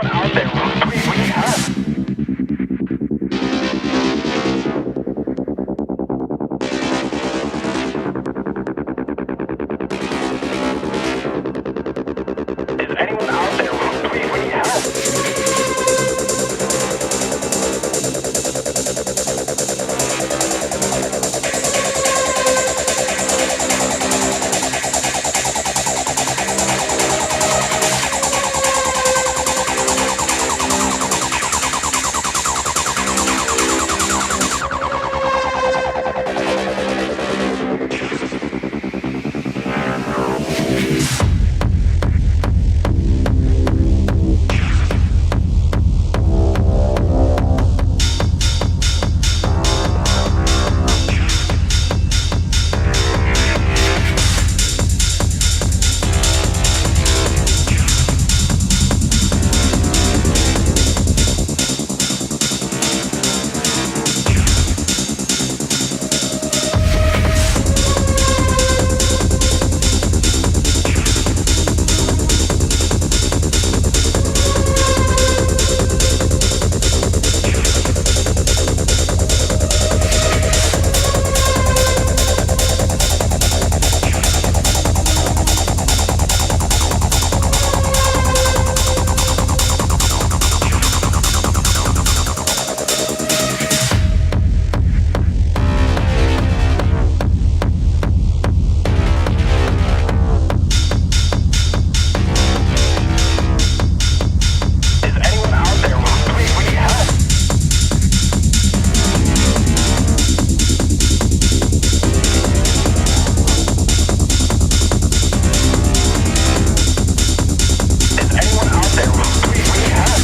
out there who please we need help? Is anyone out there who please we need help? Is anyone out there who please we need help? Is anyone out there who please we need help?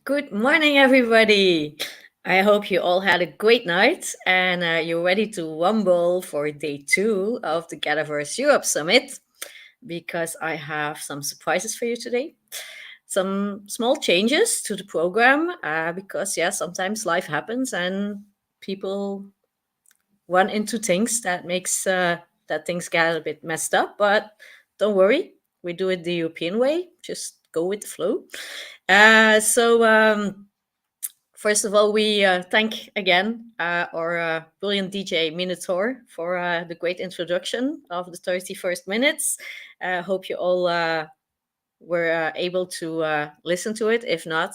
Good morning, everybody. I hope you all had a great night and you're ready to rumble for day two of the GatherVerse Europe Summit because I have some surprises for you today. Some small changes to the program because, yeah, sometimes life happens and people run into things that makes that things get a bit messed up. But don't worry, we do it the European way. Just go with the flow. So First of all, we thank again our brilliant DJ Minotaur for the great introduction of the 31st minutes. Hope you all were able to listen to it. If not,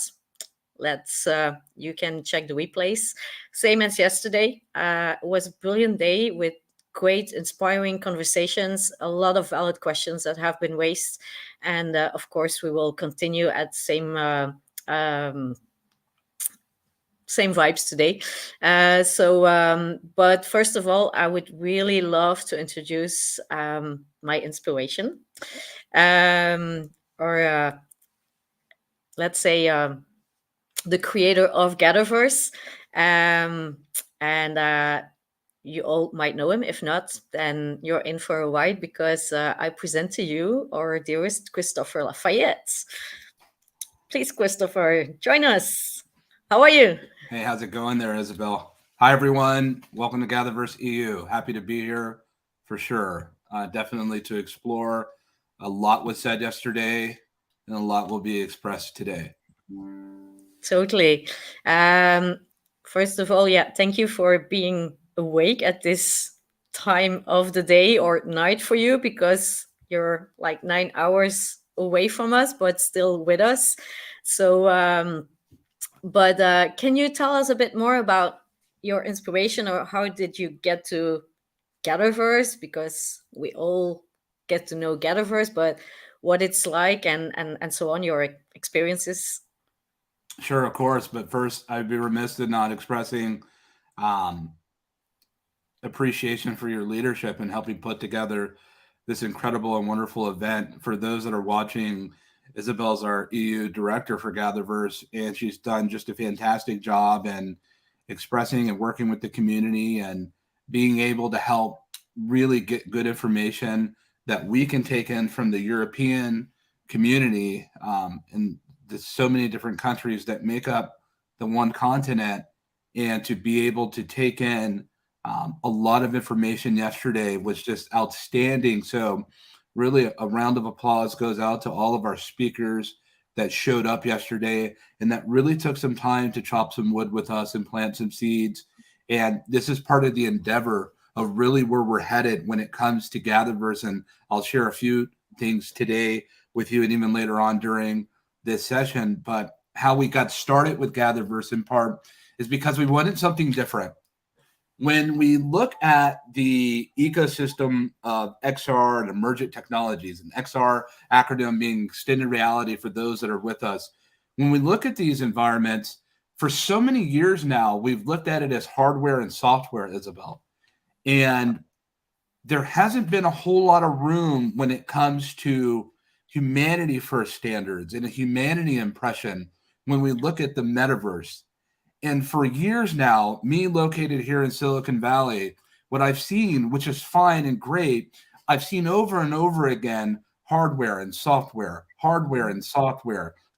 let's you can check the replays. Same as yesterday. It was a brilliant day with great, inspiring conversations, a lot of valid questions that have been raised, and of course, we will continue at um, same vibes today. But first of all, I would really love to introduce my inspiration, um, or let's say the creator of GatherVerse. Um, and you all might know him. If not, then you're in for a ride because I present to you our dearest Christopher Lafayette. Please, Christopher, join us. How are you? Hey, how's it going there, Isabel? Hi, everyone. Welcome to GatherVerse EU. Happy to be here for sure. Definitely to explore. A lot was said yesterday, and a lot will be expressed today. Totally. First of all, yeah, thank you for being awake at this time of the day or night for you because you're like 9 hours away from us, but still with us. So, but can you tell us a bit more about your inspiration or how did you get to GatherVerse? Because we all get to know GatherVerse, but what it's like and so on, your experiences. Sure, of course. But first, I'd be remiss in not expressing um, appreciation for your leadership in helping put together this incredible and wonderful event. For those that are watching, Isabel's our EU director for GatherVerse, and she's done just a fantastic job in expressing and working with the community and being able to help really get good information that we can take in from the European community and the so many different countries that make up the one continent, and to be able to take in a lot of information yesterday was just outstanding. So really a round of applause goes out to all of our speakers that showed up yesterday and that really took some time to chop some wood with us and plant some seeds. And this is part of the endeavor of really where we're headed when it comes to GatherVerse. And I'll share a few things today with you and even later on during this session. But how we got started with GatherVerse in part is because we wanted something different. When we look at the ecosystem of XR and emergent technologies, and XR acronym being extended reality for those that are with us, when we look at these environments, for so many years now, we've looked at it as hardware and software, Isabel. And there hasn't been a whole lot of room when it comes to humanity first standards and a humanity impression when we look at the metaverse. And for years now, me located here in Silicon Valley, what I've seen, which is fine and great, I've seen over and over again hardware and software,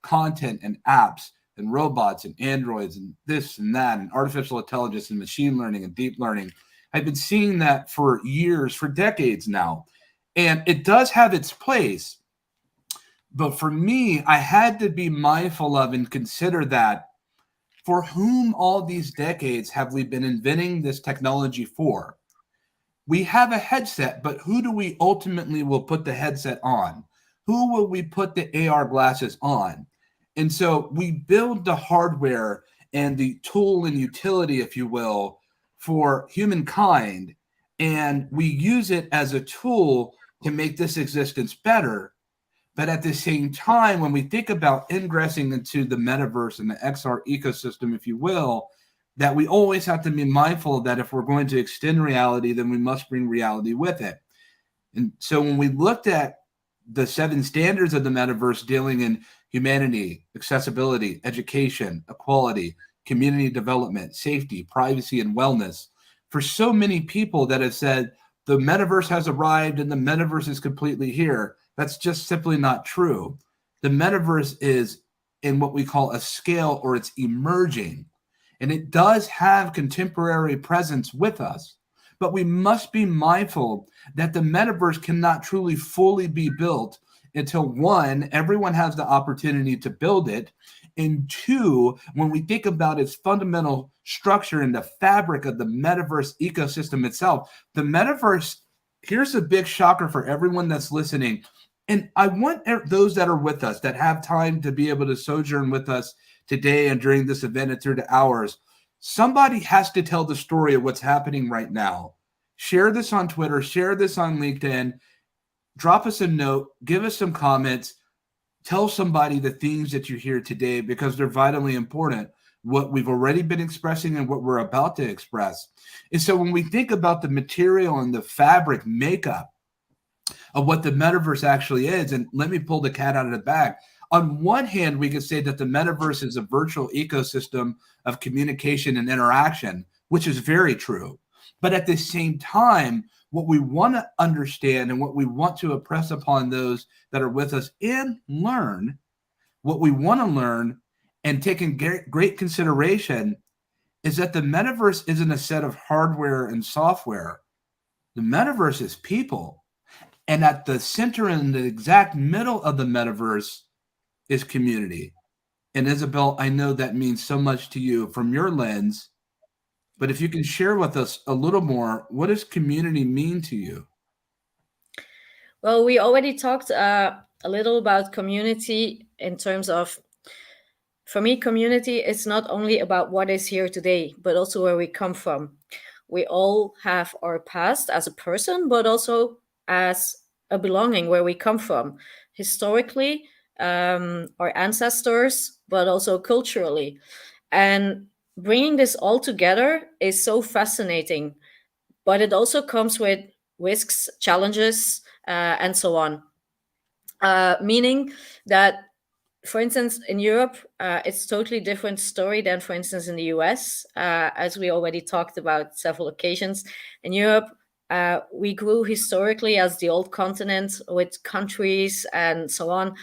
content and apps and robots and androids and this and that and artificial intelligence and machine learning and deep learning. I've been seeing that for years, for decades now. And it does have its place. But for me, I had to be mindful of and consider that for whom all these decades have we been inventing this technology for? We have a headset, but who do we ultimately will put the headset on? Who will we put the AR glasses on? And so we build the hardware and the tool and utility, if you will, for humankind, and we use it as a tool to make this existence better. But at the same time, when we think about ingressing into the metaverse and the XR ecosystem, if you will, that we always have to be mindful that if we're going to extend reality, then we must bring reality with it. And so when we looked at the 7 standards of the metaverse dealing in humanity, accessibility, education, equality, community development, safety, privacy, and wellness, for so many people that have said the metaverse has arrived and the metaverse is completely here, that's just simply not true. The metaverse is in what we call a scale, or it's emerging. And it does have contemporary presence with us. But we must be mindful that the metaverse cannot truly fully be built until, one, everyone has the opportunity to build it, And two, when we think about its fundamental structure and the fabric of the metaverse ecosystem itself, the metaverse, here's a big shocker for everyone that's listening. And I want those that are with us, that have time to be able to sojourn with us today and during this event and through the hours, somebody has to tell the story of what's happening right now. Share this on Twitter, share this on LinkedIn, drop us a note, give us some comments, tell somebody the things that you hear today because they're vitally important. What we've already been expressing and what we're about to express. And so when we think about the material and the fabric makeup of what the metaverse actually is, and let me pull the cat out of the bag. On one hand, we can say that the metaverse is a virtual ecosystem of communication and interaction, which is very true. But at the same time, what we want to understand and what we want to impress upon those that are with us and learn, what we want to learn and take in great consideration is that the metaverse isn't a set of hardware and software. The metaverse is people. And at the center and the exact middle of the metaverse is community. And Isabel, I know that means so much to you from your lens, but if you can share with us a little more, what does community mean to you? Well, we already talked a little about community in terms of, for me, community is not only about what is here today, but also where we come from. We all have our past as a person, but also as a belonging where we come from. Historically, our ancestors, but also culturally. And bringing this all together is so fascinating, but it also comes with risks, challenges, and so on. Meaning that, for instance, in Europe, it's totally different story than, for instance, in the US, as we already talked about several occasions. In Europe, we grew historically as the old continent with countries and so on.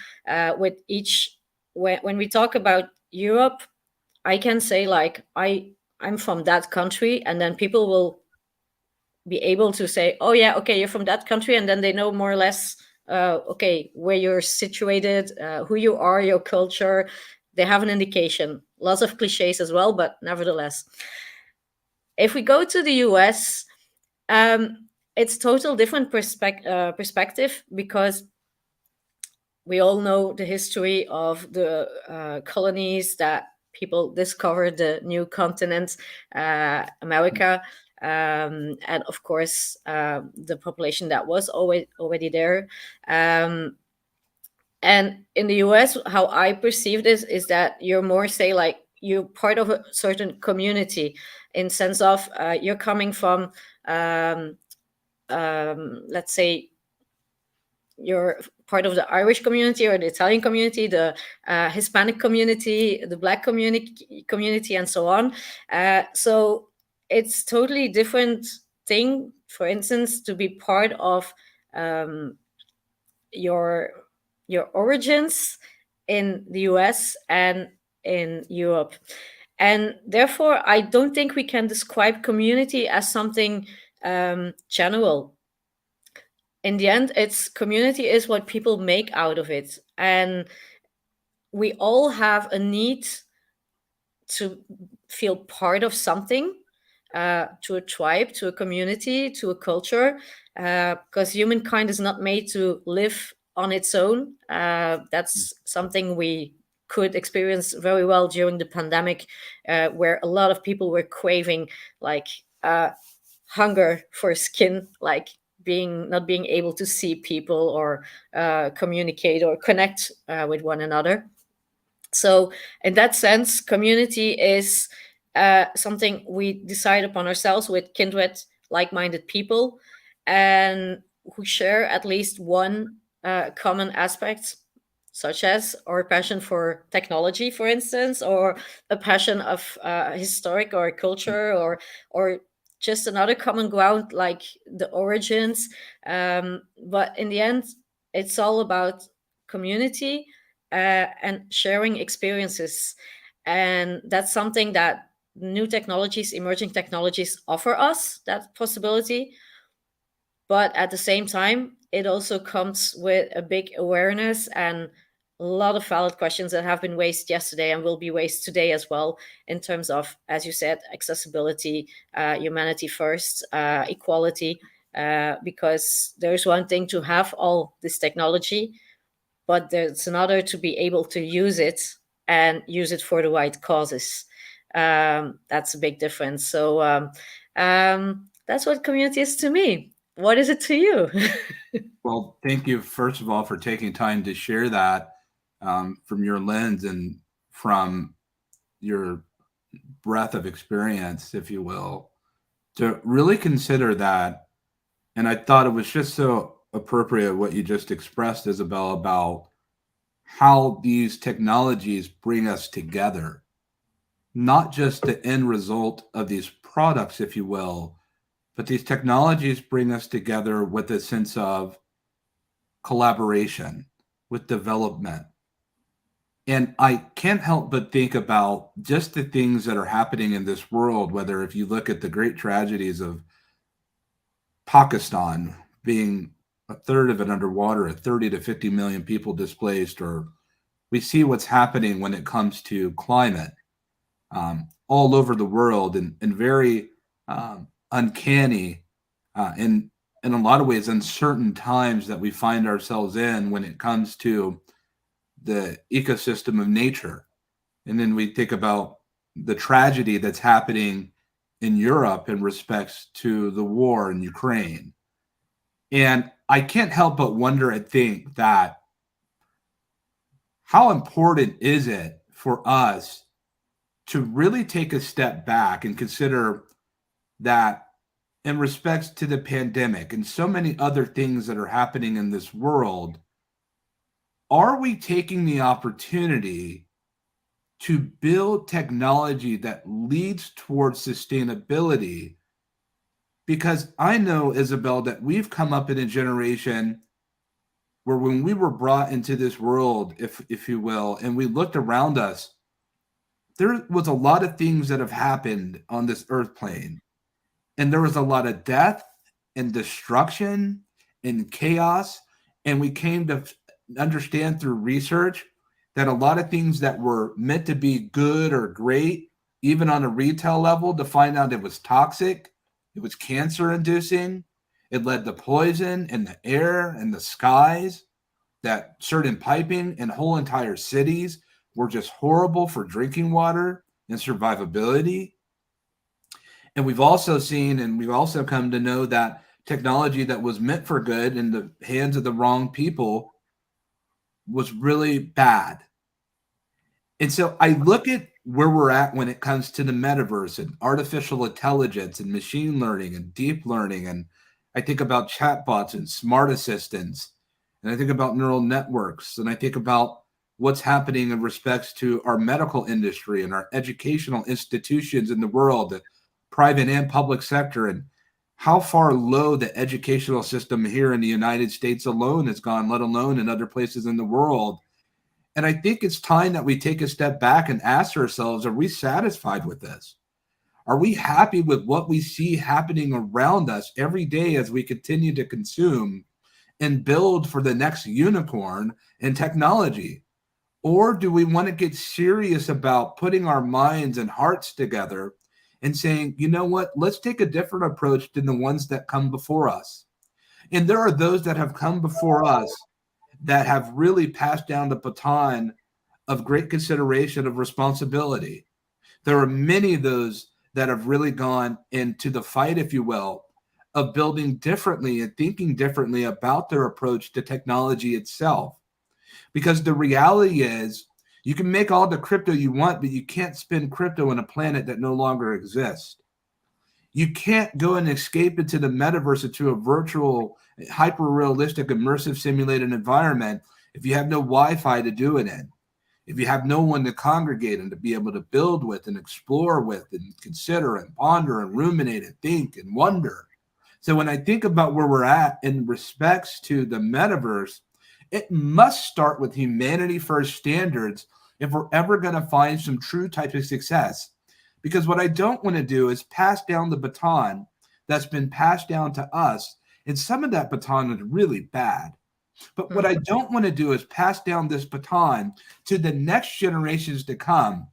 With each, when we talk about Europe, I can say like I'm from that country, and then people will be able to say, oh yeah, okay, you're from that country, and then they know more or less, okay, where you're situated, who you are, your culture. They have an indication. Lots of cliches as well, but nevertheless, if we go to the US, it's total different perspective, because we all know the history of the colonies that people discovered the new continent, America, and of course the population that was already there. And in the US, how I perceive this is that you're more, say, like you're part of a certain community, in sense of you're coming from, let's say, you're part of the Irish community or the Italian community, the Hispanic community, the Black community, and so on. So it's totally different thing, for instance, to be part of your origins in the US and in Europe. And therefore, I don't think we can describe community as something general. In the end, it's community is what people make out of it. And we all have a need to feel part of something, to a tribe, to a community, to a culture, because humankind is not made to live on its own. That's something we could experience very well during the pandemic, where a lot of people were craving, like, hunger for skin, like not being able to see people or communicate or connect with one another. So in that sense, community is something we decide upon ourselves with kindred, like-minded people, and who share at least one common aspect, such as our passion for technology, for instance, or a passion of historic or culture, or just another common ground like the origins. But in the end, it's all about community and sharing experiences. And that's something that new technologies, emerging technologies offer us that possibility. But at the same time, it also comes with a big awareness and a lot of valid questions that have been raised yesterday and will be raised today as well, in terms of, as you said, accessibility, humanity first, equality, because there's one thing to have all this technology, but there's another to be able to use it and use it for the right causes. That's a big difference. So that's what community is to me. What is it to you? Well, thank you, first of all, for taking time to share that from your lens and from your breadth of experience, if you will, to really consider that. And I thought it was just so appropriate what you just expressed, Isabel, about how these technologies bring us together, not just the end result of these products, if you will, but these technologies bring us together with a sense of collaboration, with development. And I can't help but think about just the things that are happening in this world, whether if you look at the great tragedies of Pakistan being a third of it underwater, at 30 to 50 million people displaced, or we see what's happening when it comes to climate all over the world, and very uncanny in a lot of ways uncertain times that we find ourselves in when it comes to the ecosystem of nature. And then we think about the tragedy that's happening in Europe in respects to the war in Ukraine. And I can't help but wonder and think that how important is it for us to really take a step back and consider that in respects to the pandemic and so many other things that are happening in this world, are we taking the opportunity to build technology that leads towards sustainability? Because I know, Isabel, that we've come up in a generation where when we were brought into this world, if you will, and we looked around us, there was a lot of things that have happened on this earth plane. And there was a lot of death and destruction and chaos. And we came to understand through research that a lot of things that were meant to be good or great, even on a retail level, to find out it was toxic, it was cancer inducing, it led to poison in the air and the skies, that certain piping and whole entire cities were just horrible for drinking water and survivability. And we've also seen, and we've also come to know that technology that was meant for good in the hands of the wrong people was really bad. And so I look at where we're at when it comes to the metaverse and artificial intelligence and machine learning and deep learning. And I think about chatbots and smart assistants. And I think about neural networks. And I think about what's happening in respects to our medical industry and our educational institutions in the world, the private and public sector, and how far low the educational system here in the United States alone has gone, let alone in other places in the world. And I think it's time that we take a step back and ask ourselves, are we satisfied with this? Are we happy with what we see happening around us every day as we continue to consume and build for the next unicorn in technology? Or do we want to get serious about putting our minds and hearts together and saying, you know what, let's take a different approach than the ones that come before us? And there are those that have come before us that have really passed down the baton of great consideration of responsibility. There are many of those that have really gone into the fight, if you will, of building differently and thinking differently about their approach to technology itself. Because the reality is, you can make all the crypto you want, but you can't spend crypto on a planet that no longer exists. You can't go and escape into the metaverse, into a virtual, hyper-realistic, immersive simulated environment if you have no Wi-Fi to do it in, if you have no one to congregate and to be able to build with and explore with and consider and ponder and ruminate and think and wonder. So when I think about where we're at in respects to the metaverse, it must start with humanity first standards if we're ever going to find some true type of success. Because what I don't want to do is pass down the baton that's been passed down to us. And some of that baton is really bad. But what I don't want to do is pass down this baton to the next generations to come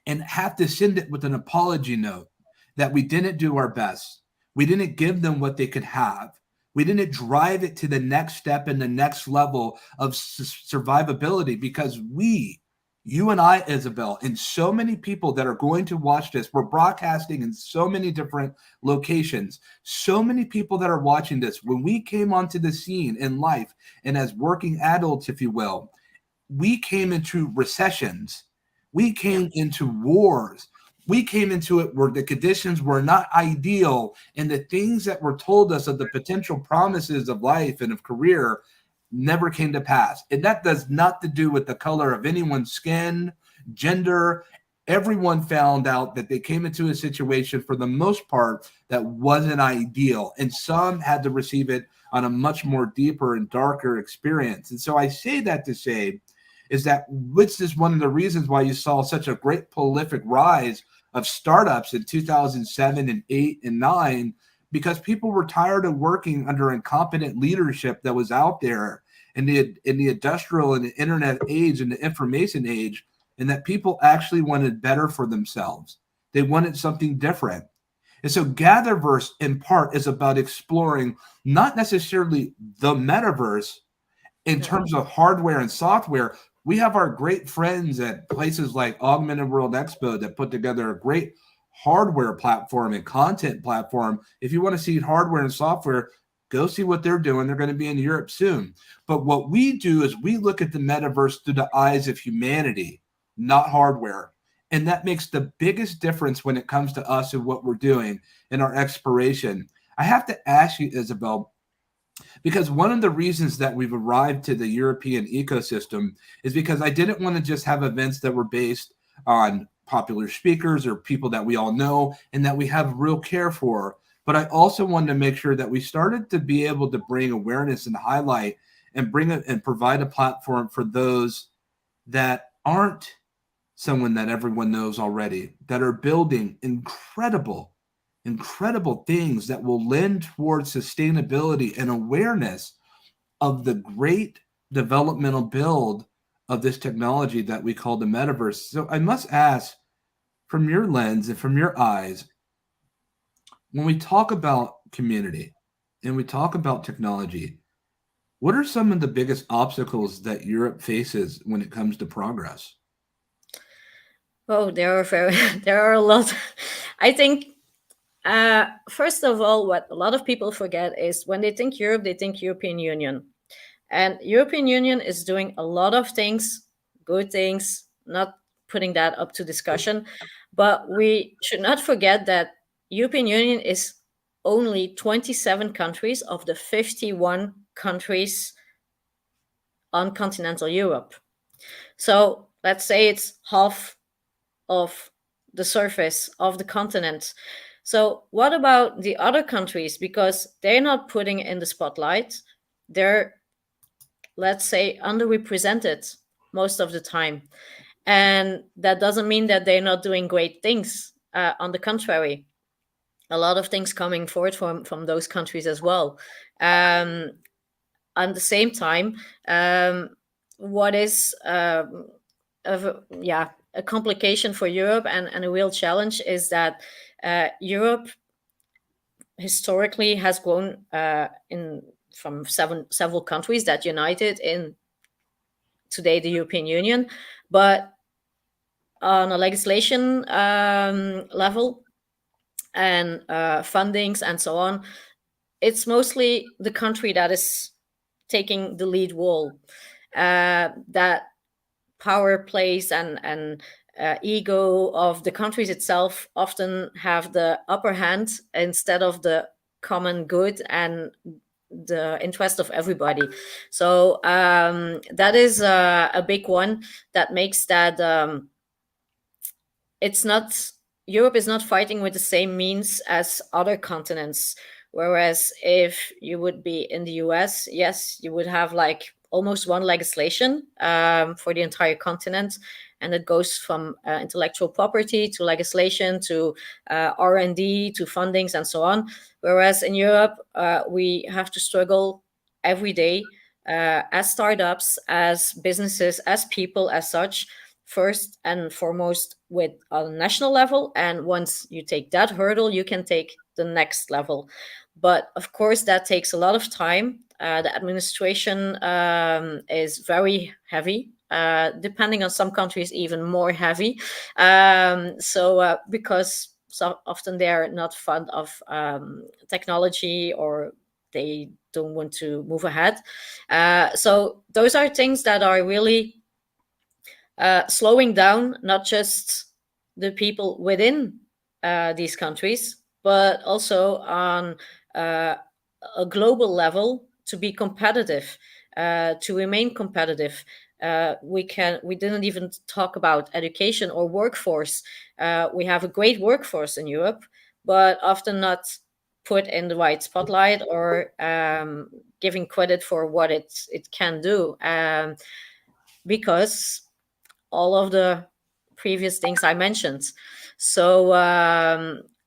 and have to send it with an apology note that we didn't do our best. We didn't give them what they could have. We didn't drive it to the next step and the next level of survivability because you and I, Isabel, and so many people that are going to watch this, we're broadcasting in so many different locations. So many people that are watching this, when we came onto the scene in life and as working adults, if you will, we came into recessions. We came into wars. We came into it where the conditions were not ideal, and the things that were told us of the potential promises of life and of career never came to pass. And that does not to do with the color of anyone's skin, gender. Everyone found out that they came into a situation for the most part that wasn't ideal, and some had to receive it on a much more deeper and darker experience. And so I say that to say is that which is one of the reasons why you saw such a great prolific rise of startups in 2007 and 8 and 9, because people were tired of working under incompetent leadership that was out there in the industrial and the internet age and the information age, and that people actually wanted better for themselves. They wanted something different. And so GatherVerse in part is about exploring not necessarily the metaverse in terms of hardware and software. We have our great friends at places like Augmented World Expo that put together a great hardware platform and content platform. If you want to see hardware and software, go see what they're doing. They're going to be in Europe soon. But what we do is we look at the metaverse through the eyes of humanity, not hardware. And that makes the biggest difference when it comes to us and what we're doing in our exploration. I have to ask you, Isabel, because one of the reasons that we've arrived to the European ecosystem is because I didn't want to just have events that were based on popular speakers or people that we all know and that we have real care for. But I also wanted to make sure that we started to be able to bring awareness and highlight and bring it and provide a platform for those that aren't someone that everyone knows already, that are building incredible things that will lend towards sustainability and awareness of the great developmental build of this technology that we call the metaverse. So I must ask, from your lens and from your eyes, when we talk about community and we talk about technology, what are some of the biggest obstacles that Europe faces when it comes to progress? Oh, there are a lot. I think first of all, what a lot of people forget is when they think Europe, they think European Union. And European Union is doing a lot of things, good things, not putting that up to discussion. But we should not forget that European Union is only 27 countries of the 51 countries on continental Europe. So let's say it's half of the surface of the continent. So what about the other countries? Because they're not putting in the spotlight. They're, let's say, underrepresented most of the time. And that doesn't mean that they're not doing great things. On the contrary, a lot of things coming forward from those countries as well. At the same time, what is a complication for Europe and a real challenge is that Europe historically has grown from several countries that united in today the European Union, but on a legislation level and fundings and so on, it's mostly the country that is taking the lead role. That power plays and ego of the countries itself often have the upper hand instead of the common good and the interest of everybody. So that is a big one that makes that it's not Europe is not fighting with the same means as other continents. Whereas if you would be in the US, yes, you would have like almost one legislation for the entire continent, and it goes from intellectual property to legislation to R&D to fundings and so on. Whereas in Europe, we have to struggle every day as startups, as businesses, as people, as such, first and foremost with a national level. And once you take that hurdle, you can take the next level. But of course, that takes a lot of time. The administration is very heavy. Depending on some countries, even more heavy. Because so often they are not fond of technology, or they don't want to move ahead. So those are things that are really slowing down not just the people within these countries, but also on uh, a global level to be competitive, to remain competitive. We didn't even talk about education or workforce. We have a great workforce in Europe, but often not put in the right spotlight, or giving credit for what it can do, because all of the previous things I mentioned. So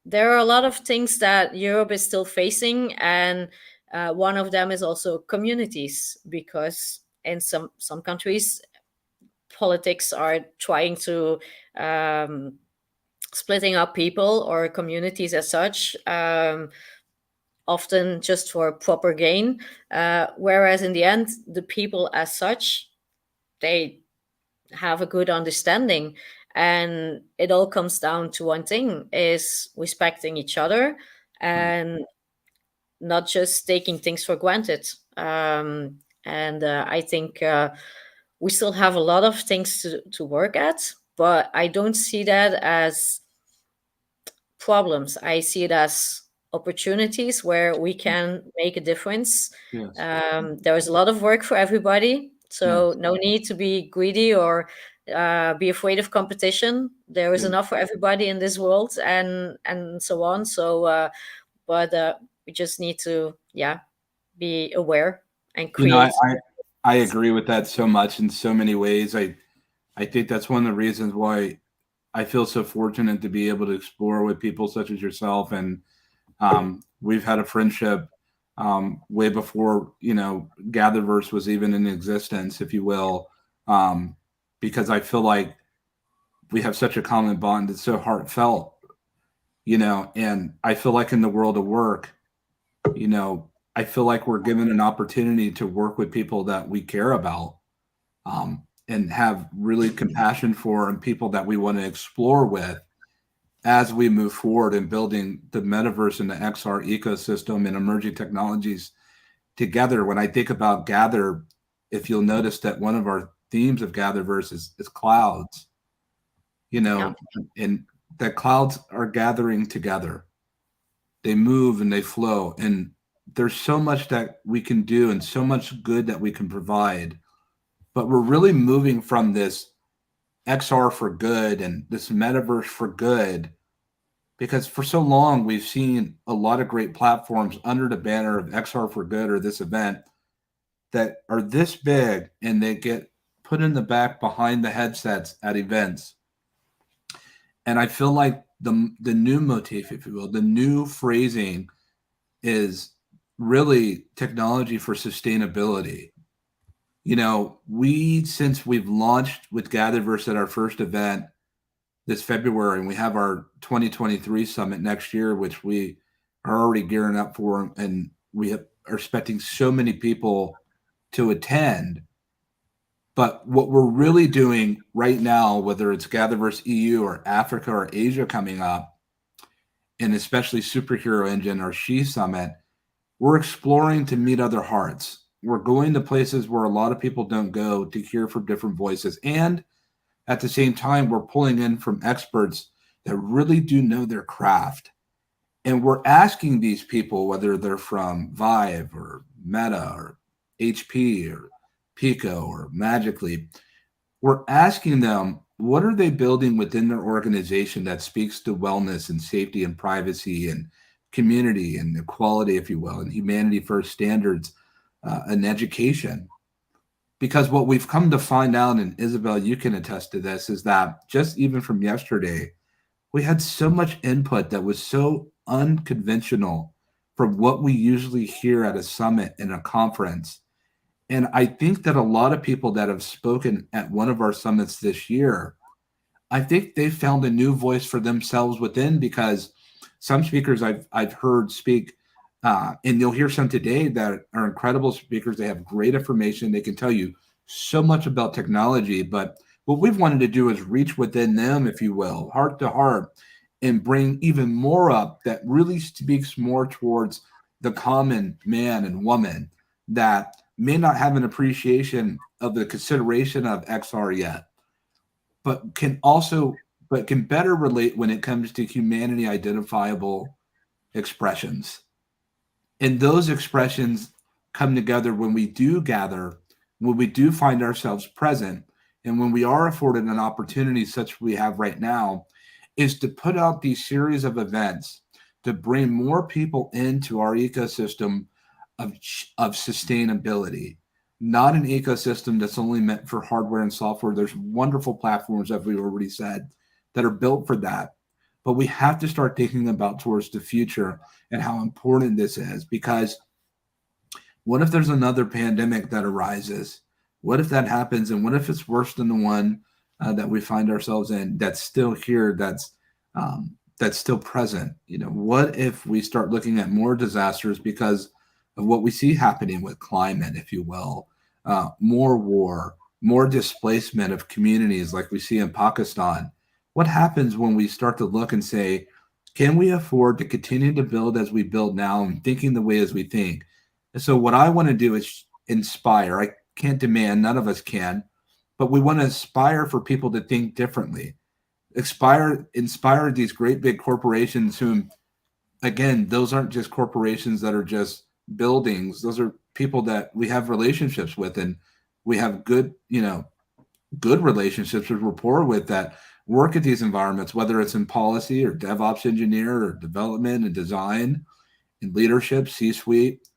there are a lot of things that Europe is still facing, and one of them is also communities, because in some countries, politics are trying to splitting up people or communities as such. Often just for proper gain, whereas in the end, the people as such, they have a good understanding, and it all comes down to one thing: is respecting each other, Right. and not just taking things for granted. And I think we still have a lot of things to work at, but I don't see that as problems. I see it as opportunities where we can make a difference. Yes. There is a lot of work for everybody, so Yes. no need to be greedy or be afraid of competition. There is Yeah. enough for everybody in this world, and so on. So, but we just need to, yeah, be aware and You know, create. I agree with that so much in so many ways. I think that's one of the reasons why I feel so fortunate to be able to explore with people such as yourself. And we've had a friendship way before, GatherVerse was even in existence, if you will, because I feel like we have such a common bond. It's so heartfelt, and I feel like in the world of work, I feel like we're given an opportunity to work with people that we care about, and have really compassion for, and people that we want to explore with as we move forward in building the metaverse and the XR ecosystem and emerging technologies together. When I think about Gather, if you'll notice that one of our themes of GatherVerse is clouds, Yeah, and that clouds are gathering together. They move and they flow. And there's so much that we can do and so much good that we can provide. But we're really moving from this XR for good and this metaverse for good, because for so long we've seen a lot of great platforms under the banner of XR for good or this event that are this big, and they get put in the back behind the headsets at events. And I feel like the new motif, if you will, the new phrasing is really technology for sustainability. Since we've launched with GatherVerse at our first event this February, and we have our 2023 summit next year, which we are already gearing up for, and are expecting so many people to attend. But what we're really doing right now, whether it's GatherVerse EU or Africa or Asia coming up, and especially Superhero Engine or She Summit, we're exploring to meet other hearts. We're going to places where a lot of people don't go to hear from different voices. And at the same time, we're pulling in from experts that really do know their craft. And we're asking these people, whether they're from Vive or Meta or HP or Pico or Magic Leap, we're asking them, what are they building within their organization that speaks to wellness and safety and privacy and community and equality, if you will, and humanity first standards, and education? Because what we've come to find out, and Isabel, you can attest to this, is that just even from yesterday, we had so much input that was so unconventional from what we usually hear at a summit and a conference. And I think that a lot of people that have spoken at one of our summits this year, I think they found a new voice for themselves within, because some speakers I've heard speak, and you'll hear some today that are incredible speakers. They have great information. They can tell you so much about technology. But what we've wanted to do is reach within them, if you will, heart to heart, and bring even more up that really speaks more towards the common man and woman that may not have an appreciation of the consideration of XR yet, but can better relate when it comes to humanity identifiable expressions. And those expressions come together when we do gather, when we do find ourselves present, and when we are afforded an opportunity such as we have right now, is to put out these series of events to bring more people into our ecosystem of sustainability, not an ecosystem that's only meant for hardware and software. There's wonderful platforms, as we've already said, that are built for that. But we have to start thinking about towards the future and how important this is, because what if there's another pandemic that arises? What if that happens? And what if it's worse than the one that we find ourselves in, that's still here, that's still present? What if we start looking at more disasters because of what we see happening with climate, if you will, more war, more displacement of communities like we see in Pakistan? What happens when we start to look and say, can we afford to continue to build as we build now and thinking the way as we think? And so what I want to do is inspire. I can't demand, none of us can, but we want to aspire for people to think differently. Inspire these great big corporations whom, again, those aren't just corporations that are just buildings. Those are people that we have relationships with, and we have good relationships with, rapport with, that work at these environments, whether it's in policy or DevOps engineer or development and design and leadership, C-suite.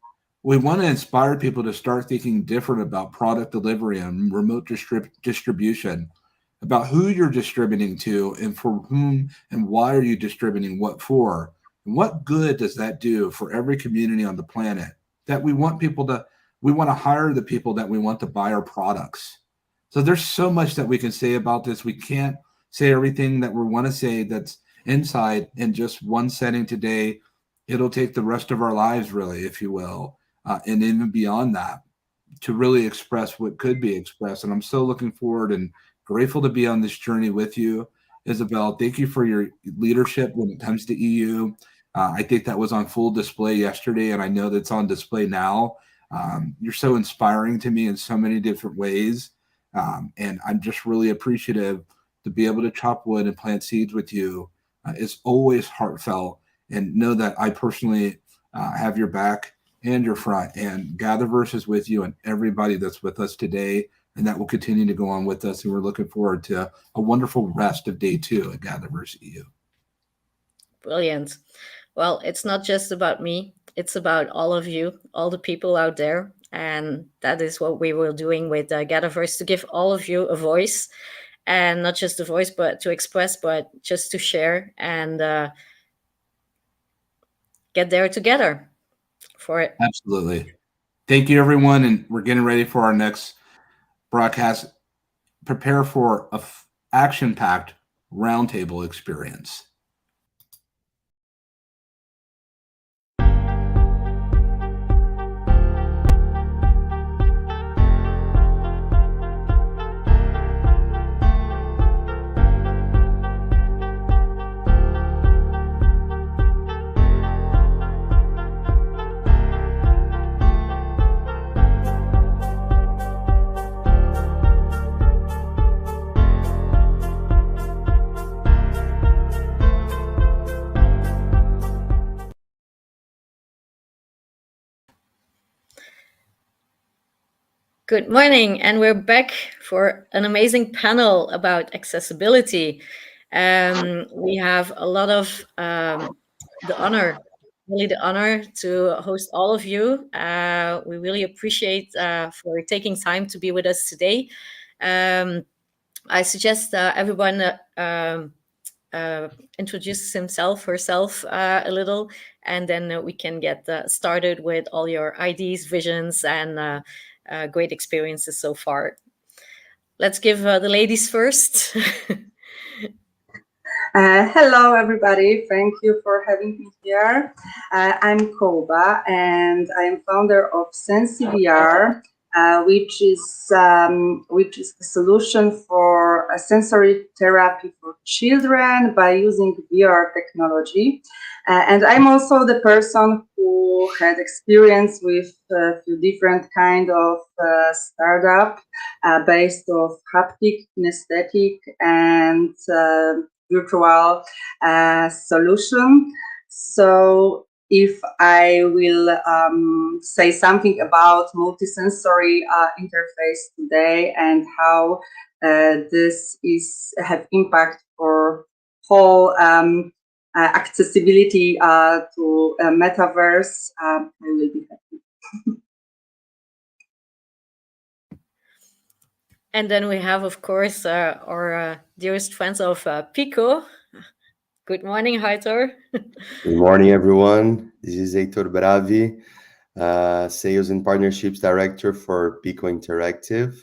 We want to inspire people to start thinking different about product delivery and remote distribution, about who you're distributing to and for whom, and why are you distributing what for, and what good does that do for every community on the planet. That we want to hire the people that we want to buy our products. So there's so much that we can say about this. We can't say everything that we want to say that's inside in just one setting today. It'll take the rest of our lives, really, if you will, and even beyond that, to really express what could be expressed. And I'm so looking forward and grateful to be on this journey with you, Isabel. Thank you for your leadership when it comes to EU. I think that was on full display yesterday, and I know that's on display now. You're so inspiring to me in so many different ways. And I'm just really appreciative to be able to chop wood and plant seeds with you. It's always heartfelt, and know that I personally have your back and your front, and GatherVerse is with you and everybody that's with us today, and that will continue to go on with us. And we're looking forward to a wonderful rest of day 2 at GatherVerse EU. Brilliant. Well, it's not just about me, it's about all of you, all the people out there. And that is what we were doing with GatherVerse, to give all of you a voice, and not just a voice, but to express, but just to share and get there together for it. Absolutely. Thank you, everyone. And we're getting ready for our next broadcast. Prepare for a action-packed roundtable experience. Good morning, and we're back for an amazing panel about accessibility. We have a lot of the honor, really the honor to host all of you. We really appreciate for taking time to be with us today. I suggest everyone introduces himself, herself a little, and then we can get started with all your ideas, visions, and great experiences so far. Let's give the ladies first. Hello, everybody. Thank you for having me here. I'm Koba, and I am founder of SensiVR, which is a solution for a sensory therapy for children by using VR technology. And I'm also the person who had experience with a few different kind of startup based of haptic, kinesthetic, and virtual solution. So if I will say something about multisensory interface today and how this is have impact for whole accessibility to Metaverse, I will be happy. And then we have, of course, our dearest friends of Pico. Good morning, Heitor. Good morning, everyone. This is Heitor Bravi, Sales and Partnerships Director for Pico Interactive.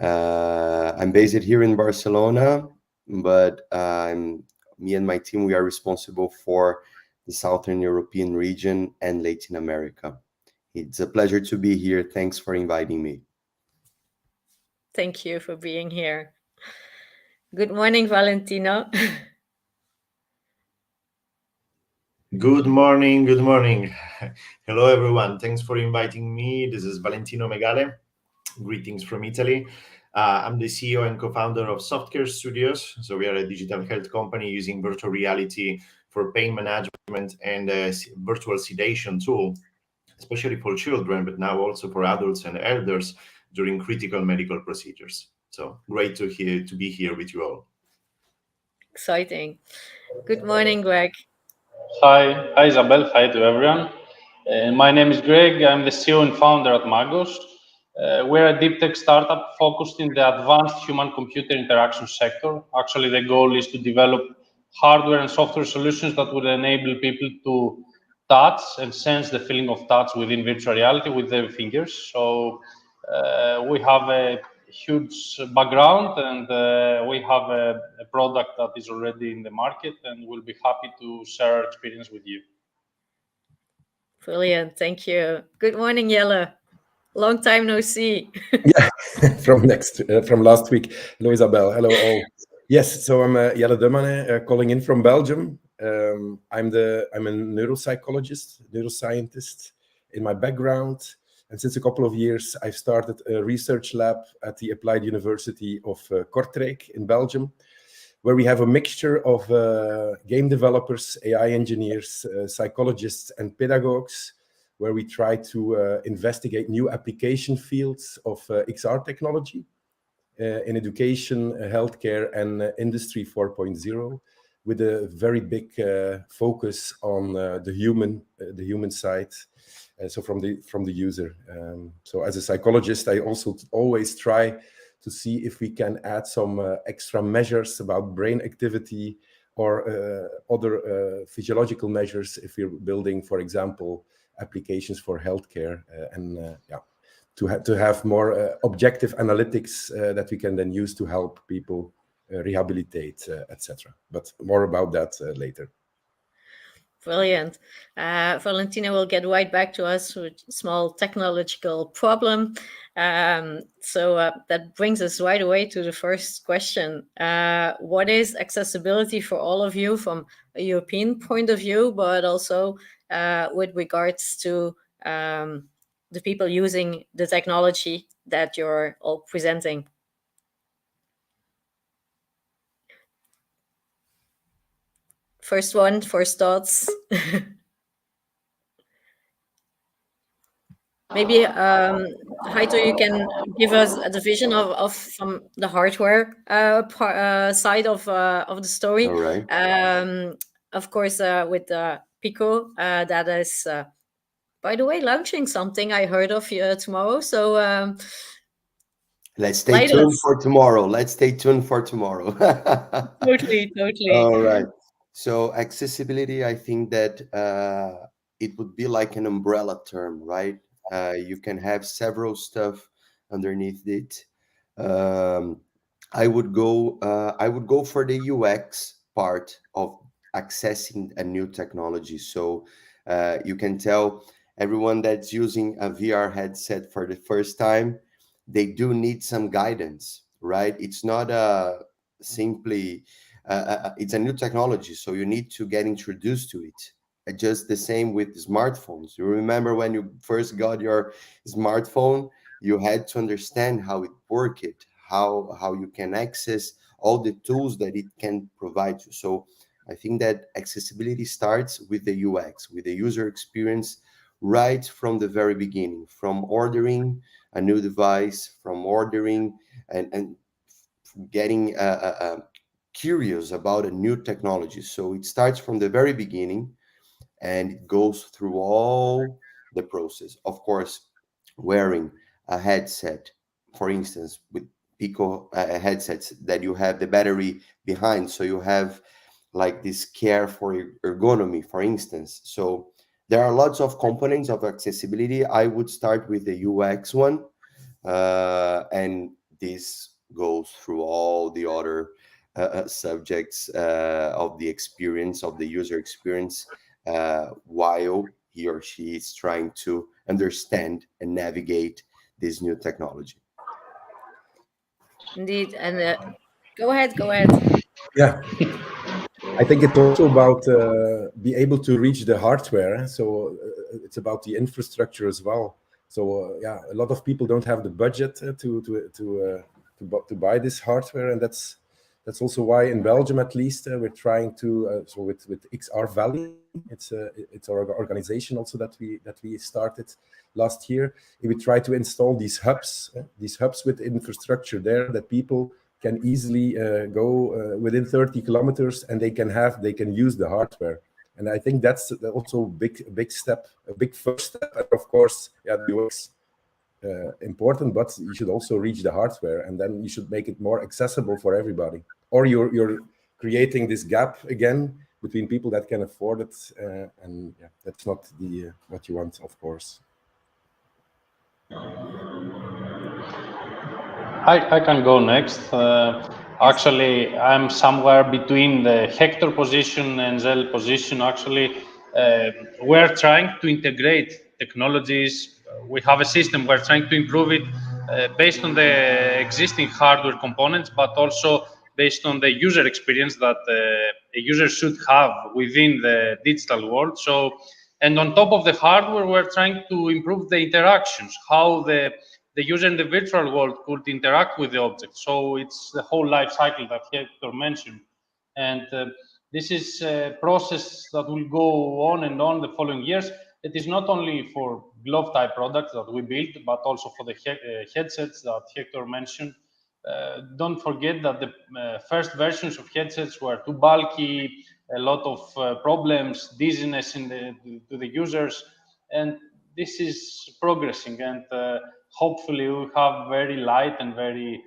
I'm based here in Barcelona, but me and my team, we are responsible for the Southern European region and Latin America. It's a pleasure to be here. Thanks for inviting me. Thank you for being here. Good morning, Valentino. Good morning. Good morning. Hello, everyone. Thanks for inviting me. This is Valentino Megale. Greetings from Italy. I'm the CEO and co-founder of Softcare Studios. So we are a digital health company using virtual reality for pain management and a virtual sedation tool, especially for children, but now also for adults and elders during critical medical procedures. So great to be here with you all. Exciting. Good morning, Greg. Hi, Isabel. Hi to everyone. My name is Greg. I'm the CEO and founder at Magos. We're a deep tech startup focused in the advanced human-computer interaction sector. Actually, the goal is to develop hardware and software solutions that would enable people to touch and sense the feeling of touch within virtual reality with their fingers. So we have a huge background, and we have a product that is already in the market, and we'll be happy to share our experience with you. Brilliant. Thank you. Good morning, Jelle. Long time no see. Yeah, from last week. Hello, Isabel. Hello, all. Yes, so I'm Jelle Demane, calling in from Belgium. I'm a neuropsychologist, neuroscientist in my background. And since a couple of years, I've started a research lab at the Applied University of Kortrijk in Belgium, where we have a mixture of game developers, AI engineers, psychologists, and pedagogues, where we try to investigate new application fields of XR technology in education, healthcare, and Industry 4.0, with a very big focus on the human side. So from the user. So as a psychologist, I also always try to see if we can add some extra measures about brain activity or other physiological measures if we're building, for example, applications for healthcare to have more objective analytics that we can then use to help people rehabilitate, etc. But more about that later. Brilliant. Valentina will get right back to us with a small technological problem. So that brings us right away to the first question. What is accessibility for all of you from a European point of view, but also with regards to the people using the technology that you're all presenting? First thoughts. Maybe, Heito, you can give us a division of from the hardware side of the story. All right. Of course, with Pico, that is, by the way, launching something I heard of tomorrow. So let's stay tuned for tomorrow. Totally. All right. So accessibility, I think that it would be like an umbrella term, right? You can have several stuff underneath it. Um, I would go for the UX part of accessing a new technology. So you can tell everyone that's using a VR headset for the first time, they do need some guidance, right? It's not simply it's a new technology, so you need to get introduced to it. Just the same with smartphones. You remember when you first got your smartphone, you had to understand how it worked, how you can access all the tools that it can provide you. So I think that accessibility starts with the UX, with the user experience, right from the very beginning, from ordering a new device, from ordering and getting curious about a new technology. So it starts from the very beginning and it goes through all the process. Of course, wearing a headset, for instance, with Pico headsets that you have the battery behind, so you have like this care for ergonomy, for instance. So there are lots of components of accessibility. I would start with the UX one, and this goes through all the other subjects of the experience, of the user experience, while he or she is trying to understand and navigate this new technology. Indeed. And go ahead, go ahead. Yeah, I think it's also about be able to reach the hardware. So it's about the infrastructure as well. So yeah, a lot of people don't have the budget to buy this hardware, and that's also why in Belgium, at least, we're trying to. So with XR Valley, it's our organization also that we started last year. We try to install these hubs with infrastructure there that people can easily go within 30 kilometers, and they can use the hardware. And I think that's also a big step, a big first step. And of course, yeah, the UX important, but you should also reach the hardware, and then you should make it more accessible for everybody. Or you're creating this gap again between people that can afford it, and yeah, that's not the what you want, of course. I can go next. Actually, I'm somewhere between the Hector position and Zell position. Actually, we're trying to integrate technologies. We have a system. We're trying to improve it based on the existing hardware components, but also based on the user experience that a user should have within the digital world. So, and on top of the hardware, we're trying to improve the interactions, how the user in the virtual world could interact with the object. So it's the whole life cycle that Hector mentioned. And this is a process that will go on and on the following years. It is not only for glove type products that we build, but also for the headsets that Hector mentioned. Don't forget that the first versions of headsets were too bulky, a lot of problems, dizziness to the users, and this is progressing, and hopefully we'll have very light and very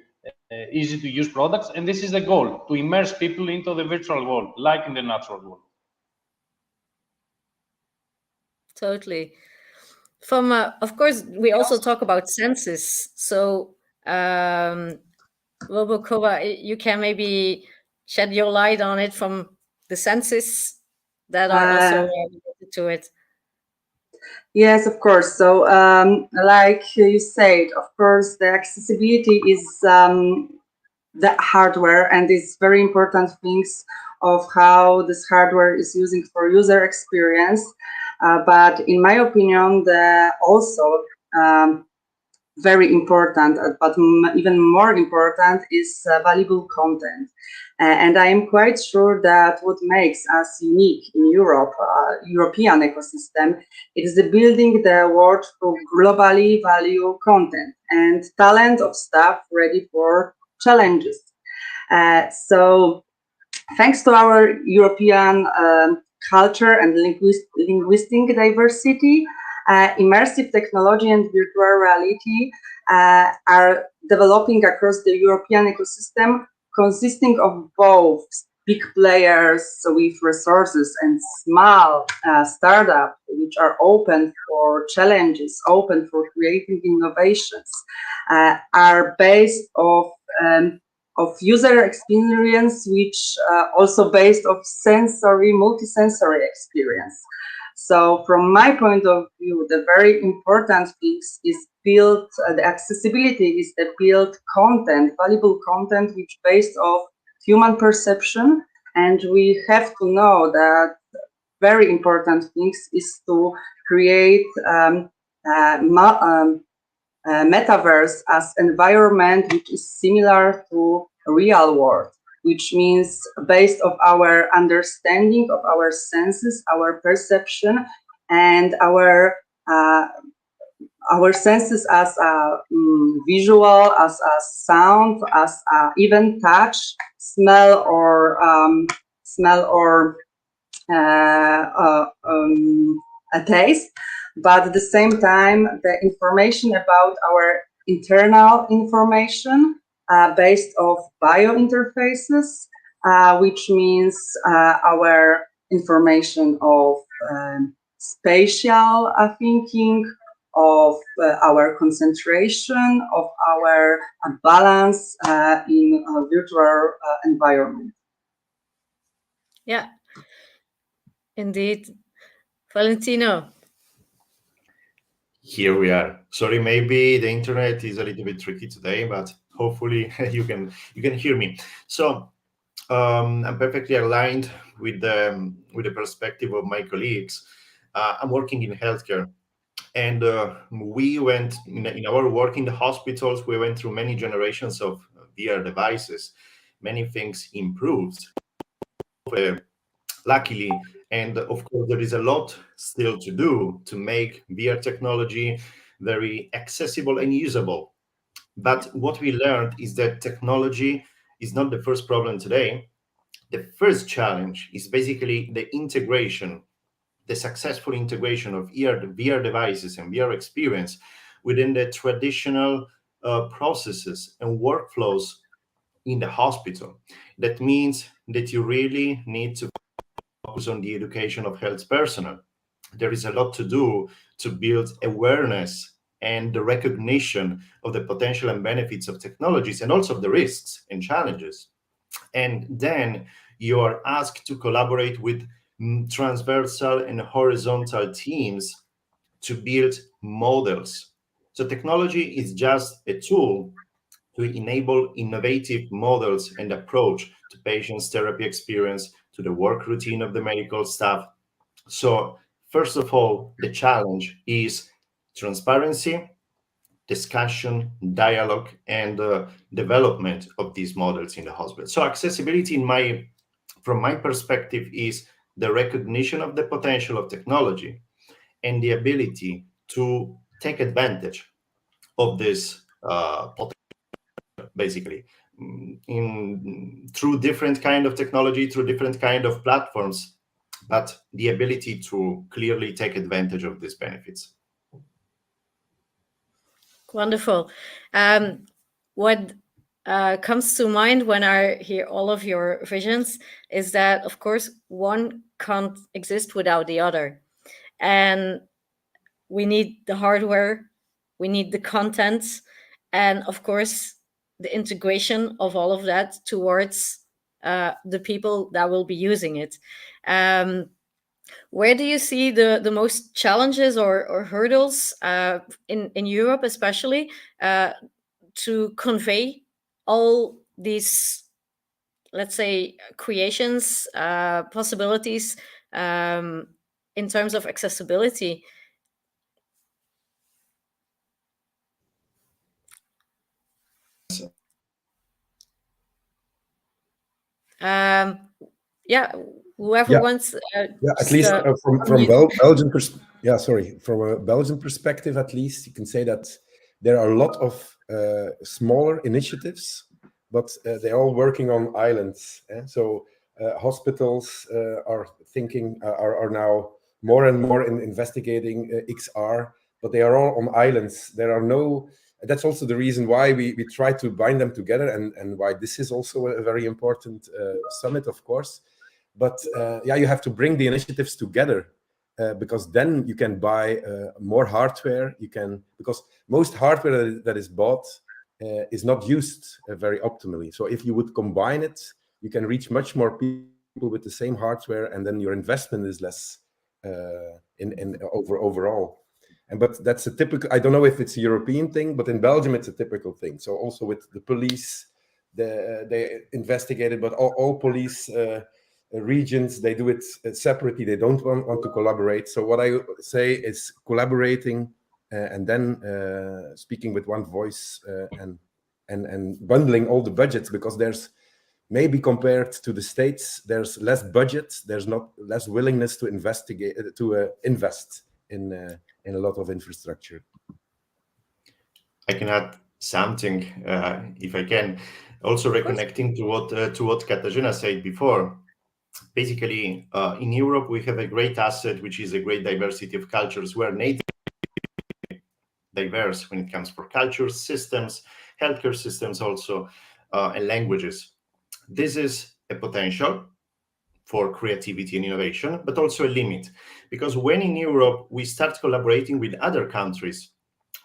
easy to use products. And this is the goal, to immerse people into the virtual world, like in the natural world. Totally. From of course, we also talk about senses. So, Robokova, you can maybe shed your light on it from the senses that are also related to it. Yes, of course. So, like you said, of course, the accessibility is the hardware, and it's very important things of how this hardware is using for user experience. But in my opinion, the also very important, but even more important is valuable content. And I am quite sure that what makes us unique in Europe, European ecosystem, it is the building the world through globally value content and talent of staff ready for challenges. So thanks to our European culture and linguistic diversity, immersive technology and virtual reality are developing across the European ecosystem, consisting of both big players with resources and small startups which are open for challenges, open for creating innovations, are based of user experience, which also based of multisensory experience. So from my point of view, the very important thing is build, the accessibility is the build content, valuable content, which based off human perception. And we have to know that very important things is to create Metaverse as environment which is similar to real world, which means based of our understanding of our senses, our perception, and our senses as visual, as sound, as even touch, smell, or a taste. But at the same time, the information about our internal information based of bio interfaces, which means our information of spatial thinking, of our concentration, of our balance in a virtual environment. Yeah, indeed. Valentino. Here we are. Sorry, maybe the internet is a little bit tricky today, but hopefully you can hear me. So I'm perfectly aligned with the perspective of my colleagues. I'm working in healthcare, and we went in our work in the hospitals. We went through many generations of VR devices. Many things improved, luckily, and of course there is a lot still to do to make VR technology very accessible and usable. But what we learned is that technology is not the first problem today. The first challenge is basically the integration, the successful integration of VR devices and VR experience within the traditional processes and workflows in the hospital. That means that you really need to focus on the education of health personnel. There is a lot to do to build awareness and the recognition of the potential and benefits of technologies, and also the risks and challenges. And then you are asked to collaborate with transversal and horizontal teams to build models. So technology is just a tool to enable innovative models and approach to patients' therapy experience, to the work routine of the medical staff. So first of all, the challenge is transparency, discussion, dialogue, and development of these models in the hospital. So accessibility, from my perspective, is the recognition of the potential of technology and the ability to take advantage of this potential, basically, through different kind of technology, through different kind of platforms, but the ability to clearly take advantage of these benefits. Wonderful. What comes to mind when I hear all of your visions is that, of course, one can't exist without the other. And we need the hardware, we need the content, and of course, the integration of all of that towards the people that will be using it. Where do you see the most challenges or hurdles in Europe, especially, to convey all these, let's say, creations, possibilities in terms of accessibility? Yeah, whoever wants. At least from Belgian from a Belgian perspective, at least you can say that there are a lot of smaller initiatives, but they're all working on islands. So hospitals are now more and more investigating XR, but they are all on islands. There are no That's also the reason why we try to bind them together, and why this is also a very important summit, of course. But yeah, you have to bring the initiatives together, because then you can buy more hardware. Because most hardware that is bought is not used very optimally. So if you would combine it, you can reach much more people with the same hardware, and then your investment is less overall. But that's a typical, I don't know if it's a European thing, but in Belgium it's a typical thing. So also with the police, they investigated, but all police regions, they do it separately. They don't want to collaborate. So what I say is collaborating and then speaking with one voice, and bundling all the budgets, because there's, maybe compared to the States, there's less budget, there's not less willingness to invest in a lot of infrastructure. I can add something, if I can. Also reconnecting to what Katarzyna said before. Basically, in Europe, we have a great asset, which is a great diversity of cultures. We're natively diverse when it comes for cultures, systems, healthcare systems also, and languages. This is a potential for creativity and innovation, but also a limit. Because when in Europe we start collaborating with other countries,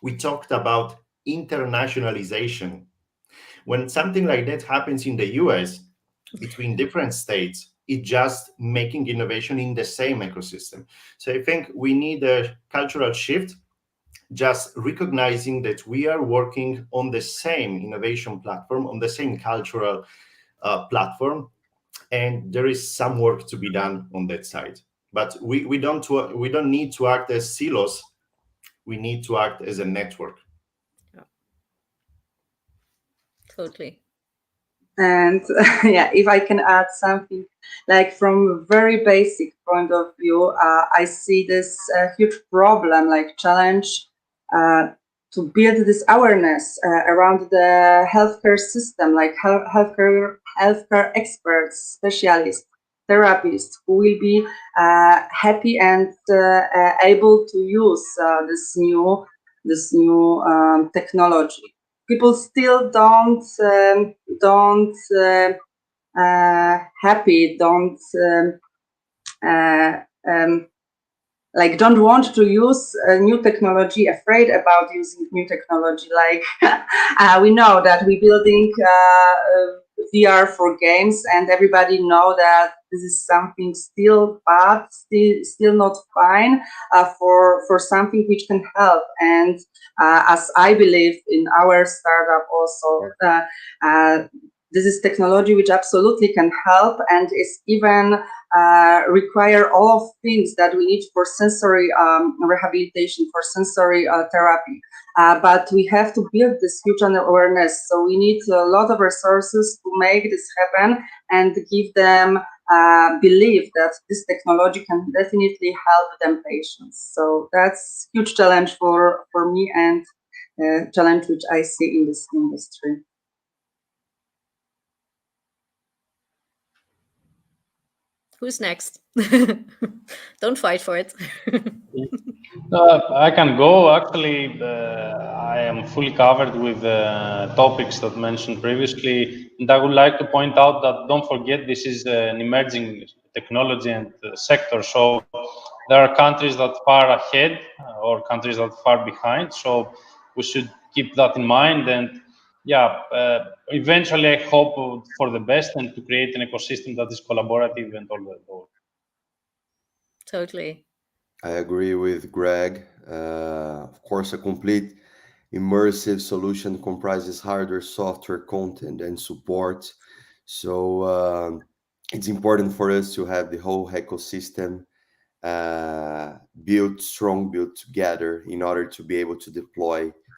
we talked about internationalization. When something like that happens in the US between different states, it's just making innovation in the same ecosystem. So I think we need a cultural shift, just recognizing that we are working on the same innovation platform, on the same cultural platform, and there is some work to be done on that side. But we don't need to act as silos. We need to act as a network. Yeah. Totally. And yeah, if I can add something, like from a very basic point of view, I see this huge problem, like challenge to build this awareness around the healthcare system, like healthcare experts, specialists, therapists who will be happy and able to use this new technology. People still don't happy, don't want to use new technology, afraid about using new technology. Like we know that we're building VR for games, and everybody know that this is something still bad, still not fine for something which can help. And as I believe in our startup also, this is technology which absolutely can help, and is even require all of things that we need for sensory rehabilitation, for sensory therapy. But we have to build this huge awareness. So we need a lot of resources to make this happen and give them believe that this technology can definitely help them patients. So that's huge challenge for me, and challenge which I see in this industry. Who's next? Don't fight for it. I can go. Actually, I am fully covered with the topics that mentioned previously. And I would like to point out that don't forget this is an emerging technology and sector. So there are countries that far ahead or countries that far behind. So we should keep that in mind. And yeah, eventually I hope for the best and to create an ecosystem that is collaborative and all that. Totally. I agree with Greg. Of course, a complete immersive solution comprises hardware, software, content, and support. So it's important for us to have the whole ecosystem built together in order to be able to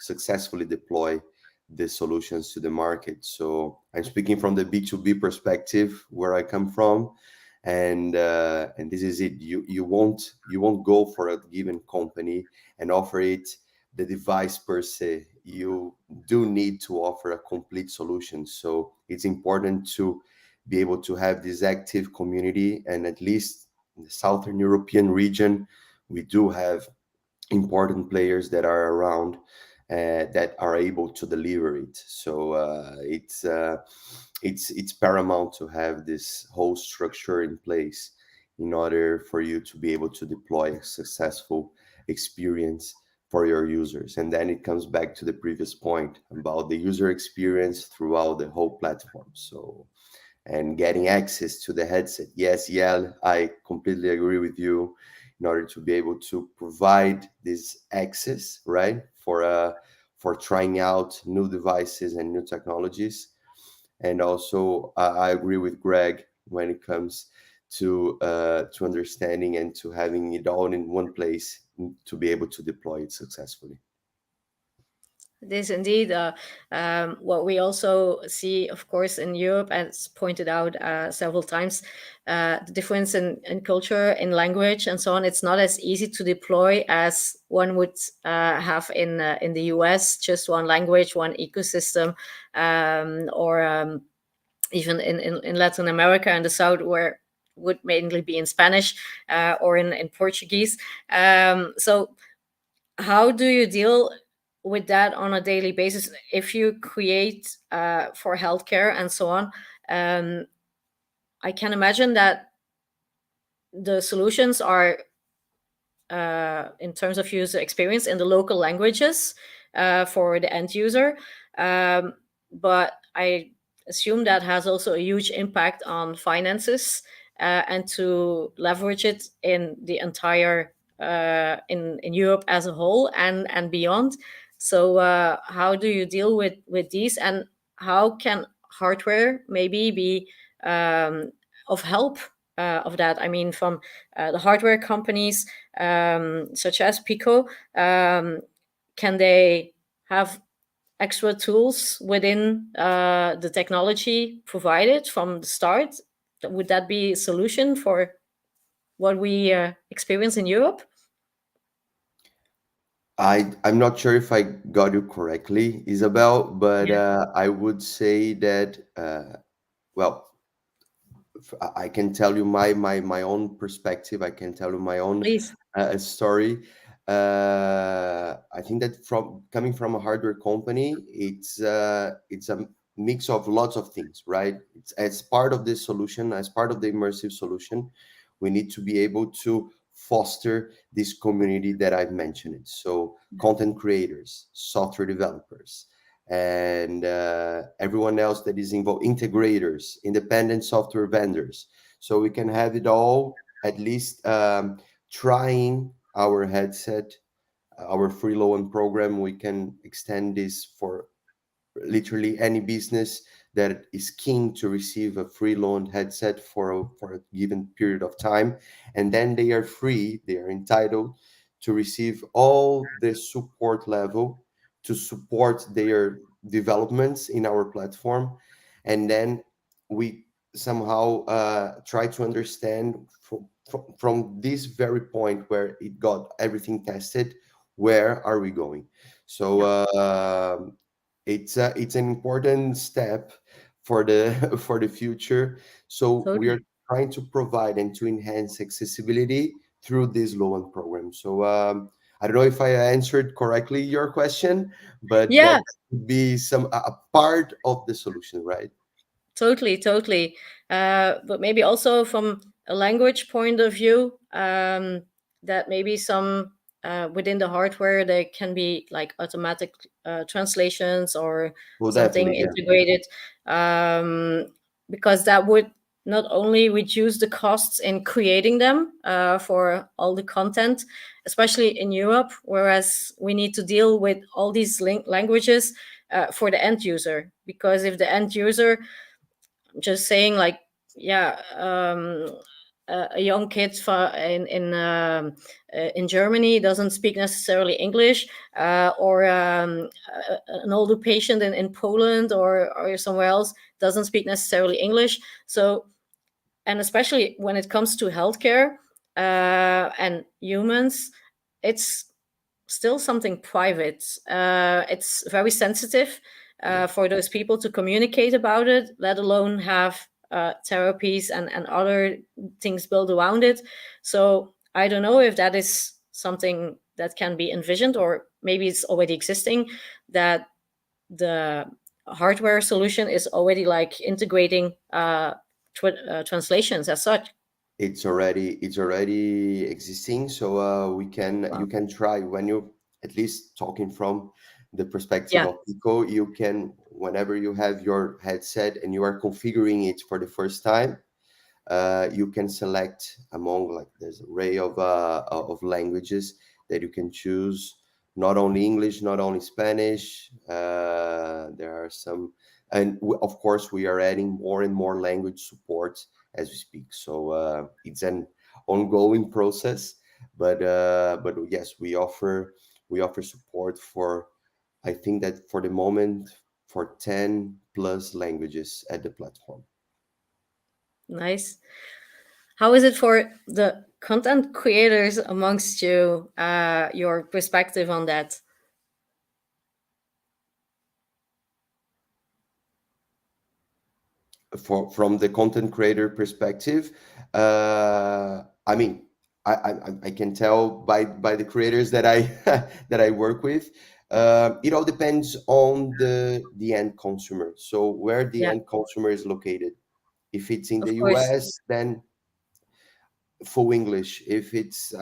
successfully deploy the solutions to the market. So I'm speaking from the B2B perspective where I come from. And this is it. You won't go for a given company and offer it the device per se. You do need to offer a complete solution. So it's important to be able to have this active community, and at least in the Southern European region, we do have important players that are around that are able to deliver it. So it's paramount to have this whole structure in place in order for you to be able to deploy a successful experience for your users. And then it comes back to the previous point about the user experience throughout the whole platform. So, and getting access to the headset. Yes, yeah, I completely agree with you. In order to be able to provide this access, right, for trying out new devices and new technologies. And also, I agree with Greg when it comes to understanding and to having it all in one place to be able to deploy it successfully. It is indeed what we also see, of course, in Europe, as pointed out several times, the difference in culture, in language, and so on. It's not as easy to deploy as one would have in the US, just one language, one ecosystem, or even in Latin America and the South, where would mainly be in Spanish or in Portuguese. So how do you deal with that on a daily basis if you create for healthcare and so on? I can imagine that the solutions are in terms of user experience in the local languages for the end user, but I assume that has also a huge impact on finances and to leverage it in the entire in Europe as a whole and beyond. So how do you deal with these, and how can hardware maybe be of help of that? I mean, from the hardware companies such as Pico, can they have extra tools within the technology provided from the start? Would that be a solution for what we experience in Europe? I'm not sure if I got you correctly, Isabel, but Yeah, I would say that well, I can tell you my own perspective. I can tell you my own please. story. I think that from coming from a hardware company, it's a mix of lots of things, right? It's as part of this solution, as part of the immersive solution, we need to be able to foster this community that I've mentioned. So content creators, software developers, and everyone else that is involved, integrators, independent software vendors. So we can have it all, at least trying our headset, our free loan program. We can extend this for literally any business that is keen to receive a free loan headset for a given period of time. And then they are free, they are entitled to receive all the support level to support their developments in our platform. And then we somehow try to understand from this very point where it got everything tested, where are we going? So it's an important step for the for the future. So we are Totally. trying to provide and to enhance accessibility through this loan program. So I don't know if I answered correctly your question, but Yeah, that could be some a part of the solution, right? totally. But maybe also from a language point of view, that maybe some within the hardware there can be like automatic translations or Well, something definitely, yeah. integrated, because that would not only reduce the costs in creating them for all the content, especially in Europe, whereas we need to deal with all these languages for the end user. Because if the end user, just saying, like, yeah, a young kid in Germany doesn't speak necessarily English, or an older patient in Poland or somewhere else doesn't speak necessarily English. So, and especially when it comes to healthcare and humans, it's still something private. It's very sensitive for those people to communicate about it, let alone have therapies and other things built around it. So I don't know if that is something that can be envisioned, or maybe it's already existing, that the hardware solution is already like integrating translations as such. It's already existing, so you can try when you, at least talking from the perspective Yeah. of Pico, you can, whenever you have your headset and you are configuring it for the first time, you can select among, like, there's an array of languages that you can choose, not only English, not only Spanish. There are some, and of course we are adding more and more language support as we speak. So it's an ongoing process, but yes, we offer support for, I think that for the moment, for 10 plus languages at the platform. Nice. How is it for the content creators amongst you? Your perspective on that? From the content creator perspective, I mean, I can tell by the creators that I that I work with. It all depends on the end consumer. So where the Yeah, end consumer is located. If it's in of the course. US, then full English. If it's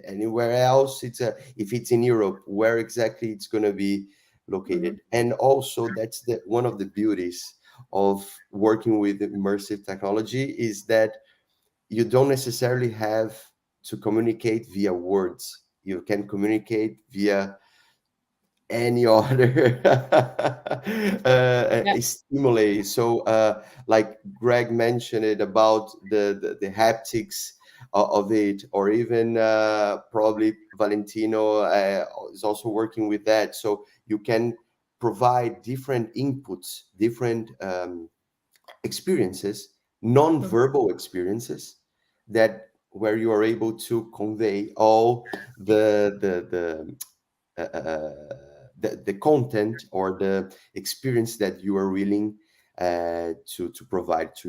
anywhere else, if it's in Europe, where exactly it's going to be located. And also, that's one of the beauties of working with immersive technology, is that you don't necessarily have to communicate via words. You can communicate via any other Yeah. stimuli. So, like Greg mentioned it about the haptics of it, or even probably Valentino is also working with that. So you can provide different inputs, different experiences, non-verbal experiences, that where you are able to convey all the content or the experience that you are willing to provide to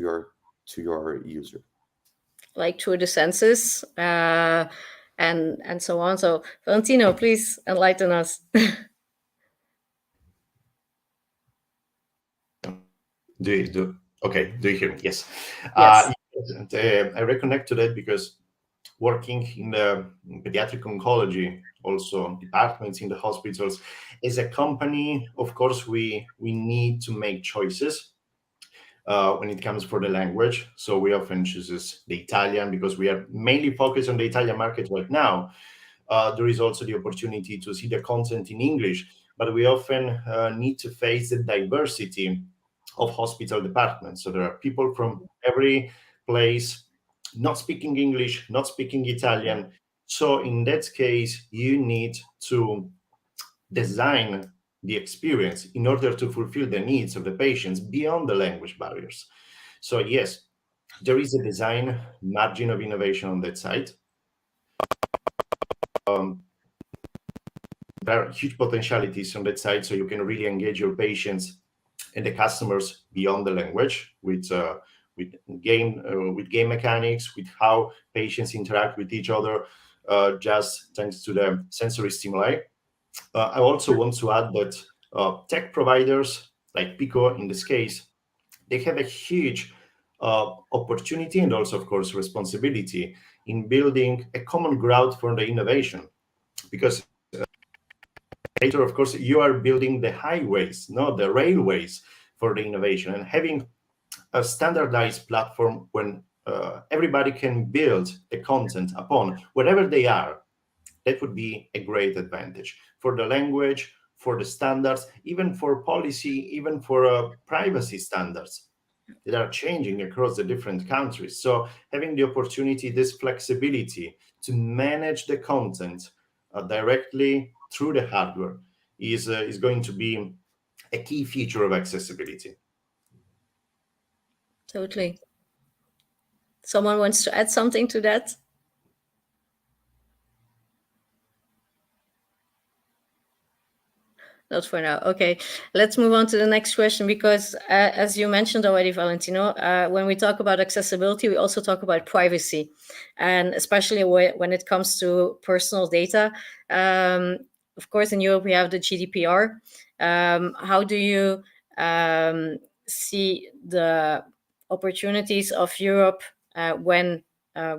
your user. Like through the senses, and so on. So Valentino, please enlighten us. Okay, do you hear me? Yes. Yes. And, I reconnect to that because working in the pediatric oncology, also departments in the hospitals, as a company, of course, we need to make choices when it comes for the language. So we often choose the Italian because we are mainly focused on the Italian market right now. There is also the opportunity to see the content in English, but we often need to face the diversity of hospital departments. So there are people from every place not speaking English, not speaking Italian. So in that case, you need to design the experience in order to fulfill the needs of the patients beyond the language barriers. So yes, there is a design margin of innovation on that side. There are huge potentialities on that side, so you can really engage your patients and the customers beyond the language with game mechanics, with how patients interact with each other, just thanks to the sensory stimuli. I also want to add that tech providers like Pico, in this case, they have a huge opportunity and also, of course, responsibility in building a common ground for the innovation, because later, of course, you are building the highways, not the railways, for the innovation, and having a standardized platform when everybody can build the content upon wherever they are. That would be a great advantage for the language, for the standards, even for policy, even for privacy standards that are changing across the different countries. So having the opportunity, this flexibility to manage the content directly through the hardware is going to be a key feature of accessibility. Totally. Someone wants to add something to that? Not for now. Okay, let's move on to the next question, because as you mentioned already, Valentino, when we talk about accessibility, we also talk about privacy, and especially when it comes to personal data. of course, in Europe we have the GDPR. How do you see the opportunities of Europe when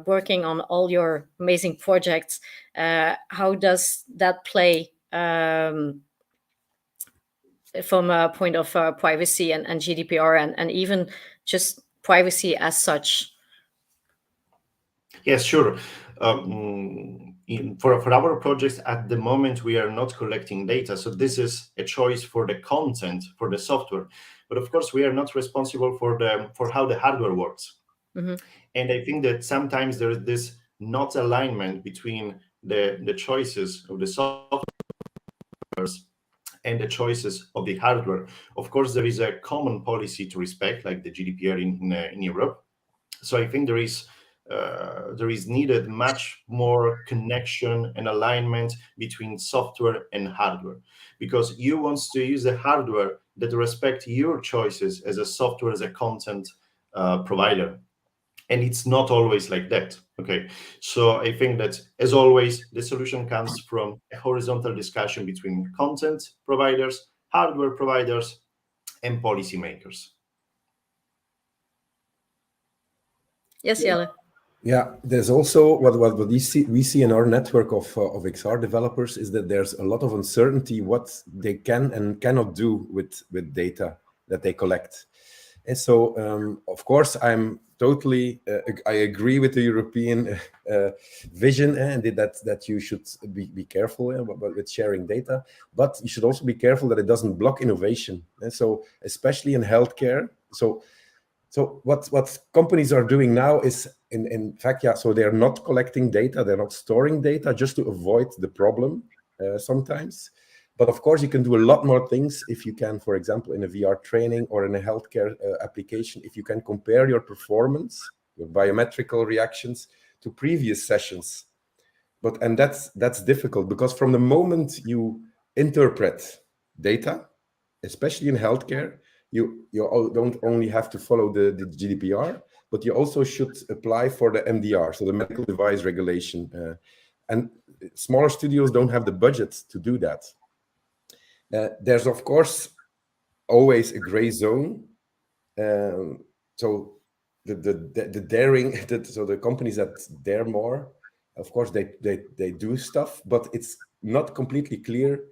working on all your amazing projects? How does that play from a point of privacy and GDPR and even just privacy as such? Yes, sure. For our projects at the moment, we are not collecting data. So this is a choice for the content, for the software. But of course, we are not responsible for how the hardware works. Mm-hmm. And I think that sometimes there is this not alignment between the choices of the software and the choices of the hardware. Of course, there is a common policy to respect, like the GDPR in Europe. So I think there is needed much more connection and alignment between software and hardware, because you want to use a hardware that respect your choices as a software, as a content provider. And it's not always like that. Okay, so I think that, as always, the solution comes from a horizontal discussion between content providers, hardware providers, and policymakers. Yes, Jelle. Yeah, there's also what we see in our network of XR developers is that there's a lot of uncertainty what they can and cannot do with data that they collect. And so, of course, I'm totally I agree with the European vision and that you should be careful with sharing data, but you should also be careful that it doesn't block innovation. And so, especially in healthcare, so what companies are doing now is, in fact, so they're not collecting data, they're not storing data just to avoid the problem sometimes. But of course, you can do a lot more things if you can, for example, in a VR training or in a healthcare application, if you can compare your performance, your biometrical reactions to previous sessions. And that's difficult, because from the moment you interpret data, especially in healthcare, you don't only have to follow the GDPR, but you also should apply for the MDR, so the medical device regulation. And smaller studios don't have the budget to do that. There's, of course, always a gray zone. So the daring, so the companies that dare more, of course, they do stuff, but it's not completely clear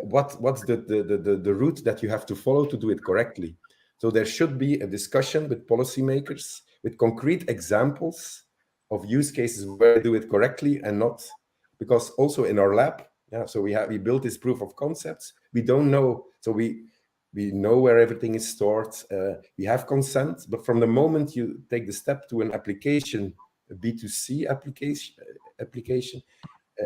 what's the route that you have to follow to do it correctly. So there should be a discussion with policymakers with concrete examples of use cases where they do it correctly and not, because also in our lab, so we built this proof of concepts. We don't know, so we know where everything is stored. We have consent, but from the moment you take the step to an application, a B2C application,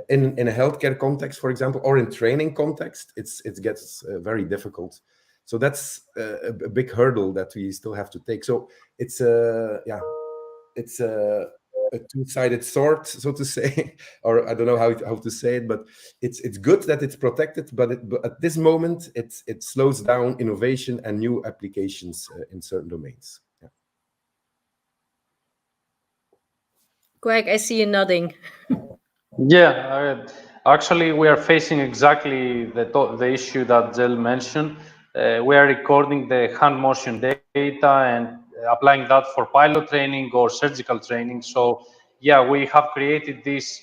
in a healthcare context, for example, or in training context, it gets very difficult. So that's a big hurdle that we still have to take. So it's a two-sided sword, so to say, or I don't know how to say it, but it's good that it's protected, but at this moment it slows down innovation and new applications in certain domains. Yeah. Greg, I see you nodding. Yeah, actually, we are facing exactly the issue that Jill mentioned. We are recording the hand motion data and applying that for pilot training or surgical training. So, yeah, we have created this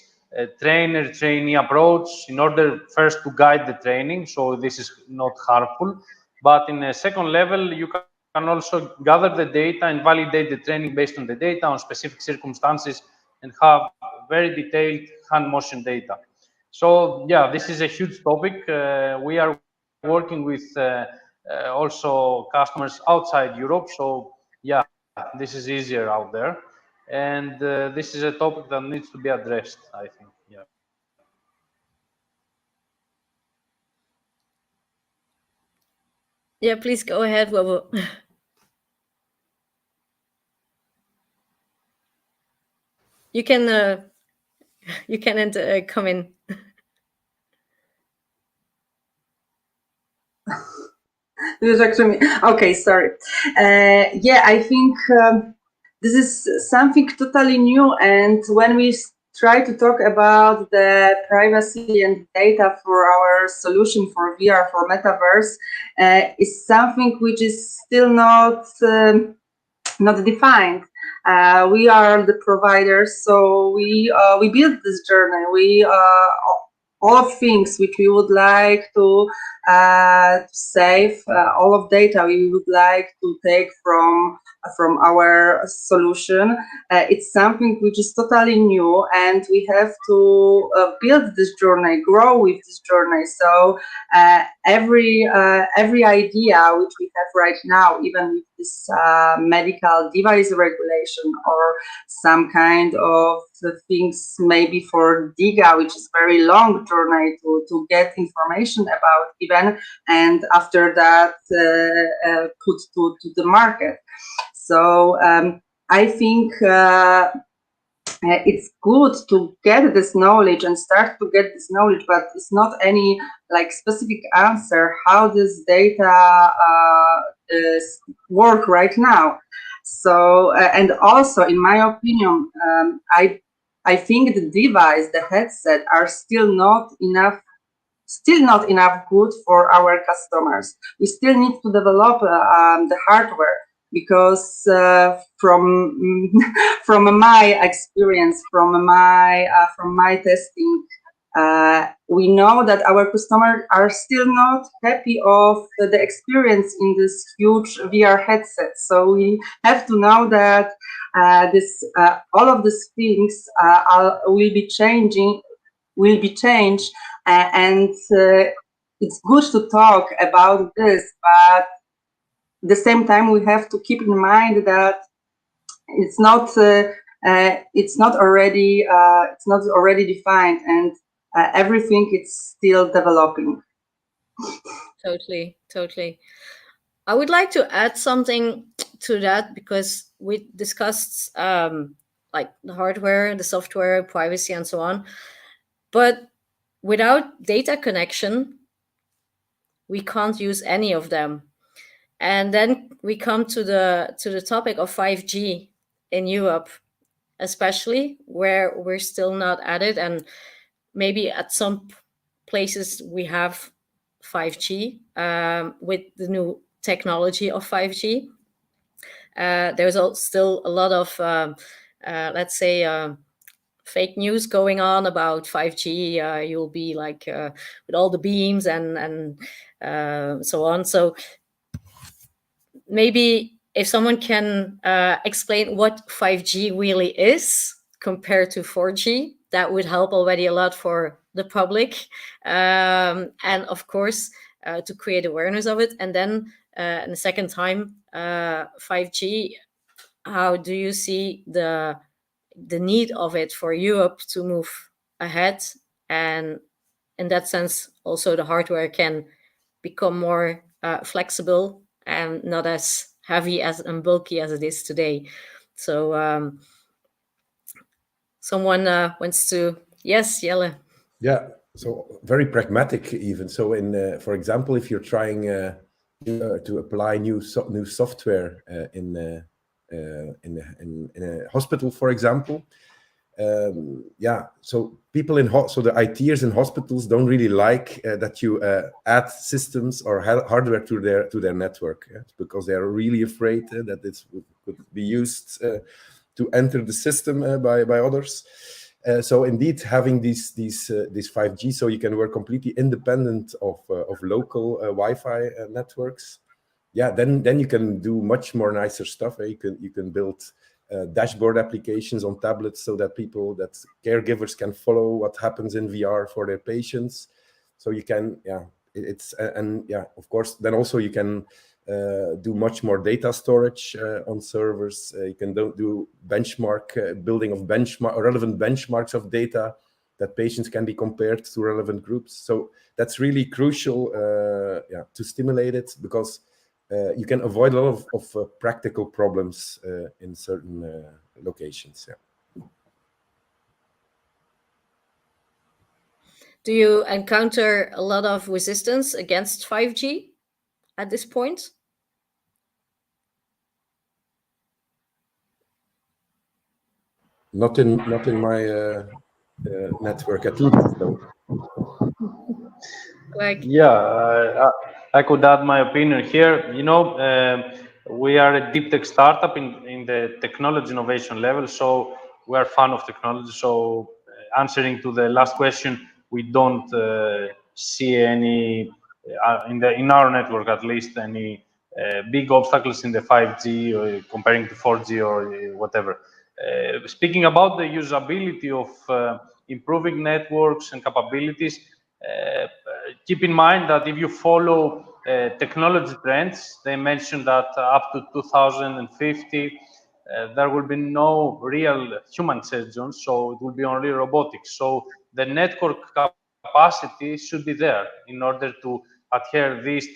trainer-trainee approach in order first to guide the training, so this is not harmful. But in a second level, you can also gather the data and validate the training based on the data on specific circumstances and have very detailed hand motion data. So yeah, this is a huge topic. We are working with also customers outside Europe. So yeah, this is easier out there. And this is a topic that needs to be addressed, I think. Yeah. Yeah, please go ahead, Wobo. You can come in. It was actually me. Okay, sorry. Yeah, I think this is something totally new. And when we try to talk about the privacy and data for our solution for VR, for Metaverse, is something which is still not defined. We are the providers, so we build this journey. We all of things which we would like to save, all of data we would like to take from our solution. It's something which is totally new, and we have to build this journey, grow with this journey. So every idea which we have right now, even with this medical device regulation or some kind of things maybe for DIGA, which is very long journey to get information about even, and after that put to the market. So I think it's good to get this knowledge and start to get this knowledge, but it's not any like specific answer how this data work right now. So and also, in my opinion, I think the device, the headset, are still not enough good for our customers. We still need to develop the hardware, because from from my experience, from my testing, we know that our customers are still not happy of the experience in this huge VR headset. So we have to know that all of these things will be changed, and it's good to talk about this, but at the same time we have to keep in mind that it's not already defined, and everything is still developing. Totally. I would like to add something to that, because we discussed like the hardware, the software, privacy, and so on. But without data connection, we can't use any of them. And then we come to the topic of 5G in Europe, especially, where we're still not at it, and maybe at some places we have 5G with the new technology of 5G. There's still a lot of let's say fake news going on about 5G. You'll be like with all the beams and so on. So maybe if someone can explain what 5G really is compared to 4G, that would help already a lot for the public, and of course to create awareness of it. And then in the second time, 5G, how do you see the need of it for Europe to move ahead? And in that sense, also the hardware can become more flexible and not as heavy and bulky as it is today. So someone wants to, yes, Jelle. Yeah, so very pragmatic even. So in, for example, if you're trying to apply new software in a hospital, for example, yeah, so people so the ITers in hospitals don't really like that you add systems or hardware to their network, because they are really afraid that this could be used to enter the system by others. So indeed, having these 5G, so you can work completely independent of local Wi-Fi networks. Yeah, then you can do much more nicer stuff. You can build dashboard applications on tablets, so that caregivers can follow what happens in VR for their patients. So you can, of course, then also you can do much more data storage on servers. You can do building of relevant benchmarks of data that patients can be compared to relevant groups. So that's really crucial to stimulate it, because you can avoid a lot of practical problems in certain locations. Yeah. Do you encounter a lot of resistance against 5G at this point? Not in my network at least. So Like, Yeah, I could add my opinion here. We are a deep tech startup in the technology innovation level, so we are fan of technology. So, answering to the last question, we don't see any in our network at least any big obstacles in the 5G or comparing to 4G or whatever. Speaking about the usability of improving networks and capabilities, keep in mind that if you follow technology trends, they mention that up to 2050, there will be no real human surgeons, so it will be only robotics. So the network capacity should be there in order to adhere this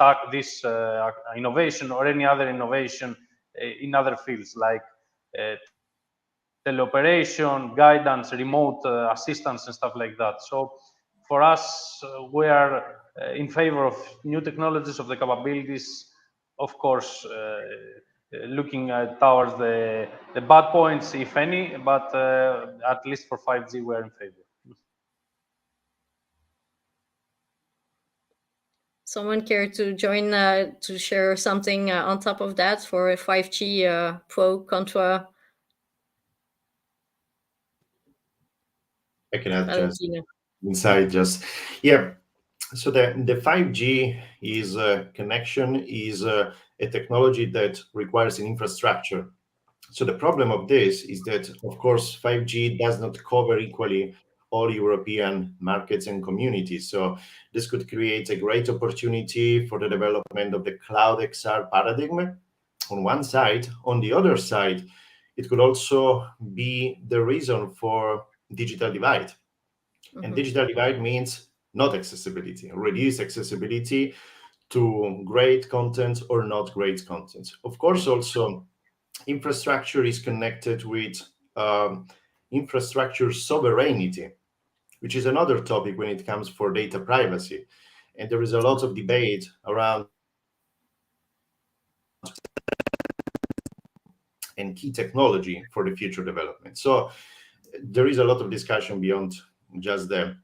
innovation or any other innovation in other fields like teleoperation, guidance, remote assistance, and stuff like that. So for us, we are in favor of new technologies, of the capabilities, of course, looking towards the bad points, if any, but at least for 5G, we're in favor. someone care to join to share something on top of that for 5G pro contra? I can add just Valentino. inside just yeah. So the 5G is a connection, is a technology that requires an infrastructure. So the problem of this is that, of course, 5G does not cover equally all European markets and communities. So this could create a great opportunity for the development of the cloud XR paradigm on one side. On the other side, it could also be the reason for digital divide. And digital divide means not accessibility, reduced accessibility to great content or not great content. Of course, also infrastructure is connected with infrastructure sovereignty, which is another topic when it comes for data privacy. And there is a lot of debate around and key technology for the future development. So there is a lot of discussion beyond just the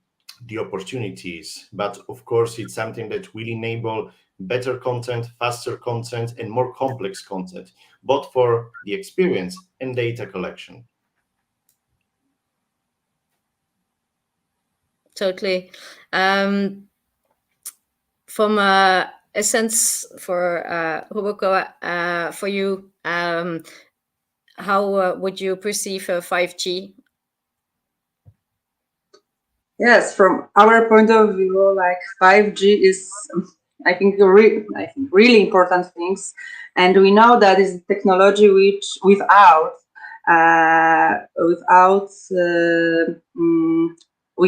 opportunities, but of course it's something that will enable better content, faster content, and more complex content, both for the experience and data collection. Totally. From a sense for Huboko, for you, how would you perceive 5G? Yes, from our point of view, like 5G is, I think, really important things, and we know that is technology which we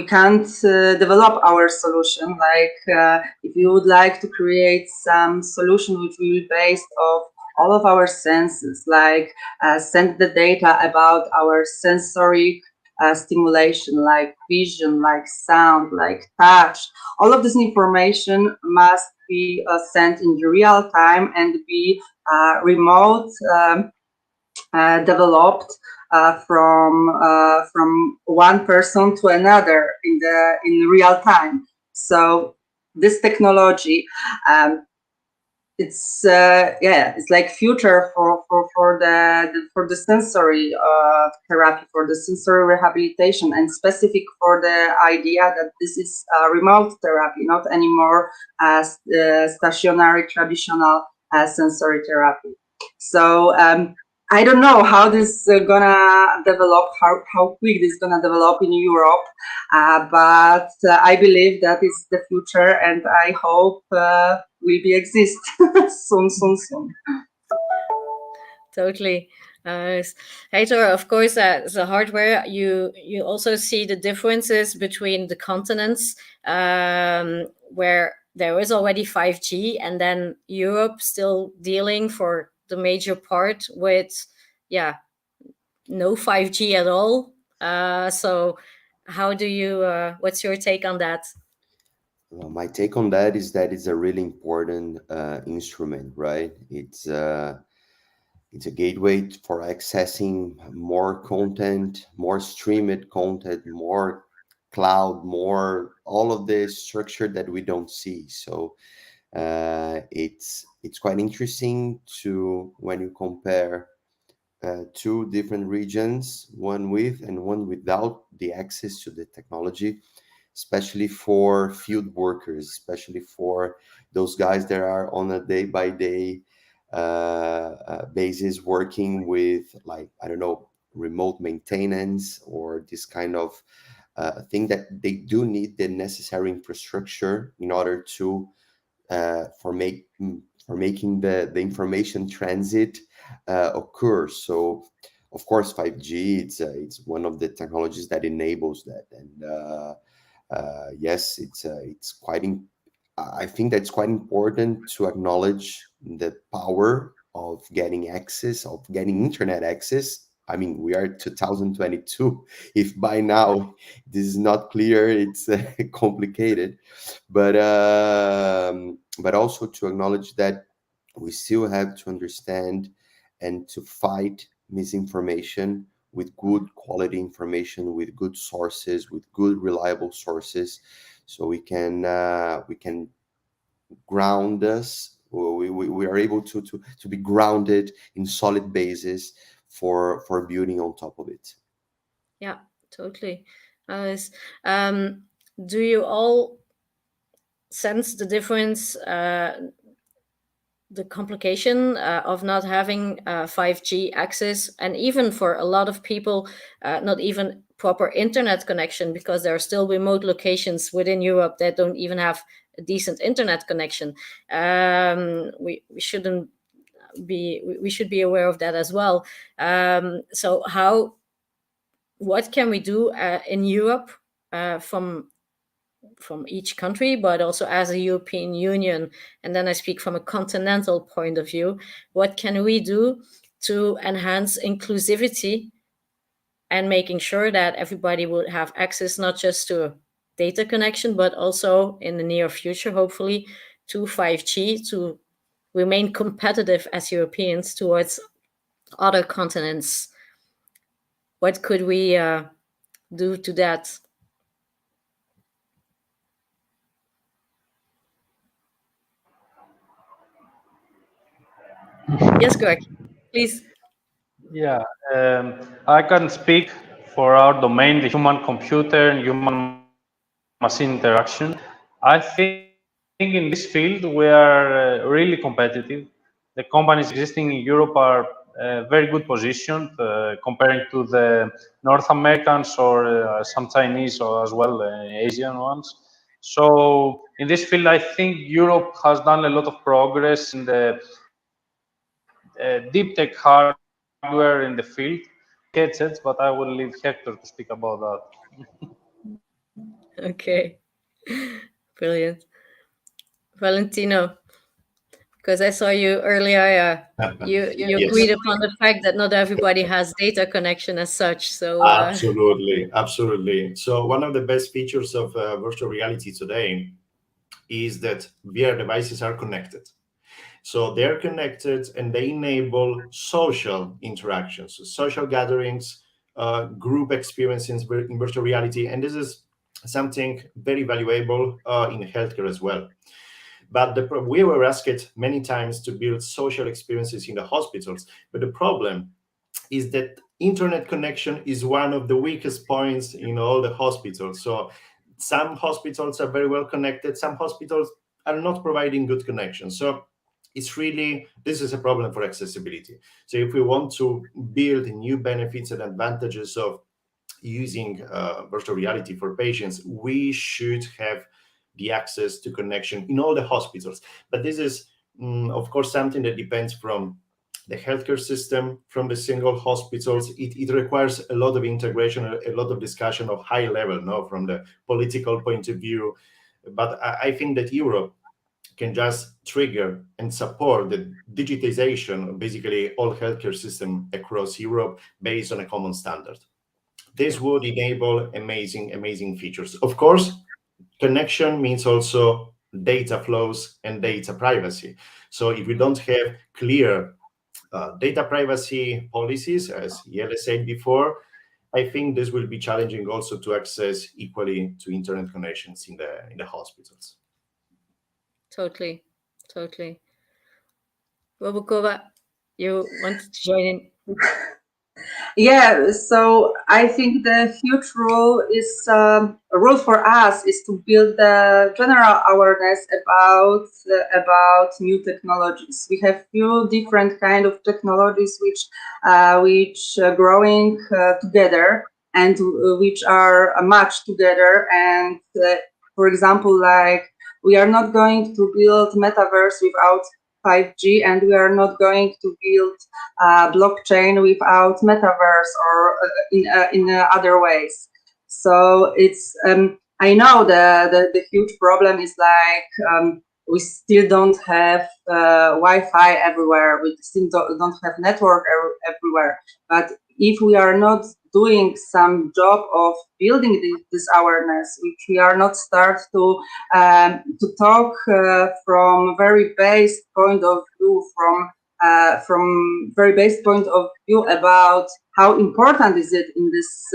can't develop our solution. Like if you would like to create some solution which will be based off all of our senses, like send the data about our sensory stimulation, like vision, like sound, like touch. All of this information must be sent in real time and be remote developed from one person to another in real time. So this technology, it's like future for the sensory therapy, for the sensory rehabilitation, and specific for the idea that this is remote therapy, not anymore as stationary traditional sensory therapy. So I don't know how this is gonna develop, how quick this is gonna develop in Europe, but I believe that is the future, and I hope will be exist soon. Totally. Heitor, of course, the hardware, you also see the differences between the continents, where there is already 5G, and then Europe still dealing for the major part with, no 5G at all. So how do you, what's your take on that? Well, my take on that is that it's a really important instrument, right? It's a gateway for accessing more content, more streamed content, more cloud, more all of the structure that we don't see. So it's quite interesting to when you compare two different regions, one with and one without the access to the technology, especially for field workers, especially for those guys that are on a day by day basis working with, like, I don't know, remote maintenance or this kind of thing that they do need the necessary infrastructure in order to for making the information transit occur. So of course 5G, it's one of the technologies that enables that. And yes, it's quite I think that's quite important to acknowledge the power of getting access, of getting internet access. I mean, we are 2022. If by now this is not clear, it's complicated. But also to acknowledge that we still have to understand and to fight misinformation with good quality information, with good sources, with good reliable sources, so we can ground us. We are able to be grounded in solid basis for building on top of it. Yeah, totally. Nice. Do you all sense the difference, the complication of not having 5G access, and even for a lot of people, not even proper internet connection, because there are still remote locations within Europe that don't even have a decent internet connection. We shouldn't be, we should be aware of that as well. So what can we do in Europe, from each country, but also as a European Union, and then I speak from a continental point of view, what can we do to enhance inclusivity and making sure that everybody will have access not just to a data connection, but also in the near future, hopefully, to 5G, to remain competitive as Europeans towards other continents? What could we do to that? Yes, Greg, please. Yeah, I can speak for our domain, the human computer and human machine interaction. I think in this field we are really competitive. The companies existing in Europe are very good positioned comparing to the North Americans or some Chinese or as well Asian ones. So in this field, I think Europe has done a lot of progress in the deep tech hardware in the field, headsets, but I will leave Hector to speak about that. Okay, brilliant. Valentino, because I saw you earlier, you Yes. agreed upon the fact that not everybody has data connection as such. So Absolutely, absolutely. So one of the best features of virtual reality today is that VR devices are connected. So they're connected and they enable social interactions, social gatherings, group experiences in virtual reality. And this is something very valuable in healthcare as well. But we were asked many times to build social experiences in the hospitals. But the problem is that internet connection is one of the weakest points in all the hospitals. So some hospitals are very well connected, some hospitals are not providing good connection. So this is a problem for accessibility. So if we want to build new benefits and advantages of using virtual reality for patients, we should have the access to connection in all the hospitals. But this is, of course, something that depends from the healthcare system, from the single hospitals. It requires a lot of integration, a lot of discussion of high level, from the political point of view. But I think that Europe can just trigger and support the digitization of basically all healthcare system across Europe based on a common standard. This would enable amazing features. Of course, connection means also data flows and data privacy. So if we don't have clear data privacy policies, as Yele said before, I think this will be challenging also to access equally to internet connections in the hospitals. Totally. Robokova, you wanted to join in? Yeah, so I think the huge role is a role for us is to build the general awareness about new technologies. We have few different kind of technologies which growing together and which are matched together. And for example, like we are not going to build metaverse without 5G, and we are not going to build blockchain without metaverse or in other ways. So it's I know the huge problem is like we still don't have Wi-Fi everywhere. We still don't have network everywhere. But if we are not doing some job of building this awareness, which we are not start to talk from very base point of view, from very base point of view about how important is it in this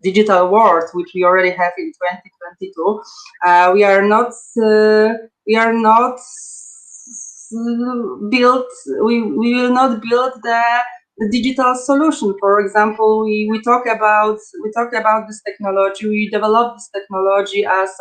digital world which we already have in 2022. We are not built. We will not build the digital solution. For example, we talk about this technology. We develop this technology as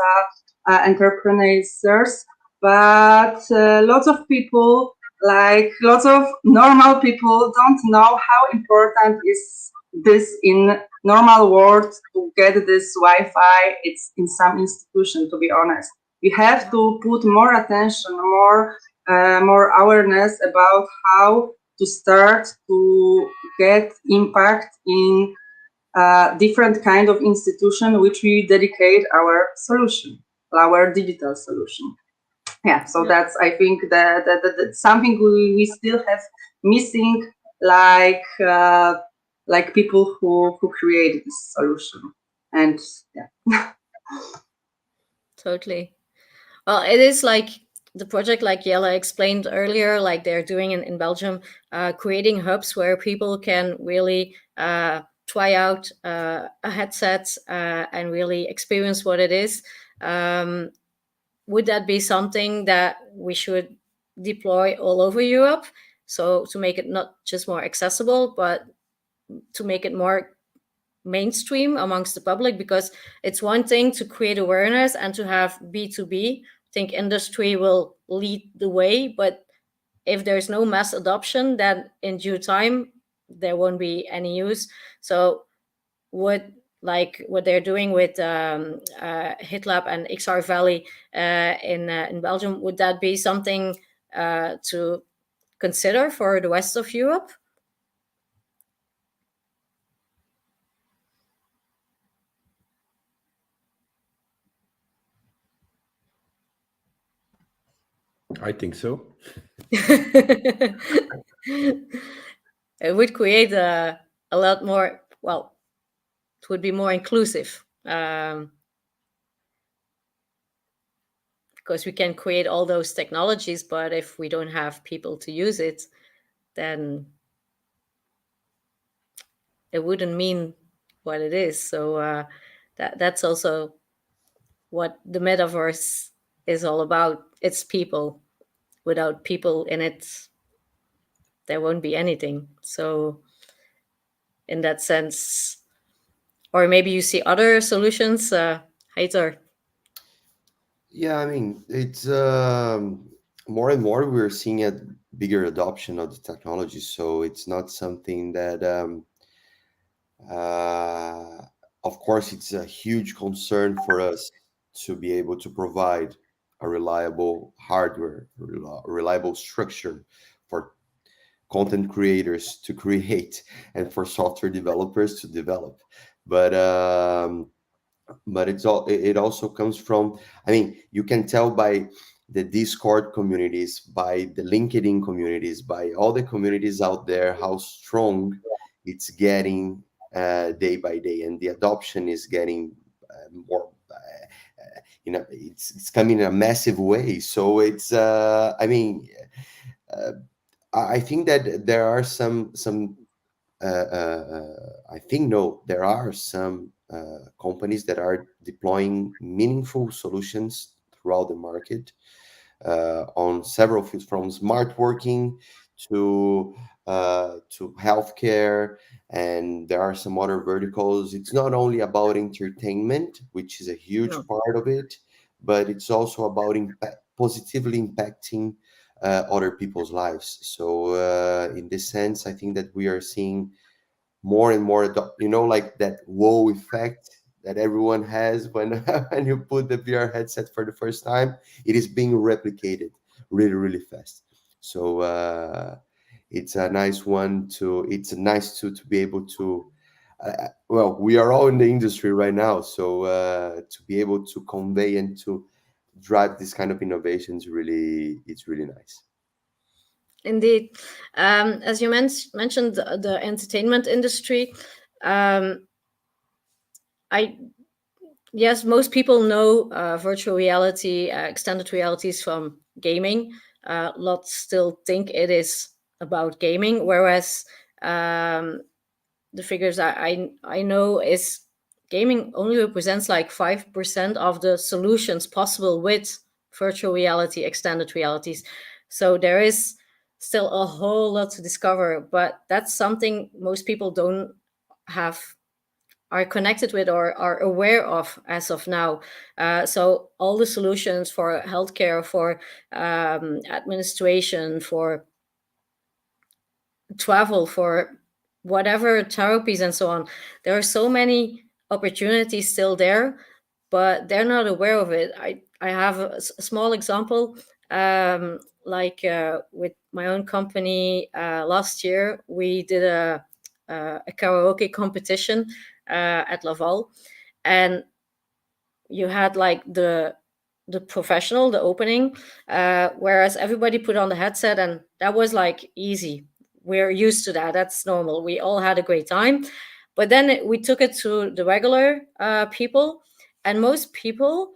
entrepreneurs, but lots of people, like lots of normal people, don't know how important is this in normal world to get this Wi-Fi. It's in some institution, to be honest. We have to put more attention, more awareness about how to start to get impact in different kind of institution which we dedicate our solution, our digital solution. Yeah, so that's, I think, that something we still have missing, like people who create this solution. And yeah. Totally. Well, it is like the project, like Jelle explained earlier, like they're doing in Belgium, creating hubs where people can really try out a headset and really experience what it is. Would that be something that we should deploy all over Europe? So to make it not just more accessible, but to make it more mainstream amongst the public, because it's one thing to create awareness and to have B2B. I think industry will lead the way, but if there's no mass adoption, then in due time there won't be any use. So what they're doing with HitLab and XR Valley in Belgium, would that be something to consider for the rest of Europe? I think so. It would create a lot more, well, it would be more inclusive, because we can create all those technologies, but if we don't have people to use it, then it wouldn't mean what it is. So that's also what the metaverse is all about. It's people. Without people in it, there won't be anything. So in that sense, or maybe you see other solutions, Heitor. Yeah, I mean, it's more and more we're seeing a bigger adoption of the technology. So it's not something that, of course, it's a huge concern for us to be able to provide a reliable hardware, reliable structure for content creators to create and for software developers to develop. But it also comes from, I mean, you can tell by the Discord communities, by the LinkedIn communities, by all the communities out there, how strong it's getting day by day, and the adoption is getting more. It's coming in a massive way. So it's, I mean, I think that there are some I think no, there are some companies that are deploying meaningful solutions throughout the market on several fields, from smart working to healthcare, and there are some other verticals. It's not only about entertainment, which is a huge No. part of it, but it's also about positively impacting other people's lives. So in this sense, I think that we are seeing more and more, like that wow effect that everyone has when when you put the VR headset for the first time. It is being replicated really, really fast. So it's a nice one to. It's nice to be able to. Well, we are all in the industry right now, so to be able to convey and to drive this kind of innovations, really, it's really nice. Indeed. As you mentioned, the entertainment industry. Um, I Yes, most people know virtual reality, extended realities from gaming. Lots still think it is about gaming, whereas the figures I know is gaming only represents like 5% of the solutions possible with virtual reality, extended realities. So there is still a whole lot to discover, but that's something most people don't have are connected with or are aware of as of now. So all the solutions for healthcare, for administration, for travel, for whatever therapies and so on, there are so many opportunities still there, but they're not aware of it. I have a small example. With my own company, last year we did a karaoke competition at Laval, and you had like the professional, the opening, whereas everybody put on the headset, and that was like easy. We're used to that. That's normal. We all had a great time. But then we took it to the regular people, and most people,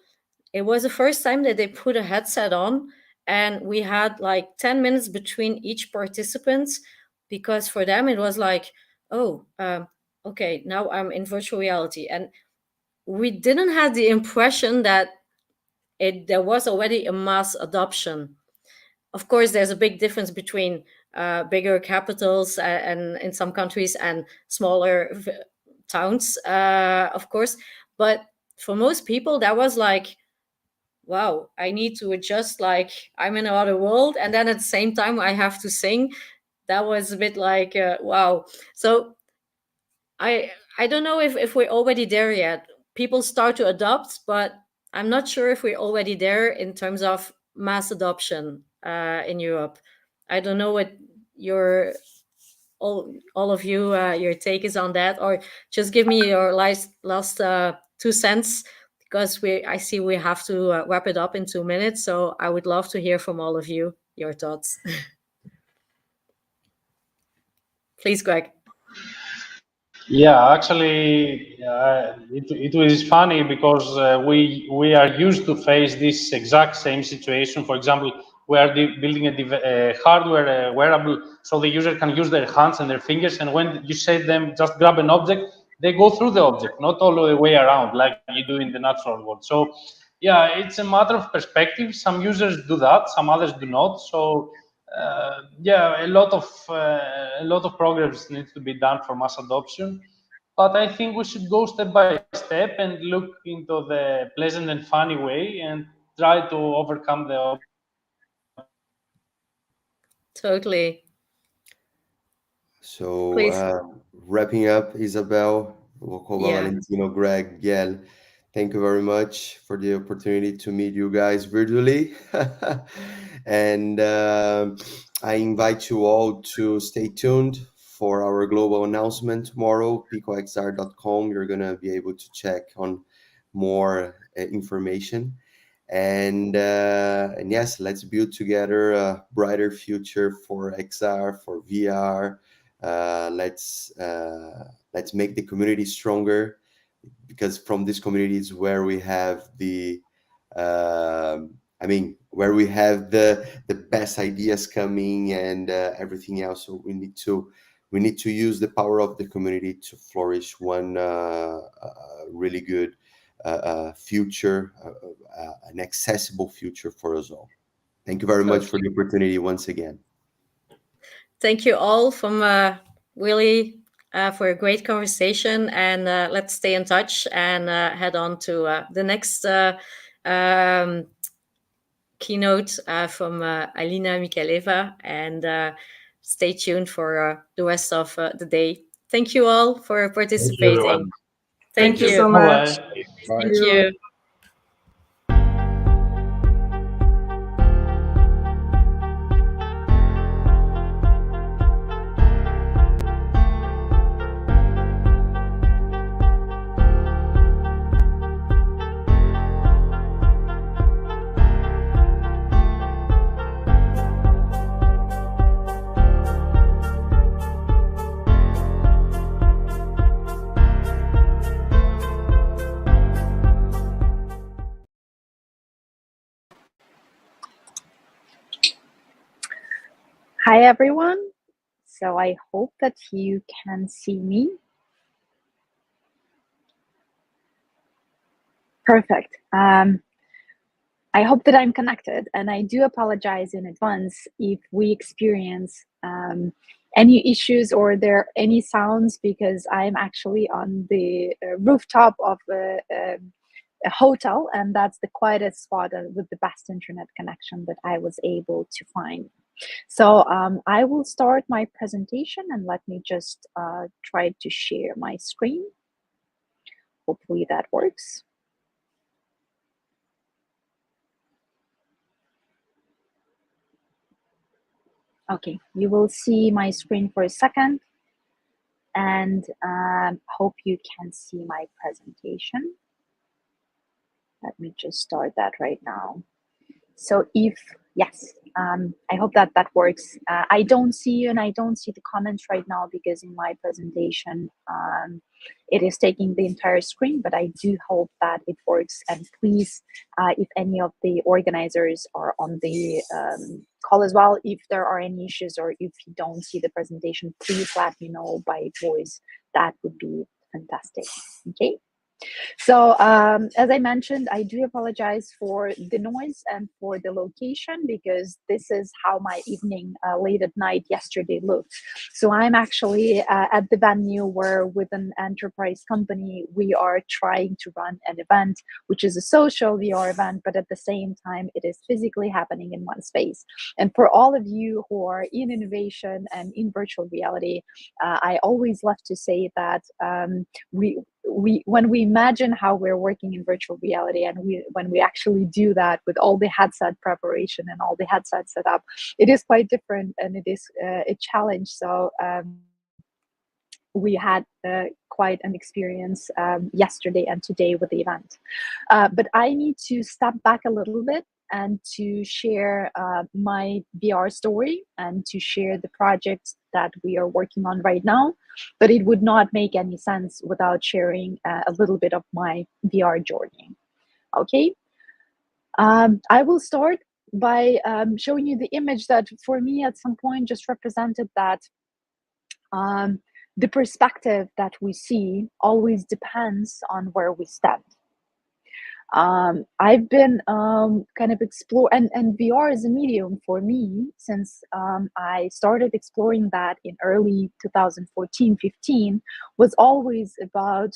it was the first time that they put a headset on, and we had like 10 minutes between each participant, because for them it was like, oh, okay, now I'm in virtual reality. And we didn't have the impression that there was already a mass adoption. Of course, there's a big difference between bigger capitals and in some countries and smaller towns, of course. But for most people, that was like, wow, I need to adjust, like I'm in another world, and then at the same time I have to sing. That was a bit like, wow. So I don't know if we're already there yet. People start to adopt, but I'm not sure if we're already there in terms of mass adoption in Europe. I don't know what your all of you your take is on that, or just give me your last 2 cents, because I see we have to wrap it up in 2 minutes. So I would love to hear from all of you your thoughts. Please, Greg. Yeah, actually, it was funny because we are used to face this exact same situation. For example, we are building a hardware wearable so the user can use their hands and their fingers, and when you say them just grab an object, they go through the object, not all the way around like you do in the natural world. So yeah, it's a matter of perspective. Some users do that, some others do not. So yeah, a lot of progress needs to be done for mass adoption. But I think we should go step by step and look into the pleasant and funny way and try to overcome the Totally. So Please. wrapping up, Isabel, Wokoba, Yeah. Valentino, Greg, Gael, thank you very much for the opportunity to meet you guys virtually. And I invite you all to stay tuned for our global announcement tomorrow, picoxr.com. You're going to be able to check on more information. And yes, let's build together a brighter future for XR, for VR. Let's make the community stronger, because from this community is where we have where we have the best ideas coming and everything else. So we we need to use the power of the community to flourish one really good future, an accessible future for us all. Thank you very much for the opportunity once again. Thank you all from really for a great conversation, and let's stay in touch and head on to the next keynote from Alina Mikhaileva, and stay tuned for the rest of the day. Thank you all for participating. everyone. Thank you you. so much. Bye-bye. Bye. Thank you. Hi everyone. So I hope that you can see me. Perfect. I hope that I'm connected, and I do apologize in advance if we experience any issues or there are any sounds, because I'm actually on the rooftop of a hotel, and that's the quietest spot with the best internet connection that I was able to find. So I will start my presentation, and let me just try to share my screen. Hopefully that works. Okay, you will see my screen for a second, and hope you can see my presentation. Let me just start that right now. So yes, I hope that works. I don't see you and I don't see the comments right now, because in my presentation, it is taking the entire screen, but I do hope that it works. And please, if any of the organizers are on the call as well, if there are any issues or if you don't see the presentation, please let me know by voice. That would be fantastic. Okay. So as I mentioned, I do apologize for the noise and for the location, because this is how my evening late at night yesterday looked. So I'm actually at the venue where, with an enterprise company, we are trying to run an event, which is a social VR event, but at the same time, it is physically happening in one space. And for all of you who are in innovation and in virtual reality, I always love to say that when we imagine how we're working in virtual reality, and when we actually do that with all the headset preparation and all the headset setup, it is quite different, and it is a challenge. So we had quite an experience yesterday and today with the event. But I need to step back a little bit and to share my VR story and to share the projects that we are working on right now. But it would not make any sense without sharing a little bit of my VR journey. Okay. I will start by showing you the image that for me at some point just represented that the perspective that we see always depends on where we stand. I've been kind of exploring, and VR is a medium for me since I started exploring that in early 2014-15, was always about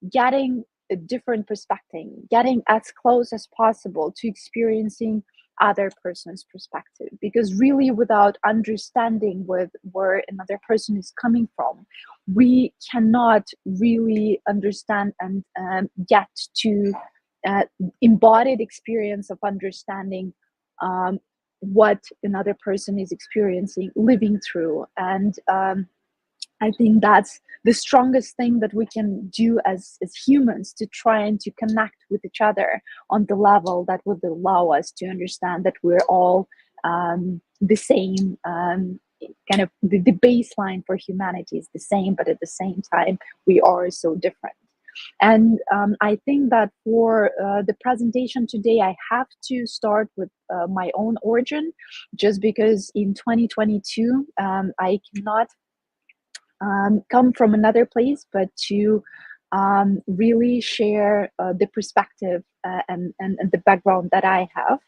getting a different perspective, getting as close as possible to experiencing other person's perspective, because really without understanding where another person is coming from, we cannot really understand and get to embodied experience of understanding what another person is experiencing, living through. And I think that's the strongest thing that we can do as humans, to try and to connect with each other on the level that would allow us to understand that we're all the same. Kind of the baseline for humanity is the same, but at the same time, we are so different. And I think that for the presentation today, I have to start with my own origin, just because in 2022, I cannot come from another place, but to really share the perspective and the background that I have,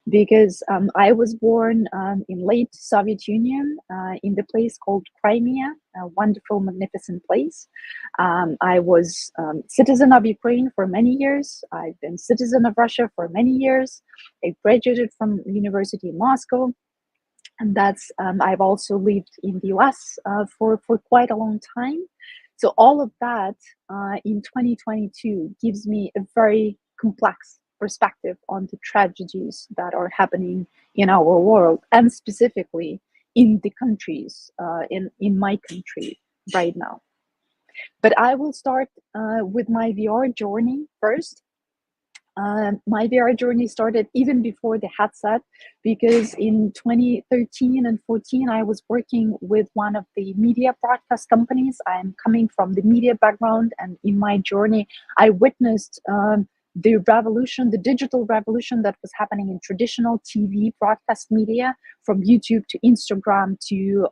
because I was born in late Soviet Union in the place called Crimea, a wonderful, magnificent place. I was citizen of Ukraine for many years. I've been citizen of Russia for many years. I graduated from University in Moscow. And that's I've also lived in the US for quite a long time. So all of that in 2022 gives me a very complex perspective on the tragedies that are happening in our world, and specifically in the countries, in my country right now. But I will start with my VR journey first. My VR journey started even before the headset, because in 2013 and 14, I was working with one of the media broadcast companies. I'm coming from the media background, and in my journey, I witnessed the revolution, the digital revolution that was happening in traditional TV broadcast media, from YouTube to Instagram to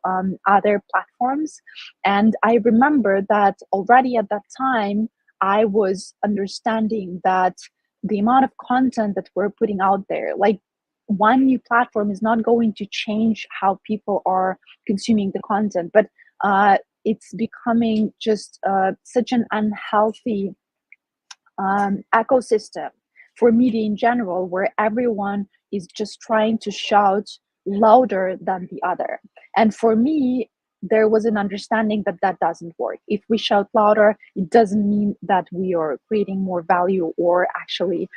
other platforms. And I remember that already at that time, I was understanding that the amount of content that we're putting out there, like one new platform is not going to change how people are consuming the content, but it's becoming just such an unhealthy ecosystem for media in general, where everyone is just trying to shout louder than the other. And for me, there was an understanding that that doesn't work. If we shout louder, it doesn't mean that we are creating more value or actually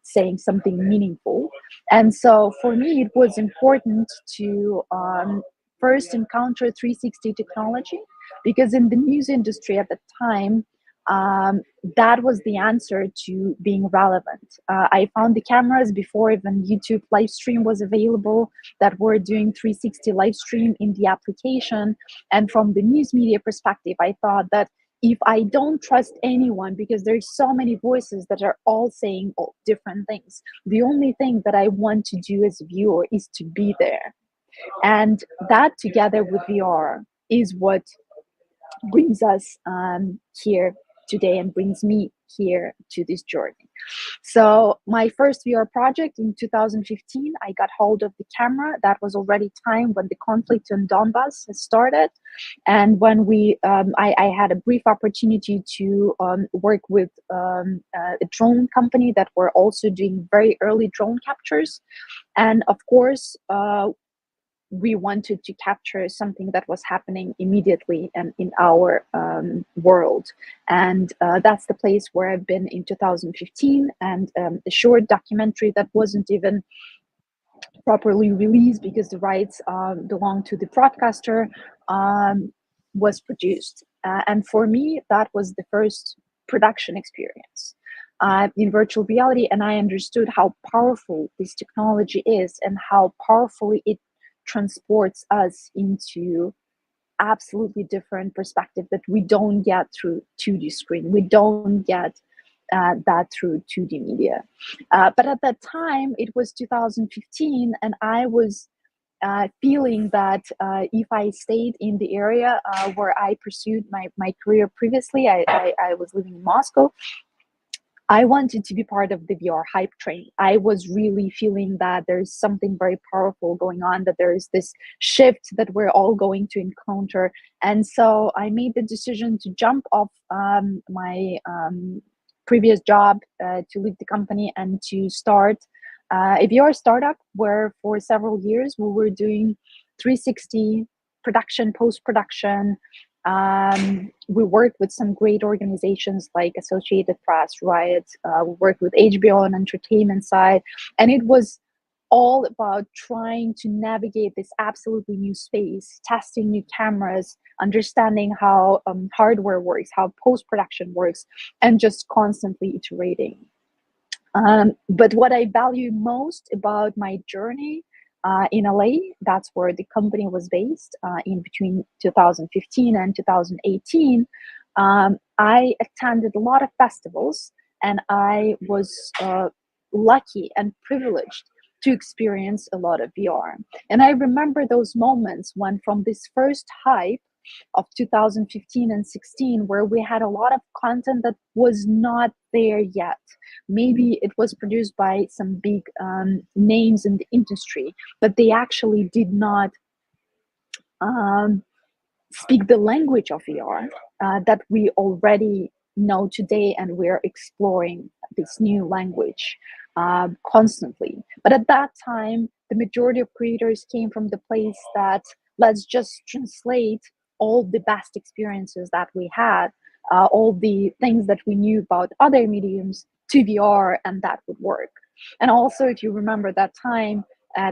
saying something meaningful. And so for me, it was important to first encounter 360 technology, because in the news industry at the time, that was the answer to being relevant. I found the cameras before even YouTube live stream was available that were doing 360 live stream in the application. And from the news media perspective, I thought that if I don't trust anyone, because there's so many voices that are all saying all different things, the only thing that I want to do as a viewer is to be there. And that, together with VR, is what brings us here today and brings me here to this journey. So my first VR project in 2015, I got hold of the camera. That was already time when the conflict in Donbass has started. And when I had a brief opportunity to work with a drone company that were also doing very early drone captures. And of course, we wanted to capture something that was happening immediately and in our world. And that's the place where I've been in 2015, and a short documentary that wasn't even properly released because the rights belong to the broadcaster was produced. And for me, that was the first production experience in virtual reality. And I understood how powerful this technology is and how powerfully it transports us into absolutely different perspective that we don't get through 2D screen. We don't get that through 2D media. But at that time, it was 2015, and I was feeling that if I stayed in the area where I pursued my career previously, I was living in Moscow, I wanted to be part of the VR hype train. I was really feeling that there's something very powerful going on, that there is this shift that we're all going to encounter. And so I made the decision to jump off my previous job, to leave the company and to start a VR startup where for several years we were doing 360 production, post-production. We worked with some great organizations like Associated Press, Riot. We worked with HBO on entertainment side, and it was all about trying to navigate this absolutely new space, testing new cameras, understanding how hardware works, how post-production works, and just constantly iterating. But what I value most about my journey in LA, that's where the company was based in between 2015 and 2018. I attended a lot of festivals, and I was lucky and privileged to experience a lot of VR. And I remember those moments when, from this first hype, of 2015 and 16, where we had a lot of content that was not there yet. Maybe it was produced by some big names in the industry, but they actually did not speak the language of VR that we already know today, and we're exploring this new language constantly. But at that time, the majority of creators came from the place that let's just translate all the best experiences that we had, all the things that we knew about other mediums to VR, and that would work. And also, if you remember that time,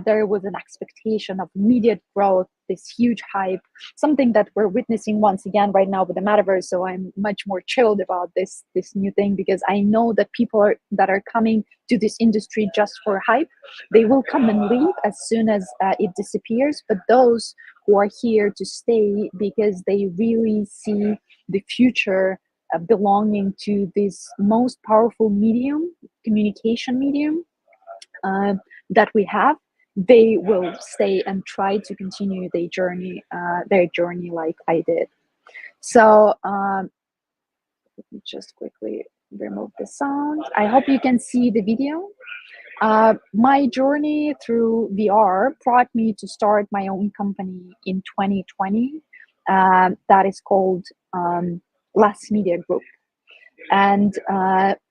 there was an expectation of immediate growth, this huge hype, something that we're witnessing once again right now with the Metaverse. So I'm much more chilled about this new thing, because I know that people that are coming to this industry just for hype, they will come and leave as soon as it disappears. But those who are here to stay because they really see the future belonging to this most powerful medium, communication medium, that we have, they will stay and try to continue their journey like I did. So let me just quickly remove the sound. I hope you can see the video. My journey through VR brought me to start my own company in 2020 that is called Less Media Group. And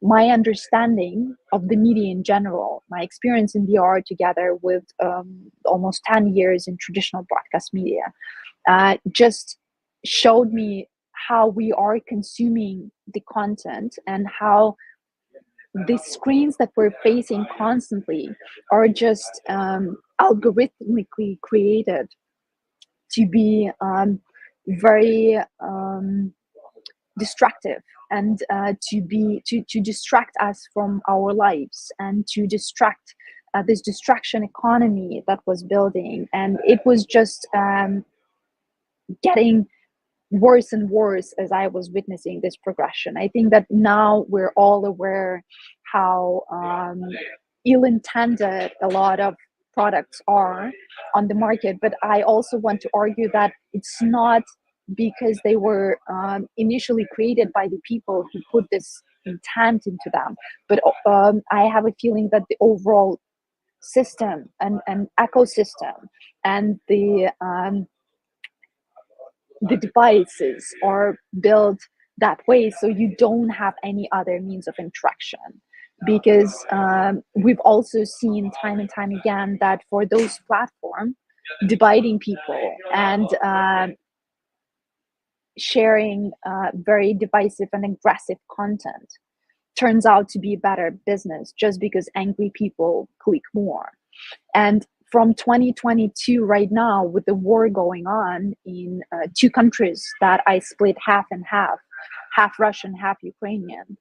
my understanding of the media in general, my experience in VR together with almost 10 years in traditional broadcast media, just showed me how we are consuming the content, and how the screens that we're facing constantly are just algorithmically created to be very destructive, and to distract us from our lives, and to distract this distraction economy that was building. And it was just getting worse and worse as I was witnessing this progression. I think that now we're all aware how ill-intended a lot of products are on the market, but I also want to argue that it's not because they were initially created by the people who put this intent into them, but I have a feeling that the overall system and ecosystem and the devices are built that way, so you don't have any other means of interaction. Because we've also seen time and time again that for those platforms, dividing people and sharing very divisive and aggressive content turns out to be better business, just because angry people click more. And from 2022 right now, with the war going on in two countries that I split half and half Russian, half Ukrainian,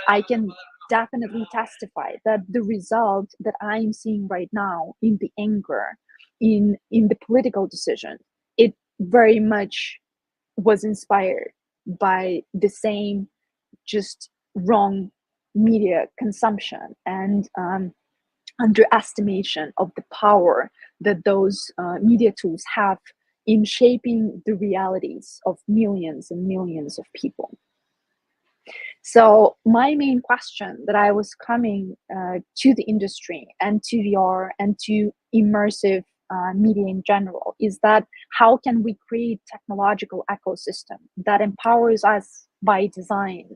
I can definitely testify that the result that I'm seeing right now in the anger, in the political decision, it very much was inspired by the same just wrong media consumption and underestimation of the power that those media tools have in shaping the realities of millions and millions of people. So my main question that I was coming to the industry and to VR and to immersive media in general is that how can we create technological ecosystem that empowers us by design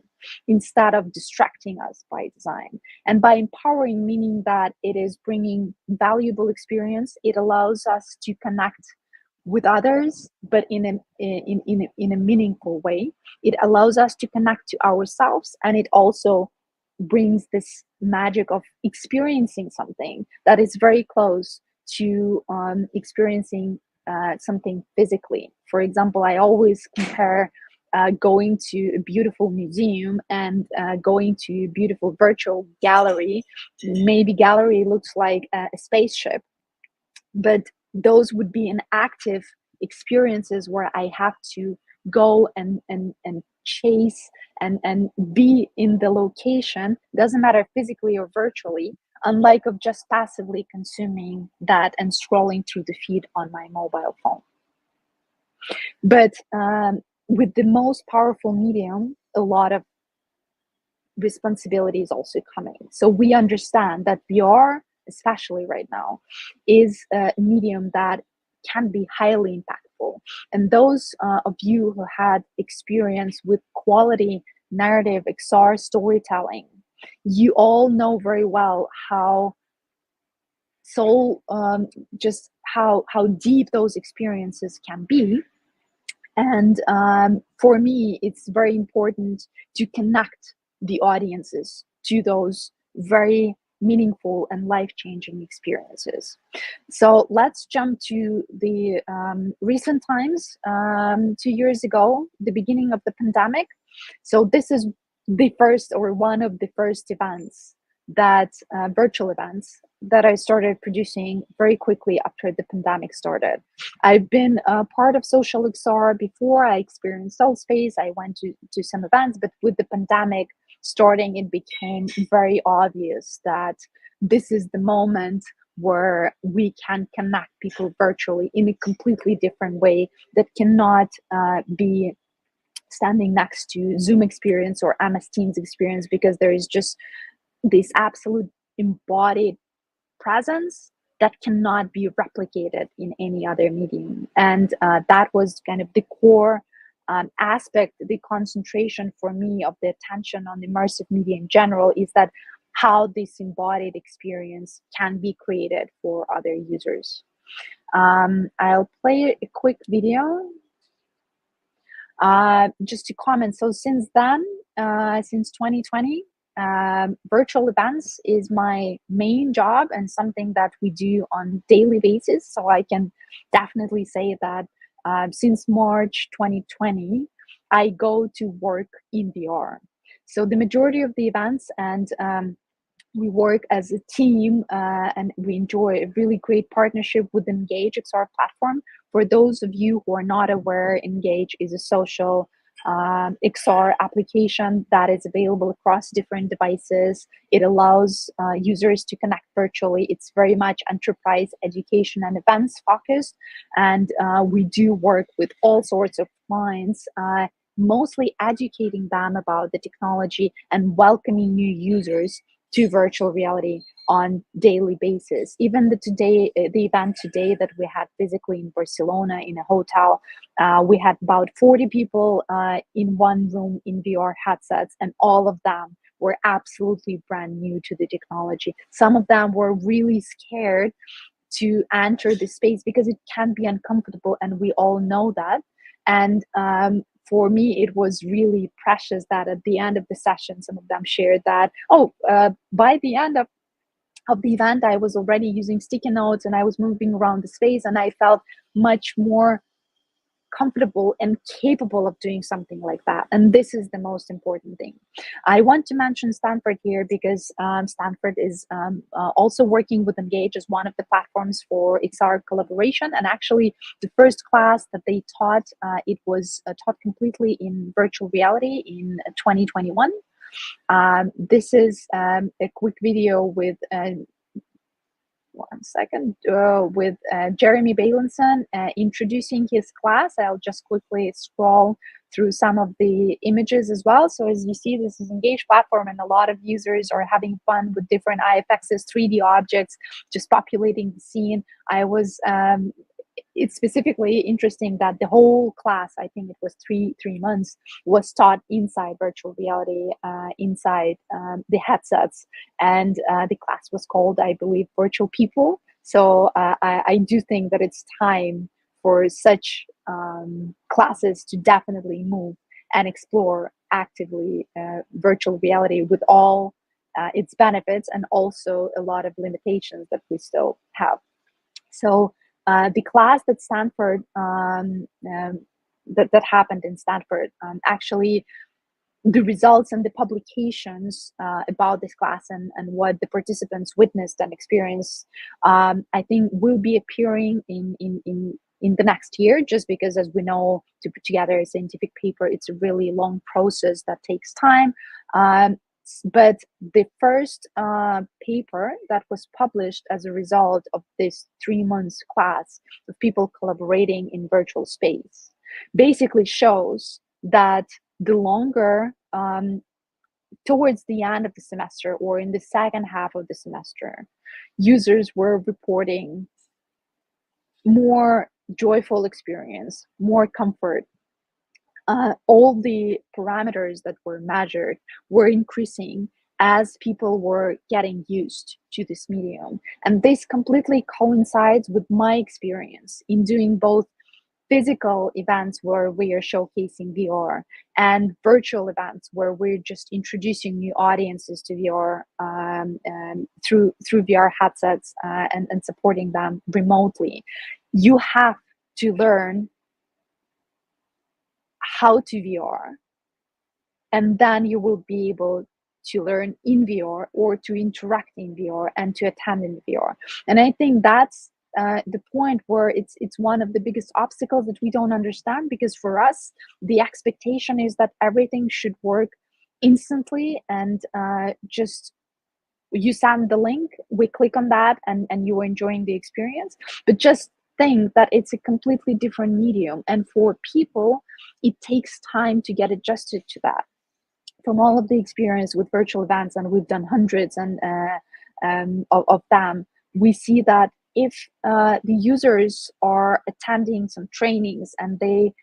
instead of distracting us by design? And by empowering, meaning that it is bringing valuable experience, it allows us to connect with others, but in a meaningful way. It allows us to connect to ourselves, and it also brings this magic of experiencing something that is very close to experiencing something physically. For example, I always compare going to a beautiful museum and going to a beautiful virtual gallery. Maybe gallery looks like a spaceship, but those would be an active experiences where I have to go and chase and be in the location, doesn't matter physically or virtually, unlike of just passively consuming that and scrolling through the feed on my mobile phone. But with the most powerful medium, a lot of responsibility is also coming. So we understand that VR, especially right now, is a medium that can be highly impactful. And those of you who had experience with quality narrative XR storytelling, you all know very well how just how deep those experiences can be. And for me, it's very important to connect the audiences to those very meaningful and life-changing experiences. So let's jump to the recent times. 2 years ago, the beginning of the pandemic. So this is the first, or one of the first events that virtual events that I started producing very quickly after the pandemic started. I've been a part of social XR before. I experienced Soul Space. I went to some events, but with the pandemic starting, it became very obvious that this is the moment where we can connect people virtually in a completely different way that cannot be standing next to Zoom experience or MS Teams experience, because there is just this absolute embodied presence that cannot be replicated in any other medium. And that was kind of the core aspect, the concentration for me of the attention on immersive media in general, is that how this embodied experience can be created for other users. I'll play a quick video just to comment. So since then, since 2020, virtual events is my main job and something that we do on daily basis. So I can definitely say that since March 2020, I go to work in VR. So the majority of the events, and we work as a team, and we enjoy a really great partnership with Engage XR platform. For those of you who are not aware, Engage is a social XR application that is available across different devices. It allows users to connect virtually. It's very much enterprise education and events focused. And we do work with all sorts of clients, mostly educating them about the technology and welcoming new users to virtual reality on daily basis. Even the event today that we had physically in Barcelona in a hotel, we had about 40 people in one room in VR headsets, and all of them were absolutely brand new to the technology. Some of them were really scared to enter the space because it can be uncomfortable, and we all know that. And for me, it was really precious that at the end of the session, some of them shared that, by the end of the event, I was already using sticky notes and I was moving around the space, and I felt much more comfortable and capable of doing something like that. And this is the most important thing. I want to mention Stanford here because Stanford is also working with Engage as one of the platforms for XR collaboration. And actually, the first class that they taught, it was taught completely in virtual reality in 2021. This is a quick video with with Jeremy Bailenson introducing his class. I'll just quickly scroll through some of the images as well. So as you see, this is Engage platform, and a lot of users are having fun with different IFXs, 3D objects, just populating the scene. It's specifically interesting that the whole class, I think it was three months, was taught inside virtual reality, inside the headsets. And the class was called, I believe, Virtual People. So I do think that it's time for such classes to definitely move and explore actively virtual reality with all its benefits and also a lot of limitations that we still have. So the class that Stanford, that happened in Stanford, actually, the results and the publications about this class and what the participants witnessed and experienced, I think will be appearing in the next year, just because, as we know, to put together a scientific paper, it's a really long process that takes time. But the first paper that was published as a result of this 3 months class of people collaborating in virtual space, basically shows that the longer towards the end of the semester or in the second half of the semester, users were reporting more joyful experience, more comfort. All the parameters that were measured were increasing as people were getting used to this medium. And this completely coincides with my experience in doing both physical events where we are showcasing VR and virtual events where we're just introducing new audiences to VR through VR headsets and supporting them remotely. You have to learn how to VR, and then you will be able to learn in VR or to interact in VR and to attend in VR. And I think that's the point where it's one of the biggest obstacles that we don't understand, because for us the expectation is that everything should work instantly, and just you send the link, we click on that, and you are enjoying the experience. But just think that it's a completely different medium, and for people it takes time to get adjusted to that. From all of the experience with virtual events, and we've done hundreds of them, we see that if the users are attending some trainings and they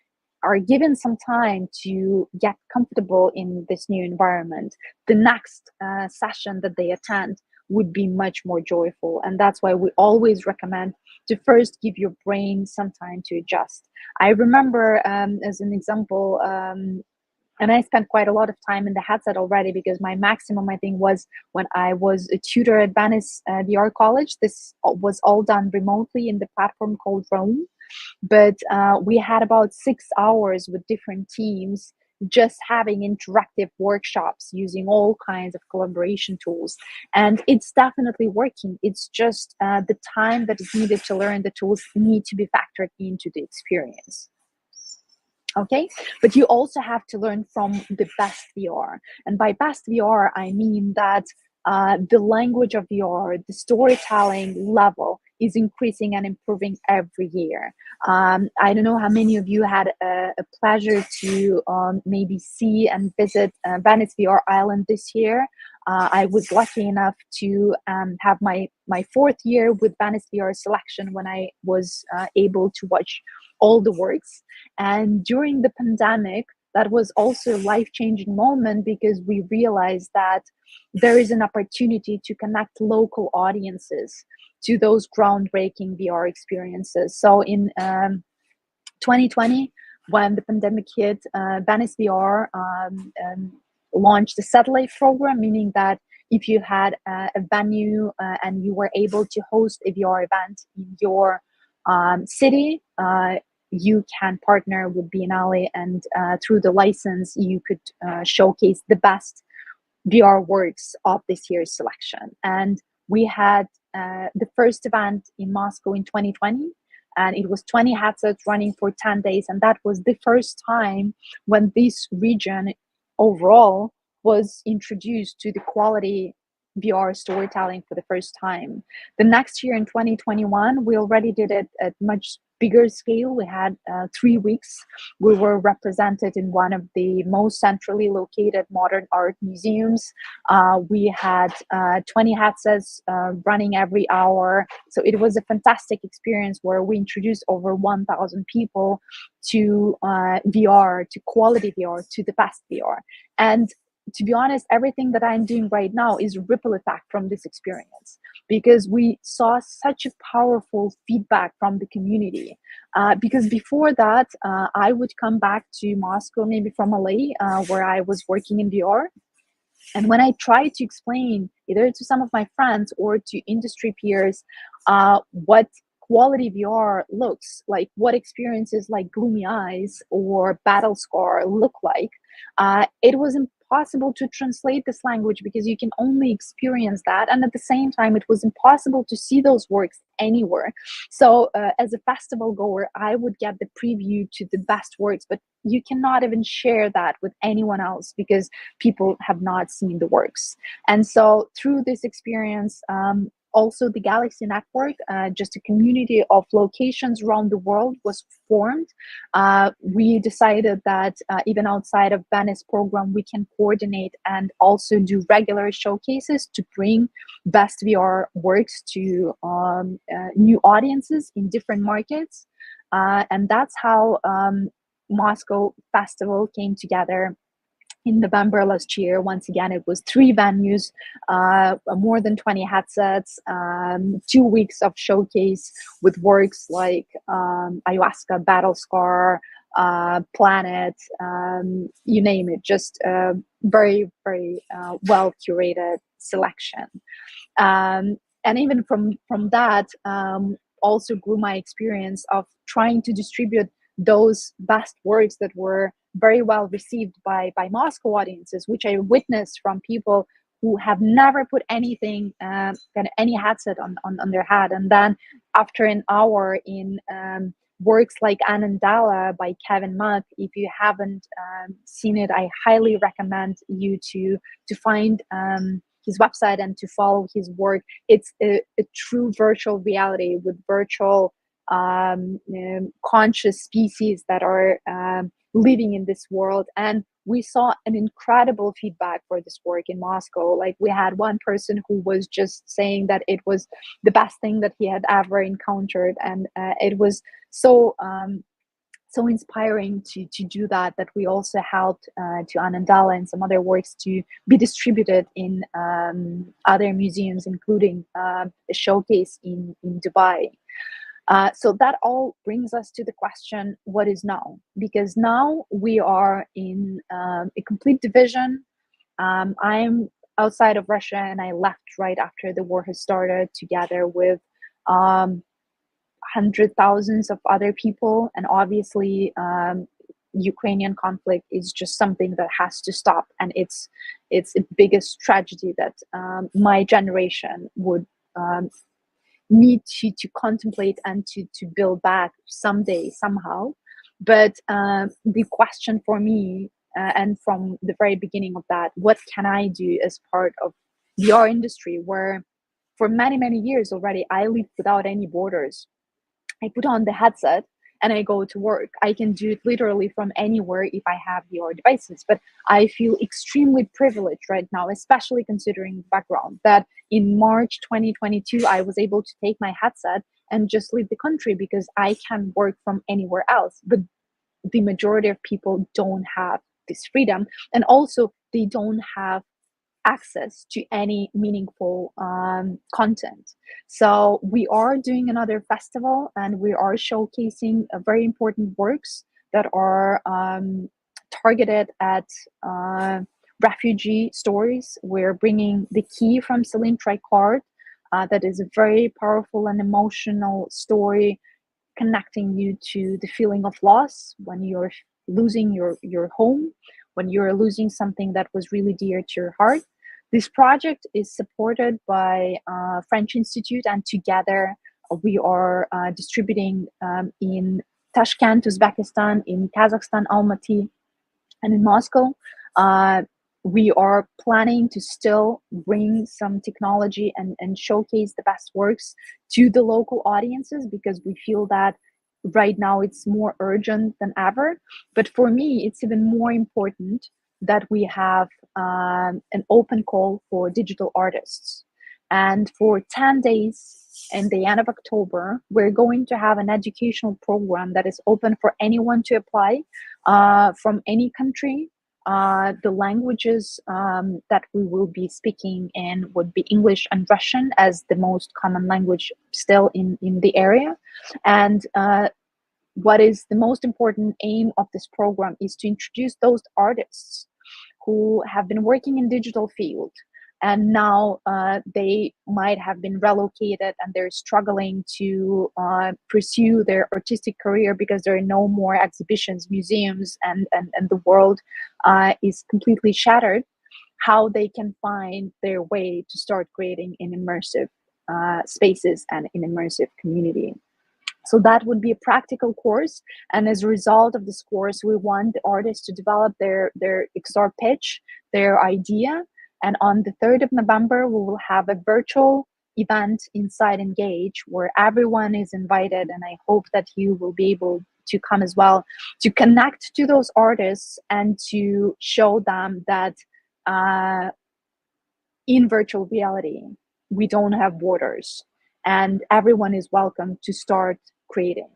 are given some time to get comfortable in this new environment, the next session that they attend would be much more joyful. And that's why we always recommend to first give your brain some time to adjust. I remember, as an example, and I spent quite a lot of time in the headset already, because my maximum, I think, was when I was a tutor at Venice VR College. This was all done remotely in the platform called Roam. But we had about 6 hours with different teams, just having interactive workshops using all kinds of collaboration tools. And it's definitely working. It's just the time that is needed to learn the tools need to be factored into the experience. Okay, but you also have to learn from the best VR. And by best VR, I mean that the language of VR, the storytelling level is increasing and improving every year. I don't know how many of you had a pleasure to maybe see and visit Venice VR Island this year. I was lucky enough to have my 4th year with Venice VR selection when I was able to watch all the works. And during the pandemic, that was also a life-changing moment, because we realized that there is an opportunity to connect local audiences to those groundbreaking VR experiences. So in 2020, when the pandemic hit, Venice VR launched a satellite program, meaning that if you had a venue and you were able to host a VR event in your city, you can partner with Biennale, and through the license, you could showcase the best VR works of this year's selection. And we had the first event in Moscow in 2020, and it was 20 headsets running for 10 days. And that was the first time when this region overall was introduced to the quality VR storytelling for the first time. The next year in 2021, we already did it at much bigger scale. We had 3 weeks. We were represented in one of the most centrally located modern art museums. We had 20 headsets running every hour. So it was a fantastic experience where we introduced over 1,000 people to VR, to quality VR, to the best VR. And to be honest, everything that I'm doing right now is a ripple effect from this experience, because we saw such a powerful feedback from the community. Because before that, I would come back to Moscow, maybe from LA, where I was working in VR. And when I tried to explain either to some of my friends or to industry peers what quality VR looks like, what experiences like Gloomy Eyes or Battle Scar look like, it was impossible to translate this language, because you can only experience that, and at the same time it was impossible to see those works anywhere. So as a festival goer, I would get the preview to the best works, but you cannot even share that with anyone else because people have not seen the works. And so through this experience, Also, the Galaxy Network, just a community of locations around the world, was formed. We decided that even outside of Venice program, we can coordinate and also do regular showcases to bring best VR works to new audiences in different markets. And that's how Moscow Festival came together in November last year. Once again, it was 3 venues, more than 20 headsets, 2 weeks of showcase with works like Ayahuasca, Battle Scar, Planet, you name it, just a very, very well curated selection. And even from that, also grew my experience of trying to distribute those best works that were very well received by Moscow audiences, which I witnessed from people who have never put anything, any headset on their head. And then after an hour in works like Anandala by Kevin Muck, if you haven't seen it, I highly recommend you to find his website and to follow his work. It's a true virtual reality with virtual conscious species that are living in this world. And we saw an incredible feedback for this work in Moscow. Like, we had one person who was just saying that it was the best thing that he had ever encountered, and it was so inspiring to do that we also helped to Anandala and some other works to be distributed in other museums, including a showcase in Dubai. So that all brings us to the question, what is now? Because now we are in a complete division. I'm outside of Russia, and I left right after the war has started, together with hundred thousands of other people. And obviously, Ukrainian conflict is just something that has to stop. And it's the biggest tragedy that my generation would need to contemplate and to build back someday, somehow. But the question for me, and from the very beginning of that, what can I do as part of the VR industry, where for many, many years already, I live without any borders. I put on the headset and I go to work. I can do it literally from anywhere if I have VR devices. But I feel extremely privileged right now, especially considering the background that in March 2022, I was able to take my headset and just leave the country because I can work from anywhere else. But the majority of people don't have this freedom. And also, they don't have access to any meaningful content. So we are doing another festival, and we are showcasing very important works that are targeted at refugee stories. We're bringing The Key from Celine Tricard. That is a very powerful and emotional story, connecting you to the feeling of loss when you're losing your home, when you're losing something that was really dear to your heart. This project is supported by French Institute, and together we are distributing in Tashkent, Uzbekistan, in Kazakhstan, Almaty, and in Moscow. We are planning to still bring some technology and showcase the best works to the local audiences, because we feel that right now it's more urgent than ever. But for me, it's even more important that we have an open call for digital artists. And for 10 days in the end of October, we're going to have an educational program that is open for anyone to apply from any country. The languages that we will be speaking in would be English and Russian as the most common language still in the area. And what is the most important aim of this program is to introduce those artists who have been working in digital field, and now they might have been relocated and they're struggling to pursue their artistic career because there are no more exhibitions, museums, and the world is completely shattered. How they can find their way to start creating in immersive spaces and in immersive community. So that would be a practical course. And as a result of this course, we want the artists to develop their XR pitch, their idea. And on the 3rd of November, we will have a virtual event inside Engage where everyone is invited, and I hope that you will be able to come as well, to connect to those artists and to show them that in virtual reality, we don't have borders and everyone is welcome to start creating.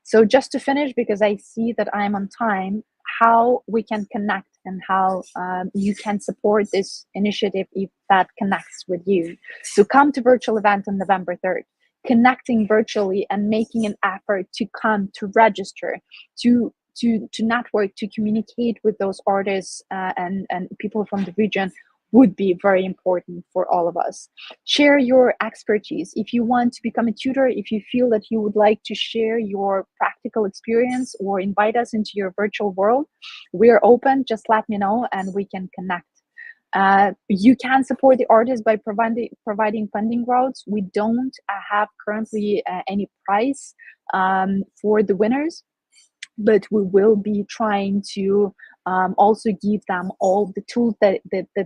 So just to finish, because I see that I'm on time, how we can connect and how you can support this initiative if that connects with you. So come to virtual event on November 3rd, connecting virtually and making an effort to come, to register, to network, to communicate with those artists and people from the region would be very important for all of us. Share your expertise. If you want to become a tutor, if you feel that you would like to share your practical experience or invite us into your virtual world, we're open. Just let me know and we can connect. You can support the artists by providing funding routes. We don't have currently any prize for the winners, but we will be trying to also give them all the tools that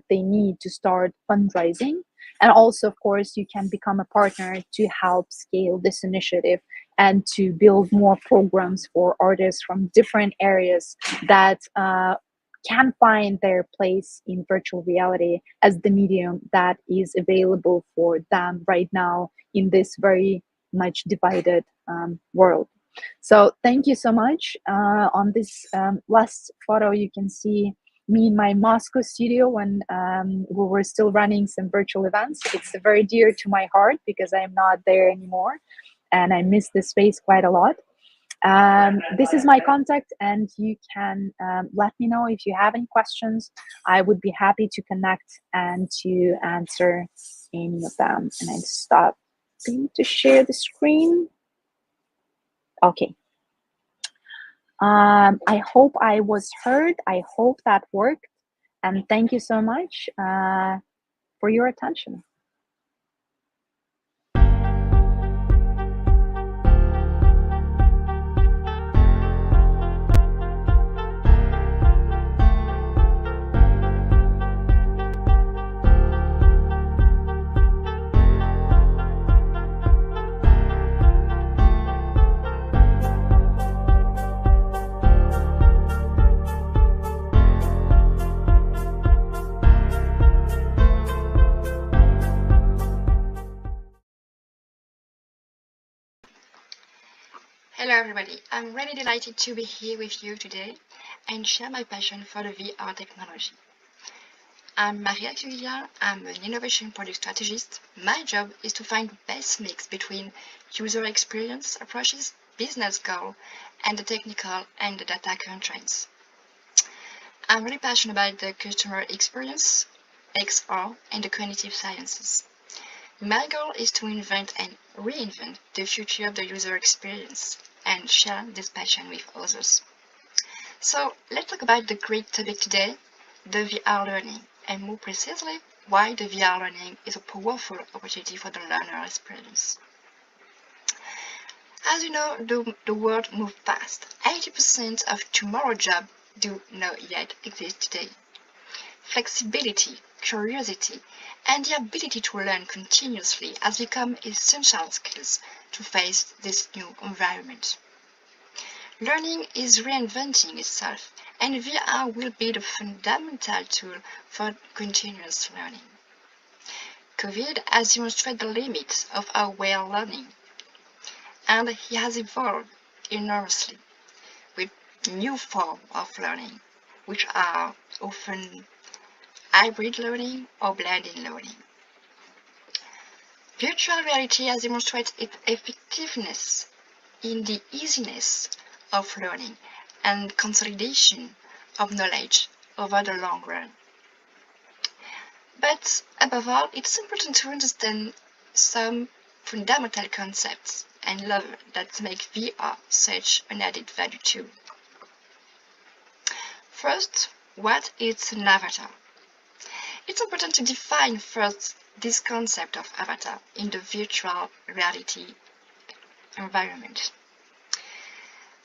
they need to start fundraising. And also, of course, you can become a partner to help scale this initiative and to build more programs for artists from different areas that can find their place in virtual reality as the medium that is available for them right now in this very much divided world. So thank you so much. On this last photo, you can see me in my Moscow studio when we were still running some virtual events. It's very dear to my heart because I'm not there anymore and I miss this space quite a lot. This is my contact and you can let me know if you have any questions. I would be happy to connect and to answer any of them. And I'm stopping to share the screen. Okay. I hope I was heard. I hope that worked. And thank you so much for your attention. Hello everybody, I'm really delighted to be here with you today and share my passion for the VR technology. I'm Maria Cuvilliard, I'm an innovation product strategist. My job is to find the best mix between user experience approaches, business goal, and the technical and the data constraints. I'm really passionate about the customer experience, XR, and the cognitive sciences. My goal is to invent and reinvent the future of the user experience and share this passion with others. So let's talk about the great topic today, the VR learning, and more precisely, why the VR learning is a powerful opportunity for the learner experience. As you know, the world moves fast. 80% of tomorrow's jobs do not yet exist today. Flexibility, curiosity, and the ability to learn continuously has become essential skills to face this new environment. Learning is reinventing itself, and VR will be the fundamental tool for continuous learning. COVID has demonstrated the limits of our way of learning, and it has evolved enormously with new forms of learning, which are often hybrid learning or blended learning. Virtual reality has demonstrated its effectiveness in the easiness of learning and consolidation of knowledge over the long run. But above all, it's important to understand some fundamental concepts and levels that make VR such an added value too. First, what is an avatar? It's important to define first this concept of avatar in the virtual reality environment.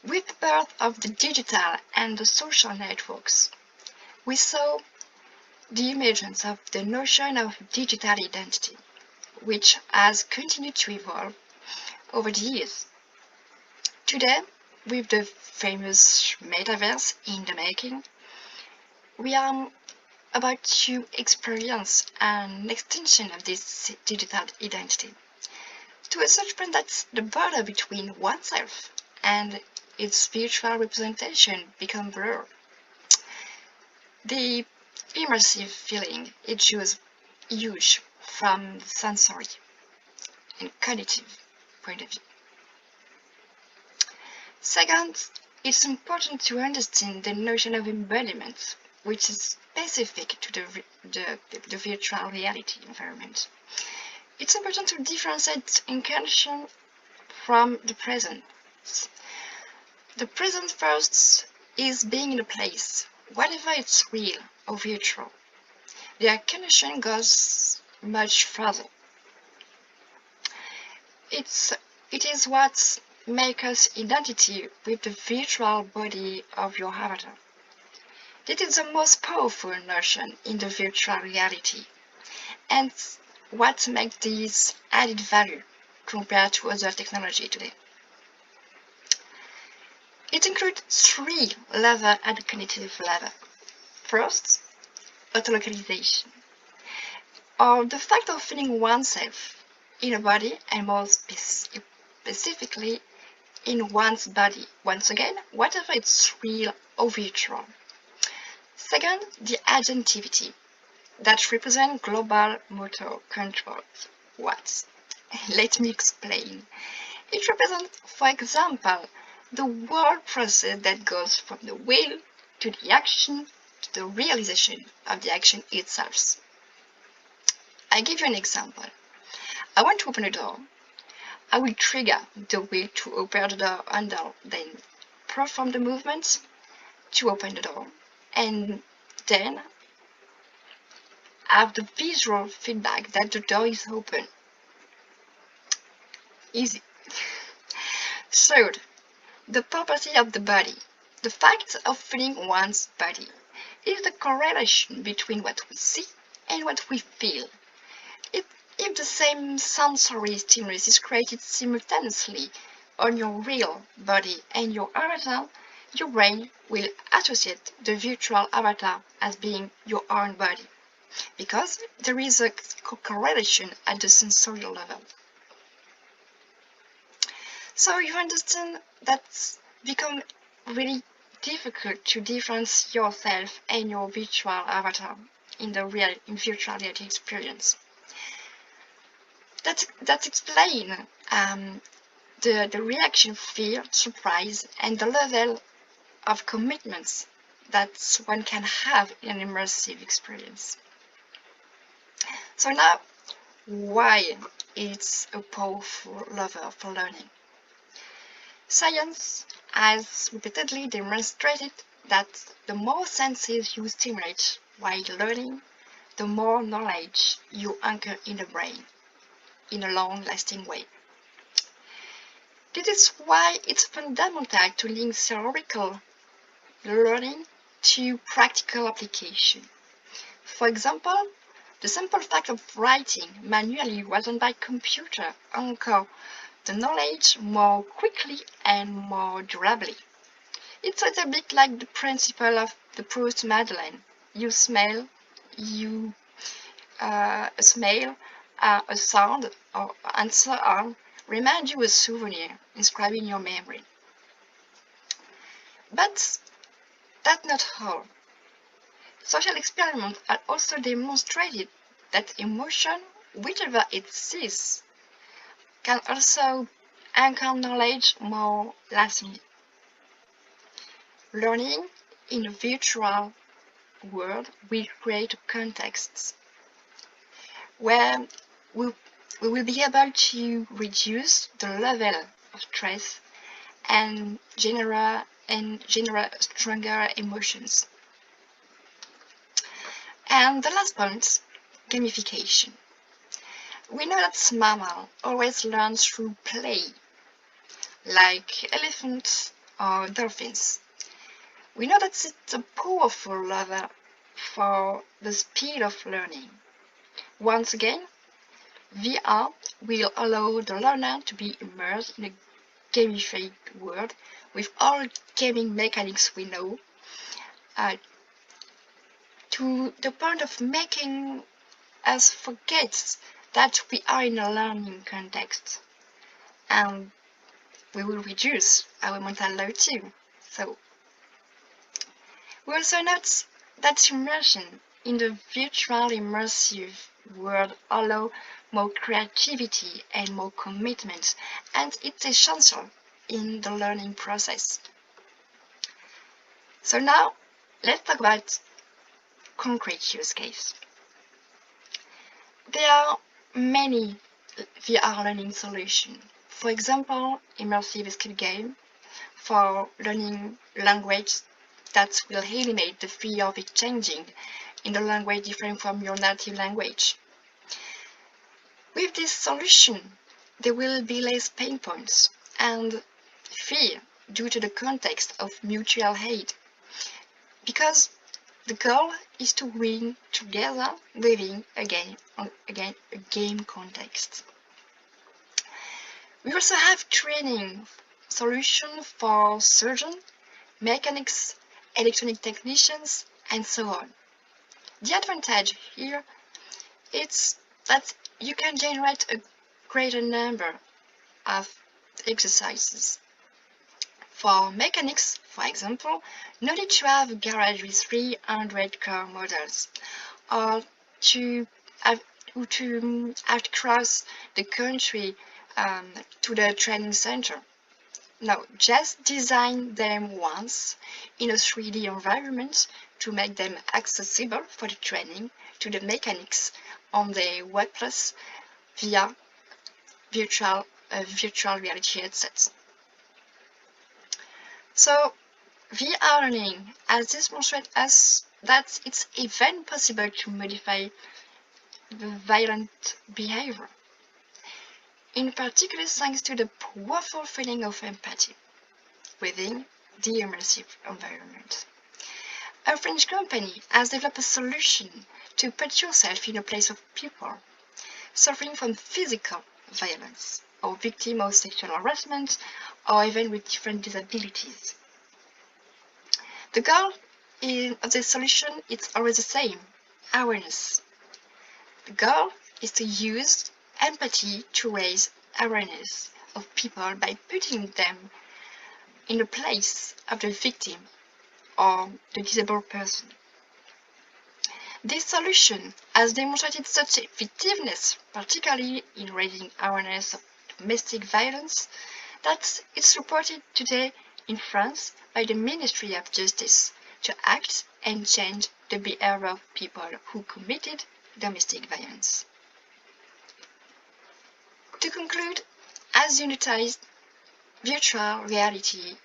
With the birth of the digital and the social networks, we saw the emergence of the notion of digital identity, which has continued to evolve over the years. Today, with the famous Metaverse in the making, we are about to experience an extension of this digital identity to a such point that the border between oneself and its virtual representation become blurred. The immersive feeling it shows huge from the sensory and cognitive point of view. Second, it's important to understand the notion of embodiment, which is specific to the virtual reality environment. It's important to differentiate incarnation from the present. The present first is being in a place, whatever it's real or virtual. The incarnation goes much further. It is what makes us identity with the virtual body of your avatar. This is the most powerful notion in the virtual reality, and what makes this added value compared to other technology today. It includes 3 levels at the cognitive level. First, autolocalization, or the fact of feeling oneself in a body, and more specifically in one's body, once again, whatever it's real or virtual. Second, the agentivity, that represents global motor control. What? Let me explain. It represents, for example, the whole process that goes from the will to the action to the realization of the action itself. I give you an example. I want to open a door. I will trigger the will to open the door and then perform the movement to open the door, and then have the visual feedback that the door is open. Easy. Third, the property of the body. The fact of feeling one's body is the correlation between what we see and what we feel. If the same sensory stimulus is created simultaneously on your real body and your avatar, your brain will associate the virtual avatar as being your own body, because there is a correlation at the sensorial level. So you understand that's become really difficult to differentiate yourself and your virtual avatar in virtual reality experience. That explains the reaction, fear, surprise, and the level of commitments that one can have in an immersive experience. So now, why it's a powerful lever for learning? Science has repeatedly demonstrated that the more senses you stimulate while learning, the more knowledge you anchor in the brain in a long-lasting way. This is why it's fundamental to link theoretical learning to practical application. For example, the simple fact of writing manually rather than by computer anchors the knowledge more quickly and more durably. It's a little bit like the principle of the Proust Madeleine. You smell, a smell, a sound, and so on, remind you a souvenir inscribed in your memory. But that's not all. Social experiments have also demonstrated that emotion, whichever it is, can also anchor knowledge more lastingly. Learning in a virtual world will create contexts where we will be able to reduce the level of stress and generate stronger emotions. And the last point, gamification. We know that mammals always learn through play, like elephants or dolphins. We know that it's a powerful lever for the speed of learning. Once again, VR will allow the learner to be immersed in a gamified world with all gaming mechanics we know, to the point of making us forget that we are in a learning context, and we will reduce our mental load too. So we also note that immersion in the virtual immersive world allows more creativity and more commitment, and it's essential in the learning process. So now, let's talk about concrete use case. There are many VR learning solutions. For example, immersive escape game for learning language that will eliminate the fear of it changing in a language different from your native language. With this solution, there will be less pain points and fear due to the context of mutual aid, because the goal is to win together within a game context. We also have training solutions for surgeons, mechanics, electronic technicians, and so on. The advantage here is that you can generate a greater number of exercises. For mechanics, for example, no need to have a garage with 300 car models, or to have to cross the country to the training center. No, just design them once in a 3D environment to make them accessible for the training to the mechanics on the workplace via virtual reality headsets. So, VR learning has demonstrated us that it's even possible to modify the violent behavior, in particular thanks to the powerful feeling of empathy within the immersive environment. A French company has developed a solution to put yourself in a place of people suffering from physical violence, or victim of sexual harassment, or even with different disabilities. The goal of the solution is always the same: awareness. The goal is to use empathy to raise awareness of people by putting them in the place of the victim or the disabled person. This solution has demonstrated such effectiveness, particularly in raising awareness of domestic violence, that it's reported today in France by the Ministry of Justice to act and change the behavior of people who committed domestic violence. To conclude, as unitized, virtual reality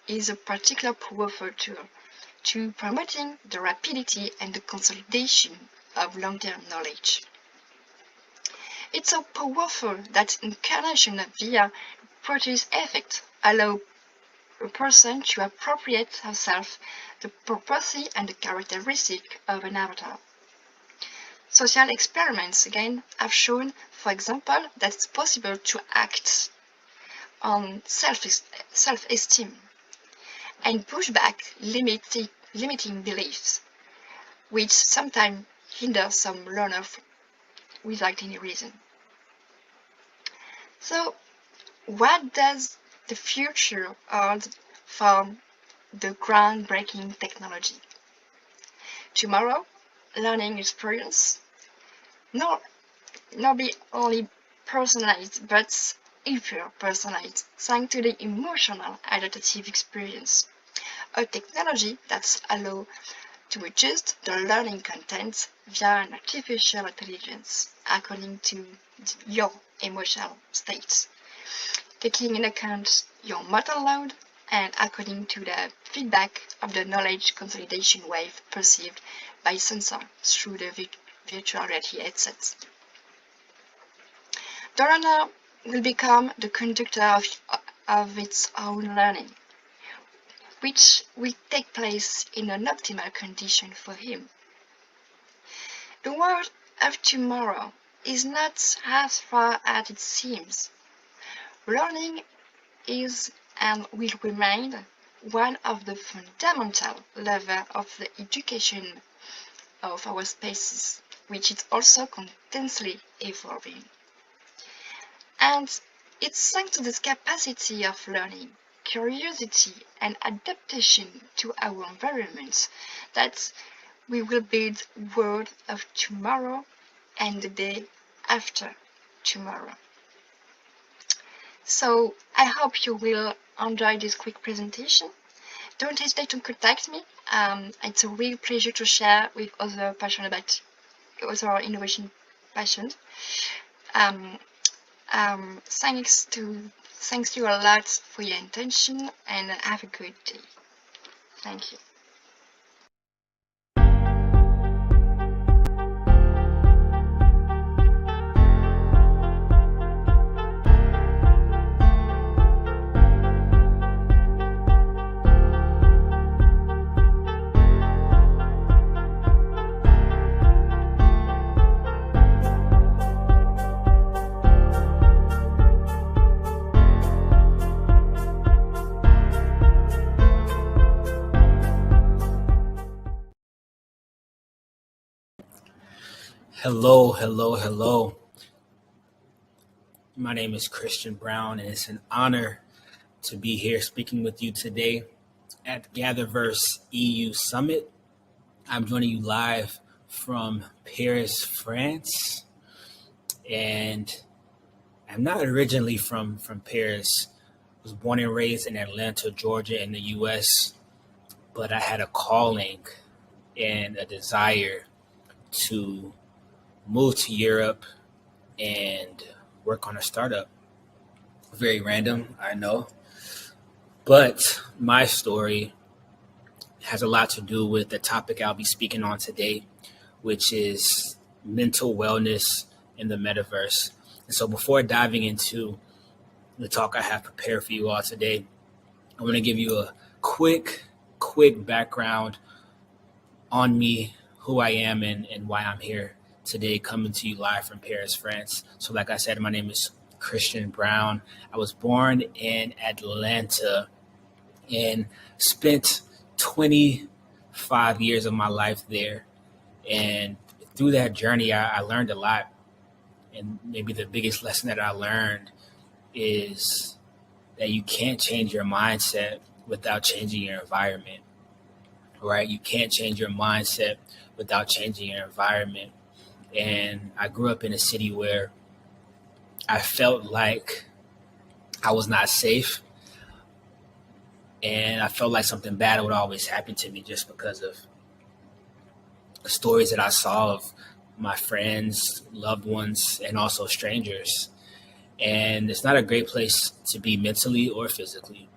is a particularly powerful tool to promoting the rapidity and the consolidation of long-term knowledge. It's so powerful that incarnation of VR produces effect allow a person to appropriate herself the property and the characteristic of an avatar. Social experiments, again, have shown, for example, that it's possible to act on self-esteem and push back limiting beliefs, which sometimes hinder some learners without any reason. So, what does the future hold for the groundbreaking technology? Tomorrow, learning experience not be only personalized but hyper personalized thanks to the emotional adaptive experience, a technology that allows to adjust the learning content via an artificial intelligence according to your emotional states, taking into account your mental load and according to the feedback of the knowledge consolidation wave perceived by sensor through the virtual reality headsets. The learner will become the conductor of its own learning, which will take place in an optimal condition for him. The world of tomorrow is not as far as it seems. Learning is and will remain one of the fundamental levels of the education of our species, which is also constantly evolving. And it's thanks to this capacity of learning, curiosity, and adaptation to our environment that we will build the world of tomorrow and the day after tomorrow. So I hope you will enjoy this quick presentation. Don't hesitate to contact me. It's a real pleasure to share with other passionate about other innovation passion. Thanks you a lot for your attention and have a good day. Thank you. Hello, hello, hello. My name is Christian Brown, and it's an honor to be here speaking with you today at GatherVerse EU Summit. I'm joining you live from Paris, France, and I'm not originally from Paris. I was born and raised in Atlanta, Georgia, in the U.S., but I had a calling and a desire to move to Europe and work on a startup. Very random, I know. But my story has a lot to do with the topic I'll be speaking on today, which is mental wellness in the metaverse. And so before diving into the talk I have prepared for you all today, I'm going to give you a quick background on me, who I am, and why I'm here today, coming to you live from Paris, France. So like I said, my name is Christian Brown. I was born in Atlanta and spent 25 years of my life there. And through that journey, I learned a lot. And maybe the biggest lesson that I learned is that you can't change your mindset without changing your environment, right? You can't change your mindset without changing your environment. And I grew up in a city where I felt like I was not safe. And I felt like something bad would always happen to me just because of the stories that I saw of my friends, loved ones, and also strangers. And it's not a great place to be mentally or physically.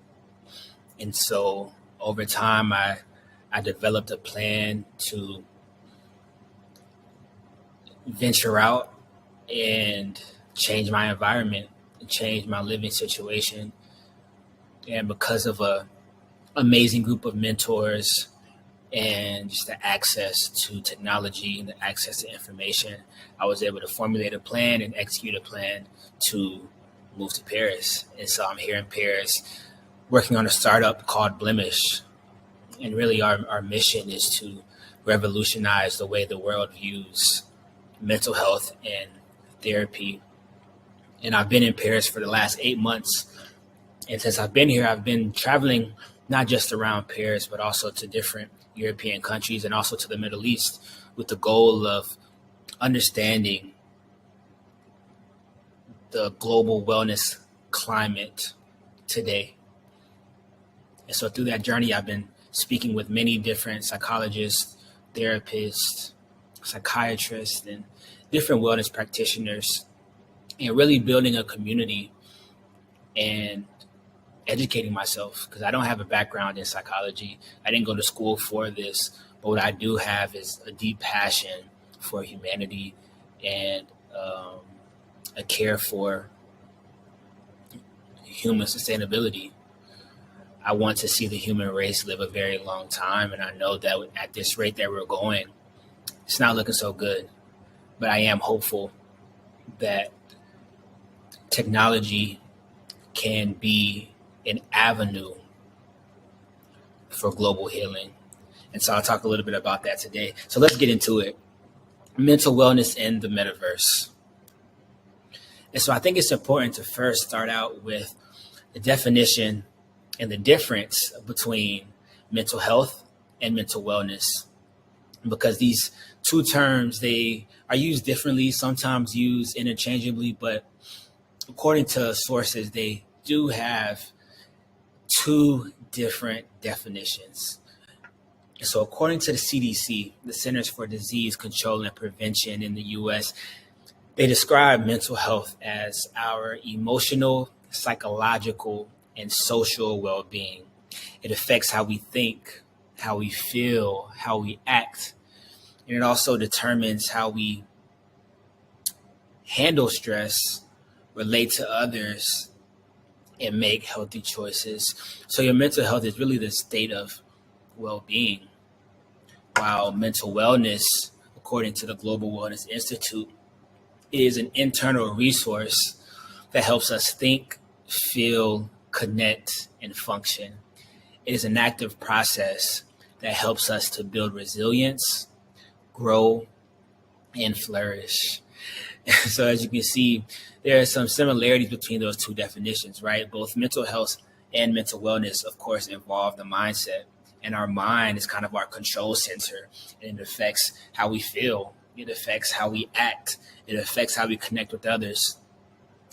And so over time, I developed a plan to venture out and change my environment, change my living situation. And because of a amazing group of mentors and just the access to technology and the access to information, I was able to formulate a plan and execute a plan to move to Paris. And so I'm here in Paris working on a startup called Blemish. And really our mission is to revolutionize the way the world views mental health and therapy. And I've been in Paris for the last 8 months. And since I've been here, I've been traveling not just around Paris, but also to different European countries and also to the Middle East with the goal of understanding the global wellness climate today. And so through that journey, I've been speaking with many different psychologists, therapists, psychiatrists, and different wellness practitioners, and really building a community and educating myself, because I don't have a background in psychology. I didn't go to school for this, but what I do have is a deep passion for humanity and a care for human sustainability. I want to see the human race live a very long time, and I know that at this rate that we're going, it's not looking so good, but I am hopeful that technology can be an avenue for global healing. And so I'll talk a little bit about that today. So let's get into it. Mental wellness in the metaverse. And so I think it's important to first start out with the definition and the difference between mental health and mental wellness, because these two terms, they are used differently, sometimes used interchangeably, but according to sources, they do have two different definitions. So according to the CDC, the Centers for Disease Control and Prevention in the US, they describe mental health as our emotional, psychological, and social well-being. It affects how we think, how we feel, how we act, and it also determines how we handle stress, relate to others, and make healthy choices. So your mental health is really the state of well-being, while mental wellness, according to the Global Wellness Institute, is an internal resource that helps us think, feel, connect, and function. It is an active process that helps us to build resilience, grow, and flourish. So as you can see, there are some similarities between those two definitions, right? Both mental health and mental wellness, of course, involve the mindset. And our mind is kind of our control center, and it affects how we feel. It affects how we act. It affects how we connect with others.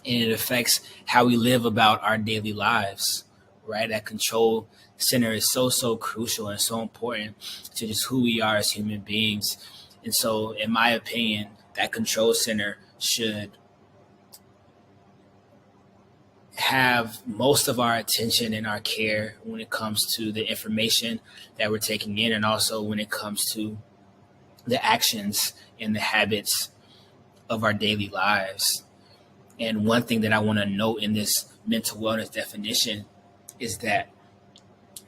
And it affects how we live about our daily lives, right? That control center is so crucial and so important to just who we are as human beings. And so, in my opinion, that control center should have most of our attention and our care when it comes to the information that we're taking in, and also when it comes to the actions and the habits of our daily lives. And one thing that I want to note in this mental wellness definition is that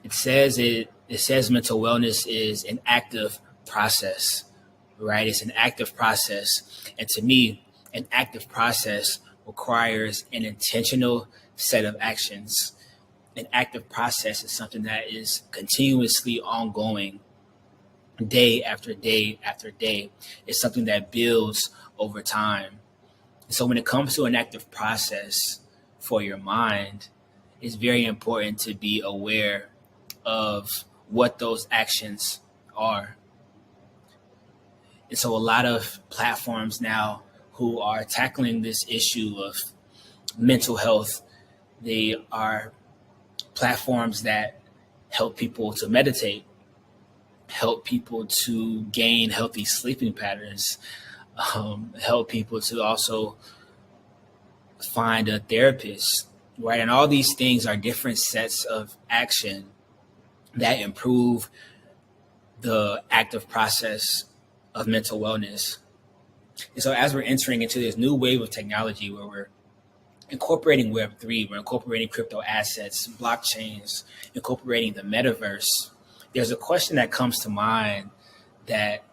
it says mental wellness is an active process, right? It's an active process. And to me, an active process requires an intentional set of actions. An active process is something that is continuously ongoing, day after day after day. It's something that builds over time. So when it comes to an active process for your mind, it's very important to be aware of what those actions are. And so a lot of platforms now who are tackling this issue of mental health, they are platforms that help people to meditate, help people to gain healthy sleeping patterns, help people to also find a therapist, right? And all these things are different sets of action that improve the active process of mental wellness. And so as we're entering into this new wave of technology where we're incorporating Web3, we're incorporating crypto assets, blockchains, incorporating the metaverse, there's a question that comes to mind that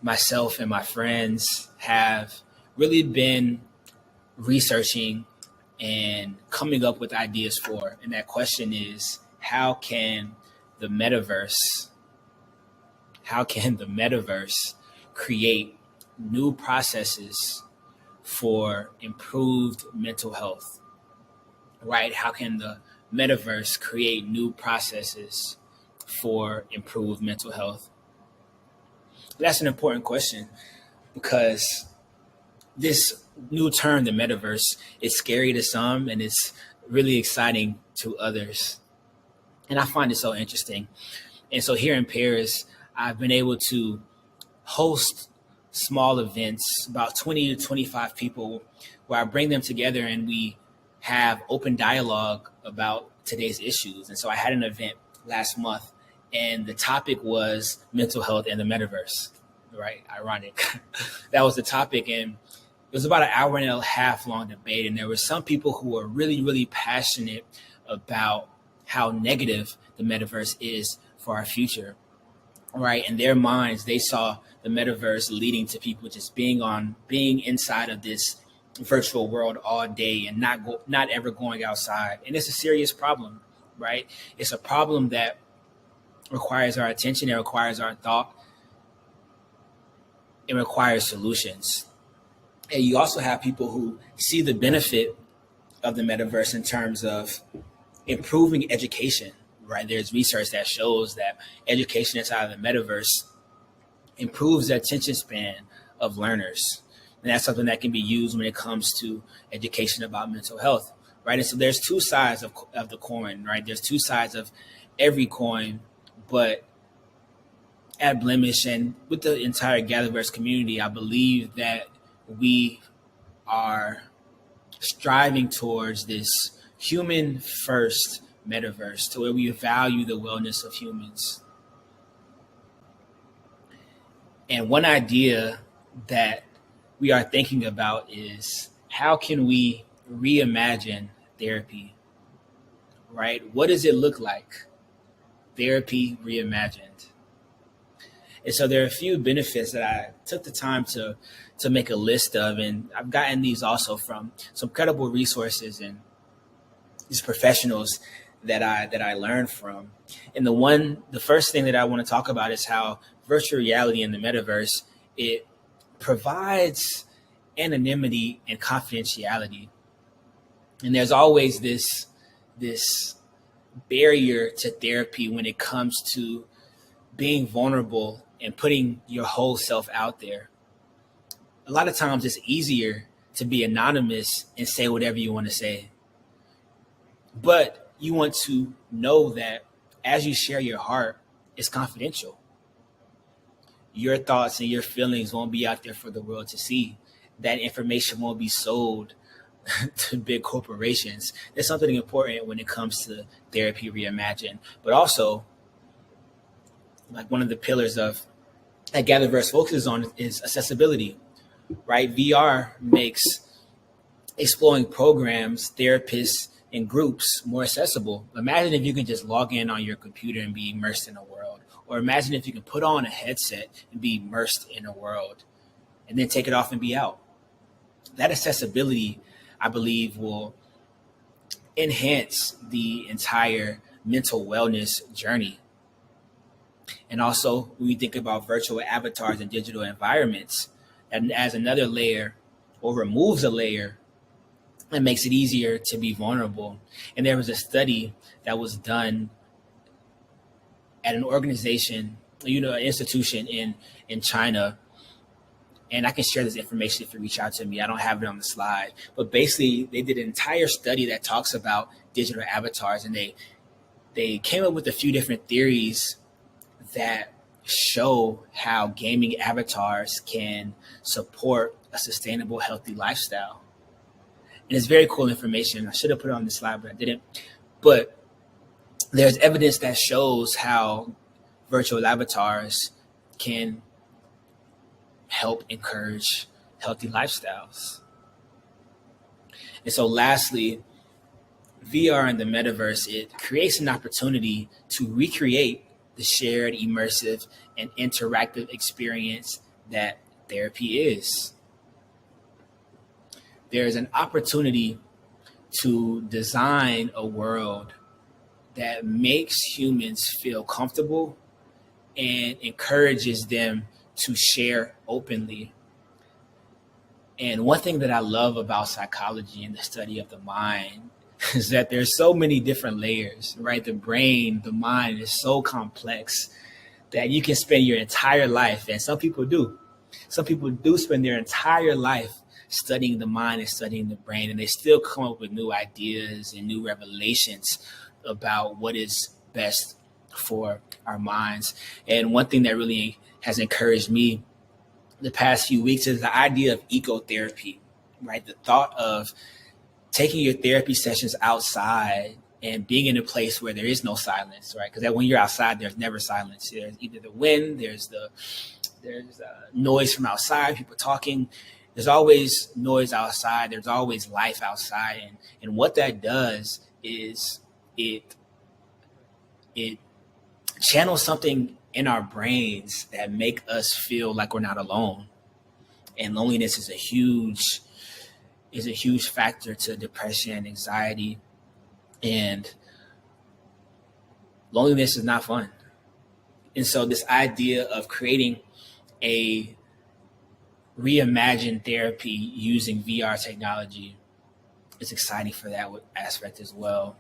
myself and my friends have really been researching and coming up with ideas for. And that question is, how can the metaverse create new processes for improved mental health, right? How can the metaverse create new processes for improved mental health? That's an important question, because this new term, the metaverse, is scary to some and it's really exciting to others. And I find it so interesting. And so here in Paris, I've been able to host small events, about 20 to 25 people, where I bring them together and we have open dialogue about today's issues. And so I had an event last month and the topic was mental health and the metaverse, right? Ironic. That was the topic. And it was about an hour and a half long debate. And there were some people who were really passionate about how negative the metaverse is for our future. right? In their minds, they saw the metaverse leading to people just being inside of this virtual world all day and not ever going outside. And it's a serious problem, right? It's a problem that requires our attention, it requires our thought, it requires solutions. And you also have people who see the benefit of the metaverse in terms of improving education, right? There's research that shows that education inside of the metaverse improves the attention span of learners. And that's something that can be used when it comes to education about mental health, right? And so there's two sides of the coin, right? There's two sides of every coin, but at Blemish and with the entire GatherVerse community, I believe that we are striving towards this human first metaverse to where we value the wellness of humans. And one idea that we are thinking about is how can we reimagine therapy, right? What does it look like? Therapy reimagined. And so there are a few benefits that I took the time to make a list of, and I've gotten these also from some credible resources and these professionals that I learned from. And the first thing that I want to talk about is how virtual reality in the metaverse, it provides anonymity and confidentiality. And there's always this barrier to therapy when it comes to being vulnerable and putting your whole self out there. A lot of times it's easier to be anonymous and say whatever you want to say. But you want to know that as you share your heart, it's confidential. Your thoughts and your feelings won't be out there for the world to see. That information won't be sold to big corporations. There's something important when it comes to therapy reimagined. But also, like one of the pillars of that GatherVerse focuses on is accessibility, right? VR makes exploring programs, therapists, and groups more accessible. Imagine if you can just log in on your computer and be immersed in a world. Or imagine if you can put on a headset and be immersed in a world and then take it off and be out. That accessibility, I believe, will enhance the entire mental wellness journey. And also, when you think about virtual avatars and digital environments, and as another layer or removes a layer, it makes it easier to be vulnerable. And there was a study that was done at an organization, an institution in China. And I can share this information if you reach out to me. I don't have it on the slide. But basically, they did an entire study that talks about digital avatars. And they came up with a few different theories that show how gaming avatars can support a sustainable, healthy lifestyle. And it's very cool information. I should have put it on the slide, but I didn't. But there's evidence that shows how virtual avatars can help encourage healthy lifestyles. And so lastly, VR and the metaverse, it creates an opportunity to recreate the shared, immersive, and interactive experience that therapy is. There is an opportunity to design a world that makes humans feel comfortable and encourages them to share openly. And one thing that I love about psychology and the study of the mind is that there's so many different layers, right? The brain, the mind is so complex that you can spend your entire life, and some people do spend their entire life studying the mind and studying the brain, and they still come up with new ideas and new revelations about what is best for our minds. And one thing that really has encouraged me the past few weeks is the idea of ecotherapy, right? The thought of taking your therapy sessions outside and being in a place where there is no silence, right? Because when you're outside, there's never silence. There's either the wind, there's noise from outside, people talking. There's always noise outside. There's always life outside. And what that does is it channels something in our brains that make us feel like we're not alone. And loneliness is a huge factor to depression and anxiety. And loneliness is not fun. And so this idea of creating a reimagined therapy using VR technology is exciting for that aspect as well.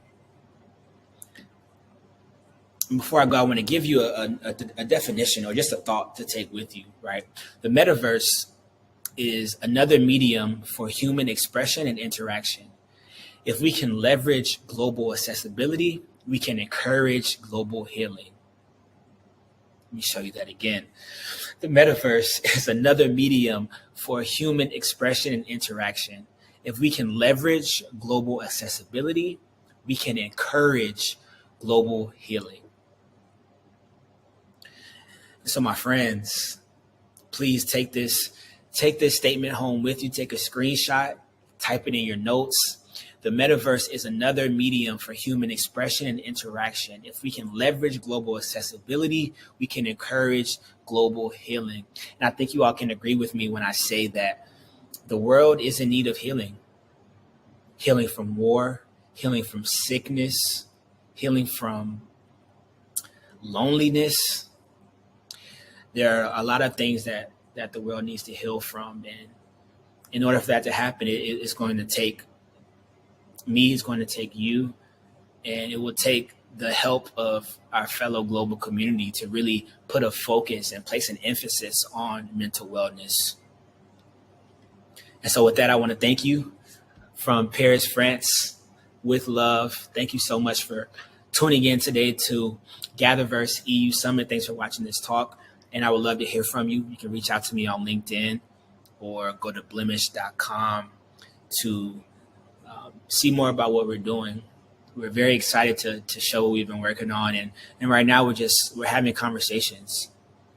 And before I go, I want to give you a definition or just a thought to take with you, right? The metaverse is another medium for human expression and interaction. If we can leverage global accessibility, we can encourage global healing. Let me show you that again. The metaverse is another medium for human expression and interaction. If we can leverage global accessibility, we can encourage global healing. So my friends, please take this statement home with you. Take a screenshot, type it in your notes. The metaverse is another medium for human expression and interaction. If we can leverage global accessibility, we can encourage global healing. And I think you all can agree with me when I say that the world is in need of healing. Healing from war, healing from sickness, healing from loneliness. There are a lot of things that the world needs to heal from. And in order for that to happen, it's going to take me, it's going to take you, and it will take the help of our fellow global community to really put a focus and place an emphasis on mental wellness. And so with that, I want to thank you from Paris, France, with love. Thank you so much for tuning in today to GatherVerse EU Summit. Thanks for watching this talk. And I would love to hear from you. You can reach out to me on LinkedIn or go to blemish.com to see more about what we're doing. We're very excited to show what we've been working on. And right now we're having conversations,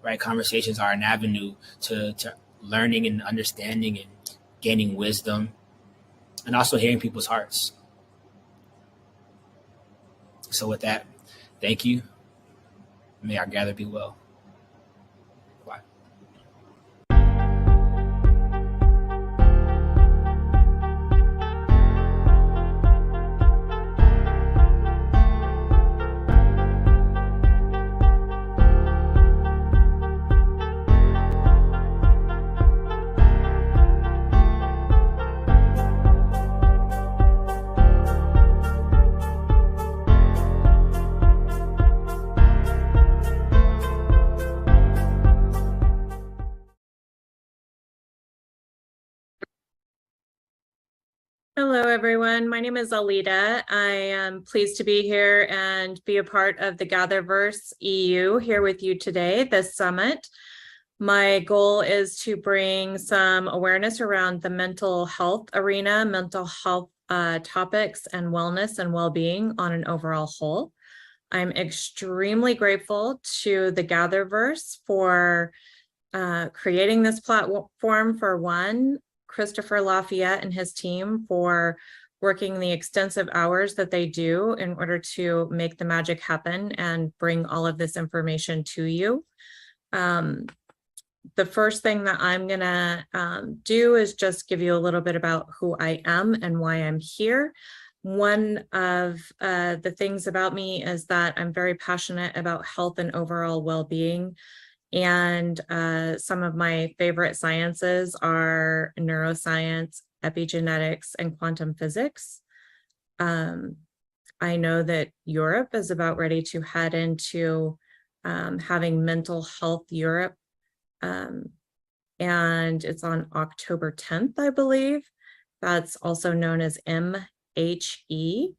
right? Conversations are an avenue to learning and understanding and gaining wisdom and also hearing people's hearts. So with that, thank you. May our gather be well. Bye. Hello, everyone. My name is Alita. I am pleased to be here and be a part of the GatherVerse EU here with you today, this summit. My goal is to bring some awareness around the mental health arena, mental health topics and wellness and well-being on an overall whole. I'm extremely grateful to the GatherVerse for creating this platform, for one, Christopher Lafayette and his team for working the extensive hours that they do in order to make the magic happen and bring all of this information to you. The first thing that I'm gonna do is just give you a little bit about who I am and why I'm here. One of the things about me is that I'm very passionate about health and overall well-being. And some of my favorite sciences are neuroscience, epigenetics, and quantum physics. I know that Europe is about ready to head into having Mental Health Europe. And it's on October 10th, I believe. That's also known as MHE.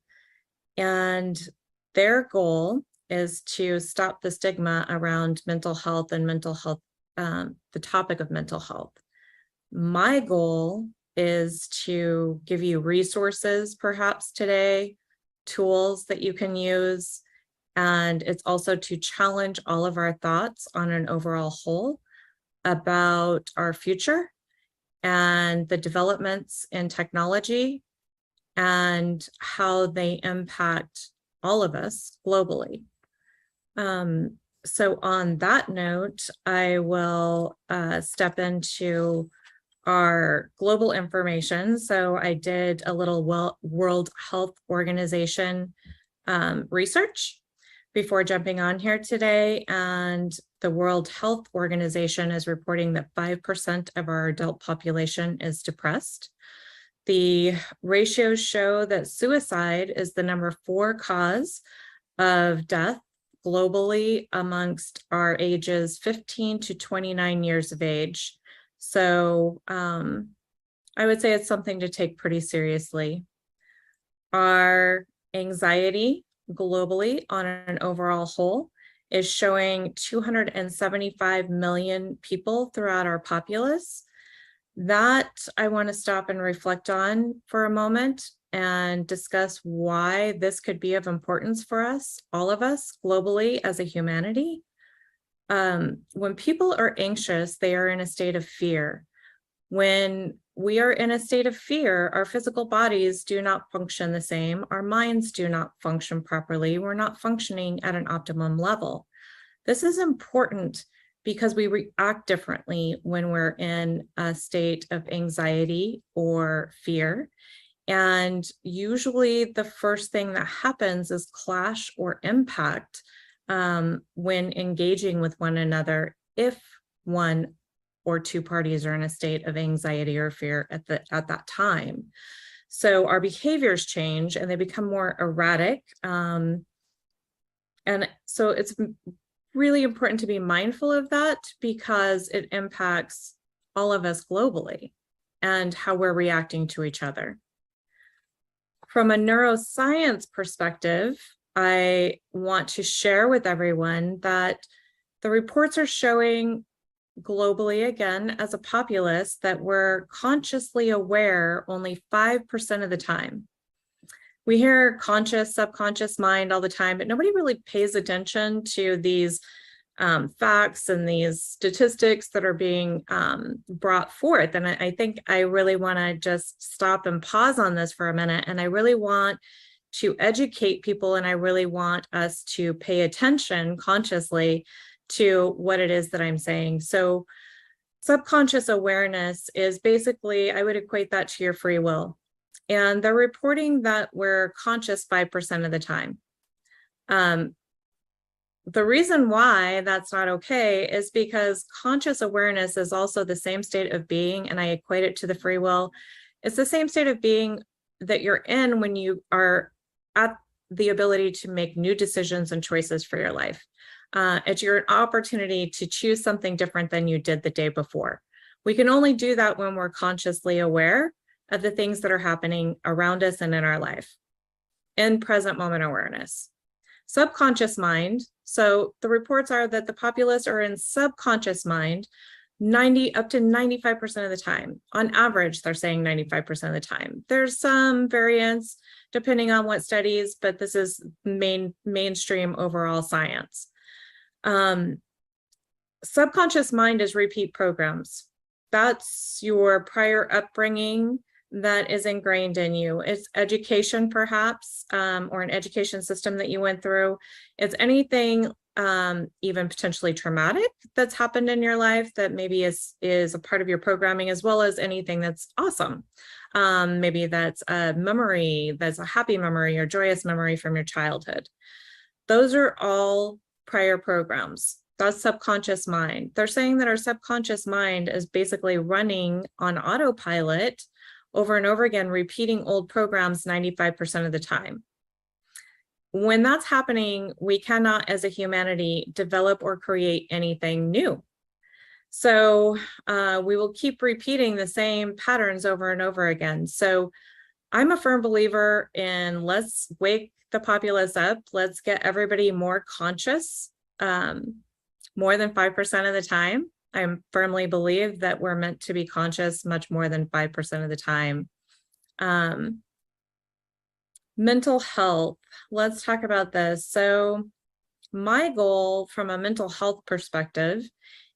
And their goal is to stop the stigma around mental health and mental health, the topic of mental health. My goal is to give you resources perhaps today, tools that you can use, and it's also to challenge all of our thoughts on an overall whole about our future and the developments in technology and how they impact all of us globally. So on that note, I will step into our global information. So I did a little World Health Organization research before jumping on here today. And the World Health Organization is reporting that 5% of our adult population is depressed. The ratios show that suicide is the #4 cause of death globally amongst our ages 15 to 29 years of age. So I would say it's something to take pretty seriously. Our anxiety globally on an overall whole is showing 275 million people throughout our populace. That I want to stop and reflect on for a moment and discuss why this could be of importance for us, all of us globally as a humanity. When people are anxious, they are in a state of fear. When we are in a state of fear, our physical bodies do not function the same. Our minds do not function properly. We're not functioning at an optimum level. This is important because we react differently when we're in a state of anxiety or fear. And usually the first thing that happens is clash or impact when engaging with one another, if one or two parties are in a state of anxiety or fear at that time. So our behaviors change and they become more erratic. And so it's really important to be mindful of that because it impacts all of us globally and how we're reacting to each other. From a neuroscience perspective, I want to share with everyone that the reports are showing globally, again, as a populace, that we're consciously aware only 5% of the time. We hear conscious, subconscious mind all the time, but nobody really pays attention to these facts and these statistics that are being brought forth. And I think I really want to just stop and pause on this for a minute. And I really want to educate people, and I really want us to pay attention consciously to what it is that I'm saying. So subconscious awareness is basically, I would equate that to your free will. And they're reporting that we're conscious 5% of the time. The reason why that's not okay is because conscious awareness is also the same state of being, and I equate it to the free will. It's the same state of being that you're in when you are at the ability to make new decisions and choices for your life. It's your opportunity to choose something different than you did the day before. We can only do that when we're consciously aware of the things that are happening around us and in our life, in present moment awareness. Subconscious mind. So the reports are that the populace are in subconscious mind 90 up to 95% of the time. On average, they're saying 95% of the time. There's some variance depending on what studies, but this is mainstream overall science. Subconscious mind is repeat programs. That's your prior upbringing that is ingrained in you. It's education, perhaps, or an education system that you went through. It's anything even potentially traumatic that's happened in your life that maybe is a part of your programming, as well as anything that's awesome. Maybe that's a memory, that's a happy memory or joyous memory from your childhood. Those are all prior programs. That's subconscious mind. They're saying that our subconscious mind is basically running on autopilot over and over again, repeating old programs 95% of the time. When that's happening, we cannot, as a humanity, develop or create anything new. So we will keep repeating the same patterns over and over again. So I'm a firm believer in let's wake the populace up. Let's get everybody more conscious, more than 5% of the time. I firmly believe that we're meant to be conscious much more than 5% of the time. Mental health, let's talk about this. So my goal from a mental health perspective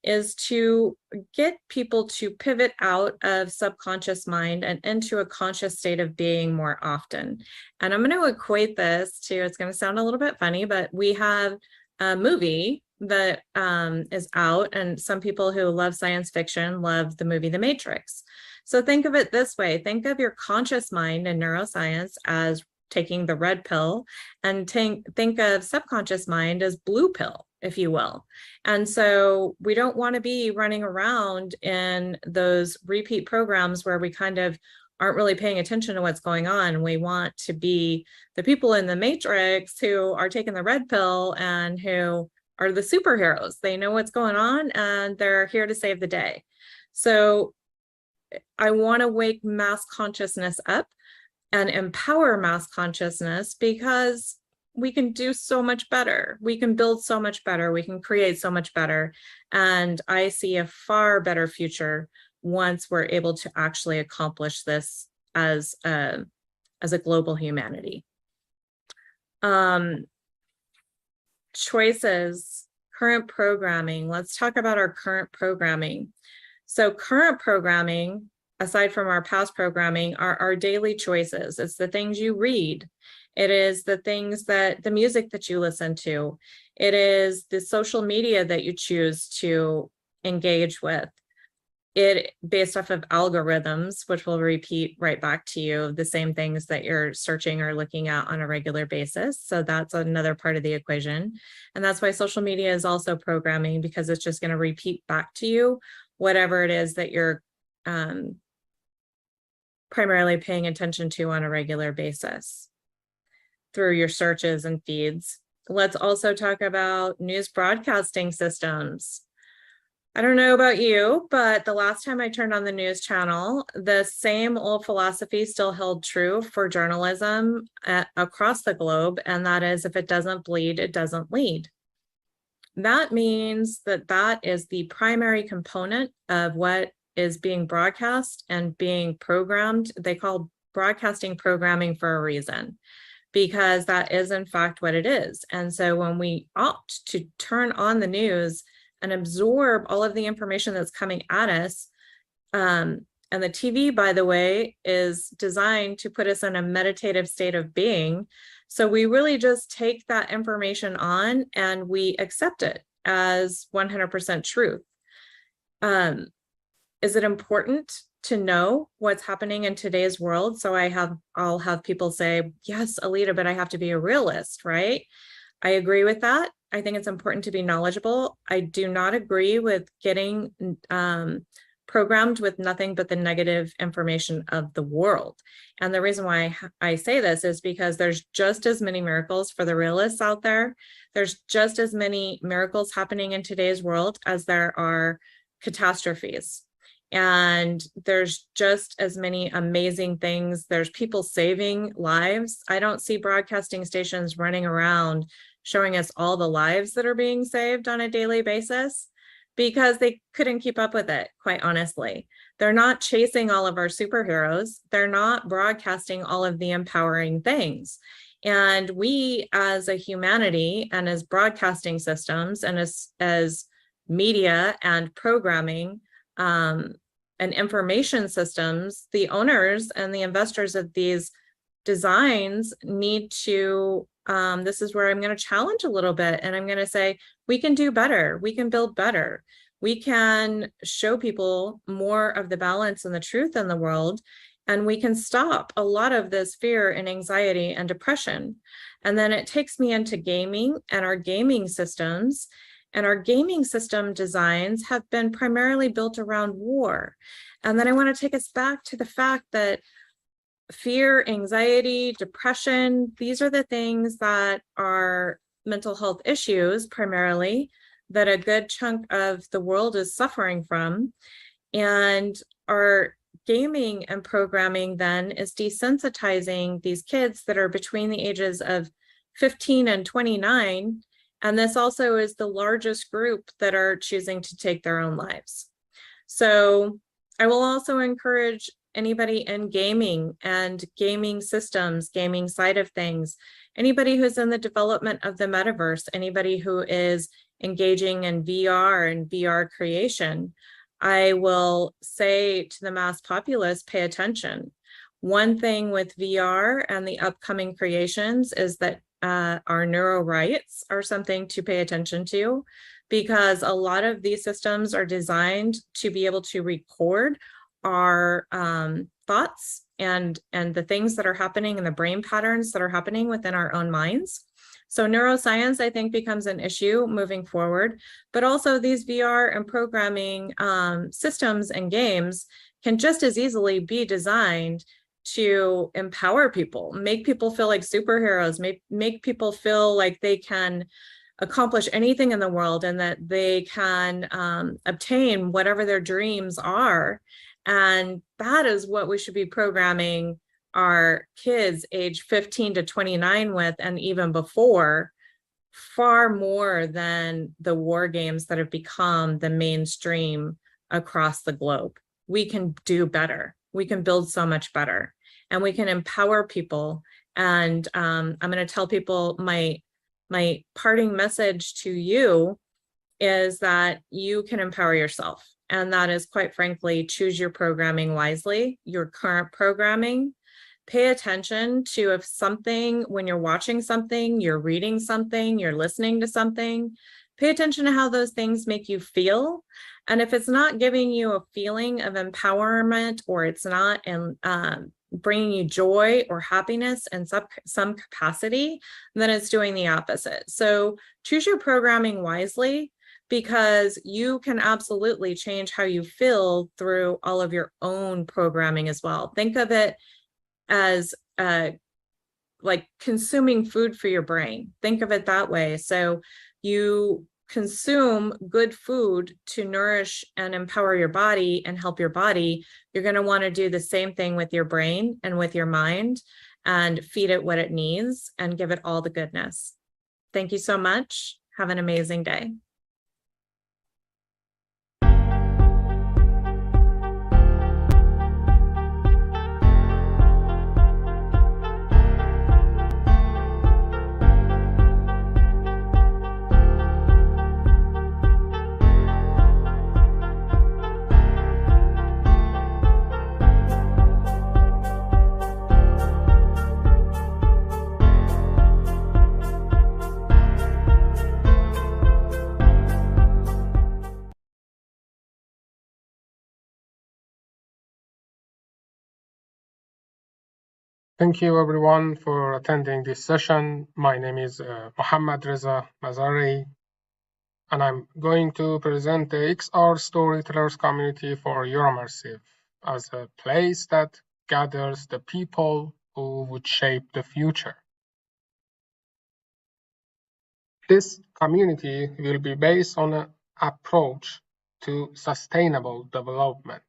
is to get people to pivot out of subconscious mind and into a conscious state of being more often. And I'm going to equate this to, it's going to sound a little bit funny, but we have a movie that is out, and some people who love science fiction love the movie The Matrix. So think of it this way. Think of your conscious mind in neuroscience as taking the red pill, and think of subconscious mind as blue pill, if you will. And so we don't want to be running around in those repeat programs where we kind of aren't really paying attention to what's going on. We want to be the people in the Matrix who are taking the red pill and who are the superheroes. They know what's going on and they're here to save the day. So I want to wake mass consciousness up and empower mass consciousness, because we can do so much better. We can build so much better. We can create so much better. And I see a far better future once we're able to actually accomplish this as a global humanity. Choices, current programming. Let's talk about our current programming. So current programming, aside from our past programming, are our daily choices. It's the things you read. It is the things that, the music that you listen to. It is the social media that you choose to engage with. It based off of algorithms, which will repeat right back to you the same things that you're searching or looking at on a regular basis. So that's another part of the equation. And that's why social media is also programming, because it's just going to repeat back to you whatever it is that you're primarily paying attention to on a regular basis through your searches and feeds. Let's also talk about news broadcasting systems. I don't know about you, but the last time I turned on the news channel, the same old philosophy still held true for journalism across the globe, and that is, if it doesn't bleed, it doesn't lead. That means that that is the primary component of what is being broadcast and being programmed. They call broadcasting programming for a reason, because that is in fact what it is. And so when we opt to turn on the news and absorb all of the information that's coming at us, and the TV, by the way, is designed to put us in a meditative state of being. So we really just take that information on and we accept it as 100% truth. Is it important to know what's happening in today's world? So I'll have people say, yes, Alita, but I have to be a realist, right? I agree with that. I think it's important to be knowledgeable. I do not agree with getting programmed with nothing but the negative information of the world. And the reason why I say this is because there's just as many miracles for the realists out there. There's just as many miracles happening in today's world as there are catastrophes. And there's just as many amazing things. There's people saving lives. I don't see broadcasting stations running around showing us all the lives that are being saved on a daily basis, because they couldn't keep up with it, quite honestly. They're not chasing all of our superheroes. They're not broadcasting all of the empowering things. And we as a humanity and as broadcasting systems and as media and programming and information systems, the owners and the investors of these designs need to, this is where I'm going to challenge a little bit, and I'm going to say, we can do better. We can build better. We can show people more of the balance and the truth in the world, and we can stop a lot of this fear and anxiety and depression. And then it takes me into gaming and our gaming systems. And our gaming system designs have been primarily built around war. And then I want to take us back to the fact that fear, anxiety, depression, these are the things that are mental health issues primarily that a good chunk of the world is suffering from. And our gaming and programming then is desensitizing these kids that are between the ages of 15 and 29. And this also is the largest group that are choosing to take their own lives. So I will also encourage anybody in gaming and gaming systems, gaming side of things, anybody who's in the development of the metaverse, anybody who is engaging in VR and VR creation, I will say to the mass populace, pay attention. One thing with VR and the upcoming creations is that our neuro rights are something to pay attention to, because a lot of these systems are designed to be able to record our thoughts and the things that are happening and the brain patterns that are happening within our own minds. So neuroscience, I think, becomes an issue moving forward, but also these VR and programming systems and games can just as easily be designed to empower people, make people feel like superheroes, make people feel like they can accomplish anything in the world and that they can obtain whatever their dreams are. And that is what we should be programming our kids age 15 to 29 with, and even before, far more than the war games that have become the mainstream across the globe. We can do better. We can build so much better, and we can empower people. And I'm going to tell people my parting message to you is that you can empower yourself. And that is, quite frankly, choose your programming wisely, your current programming. Pay attention to if something, when you're watching something, you're reading something, you're listening to something, pay attention to how those things make you feel. And if it's not giving you a feeling of empowerment, or it's not bringing you joy or happiness in some capacity, then it's doing the opposite. So choose your programming wisely, because you can absolutely change how you feel through all of your own programming as well. Think of it as like consuming food for your brain. Think of it that way. So you consume good food to nourish and empower your body and help your body. You're going to want to do the same thing with your brain and with your mind, and feed it what it needs and give it all the goodness. Thank you so much. Have an amazing day. Thank you everyone for attending this session. My name is Mohammad Reza Mazari, and I'm going to present the XR Storytellers community for Euromersive as a place that gathers the people who would shape the future. This community will be based on an approach to sustainable development.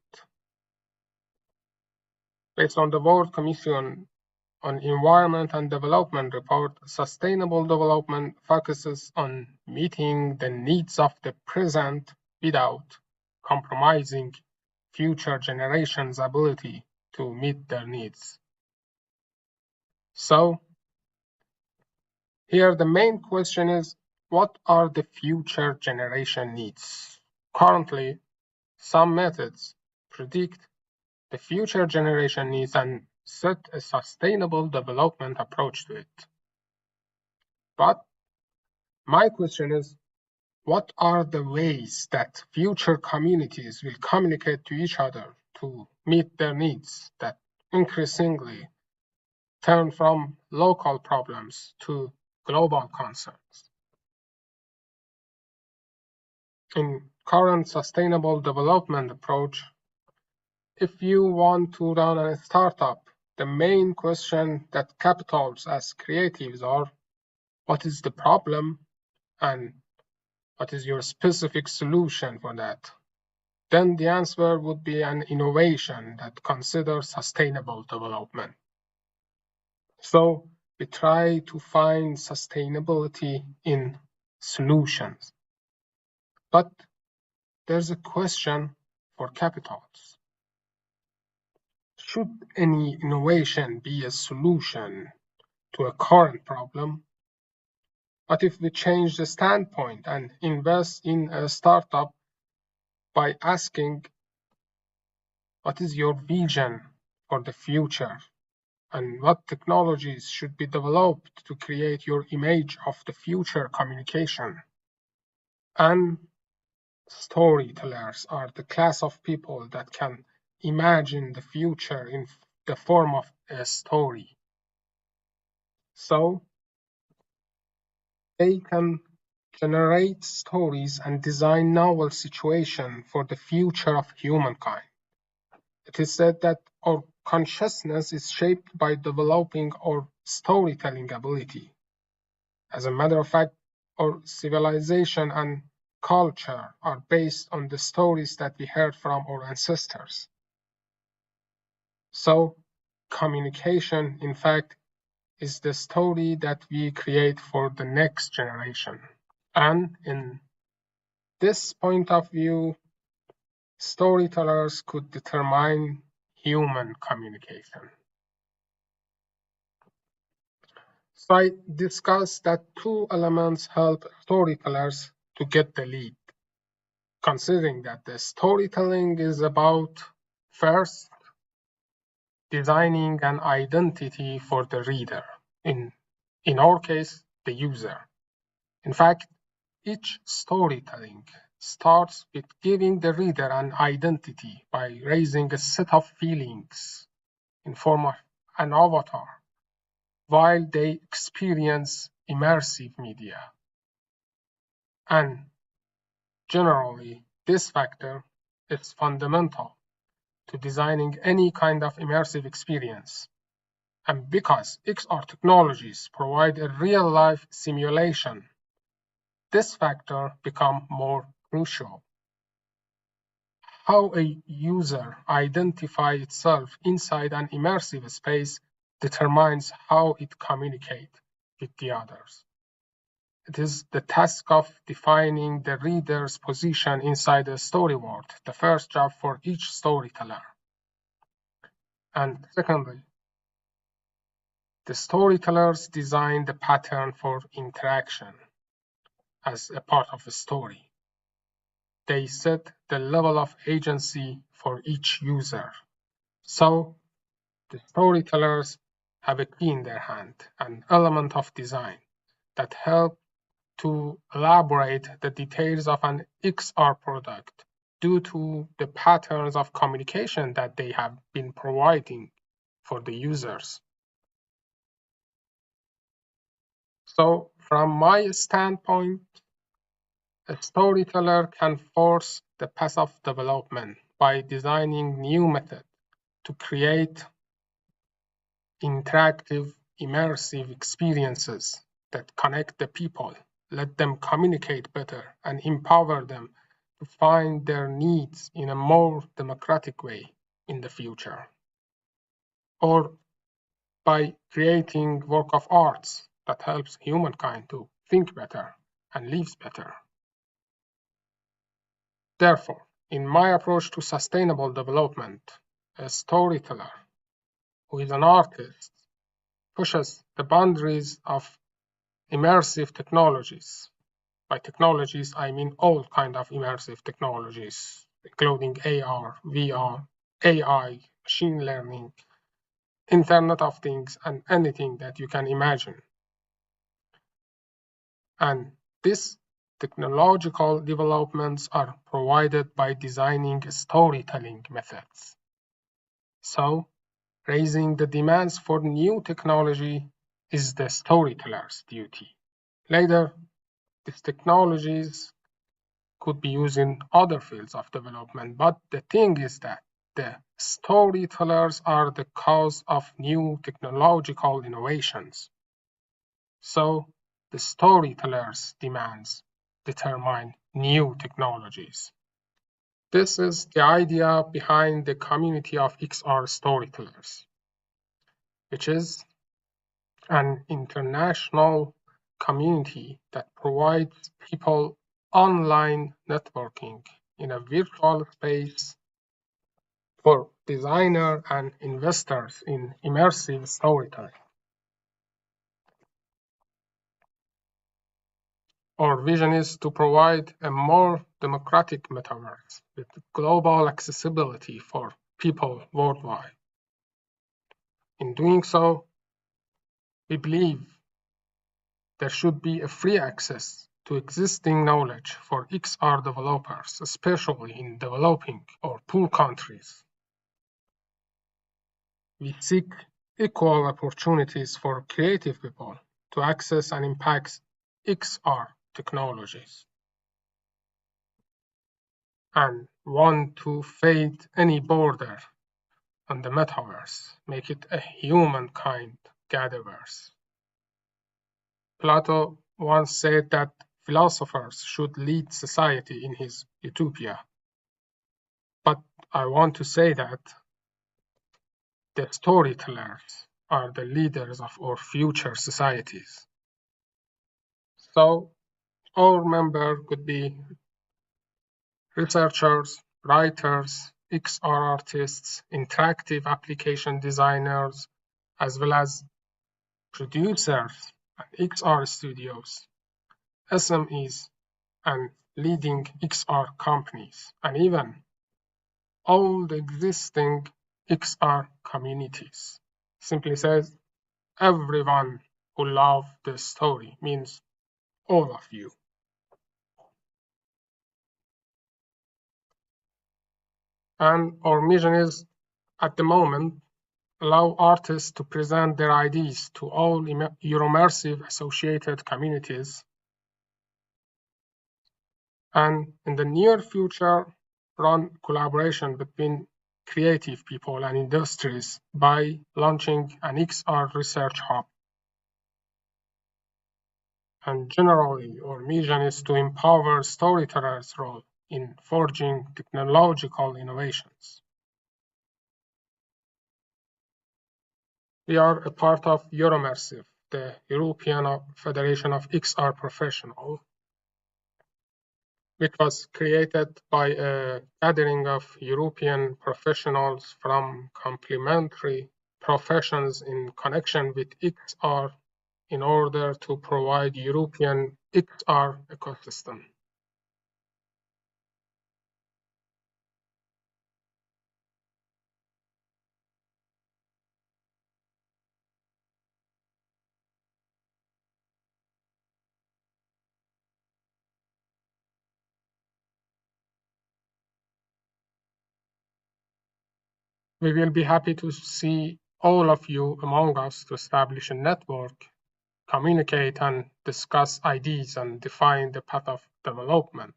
Based on the World Commission on Environment and Development report, sustainable development focuses on meeting the needs of the present without compromising future generations' ability to meet their needs. So, here the main question is, what are the future generation needs? Currently, some methods predict the future generation needs and set a sustainable development approach to it. But my question is, what are the ways that future communities will communicate to each other to meet their needs that increasingly turn from local problems to global concerns? In current sustainable development approach, if you want to run a startup, the main question that capitals as creatives are, what is the problem and what is your specific solution for that? Then the answer would be an innovation that considers sustainable development. So we try to find sustainability in solutions. But there's a question for capitals. Should any innovation be a solution to a current problem? What if we change the standpoint and invest in a startup by asking, what is your vision for the future? and what technologies should be developed to create your image of the future communication. And storytellers are the class of people that can imagine the future in the form of a story. So they can generate stories and design novel situations for the future of humankind. It is said that our consciousness is shaped by developing our storytelling ability. As a matter of fact, our civilization and culture are based on the stories that we heard from our ancestors. So, communication, in fact, is the story that we create for the next generation. And in this point of view, storytellers could determine human communication. So I discussed that two elements help storytellers to get the lead, considering that the storytelling is about first designing an identity for the reader, in our case, the user. In fact, each storytelling starts with giving the reader an identity by raising a set of feelings in form of an avatar while they experience immersive media. And generally, this factor is fundamental to designing any kind of immersive experience. And because XR technologies provide a real-life simulation, this factor becomes more crucial. How a user identifies itself inside an immersive space determines how it communicates with the others. It is the task of defining the reader's position inside the story world, the first job for each storyteller. And secondly, the storytellers design the pattern for interaction as a part of a story. They set the level of agency for each user. So the storytellers have a key in their hand, an element of design that help to elaborate the details of an XR product due to the patterns of communication that they have been providing for the users. So from my standpoint, a storyteller can force the path of development by designing new methods to create interactive, immersive experiences that connect the people, let them communicate better, and empower them to find their needs in a more democratic way in the future. Or by creating work of arts that helps humankind to think better and live better. Therefore, in my approach to sustainable development, a storyteller who is an artist pushes the boundaries of immersive technologies. By technologies, I mean all kinds of immersive technologies, including AR, VR, AI, machine learning, Internet of Things, and anything that you can imagine. And these technological developments are provided by designing storytelling methods. So, raising the demands for new technology is the storyteller's duty. Later, these technologies could be used in other fields of development, but the thing is that the storytellers are the cause of new technological innovations. So the storytellers' demands determine new technologies. This is the idea behind the community of XR storytellers, which is an international community that provides people online networking in a virtual space for designers and investors in immersive storytelling. Our vision is to provide a more democratic metaverse with global accessibility for people worldwide. In doing so, we believe there should be a free access to existing knowledge for XR developers, especially in developing or poor countries. We seek equal opportunities for creative people to access and impact XR technologies, and want to fade any border on the Metaverse, make it a humankind GatherVerse. Plato once said that philosophers should lead society in his utopia. But I want to say that the storytellers are the leaders of our future societies. So our member could be researchers, writers, XR artists, interactive application designers, as well as producers and XR studios, SMEs, and leading XR companies, and even all the existing XR communities. Simply says, everyone who loves the story, means all of you. And our mission is, at the moment, allow artists to present their ideas to all Euromersive associated communities, and in the near future, run collaboration between creative people and industries by launching an XR research hub. And generally, our mission is to empower storytellers' role in forging technological innovations. We are a part of Euromersive, the European Federation of XR Professionals, which was created by a gathering of European professionals from complementary professions in connection with XR in order to provide European XR ecosystem. We will be happy to see all of you among us to establish a network, communicate and discuss ideas and define the path of development.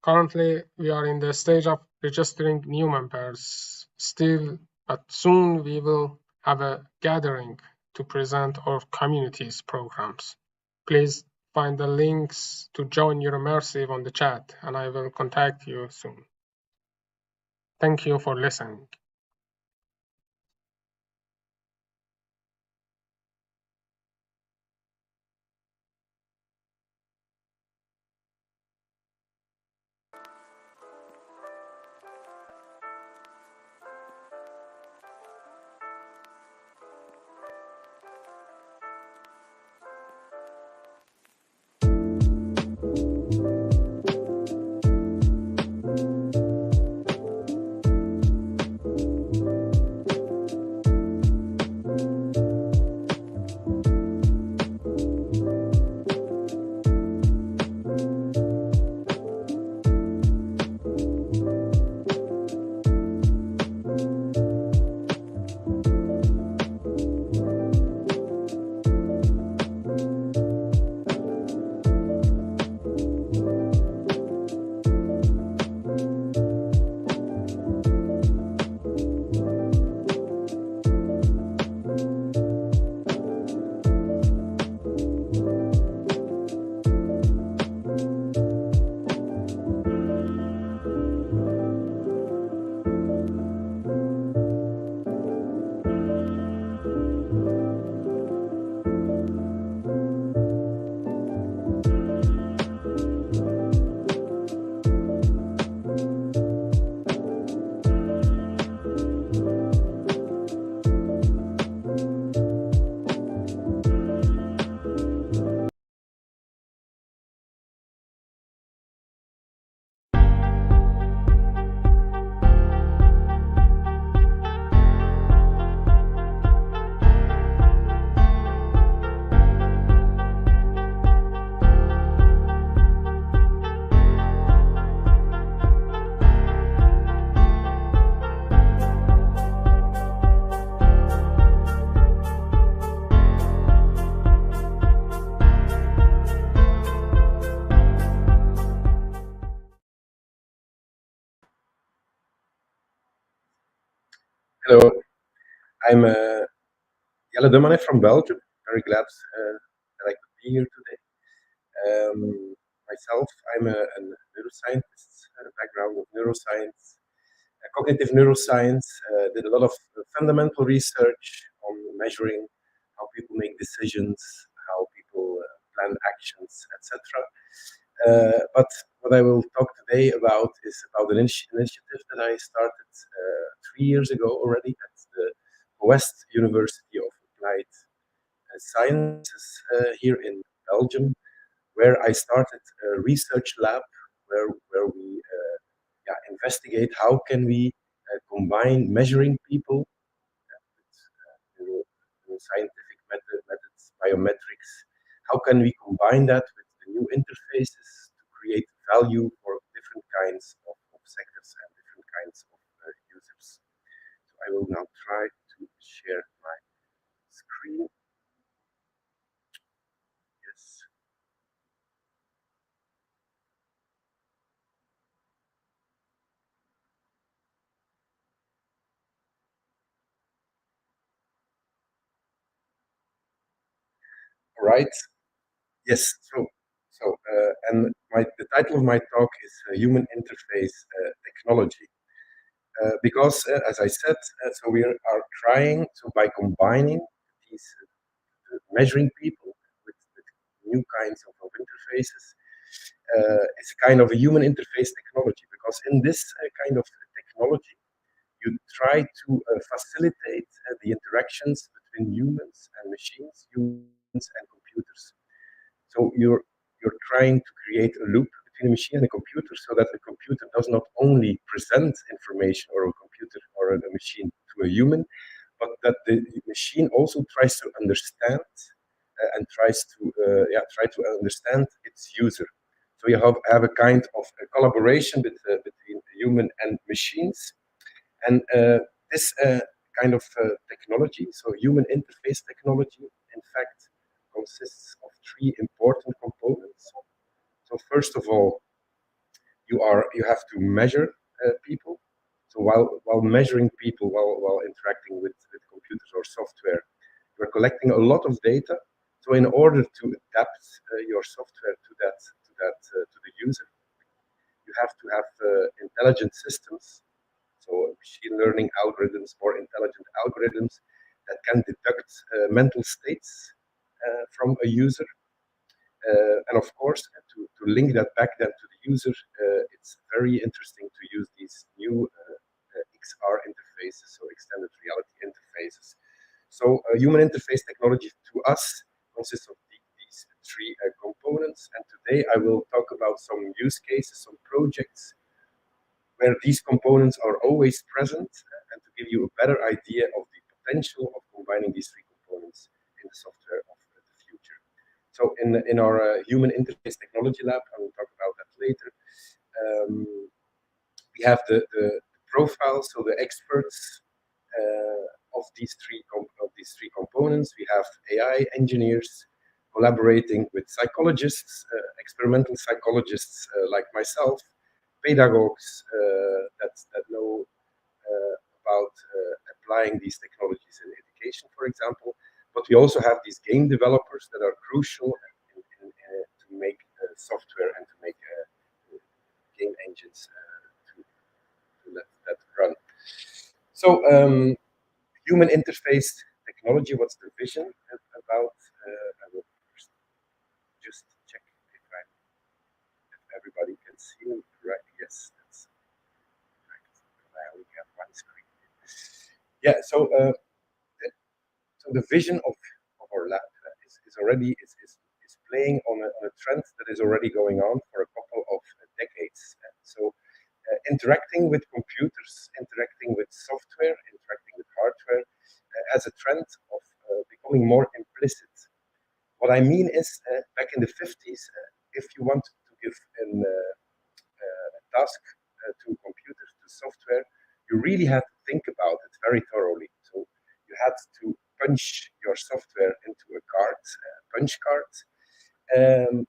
Currently, we are in the stage of registering new members still, but soon we will have a gathering to present our community's programs. Please find the links to join Euromersive on the chat, and I will contact you soon. Thank you for listening. Hello, I'm Jelle Dummane from Belgium. Very glad that I could be here today. Myself, I'm a neuroscientist, a background of neuroscience, cognitive neuroscience, did a lot of fundamental research on measuring how people make decisions, how people plan actions, etc. But what I will talk today about is about an initiative that I started 3 years ago already at the West University of Applied Sciences here in Belgium, where I started a research lab where we investigate how can we combine measuring people with scientific methods, biometrics. How can we combine that with the new interfaces to create value for different kinds of sectors and different kinds of users? So I will now try to share my screen. Yes. Right. Yes. And the title of my talk is Human Interface Technology. Because, as I said, so we are trying to, by combining these measuring people with new kinds of interfaces, it's a kind of a human interface technology. Because in this kind of technology, you try to facilitate the interactions between humans and machines, humans and computers. So you're trying to create a loop between a machine and a computer so that the computer does not only present information or a computer or a machine to a human, but that the machine also tries to understand and tries to try to understand its user. So you have a kind of a collaboration between human and machines, and this kind of technology, so human interface technology, in fact, consists of three important components. So first of all, you have to measure people. So while measuring people, while interacting with computers or software, you're collecting a lot of data. So in order to adapt your software to the user, you have to have intelligent systems, so machine learning algorithms, more intelligent algorithms that can deduct mental states from a user. And of course, to link that back then to the user, it's very interesting to use these new XR interfaces, so extended reality interfaces. So human interface technology to us consists of these three components. And today I will talk about some use cases, some projects where these components are always present, and to give you a better idea of the potential of combining these three components in the software of the future. So in our human interface technology lab, I will talk about that later. We have the profiles, so the experts of these three components. We have AI engineers collaborating with psychologists, experimental psychologists like myself, pedagogues that know about applying these technologies in education, for example. But we also have these game developers that are crucial to make software and to make game engines to let that run. So human interface technology, what's the vision about? I will first just check if everybody can see me correct. Yes, that's correct. I only have one screen. Yeah, so the vision of our lab is already is playing on a trend that is already going on for a couple of decades. So interacting with computers, interacting with software, interacting with hardware as a trend of becoming more implicit. What I mean is, back in the 50s, if you wanted to give a task to computers, to software, you really had to think about it very thoroughly. So you had to punch your software into a card, punch card,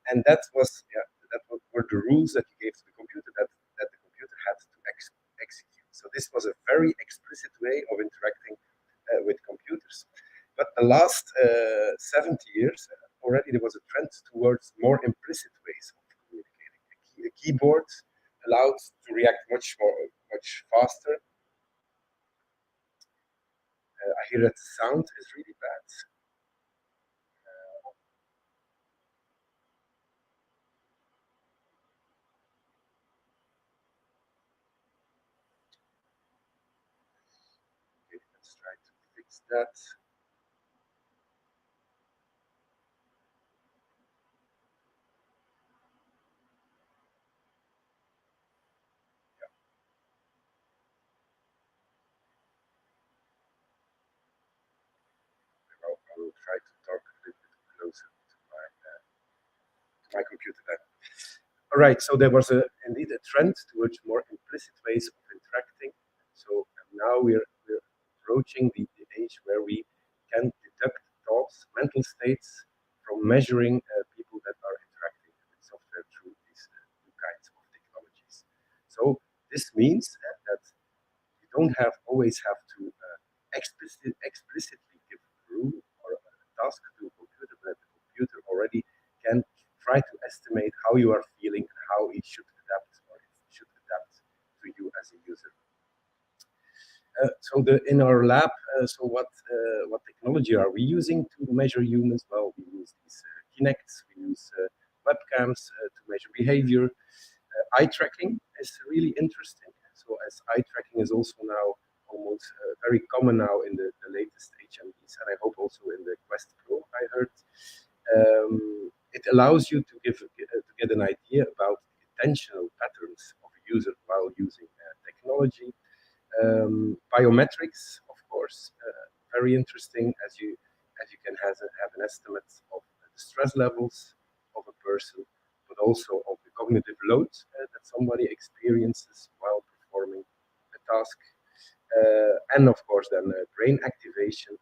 and that were the rules that you gave to the computer that the computer had to execute. So this was a very explicit way of interacting with computers. But the last 70 years, already there was a trend towards more implicit ways of communicating. A keyboard allowed to react much faster. I hear that the sound is really bad. Okay, let's try to fix that. I will try to talk a little bit closer to my computer then. All right, so there was indeed a trend towards more implicit ways of interacting. So now we're approaching the age where we can deduct thoughts, mental states from measuring people that are interacting with software through these new kinds of technologies. So this means that you don't always have to explicitly give a rule or a task to a computer, but the computer already can try to estimate how you are feeling and how it should adapt or it should adapt to you as a user. So in our lab, so what technology are we using to measure humans? Well, we use these Kinects, we use webcams to measure behavior. Eye tracking is really interesting. So as eye tracking is also now almost very common now in the latest HMDs, and I hope also in the Quest Pro, I heard. It allows you to get an idea about the attentional patterns of a user while using technology. Biometrics, of course, very interesting as you can have an estimate of the stress levels of a person, but also of the cognitive load that somebody experiences while performing a task. And of course, then brain activation.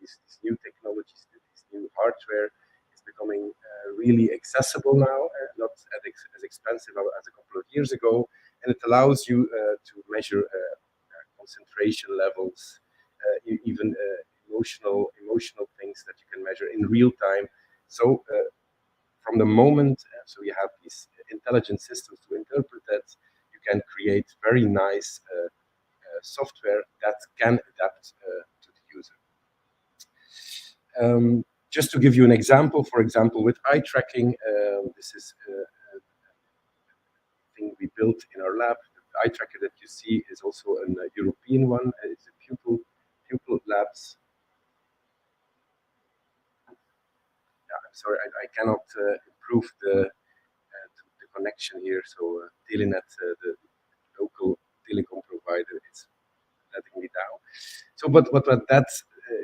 These new technologies, this new hardware is becoming really accessible now, not as expensive as a couple of years ago, and it allows you to measure concentration levels, even emotional things that you can measure in real time. So from the moment, so you have these intelligent systems to interpret that, you can create very nice software that can adapt to the user. Just to give you an example, for example, with eye tracking, this is a thing we built in our lab. The eye tracker that you see is also a European one. It's a pupil labs. Yeah, I'm sorry, I cannot improve the connection here. So Telenet, the local telecom provider, is letting me down. So, but what that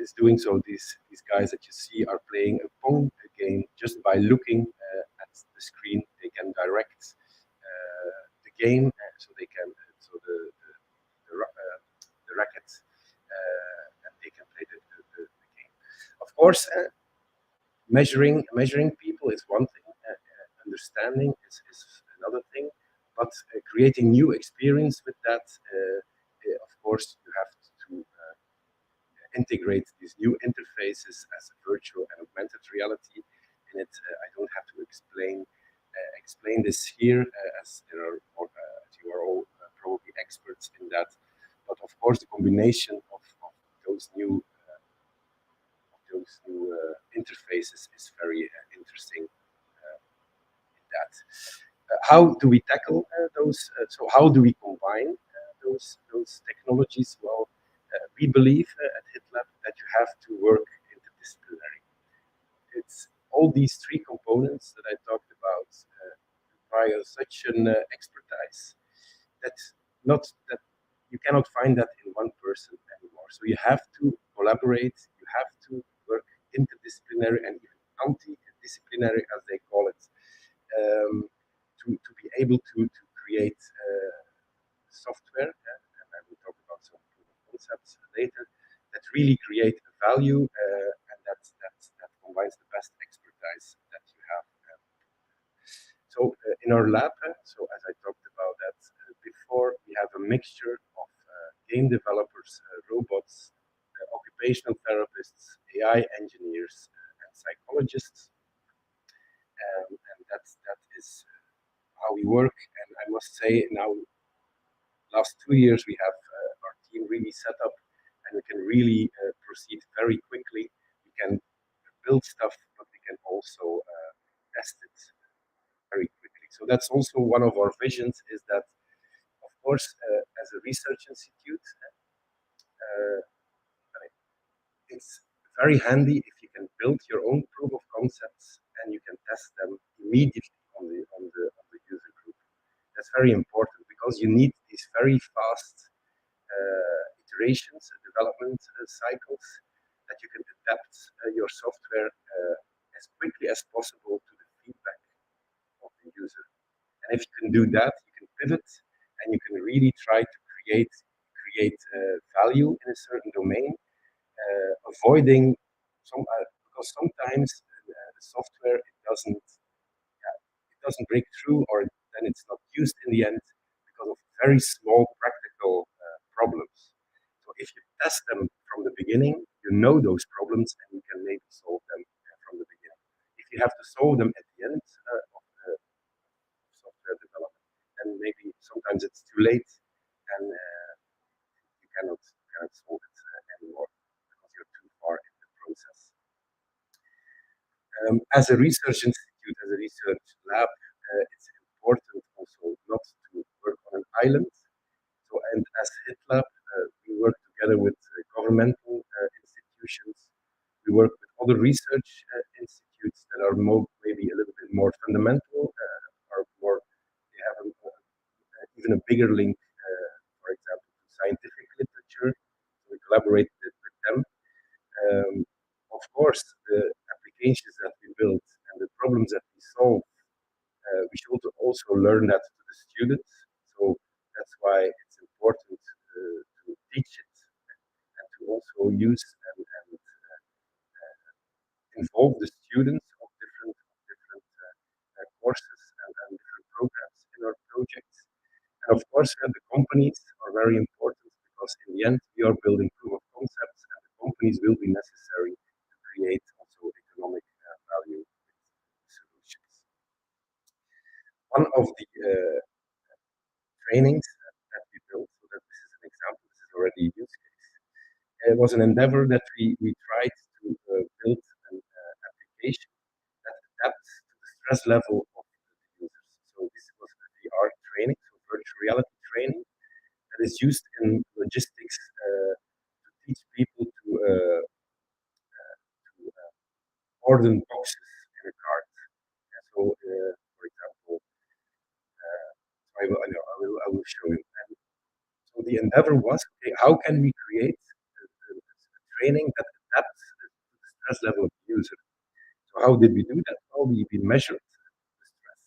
is doing, so these guys that you see are playing a Pong game just by looking at the screen. They can direct the game, so they can the racket, and they can play the game. Of course, measuring people is one thing. Understanding is another thing. But creating new experience with that, of course, you have to integrate these new interfaces as virtual and augmented reality in it. I don't have to explain this here, as there are you are all probably experts in that. But of course, the combination of those new interfaces is very interesting in that. How do we tackle those? So how do we combine those technologies? Well, we believe at HitLab that you have to work interdisciplinary. It's all these three components that I talked about require such an expertise that you cannot find that in one person anymore. So you have to collaborate, you have to work interdisciplinary and even multidisciplinary, as they call it, to be able to create software, and I will talk about some concepts later, that really create value and that combines the best expertise that you have. So in our lab, so as I talked about that before, we have a mixture game developers, robots, occupational therapists, AI engineers, and psychologists. And that is how we work. And I must say, now, last 2 years, we have our team really set up, and we can really proceed very quickly. We can build stuff, but we can also test it very quickly. So that's also one of our visions, is that, of course, as a research institute, it's very handy if you can build your own proof of concepts and you can test them immediately on the user group. That's very important because you need these very fast iterations, development cycles, that you can adapt your software as quickly as possible to the feedback of the user. And if you can do that, you can pivot and you can really try to create value in a certain domain, avoiding because sometimes the software it doesn't break through, or then it's not used in the end because of very small practical problems. So if you test them from the beginning, you know those problems and you can maybe solve them from the beginning. If you have to solve them at the end of the software development, then maybe sometimes it's too late and you cannot solve it anymore because you're too far in the process. As a research institute, as a research lab, it's important also not to work on an island. So, and as HitLab, we work together with governmental institutions. We work with other research institutes that are maybe a little bit more fundamental, or more, they have even a bigger link, for example, to scientific literature. So we collaborate with them. Of course, the applications that we build and the problems that we solve, we should also learn that to the students. So that's why it's important to teach it and to also use and involve the students of different courses and different programs in our projects. And of course, the companies are very important because in the end, we are building proof of concepts, and the companies will be necessary to create also economic value with solutions. One of the trainings that we built, so that this is an example, this is already a use case. It was an endeavor that we tried to build an application that adapts to the stress level of the users. So this was a VR training, so virtual reality training, that is used in logistics to teach people to order boxes in a cart. And so, for example, I will show you. And so the endeavor was, okay, how can we create a training that adapts to the stress level of the user? So how did we do that? Well, we measured the stress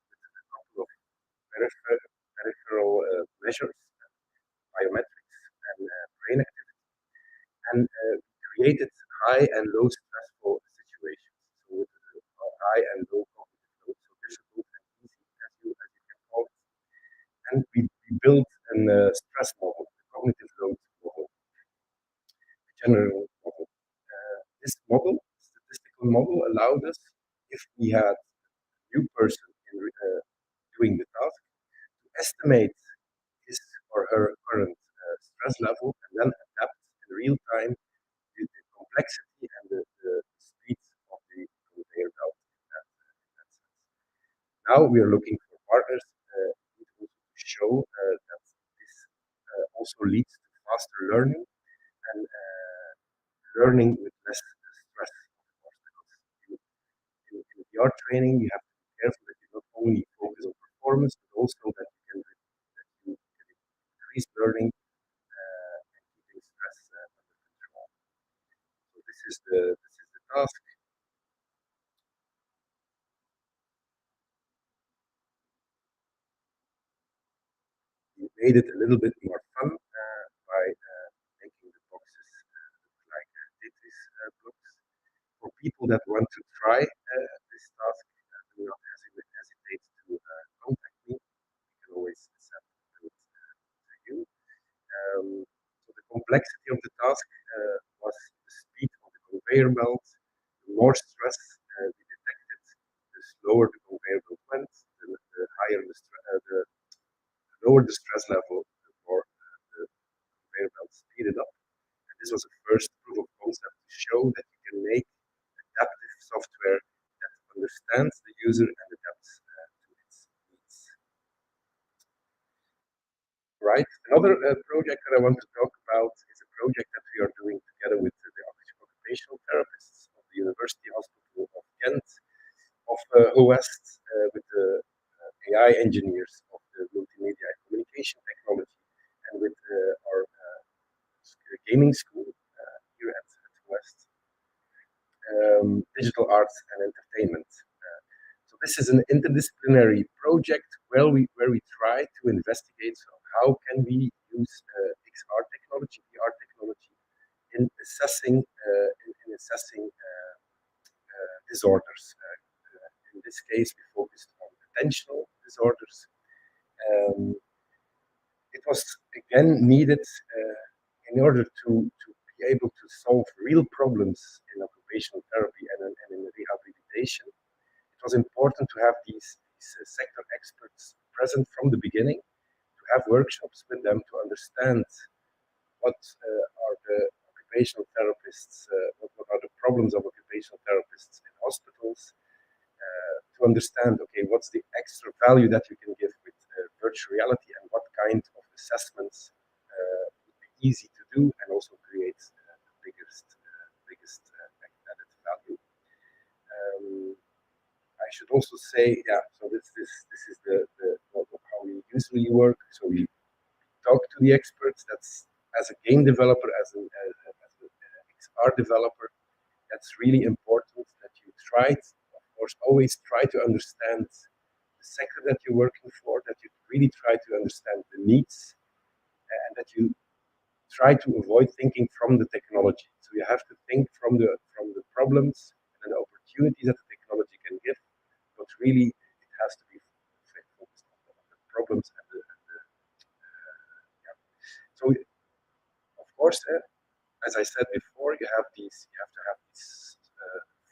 with a couple of peripheral measures, biometrics, and brain activity, and created high and low stressful situations. So with high and low cognitive load, so difficult and easy, as you can call it. And we built a stress model, a cognitive load model, a general model. This model, statistical model, allowed us, if we had a new person doing the task, to estimate his or her current stress level and then adapt in real time the complexity and the speed of the conveyor belt in that sense. Now we are looking for partners to show that this also leads to faster learning and learning with less stress, of course, because in VR training you have to be careful that you not only focus on performance, but also that you can increase learning and keeping stress under control. So this is the task. We made it a little bit more fun by making the boxes look like Tetris blocks. For people that want to try this task, do not hesitate to contact me. We can always send it to you. So the complexity of the task was the speed of the conveyor belt. The more stress we detected, the slower the conveyor belt went. The higher the lower the stress level, the more the conveyor belt speeded up. And this was the first proof of concept to show that you can make adaptive software that understands the user and adapts to its needs. Right. Another project that I want to talk about is a project that we are doing together with the occupational therapists of the University Hospital of Ghent, of OWEST, with the AI engineers of the multimedia and communication technology, and with our gaming school here at OWEST, digital arts and entertainment. So this is an interdisciplinary project where we try to investigate how can we use XR technology, VR technology, in assessing disorders. In this case, we focused on attentional disorders. It was again needed in order to be able to solve real problems in occupational therapy and in rehabilitation. It was important to have these sector experts present from the beginning, to have workshops with them to understand what are the occupational therapists, what are the problems of occupational therapists in hospitals, to understand, okay, what's the extra value that you can give with virtual reality and what kind of assessments would be easy to do and also create the biggest added value. I should also say, so this is the how we usually work. So we talk to the experts. That's as a game developer, as an XR developer. That's really important that you try, of course, always try to understand the sector that you're working for. That you really try to understand the needs, and that you try to avoid thinking from the technology. So you have to think from the problems and the opportunities that the technology can give, but really it has to be focused on the problems and the yeah. So of course, as I said before, you have to have these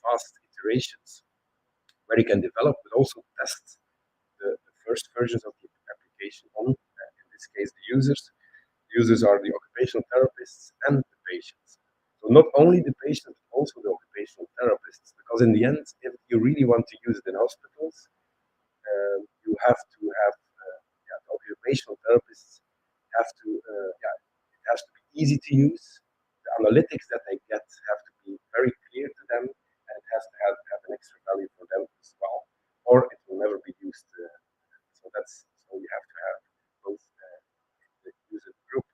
fast iterations where you can develop, but also test the first versions of the application on, in this case, the users. Users are the occupational therapists and the patients. So not only the patients, but also the occupational therapists, because in the end, if you really want to use it in hospitals, you have to have the occupational therapists have to it has to be easy to use. The analytics that they get have to be very clear to them, and it has to have an extra value for them as well, or it will never be used. So you have to have both the user group.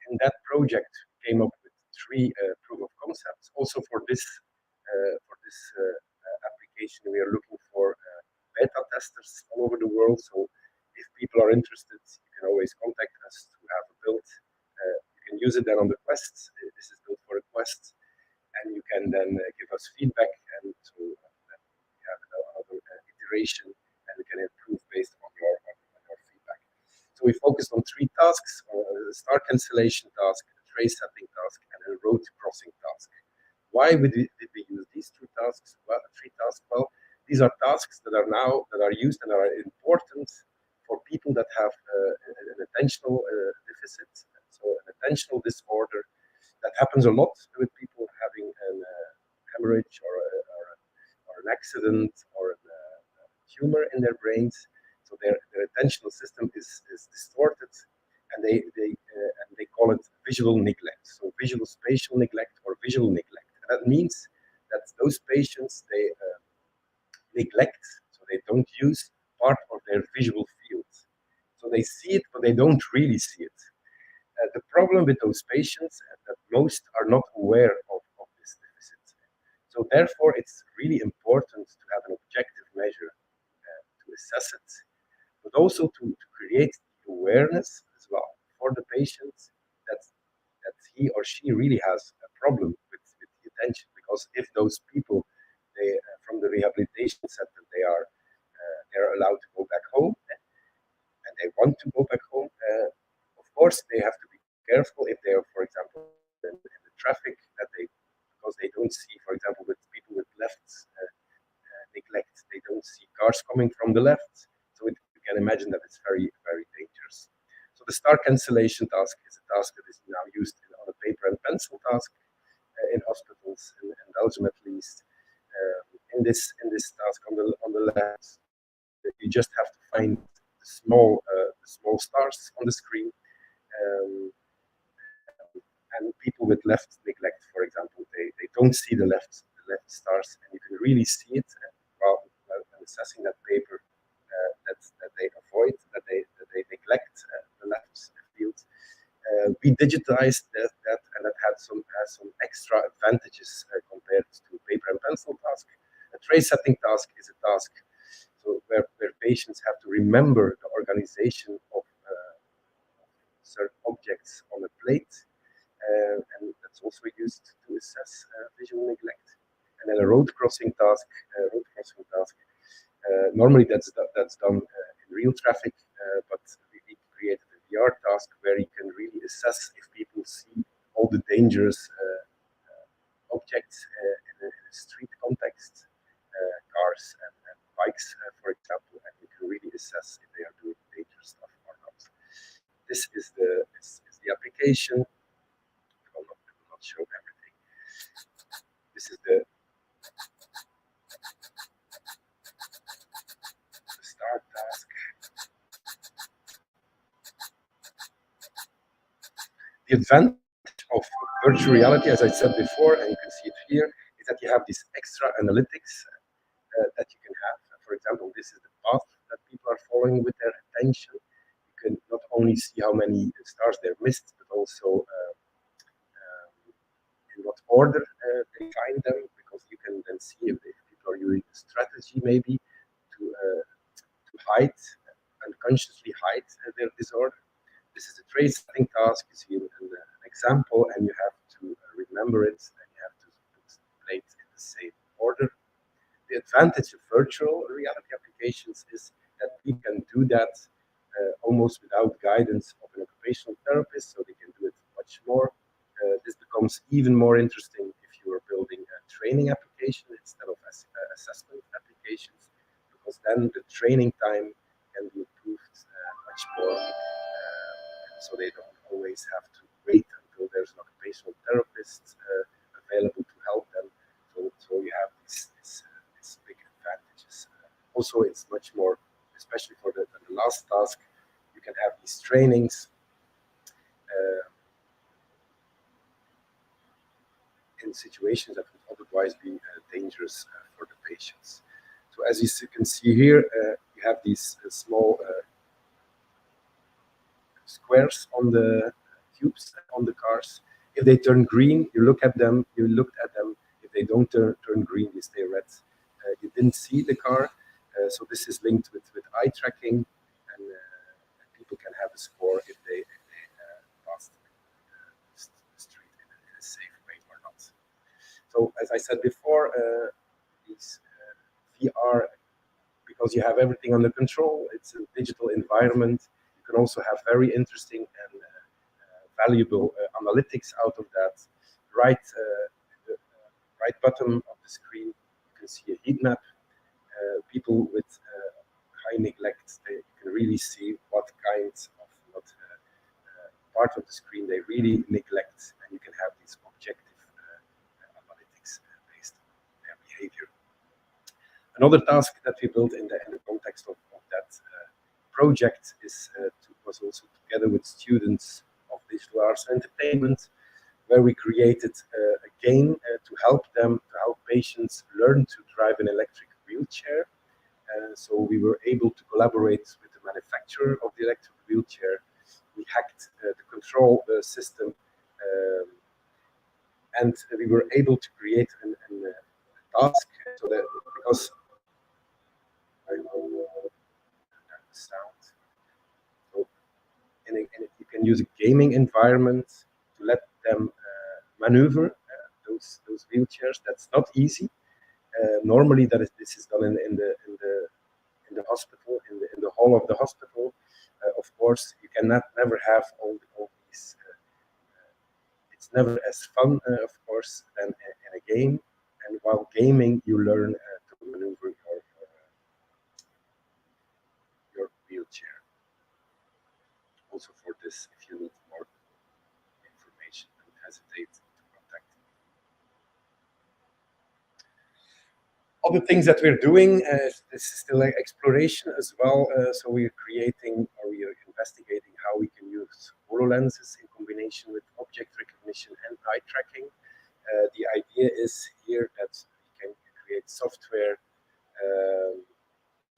In that project, we came up with 3 proof of concepts. Also for this application, we are looking for beta testers all over the world. So if people are interested, you can always contact us to have a build. You can use it then on the Quest. This is built for a Quest, and you can then give us feedback, and so we have another iteration, and we can improve based on your feedback. So we focused on 3 tasks: a star cancellation task, a trace setting task, and a road crossing task. Why did we use these 3 tasks? Well, these are tasks that are used and are important for people that have an attentional deficit, so an attentional disorder that happens a lot with people having a hemorrhage or an accident or a tumor in their brains. So their attentional system is distorted, and they call it visual neglect. So visual spatial neglect or visual neglect. And that means that those patients, they neglect, so they don't use part of their visual field. So they see it, but they don't really see it. The problem with those patients is that most are not aware of this deficit. So therefore, it's really important to have an objective measure to assess it, but also to create the awareness as well for the patient that he or she really has a problem with the attention. Because if those people, they from the rehabilitation center, they are allowed to go back home, want to go back home. Of course, they have to be careful if they are, for example, in the traffic, because they don't see, for example, with people with left neglect, they don't see cars coming from the left. So you can imagine that it's very, very dangerous. So the star cancellation task is a task that is now used on a paper and pencil task in hospitals in Belgium at least. In this task on the left, you just have to find the small stars on the screen. And people with left neglect, for example, they don't see the left stars, and you can really see it while assessing that paper that they avoid, that they neglect the left field. We digitized that, and that has some extra advantages compared to paper and pencil task. A trace setting task is a task where patients have to remember the organization of certain objects on a plate, and that's also used to assess visual neglect. And then a road crossing task. Normally that's done in real traffic, but we created a VR task where you can really assess if people see all the dangerous objects in a street context, cars and bikes, for example, and you can really assess if they are doing dangerous stuff or not. This is the application. I will not show everything. This is the start task. The advantage of virtual reality, as I said before, and you can see it here, is that you have these extra analytics that you can have. For example, this is the path that people are following with their attention. You can not only see how many stars they've missed, but also in what order they find them, because you can then see if people are using a strategy maybe to hide, unconsciously hide their disorder. This is a trace setting task. You see an example, and you have to remember it, and you have to play it in the same order. The advantage of virtual reality applications is that we can do that almost without guidance of an occupational therapist, so they can do it much more. This becomes even more interesting if you are building a training application instead of assessment applications, because then the training time can be improved much more, so they don't always have to wait until there's an occupational therapist available to help them. So you have these big advantages. Also, it's much more, especially for the last task, you can have these trainings in situations that would otherwise be dangerous for the patients. So as you can see here, you have these small squares on the tubes on the cars. If they turn green, you looked at them. If they don't turn green, they stay red. You didn't see the car, so this is linked with eye tracking, and people can have a score if they pass the street in a safe way or not. So as I said before, these VR, because you have everything under control, it's a digital environment. You can also have very interesting and valuable analytics out of that. Right, the right bottom of the screen, you can see a heat map. People with high neglect, you can really see what kinds of part of the screen they really neglect, and you can have these objective analytics based on their behavior. Another task that we built in the context of that project was also together with students of digital arts and entertainment, where we created a game to help patients learn to drive an electric wheelchair. So we were able to collaborate with the manufacturer of the electric wheelchair. We hacked the control system, and we were able to create a task, so that, because I will the sound. So you can use a gaming environment to let them maneuver those wheelchairs. That's not easy. Normally, this is done in the hospital, in the hall of the hospital. Of course, you cannot never have all these. It's never as fun, of course, than in a game. And while gaming, you learn to maneuver your wheelchair. Also for this, if you need more information, don't hesitate to contact me. Other things that we're doing, this is still exploration as well. So we're creating or we are investigating how we can use HoloLenses in combination with object recognition and eye tracking. The idea is here that we can create software.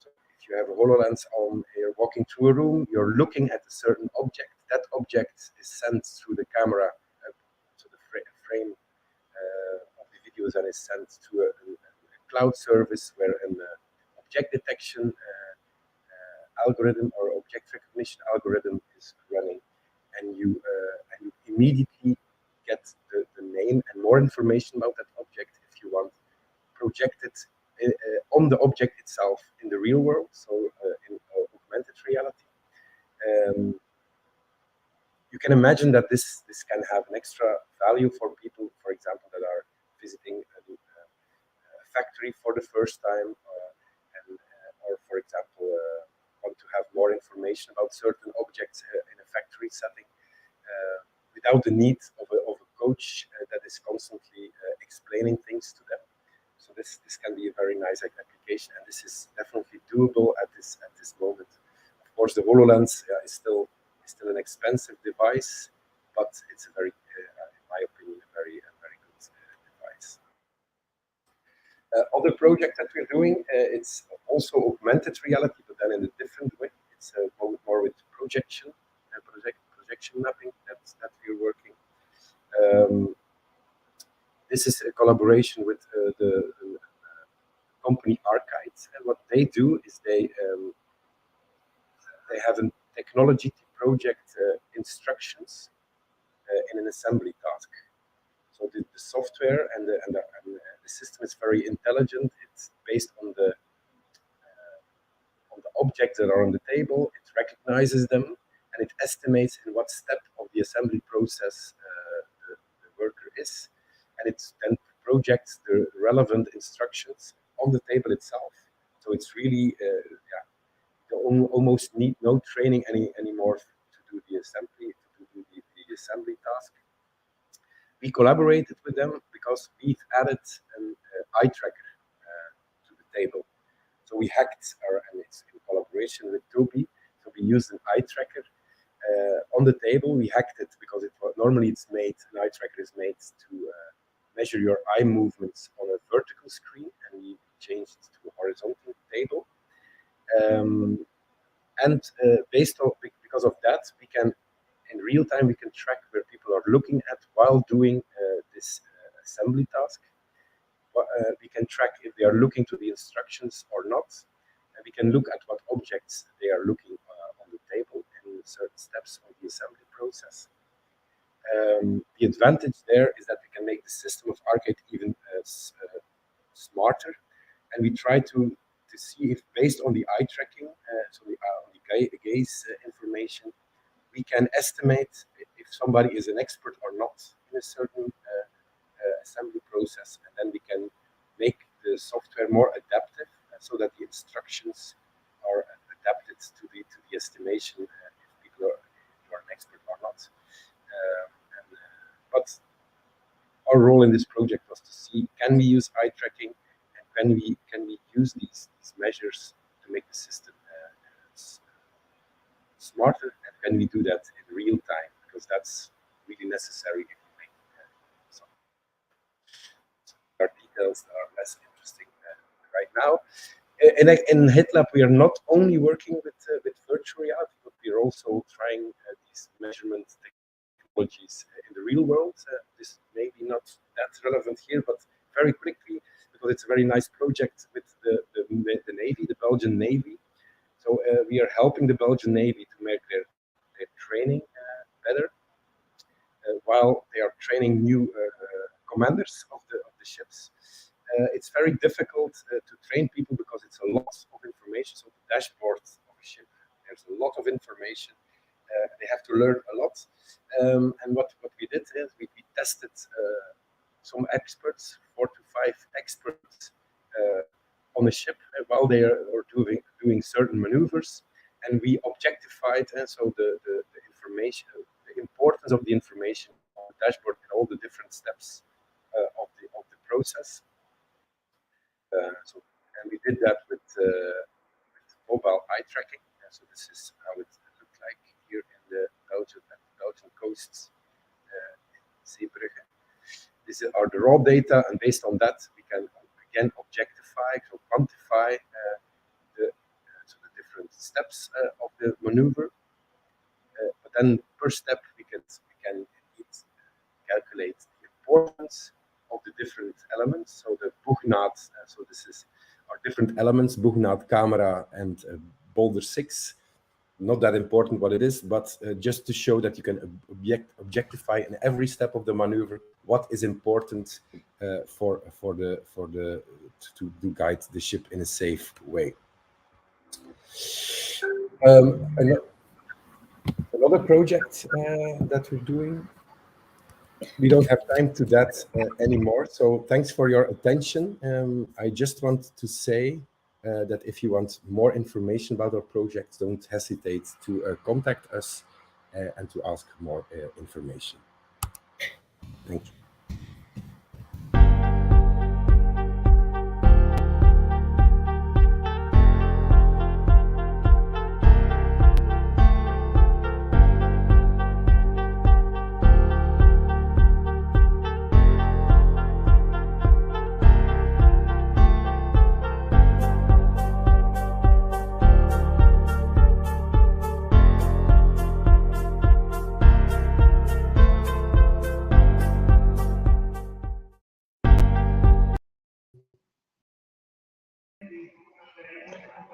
So if you have a HoloLens on, you're walking through a room, you're looking at a certain object. That object is sent through the camera to the frame of the videos and is sent to a cloud service where an object detection algorithm or object recognition algorithm is running, and you immediately get the name and more information about that object if you want projected on the object itself in the real world, so in augmented reality. You can imagine that this can have an extra value for people, for example, that are visiting a factory for the first time, or for example, want to have more information about certain objects in a factory setting, without the need of a coach that is constantly explaining things to them. So this can be a very nice application, and this is definitely doable at this moment. Of course, the HoloLens is still an expensive device, but it's a very, in my opinion, a very good device. Other project that we're doing, it's also augmented reality, but then in a different way. It's more with projection mapping that we're working. This is a collaboration with the company Archites, and what they do is they have a technology to project instructions in an assembly task. So the software and the system is very intelligent. It's based on the objects that are on the table. It recognizes them and it estimates in what step of the assembly process the worker is, and it then projects the relevant instructions on the table itself. So it's really you almost need no training anymore to do the assembly task. We collaborated with them because we've added an eye tracker to the table. So we hacked, and it's in collaboration with Toby. So we used an eye tracker on the table. We hacked it because normally an eye tracker is made to measure your eye movements on a vertical screen, and we changed it to a horizontal table. Because of that, we can, in real time, we can track where people are looking at while doing this assembly task. We can track if they are looking to the instructions or not, and we can look at what objects they are looking on the table in certain steps of the assembly process. The advantage there is that we can make the system of Arcade even smarter, and we try to see if, based on the eye tracking, so on the gaze information, we can estimate if somebody is an expert or not in a certain assembly process, and then we can make the software more adaptive so that the instructions are adapted to the estimation if people are an expert or not. But our role in this project was to see, can we use eye tracking, and can we use these measures to make the system smarter, and can we do that in real time, because that's really necessary if we make some details that are less interesting right now. In HitLab, we are not only working with virtual reality, but we are also trying these measurement technologies in the real world. This may be not that relevant here, but very quickly, because it's a very nice project with the Navy, the Belgian Navy. So we are helping the Belgian Navy to make their training better, while they are training new commanders of the ships. It's very difficult to train people because it's a lot of information. So the dashboard of a ship, there's a lot of information, learn a lot. And what we did is we tested some experts, 4 to 5 experts on a ship while they are doing certain maneuvers, and we objectified so the information, the importance of the information on the dashboard and all the different steps of the process. And we did that with mobile eye tracking. So this is how it looked like here in the Belgian coasts, in Zeebrugge. These are the raw data, and based on that, we can again objectify, so quantify the different steps of the maneuver. But then per step, we can indeed calculate the importance of the different elements. So the Boegnaad, so this is our different elements, Boegnaad, camera, and boulder 6. Not that important what it is, but just to show that you can objectify in every step of the maneuver what is important to guide the ship in a safe way. Another project that we're doing. We don't have time to that anymore, so thanks for your attention. I just want to say that if you want more information about our projects, don't hesitate to contact us and to ask more information. Thank you.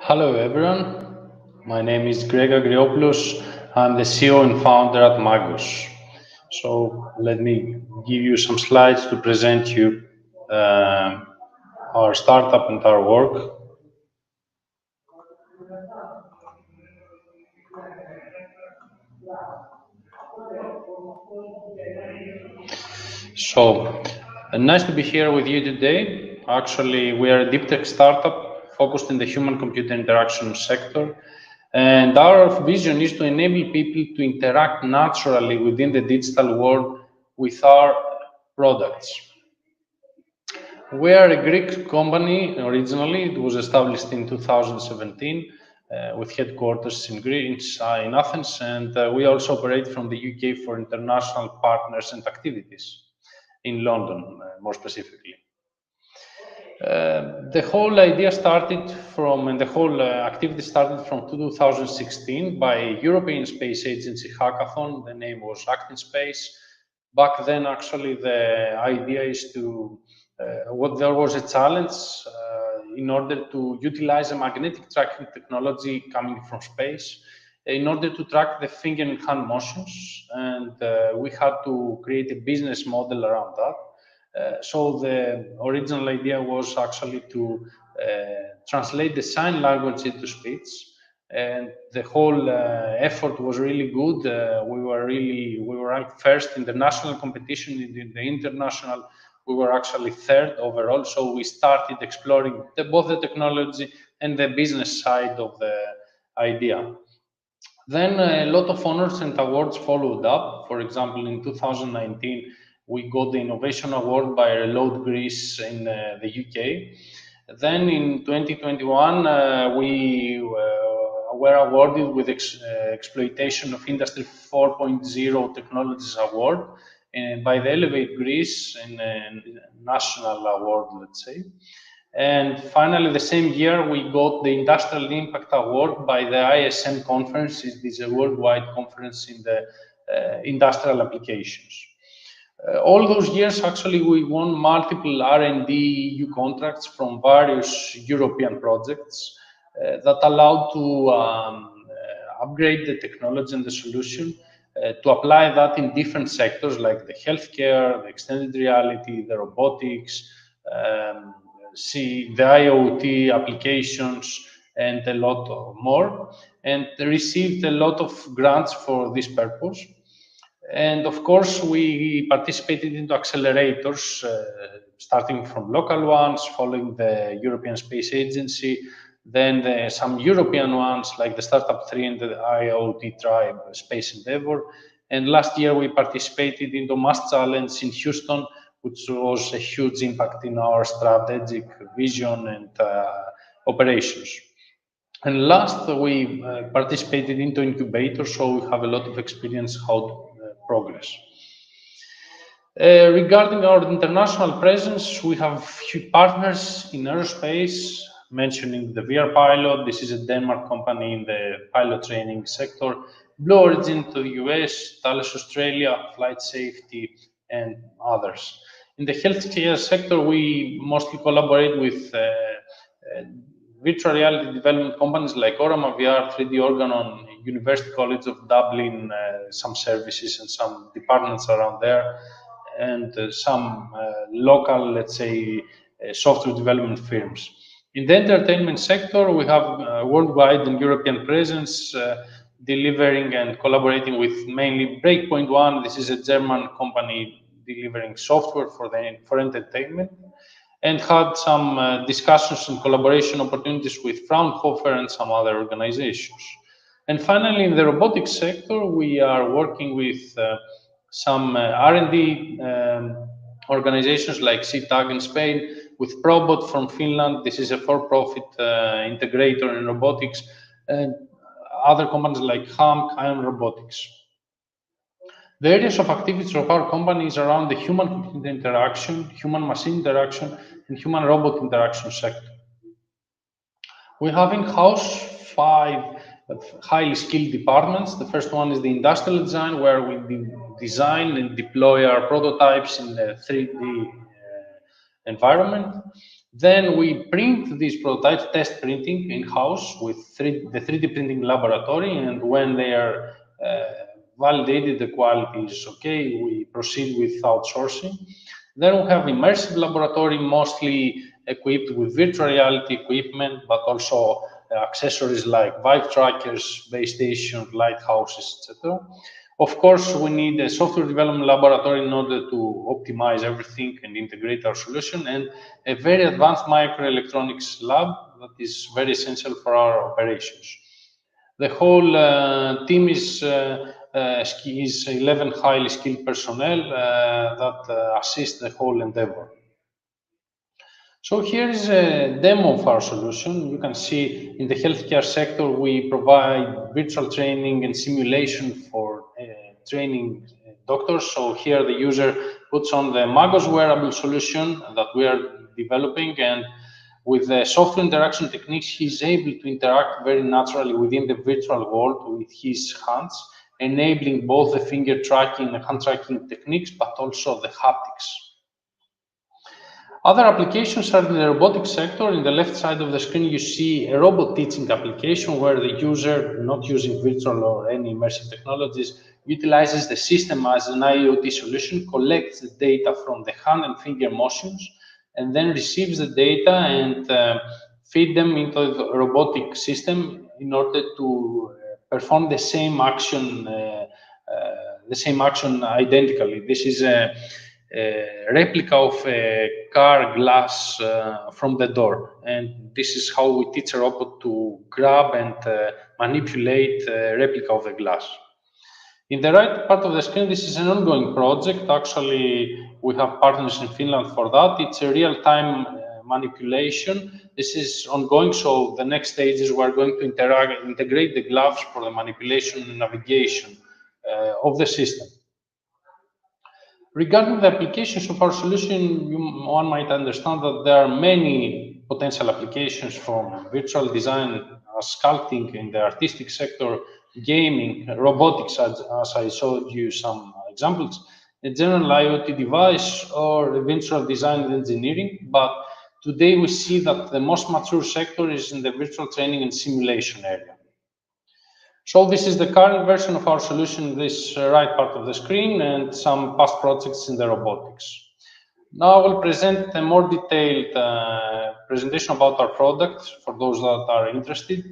Hello everyone, my name is Greg Agriopoulos. I'm the CEO and founder at Magus. So let me give you some slides to present you our startup and our work. So nice to be here with you today. Actually, we are a deep tech startup focused in the human-computer interaction sector. And our vision is to enable people to interact naturally within the digital world with our products. We are a Greek company originally. It was established in 2017 with headquarters in Greece, in Athens, and we also operate from the UK for international partners and activities in London, more specifically. The whole idea started from, and the whole activity started from 2016 by a European Space Agency hackathon. The name was Act in Space. Back then, actually, the idea is to, there was a challenge in order to utilize a magnetic tracking technology coming from space in order to track the finger and hand motions. And we had to create a business model around that. So the original idea was actually to translate the sign language into speech, and the whole effort was really good. We were ranked first in the national competition. In the international, we were actually third overall. So we started exploring both the technology and the business side of the idea. Then a lot of honors and awards followed up. For example, in 2019, we got the Innovation Award by Reload Greece in the UK. Then in 2021, we were awarded with Exploitation of Industry 4.0 Technologies Award by the Elevate Greece in a national award, let's say. And finally, the same year, we got the Industrial Impact Award by the ISM conference. It is a worldwide conference in the industrial applications. All those years, actually, we won multiple R&D EU contracts from various European projects that allowed to upgrade the technology and the solution to apply that in different sectors like the healthcare, the extended reality, the robotics, the IoT applications, and a lot more, and received a lot of grants for this purpose. And of course, we participated into accelerators, starting from local ones, following the European Space Agency, then some European ones like the Startup 3 and the IoT Tribe Space Endeavor. And last year, we participated in the Mass Challenge in Houston, which was a huge impact in our strategic vision and operations. And last, we participated into incubators, so we have a lot of experience how to progress. Regarding our international presence, we have few partners in aerospace, mentioning the VR Pilot. This is a Denmark company in the pilot training sector. Blue Origin to the US, Thales Australia, Flight Safety, and others. In the healthcare sector, we mostly collaborate with virtual reality development companies like Orama VR, 3D Organon, University College of Dublin, some services and some departments around there, and some local, let's say, software development firms. In the entertainment sector, we have worldwide and European presence, delivering and collaborating with mainly Breakpoint One. This is a German company delivering software for entertainment, and had some discussions and collaboration opportunities with Fraunhofer and some other organizations. And finally, in the robotics sector, we are working with some R&D organizations like CTAG in Spain, with Probot from Finland. This is a for-profit integrator in robotics, and other companies like HAMC and Robotics. The areas of activities of our company is around the human-computer interaction, human-machine interaction, and human-robot interaction sector. We have in-house 5 highly skilled departments. The first one is the industrial design, where we design and deploy our prototypes in the 3D environment. Then we print these prototypes, test printing in-house with the 3D printing laboratory, and when they are validated, the quality is okay, we proceed with outsourcing. Then we have immersive laboratory, mostly equipped with virtual reality equipment, but also accessories like Vive trackers, base stations, lighthouses, etc. Of course, we need a software development laboratory in order to optimize everything and integrate our solution, and a very advanced microelectronics lab that is very essential for our operations. The whole team is 11 highly skilled personnel that assist the whole endeavor. So here is a demo of our solution. You can see in the healthcare sector, we provide virtual training and simulation for training doctors. So here the user puts on the Magos wearable solution that we are developing, and with the software interaction techniques, he's able to interact very naturally within the virtual world with his hands, enabling both the finger tracking and hand tracking techniques, but also the haptics. Other applications are in the robotics sector. In the left side of the screen, you see a robot teaching application where the user, not using virtual or any immersive technologies, utilizes the system as an IoT solution, collects the data from the hand and finger motions, and then receives the data and feed them into the robotic system in order to perform the same action identically. This is a replica of a car glass from the door, and this is how we teach a robot to grab and manipulate a replica of the glass. In the right part of the screen, this is an ongoing project. Actually, we have partners in Finland for that. It's a real-time manipulation. This is ongoing, so the next stage is we're going to integrate the gloves for the manipulation and navigation of the system. Regarding the applications of our solution, one might understand that there are many potential applications, from virtual design, sculpting in the artistic sector, gaming, robotics, as I showed you some examples, a general IoT device, or virtual design and engineering. But today we see that the most mature sector is in the virtual training and simulation area. So this is the current version of our solution, this right part of the screen, and some past projects in the robotics. Now I will present a more detailed presentation about our product for those that are interested.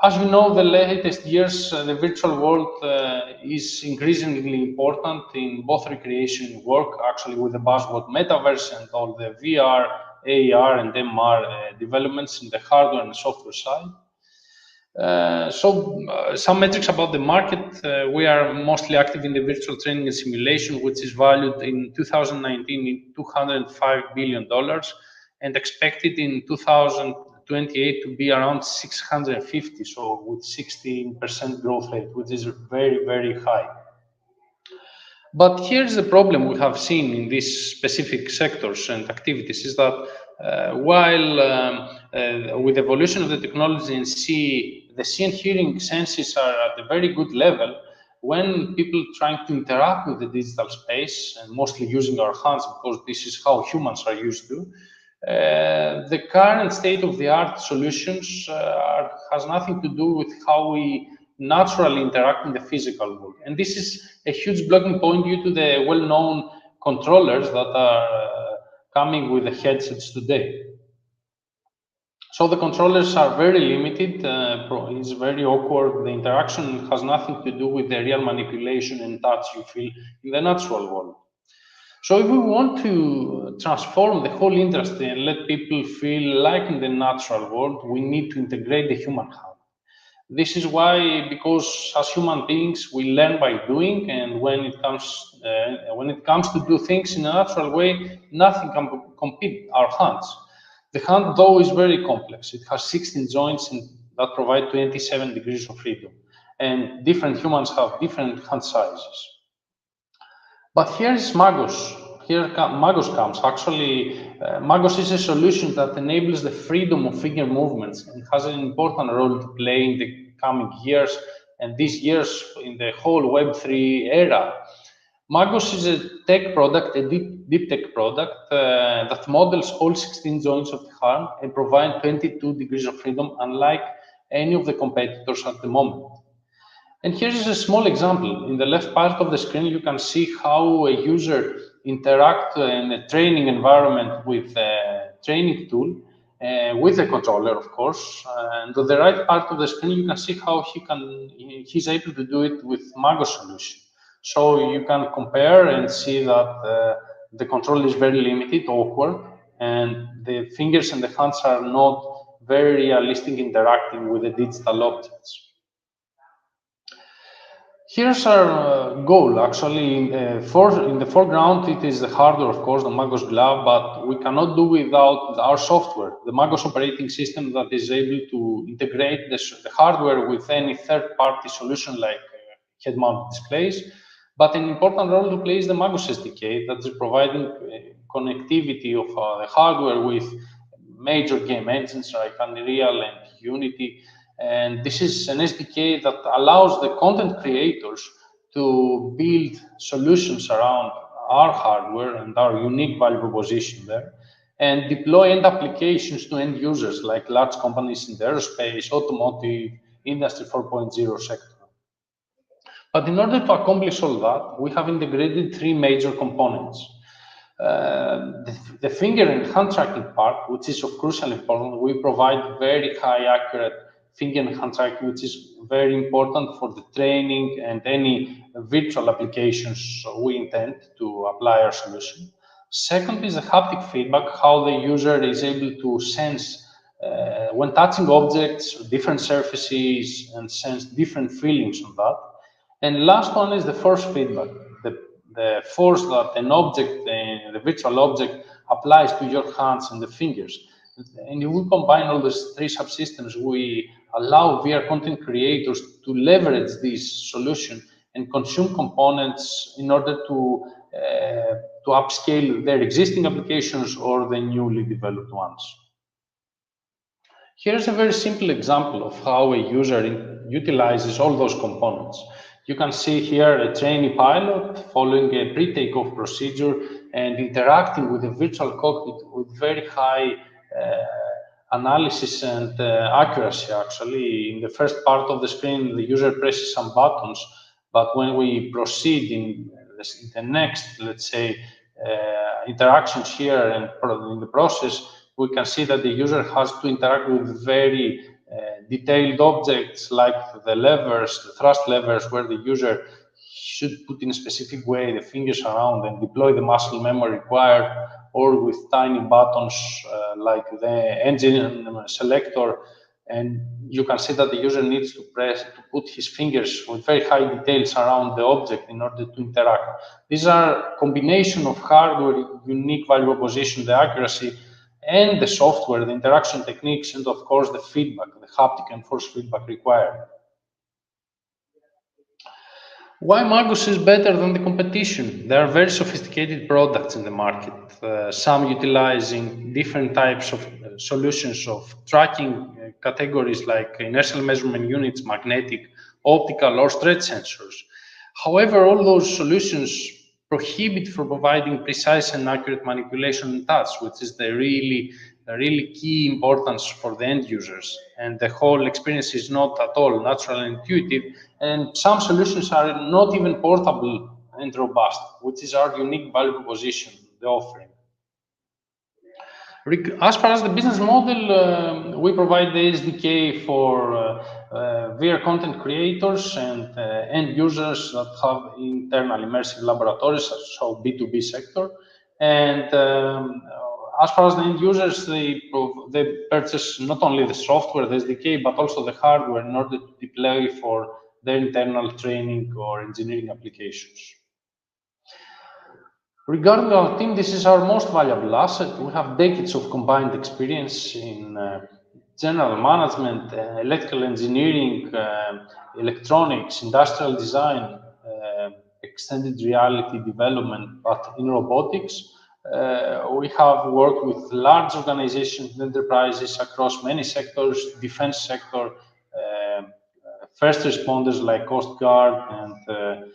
As you know, the latest years, the virtual world is increasingly important in both recreation and work, actually with the buzzword Metaverse and all the VR, AR, and MR developments in the hardware and software side. Some metrics about the market. We are mostly active in the virtual training and simulation, which is valued in 2019 in $205 billion and expected in 2028 to be around 650, so with 16% growth rate, which is very, very high. But here's the problem we have seen in these specific sectors and activities is that while with the evolution of the technology and the see and hearing senses are at a very good level, when people trying to interact with the digital space and mostly using our hands because this is how humans are used to, the current state-of-the-art solutions has nothing to do with how we naturally interact in the physical world. And this is a huge blocking point due to the well-known controllers that are coming with the headsets today. So the controllers are very limited, it's very awkward. The interaction has nothing to do with the real manipulation and touch you feel in the natural world. So if we want to transform the whole industry and let people feel like in the natural world, we need to integrate the human hand. This is why, because as human beings, we learn by doing, and when it comes to do things in a natural way, nothing can compete our hands. The hand, though, is very complex. It has 16 joints that provide 27 degrees of freedom, and different humans have different hand sizes. But here is Magos. Here Magos comes. Actually, Magos is a solution that enables the freedom of finger movements and has an important role to play in the coming years and these years in the whole Web3 era. Magos is a tech product, a deep tech product that models all 16 joints of the hand and provides 22 degrees of freedom, unlike any of the competitors at the moment. And here is a small example. In the left part of the screen, you can see how a user interacts in a training environment with a training tool, with a controller, of course. And on the right part of the screen, you can see how he's able to do it with Magos solution. So you can compare and see that the control is very limited, awkward, and the fingers and the hands are not very realistic interacting with the digital objects. Here's our goal, actually. In the foreground, it is the hardware, of course, the Magos Glove, but we cannot do without our software, the Magos operating system that is able to integrate the hardware with any third-party solution like head-mounted displays. But an important role to play is the Magos SDK that is providing connectivity of the hardware with major game engines like Unreal and Unity. And this is an SDK that allows the content creators to build solutions around our hardware and our unique value proposition there, and deploy end applications to end users like large companies in the aerospace, automotive, Industry 4.0 sector. But in order to accomplish all that, we have integrated three major components. The finger and hand tracking part, which is of crucial importance, we provide very high accurate finger and hand tracking, which is very important for the training and any virtual applications we intend to apply our solution. Second is the haptic feedback, how the user is able to sense when touching objects, different surfaces, and sense different feelings on that. And last one is the force feedback, the force that an object, the virtual object, applies to your hands and the fingers. And if we combine all these three subsystems, we allow VR content creators to leverage this solution and consume components in order to upscale their existing applications or the newly developed ones. Here's a very simple example of how a user utilizes all those components. You can see here a trainee pilot following a pre-takeoff procedure and interacting with a virtual cockpit with very high analysis and accuracy, actually. In the first part of the screen, the user presses some buttons, but when we proceed in the next, let's say, interactions here and in the process, we can see that the user has to interact with very detailed objects like the levers, the thrust levers, where the user should put in a specific way the fingers around and deploy the muscle memory required, or with tiny buttons like the engine selector. And you can see that the user needs to put his fingers with very high details around the object in order to interact. These are a combination of hardware, unique value proposition, the accuracy, and the software, the interaction techniques, and of course the feedback, the haptic and force feedback required. Why Magus is better than the competition? There are very sophisticated products in the market, some utilizing different types of solutions of tracking categories like inertial measurement units, magnetic, optical, or stretch sensors. However, all those solutions prohibit from providing precise and accurate manipulation and touch, which is the really key importance for the end users. And the whole experience is not at all natural and intuitive. And some solutions are not even portable and robust, which is our unique value proposition, the offering. As far as the business model, we provide the SDK for VR content creators and end users that have internal immersive laboratories, so B2B sector. And as far as the end users, they purchase not only the software, the SDK, but also the hardware in order to deploy for their internal training or engineering applications. Regarding our team, this is our most valuable asset. We have decades of combined experience in general management, electrical engineering, electronics, industrial design, extended reality development, but in robotics. We have worked with large organizations, enterprises across many sectors, defense sector, first responders like Coast Guard and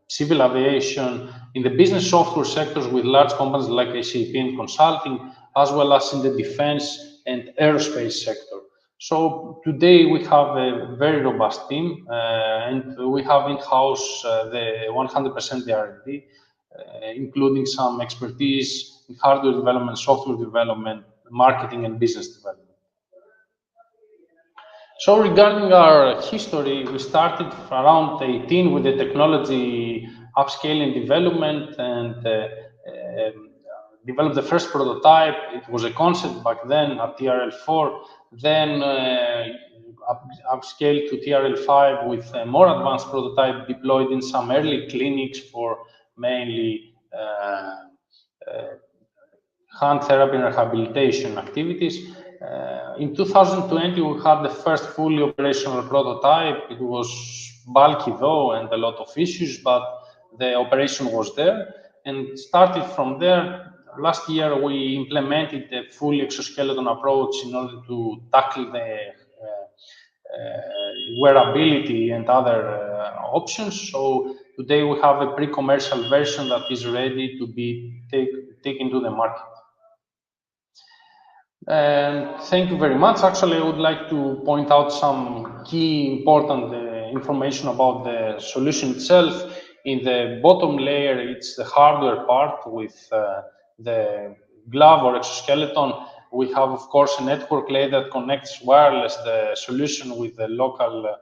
civil aviation, in the business software sectors with large companies like SAP and consulting, as well as in the defense and aerospace sector. So today we have a very robust team, and we have in-house the 100% the R&D, including some expertise in hardware development, software development, marketing, and business development. So regarding our history, we started around 18 with the technology upscaling development and developed the first prototype. It was a concept back then at TRL4, then upscaled to TRL5 with a more advanced prototype deployed in some early clinics for mainly hand therapy and rehabilitation activities. In 2020, we had the first fully operational prototype. It was bulky though, and a lot of issues, but the operation was there. And started from there. Last year, we implemented the full exoskeleton approach in order to tackle the wearability and other options. So today we have a pre-commercial version that is ready to be taken to the market. And thank you very much. Actually, I would like to point out some key important information about the solution itself. In the bottom layer, it's the hardware part with the glove or exoskeleton. We have, of course, a network layer that connects wireless the solution with the local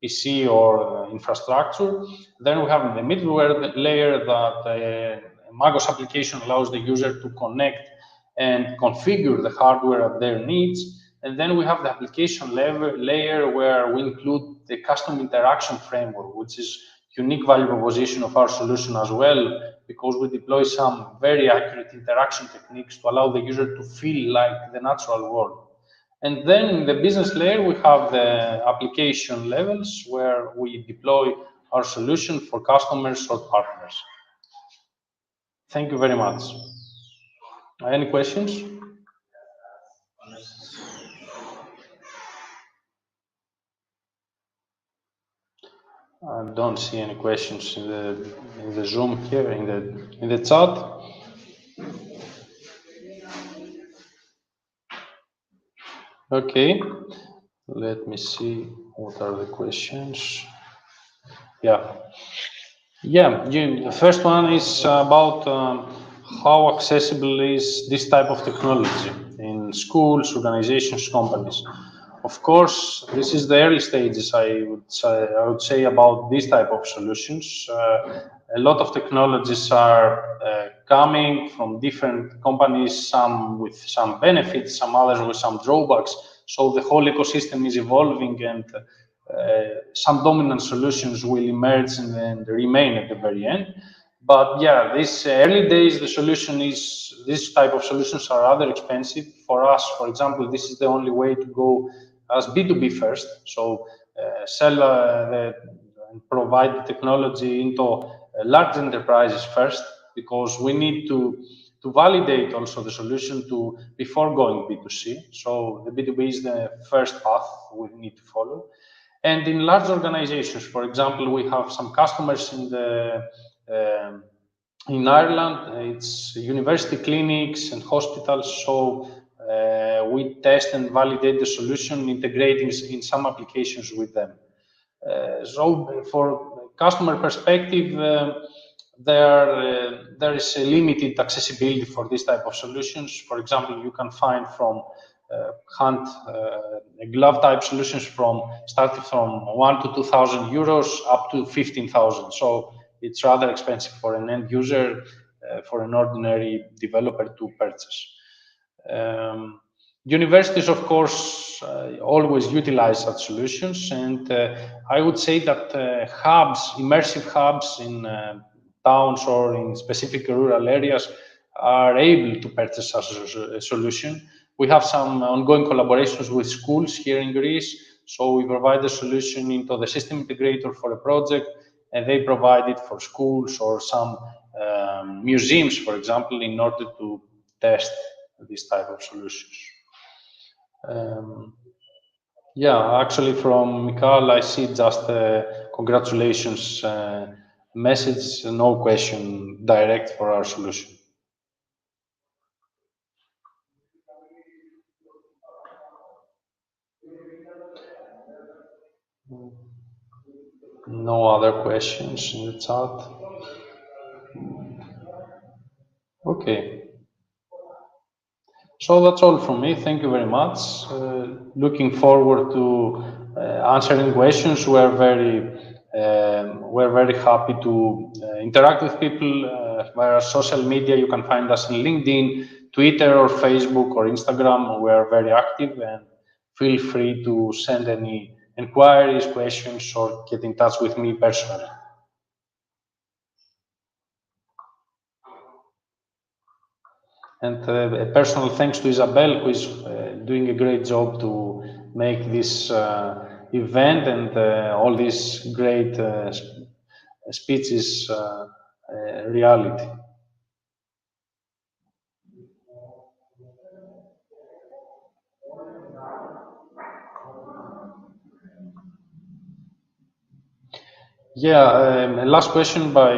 PC or infrastructure. Then we have the middleware layer that Magos application allows the user to connect and configure the hardware at their needs. And then we have the application layer where we include the custom interaction framework, which is unique value proposition of our solution as well, because we deploy some very accurate interaction techniques to allow the user to feel like the natural world. And then in the business layer, we have the application levels where we deploy our solution for customers or partners. Thank you very much. Any questions? I don't see any questions in the Zoom here, in the chat. Okay, let me see what are the questions. Yeah. Yeah, the first one is about how accessible is this type of technology in schools, organizations, companies. Of course, this is the early stages. I would say about this type of solutions. A lot of technologies are coming from different companies, some with some benefits, some others with some drawbacks. So the whole ecosystem is evolving, and some dominant solutions will emerge and remain at the very end. But yeah, this early days, the solution is, this type of solutions are rather expensive. For us, for example, this is the only way to go as B2B first. So sell and provide the technology into large enterprises first, because we need to validate also the solution to before going B2C. So the B2B is the first path we need to follow. And in large organizations, for example, we have some customers in Ireland. It's university clinics and hospitals. So we test and validate the solution, integrating in some applications with them. So for customer perspective, there is a limited accessibility for this type of solutions. For example, you can find from hand glove type solutions from starting from 1 to 2,000 euros up to 15,000. So it's rather expensive for an end user, for an ordinary developer to purchase. Universities, of course, always utilize such solutions, and I would say that hubs, immersive hubs in towns or in specific rural areas are able to purchase such a solution. We have some ongoing collaborations with schools here in Greece, so we provide the solution into the system integrator for a project, and they provide it for schools or some museums, for example, in order to test this type of solutions. Yeah, actually from Mikhail, I see just a congratulations message, no question direct for our solution. No other questions in the chat. Okay. So that's all from me. Thank you very much. Looking forward to answering questions. We're very happy to interact with people via social media. You can find us on LinkedIn, Twitter, or Facebook, or Instagram. We are very active, and feel free to send any inquiries, questions, or get in touch with me personally. And a personal thanks to Isabel, who is doing a great job to make this event and all these great speeches reality. Yeah, last question by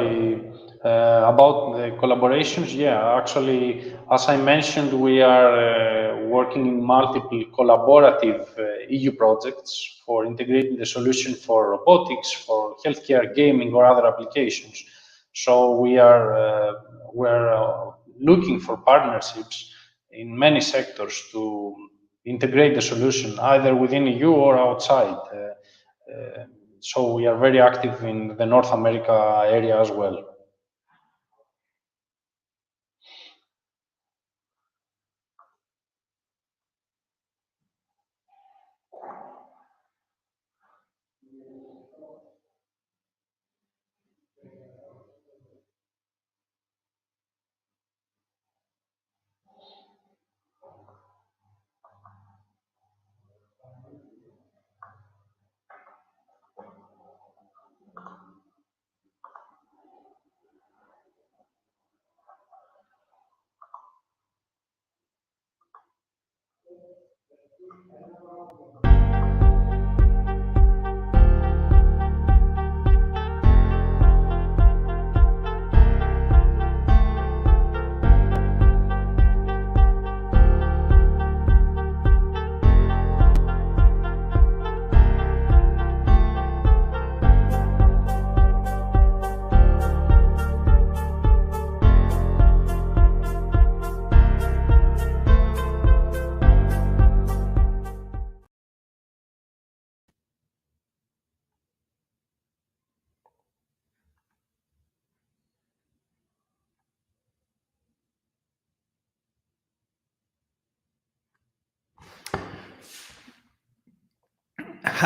about the collaborations. Yeah, actually, as I mentioned, we are working in multiple collaborative EU projects for integrating the solution for robotics, for healthcare, gaming, or other applications. So we're looking for partnerships in many sectors to integrate the solution, either within EU or outside. So we are very active in the North America area as well.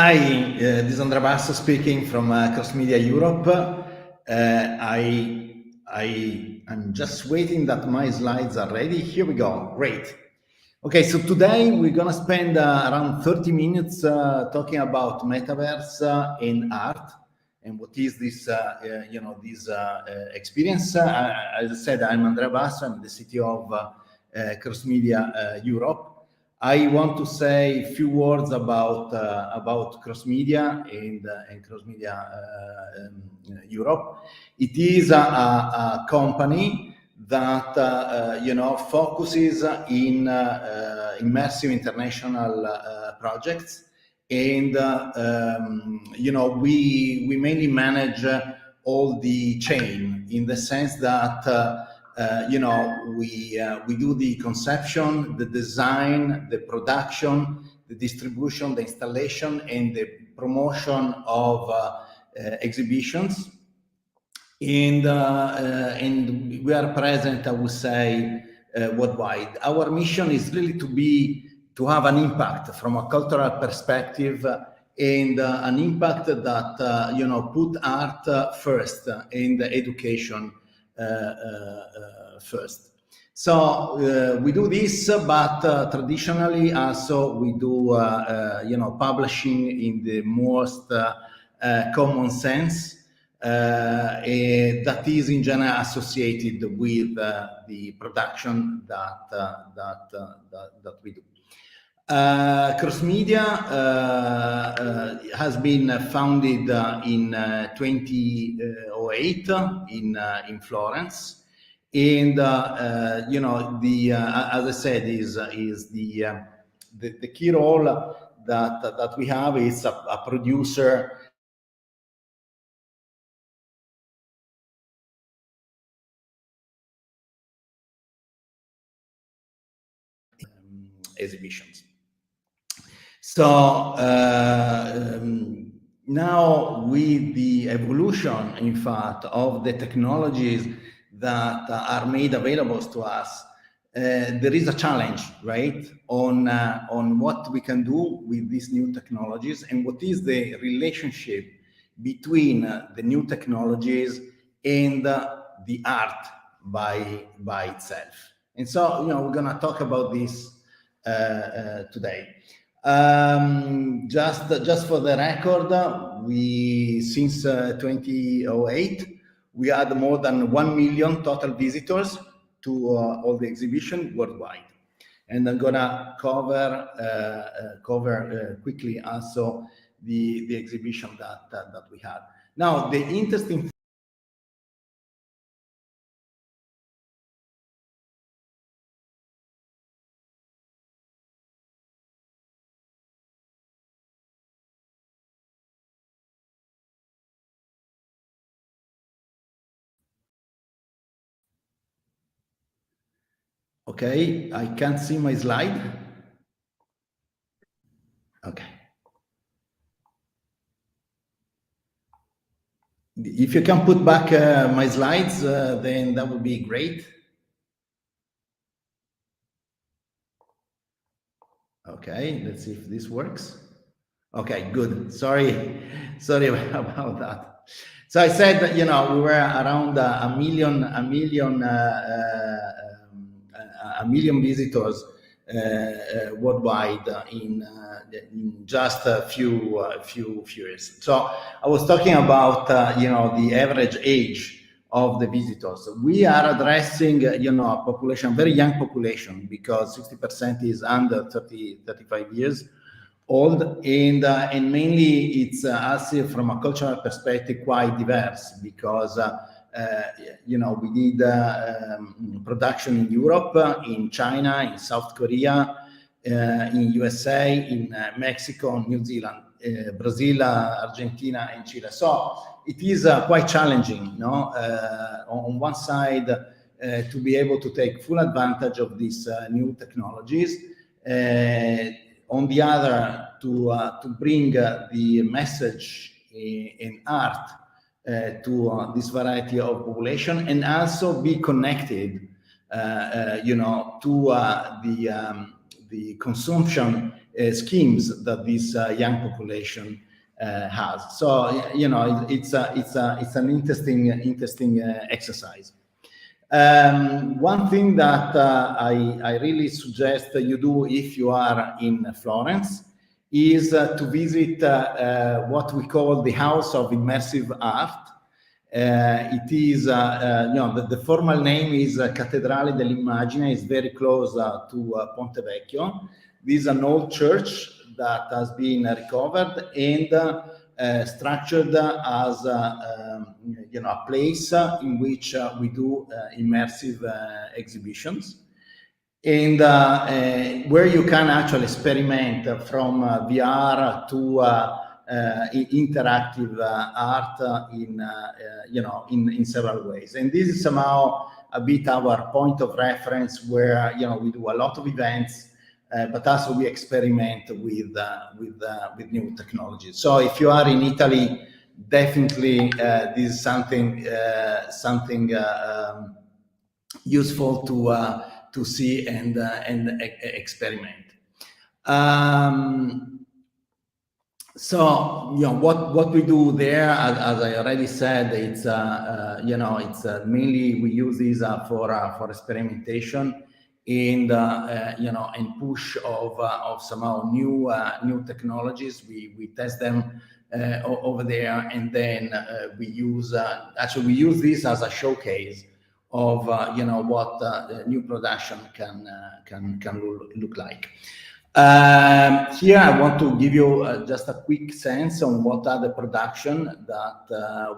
Hi, this is Andrea Basso speaking from Cross Media Europe. I'm just waiting that my slides are ready. Here we go. Great. Okay, so today we're gonna spend around 30 minutes talking about metaverse and art, and what is this, this experience. As I said, I'm Andrea Basso. I'm the CTO of Cross Media Europe. I want to say a few words about Cross Media and Cross Media Europe. It is a company that focuses in immersive international projects, and we mainly manage all the chain, in the sense that we do the conception, the design, the production, the distribution, the installation, and the promotion of exhibitions. And we are present, I would say, worldwide. Our mission is really to have an impact from a cultural perspective, and an impact that put art first and education first. So we do this, but traditionally also we do publishing in the most common sense. That is in general associated with the production that we do. Cross Media has been founded in 2008 in Florence, and as I said, is the key role that we have is a producer. Exhibitions. So now, with the evolution, in fact, of the technologies that are made available to us, there is a challenge, right, on what we can do with these new technologies, and what is the relationship between the new technologies and the art by itself. And so, we're going to talk about this today. Just for the record, since 2008, we had more than 1 million total visitors to all the exhibition worldwide. And I'm gonna cover quickly also the exhibition that we had. Now, the interesting. Okay, I can't see my slide. Okay. If you can put back my slides, then that would be great. Okay, let's see if this works. Okay, good. Sorry about that. So I said that, we were around a million visitors worldwide in just a few years. So I was talking about the average age of the visitors. We are addressing a population, very young population, because 60% is under 35 years old, and mainly it's also from a cultural perspective quite diverse, because we did production in Europe, in China, in South Korea, in USA, in Mexico, New Zealand, Brazil, Argentina, and Chile. So it is quite challenging, on one side, to be able to take full advantage of these new technologies. On the other, to bring the message in art to this variety of population, and also be connected, to the consumption schemes that this young population has. So it's an interesting exercise. One thing that I really suggest you do if you are in Florence is to visit what we call the House of Immersive Art. It is, the formal name is Cattedrale dell'Immagine. It's very close to Ponte Vecchio. This is an old church that has been recovered and structured as a place in which we do immersive exhibitions, and where you can actually experiment from VR to interactive art in several ways. And this is somehow a bit our point of reference, where we do a lot of events, but also we experiment with new technologies. So if you are in Italy, definitely this is something useful to see and experiment. So what we do there, as I already said, it's mainly we use these for experimentation and and push of somehow new technologies. We test them over there, and then we use this as a showcase of what new production can look like. Here I want to give you just a quick sense on what are the production that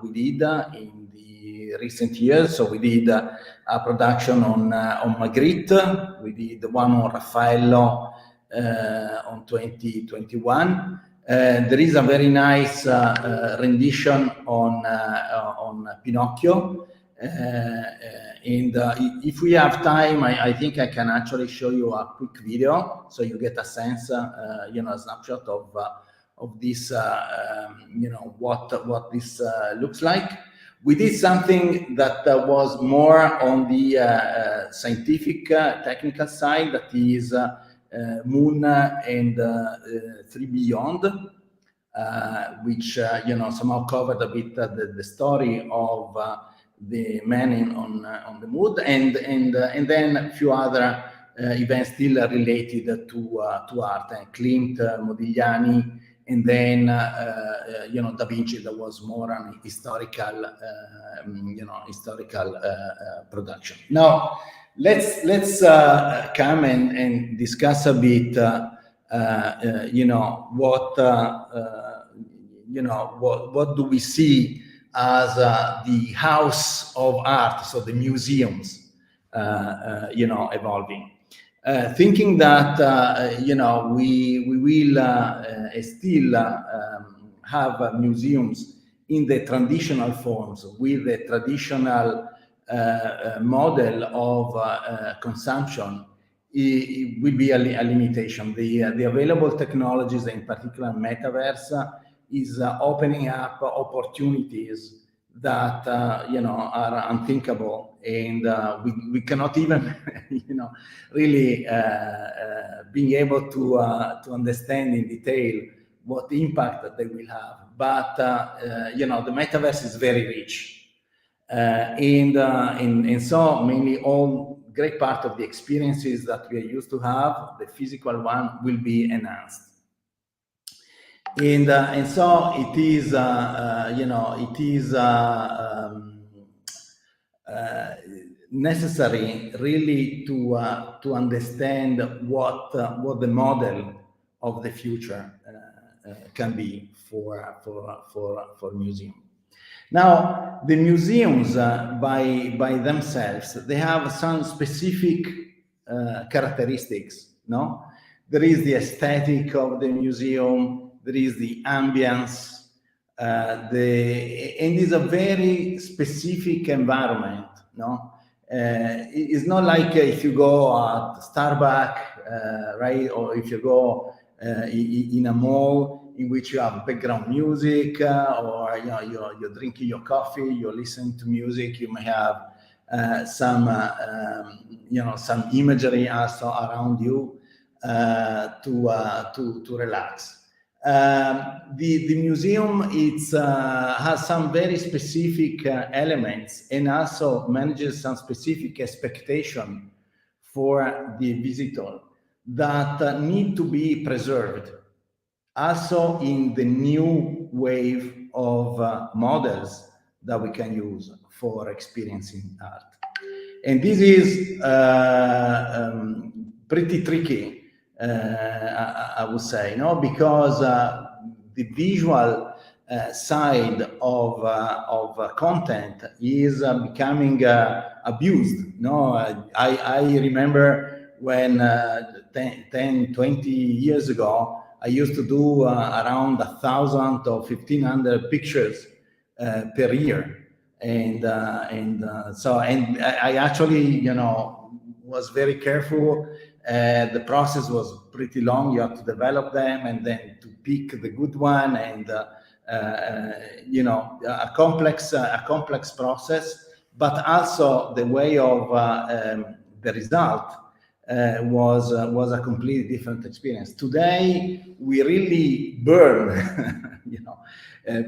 we did in the recent years. So we did a production on Magritte. We did one on Raffaello on 2021. There is a very nice rendition on Pinocchio. And if we have time, I think I can actually show you a quick video so you get a sense, a snapshot of this, what this looks like. We did something that was more on the scientific, technical side, that is Moon and 3 Beyond, which somehow covered a bit the story of the man on the moon, and then a few other events still related to art, Klimt, Modigliani, and then Da Vinci. That was more an historical production. Now let's come and discuss a bit what do we see as the house of art, so the museums, evolving. Thinking that we will still have museums in the traditional forms, with the traditional model of consumption, it will be a limitation. The available technologies, in particular Metaverse, is opening up opportunities that are unthinkable, and we cannot even really being able to understand in detail what impact that they will have. But the Metaverse is very rich, and so mainly all great part of the experiences that we are used to have, the physical one, will be enhanced. And so it is necessary really to understand what the model of the future can be for museum. Now, the museums by themselves, they have some specific characteristics. No, there is the aesthetic of the museum. There is the ambience, and it's a very specific environment. No, it's not like if you go at Starbucks, right, or if you go in a mall in which you have background music, or you're drinking your coffee, you're listening to music. You may have some imagery also around you. to relax. The museum has some very specific elements and also manages some specific expectation for the visitor that need to be preserved. Also in the new wave of models that we can use for experiencing art. And this is pretty tricky, I would say, because the visual side of content is becoming abused. I remember when 10, 20 years ago, I used to do around 1,000 or 1,500 pictures per year. And I actually, was very careful. The process was pretty long. You have to develop them and then to pick the good one, and a complex process. But also the way of the result was a completely different experience. Today we really burn,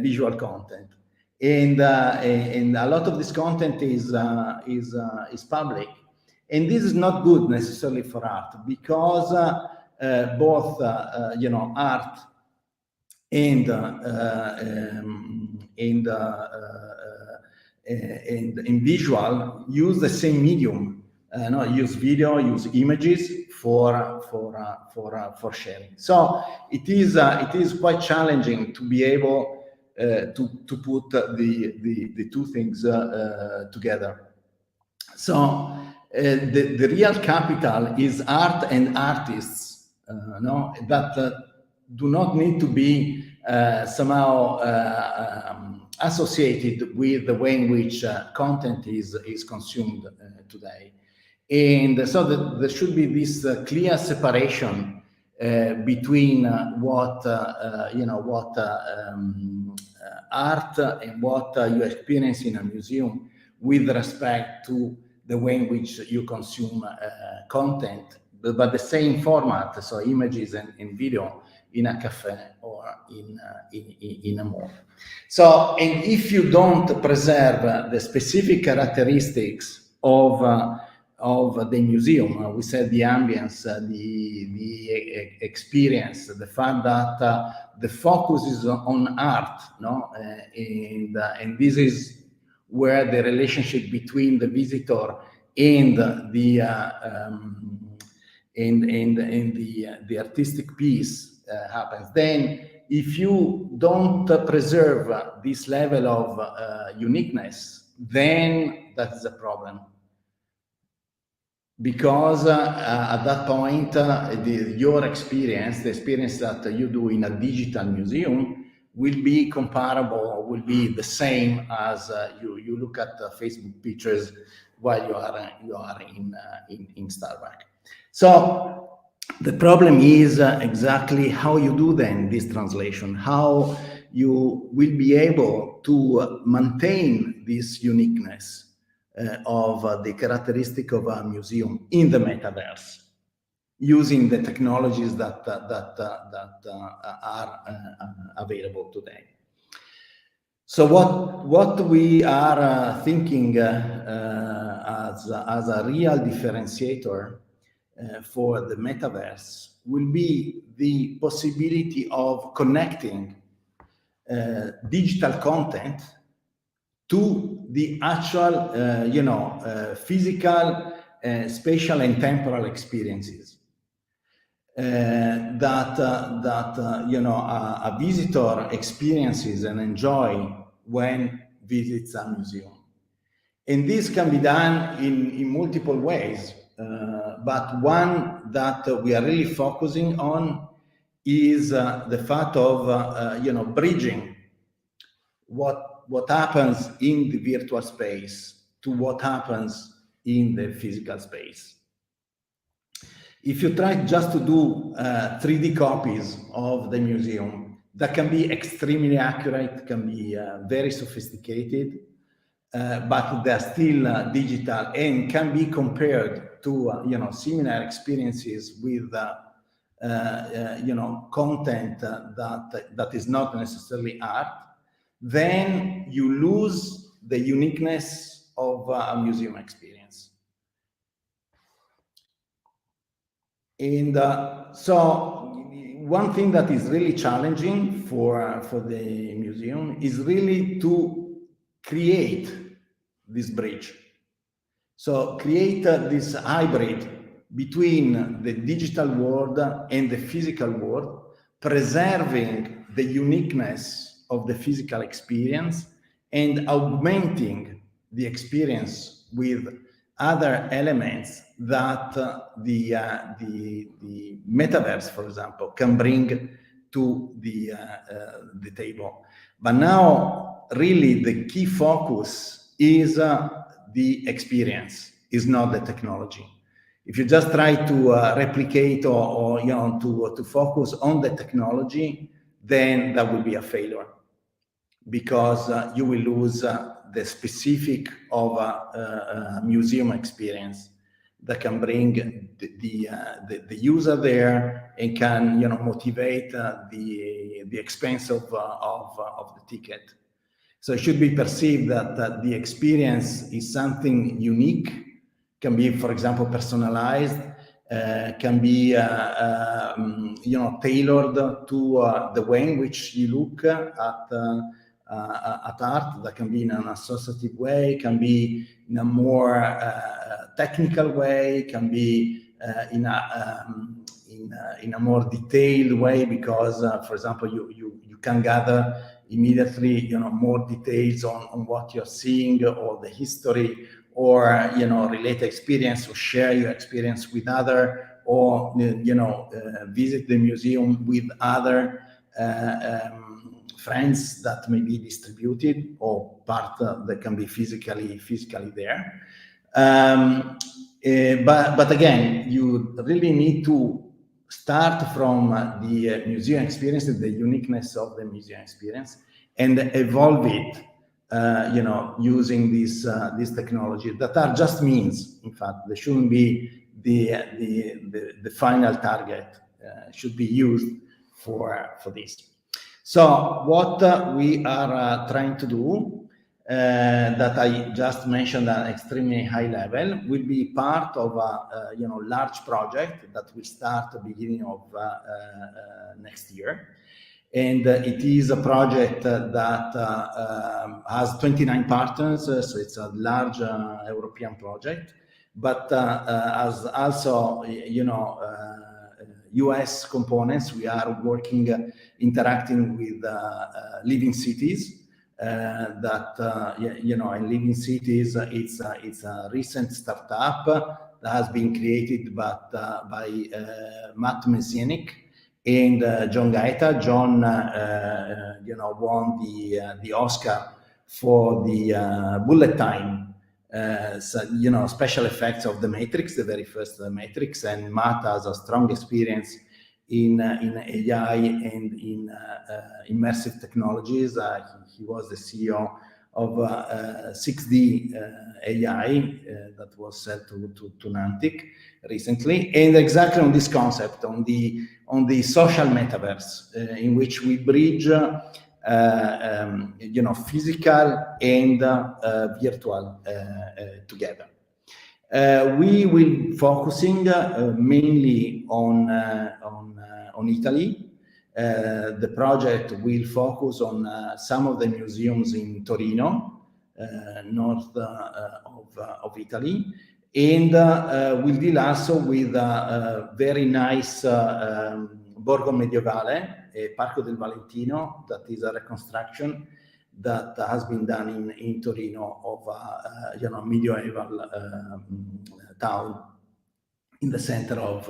visual content. And a lot of this content is public, and this is not good necessarily for art, because both art and visual use the same medium. Use video, use images for sharing. So it is quite challenging to be able to put the two things together. So the real capital is art and artists, that do not need to be somehow associated with the way in which content is consumed today. And so there should be this clear separation between what art and what you experience in a museum with respect to the way in which you consume content, but the same format, so images and video in a cafe or in a mall. So, and if you don't preserve the specific characteristics of the museum, we said the ambience, the experience, the fact that the focus is on art, and this is where the relationship between the visitor and the artistic piece happens. Then, if you don't preserve this level of uniqueness, then that is a problem. Because at that point, your experience, the experience that you do in a digital museum, will be comparable, will be the same as you look at Facebook pictures while you are in Starbucks. So the problem is exactly how you do then this translation, how you will be able to maintain this uniqueness of the characteristic of a museum in the metaverse, using the technologies that are available today. So what we are thinking as a real differentiator for the metaverse will be the possibility of connecting digital content to the actual, physical, spatial, and temporal experiences that a visitor experiences and enjoy when visits a museum. And this can be done in multiple ways, but one that we are really focusing on is the fact of bridging what happens in the virtual space to what happens in the physical space. If you try just to do 3D copies of the museum, that can be extremely accurate, can be very sophisticated, but they're still digital and can be compared to similar experiences with content that is not necessarily art, then you lose the uniqueness of a museum experience. And so one thing that is really challenging for the museum is really to create this bridge. So create this hybrid between the digital world and the physical world, preserving the uniqueness of the physical experience and augmenting the experience with other elements that the metaverse, for example, can bring to the table. But now, really, the key focus is the experience, is not the technology. If you just try to replicate or to focus on the technology, then that will be a failure, because you will lose the specific of a museum experience that can bring the user there and can motivate the expense of the ticket. So it should be perceived that the experience is something unique, can be, for example, personalized, can be tailored to the way in which you look at art. That can be in an associative way, can be in a more technical way, can be in a more detailed way, because, for example, you can gather immediately more details on what you're seeing, or the history, or relate experience, or share your experience with other, or visit the museum with other friends that may be distributed, or part that can be physically there. But again, you really need to start from the museum experience, the uniqueness of the museum experience, and evolve it, using this technology that are just means. In fact, they shouldn't be the final target. Should be used for this. So what we are trying to do, that I just mentioned at an extremely high level, will be part of a large project that will start at the beginning of next year. And it is a project that has 29 partners, so it's a large European project, but has also, US components. We are working, interacting with living cities. That in living cities, it's a recent startup that has been created by Matt Messianic and John Gaeta. John, won the Oscar for the bullet time. Special effects of The Matrix, the very first Matrix, and Matt has a strong experience in AI and in immersive technologies. He was the CEO of 6D AI that was sold to Nantic recently, and exactly on this concept, on the social metaverse, in which we bridge physical and virtual together. We will focusing mainly on Italy. The project will focus on some of the museums in Torino, north of Italy, and we'll deal also with a very nice Borgo Medievale, Parco del Valentino, that is a reconstruction that has been done in Torino of a medieval town in the center of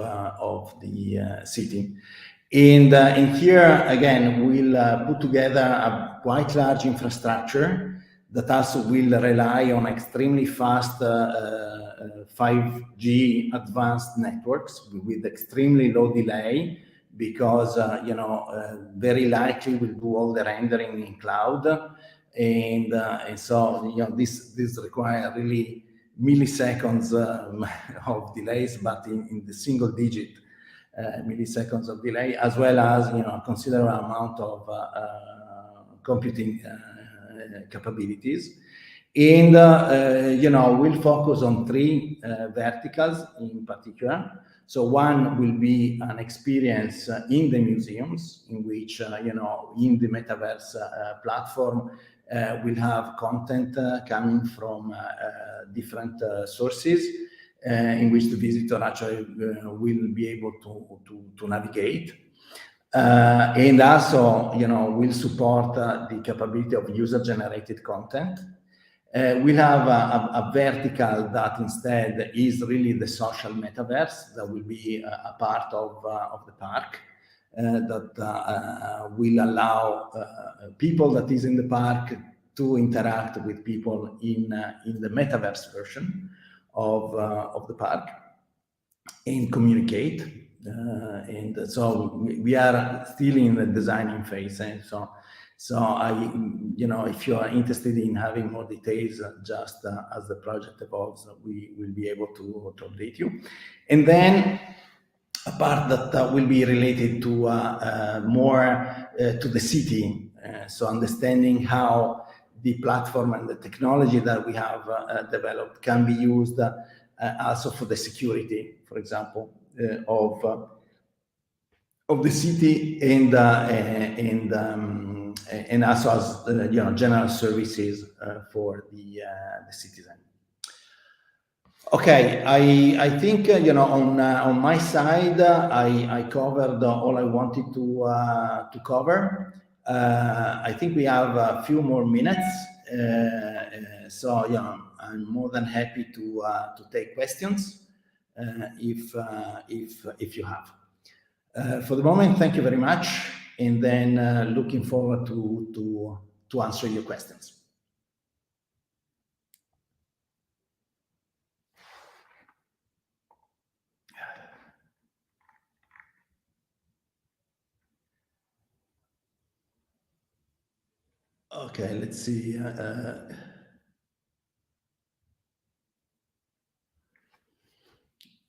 the city. And here again, we'll put together a quite large infrastructure that also will rely on extremely fast 5G advanced networks with extremely low delay, because very likely we'll do all the rendering in cloud, and so this requires really milliseconds of delays, but in the single digit milliseconds of delay, as well as a considerable amount of computing capabilities. And we'll focus on three verticals in particular. So one will be an experience in the museums, in which in the Metaverse platform we'll have content coming from different sources, in which the visitor actually will be able to navigate. And also, we'll support the capability of user-generated content. We'll have a vertical that instead is really the social metaverse that will be a part of the park, that will allow people that is in the park to interact with people in the metaverse version of the park and communicate. And so we are still in the designing phase. So if you are interested in having more details, just as the project evolves, we will be able to update you. And then a part that will be related to more to the city. So understanding how the platform and the technology that we have developed can be used also for the security, for example, of the city, and also as general services for the citizen. Okay, I think on my side I covered all I wanted to cover. I think we have a few more minutes, so I'm more than happy to take questions if you have. For the moment, thank you very much, and then looking forward to answer your questions. Okay, let's see.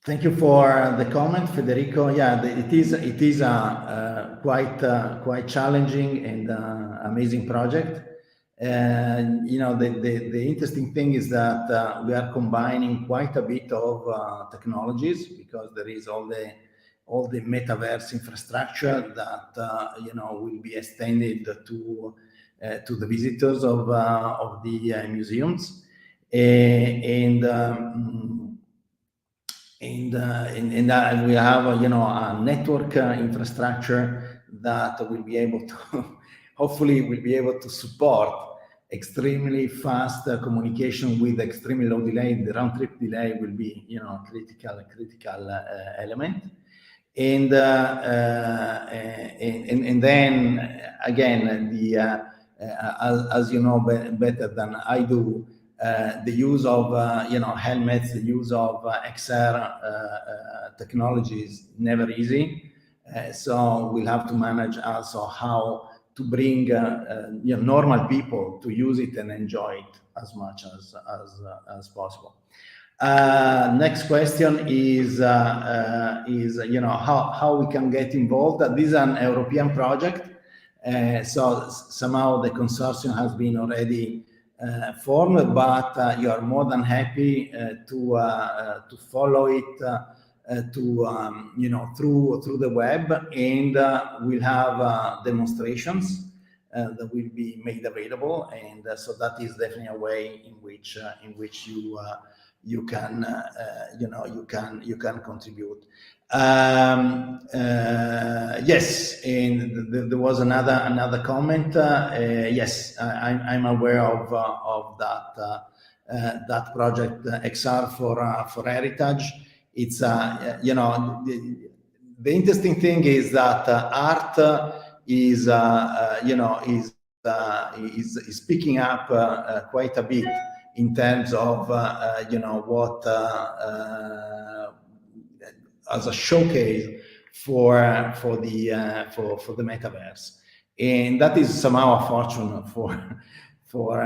Thank you for the comment, Federico. Yeah, it is a quite challenging and amazing project. And the interesting thing is that we are combining quite a bit of technologies, because there is all the metaverse infrastructure that will be extended to the visitors of the museums, and we have a network infrastructure that will be able to hopefully will be able to support extremely fast communication with extremely low delay. The round trip delay will be critical element, and then again as you know better than I do, the use of helmets, the use of XR technology is never easy. So we'll have to manage also how to bring normal people to use it and enjoy it as much as possible. Next question is how we can get involved. This is an European project, so somehow the consortium has been already formed, but you are more than happy to follow it through the web, and we'll have demonstrations that will be made available, and so that is definitely a way in which you can contribute. Yes, and there was another comment. Yes, I'm aware of that project XR for heritage. It's the interesting thing is that art is picking up quite a bit in terms of what as a showcase for the metaverse, and that is somehow a fortune for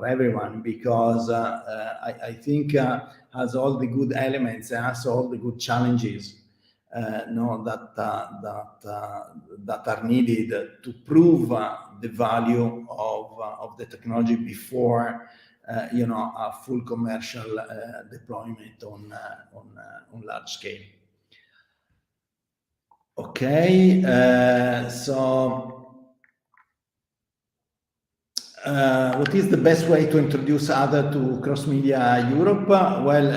everyone, because I think has all the good elements, has all the good challenges that are needed to prove the value of the technology before a full commercial deployment on large scale. Okay, so what is the best way to introduce other to Cross Media Europe? Well,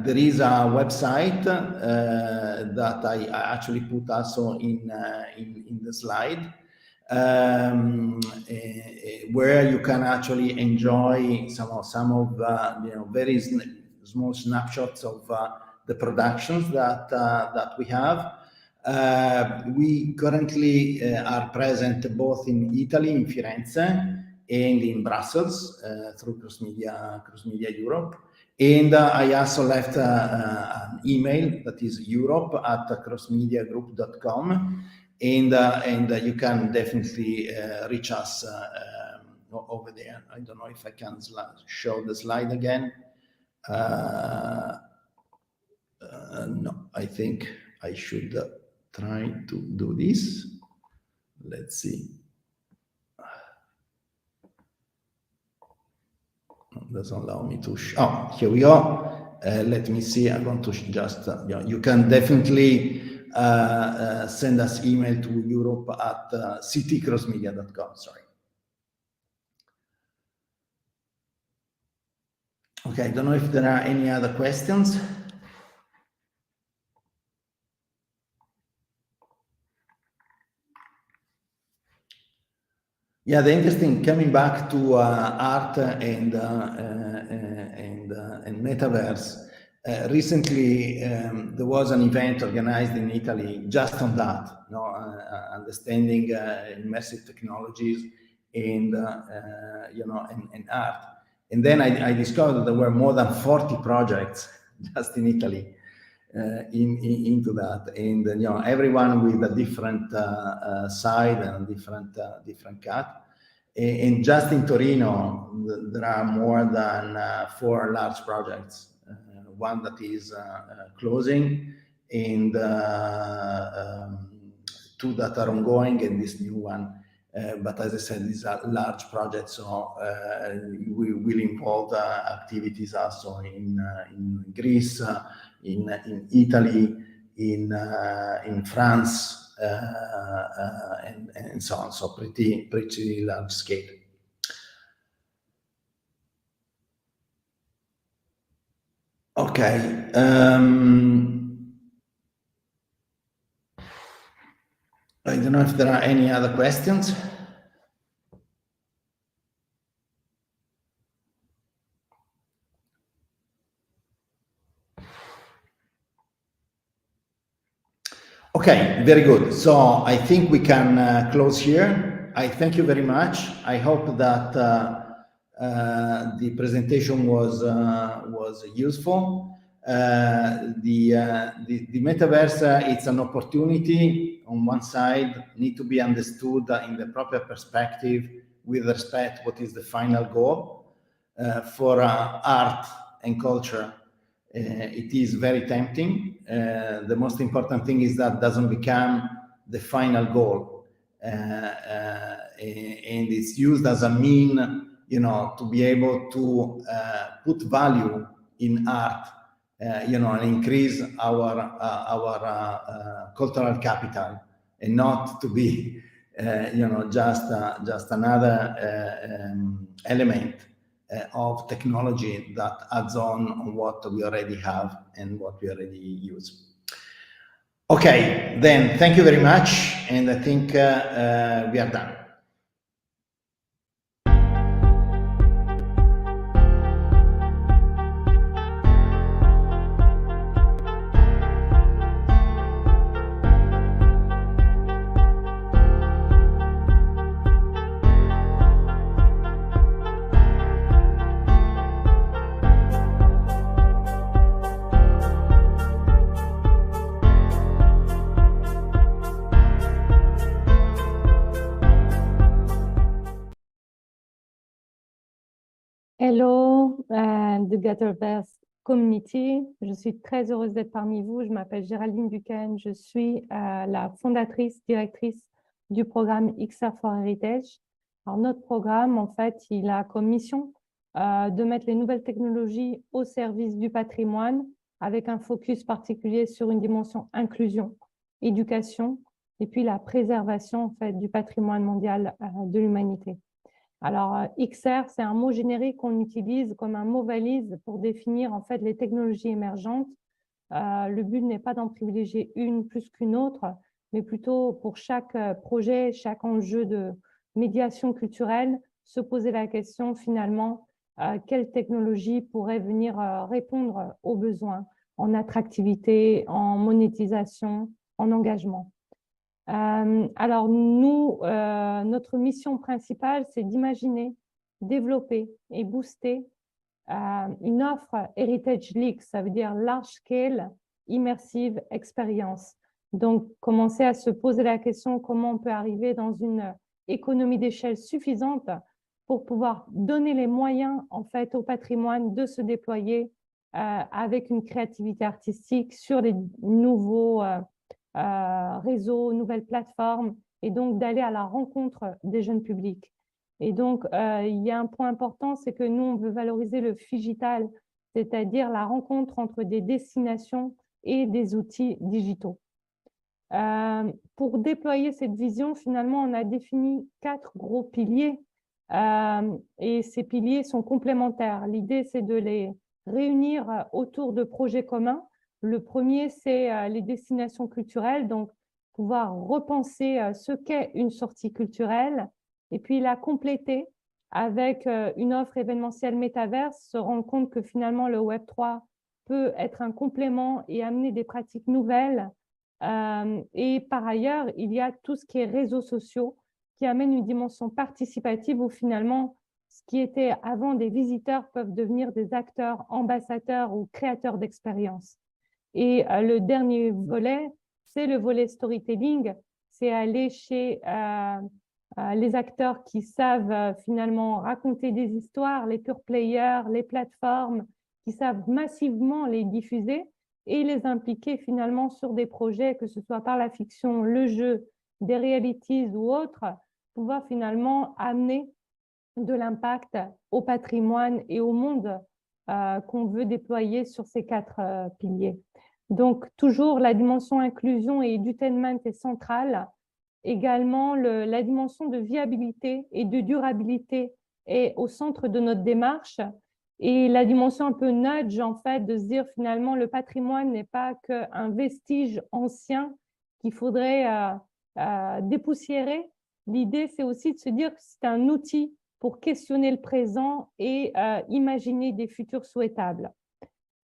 there is a website that I actually put also in the slide, where you can actually enjoy some of very small snapshots of the productions that we have. We currently are present both in Italy, in Firenze, and in Brussels through Cross Media Europe. And I also left an email that is europe@crossmediagroup.com, and you can definitely reach us over there. I don't know if I can show the slide again. No, I think I should try to do this. Let's see. Doesn't allow me to show. Oh, here we go. Let me see. I'm going to just, you can definitely send us email to europe@ctcrossmedia.com. Sorry. Okay, I don't know if there are any other questions. Yeah, the interesting, coming back to art and Metaverse. Recently, there was an event organized in Italy just on that, understanding immersive technologies and and art. And then I discovered that there were more than 40 projects just in Italy into that, and everyone with a different side and different cut. And just in Torino, there are more than 4 large projects. One that is closing, and 2 that are ongoing, and this new one. But as I said, these are large projects, so we will involve activities also in Greece, in Italy, in France, and so on. So pretty large scale. Okay. I don't know if there are any other questions. Okay, very good. So I think we can close here. I thank you very much. I hope that the presentation was useful. The metaverse, it's an opportunity on one side, need to be understood in the proper perspective with respect what is the final goal. For art and culture, it is very tempting. The most important thing is that doesn't become the final goal, and it's used as a mean, to be able to put value in art, and increase our cultural capital, and not to be, just another element of technology that adds on what we already have and what we already use. Okay, then thank you very much, and I think we are done. Hello, the GatherVerse community. Je suis très heureuse d'être parmi vous. Je m'appelle Géraldine Duquesne. Je suis la fondatrice, directrice du programme XR for Heritage. Alors, notre programme, en fait, il a comme mission de mettre les nouvelles technologies au service du patrimoine avec un focus particulier sur une dimension inclusion, éducation et puis la préservation, en fait, du patrimoine mondial de l'humanité. Alors, XR, c'est un mot générique qu'on utilise comme un mot valise pour définir en fait les technologies émergentes. Le but n'est pas d'en privilégier une plus qu'une autre, mais plutôt pour chaque projet, chaque enjeu de médiation culturelle, se poser la question finalement, quelle technologie pourrait venir répondre aux besoins en attractivité, en monétisation, en engagement. Alors, nous, notre mission principale, c'est d'imaginer, développer et booster une offre Heritage League, ça veut dire Large Scale Immersive Experience. Donc, commencer à se poser la question comment on peut arriver dans une économie d'échelle suffisante pour pouvoir donner les moyens, en fait, au patrimoine de se déployer avec une créativité artistique sur les nouveaux réseaux, nouvelles plateformes, et donc d'aller à la rencontre des jeunes publics. Et donc, il y a un point important, c'est que nous, on veut valoriser le phygital, c'est-à-dire la rencontre entre des destinations et des outils digitaux. Pour déployer cette vision, finalement, on a défini 4 gros piliers et ces piliers sont complémentaires. L'idée, c'est de les réunir autour de projets communs. Le premier, c'est les destinations culturelles, donc pouvoir repenser ce qu'est une sortie culturelle et puis la compléter avec une offre événementielle Metaverse, se rendre compte que finalement le Web3 peut être un complément et amener des pratiques nouvelles. Et par ailleurs, il y a tout ce qui est réseaux sociaux qui amène une dimension participative où finalement, ce qui était avant des visiteurs peuvent devenir des acteurs, ambassadeurs ou créateurs d'expériences. Et le dernier volet, c'est le volet storytelling, c'est aller chez les acteurs qui savent finalement raconter des histoires, les pure players, les plateformes, qui savent massivement les diffuser et les impliquer finalement sur des projets, que ce soit par la fiction, le jeu, des realities ou autres, pouvoir finalement amener de l'impact au patrimoine et au monde qu'on veut déployer sur ces 4 piliers. Donc, toujours la dimension inclusion et edutainment est centrale. Également, la dimension de viabilité et de durabilité est au centre de notre démarche. Et la dimension un peu nudge, en fait, de se dire finalement, le patrimoine n'est pas qu'un vestige ancien qu'il faudrait dépoussiérer. L'idée, c'est aussi de se dire que c'est un outil pour questionner le présent et imaginer des futurs souhaitables.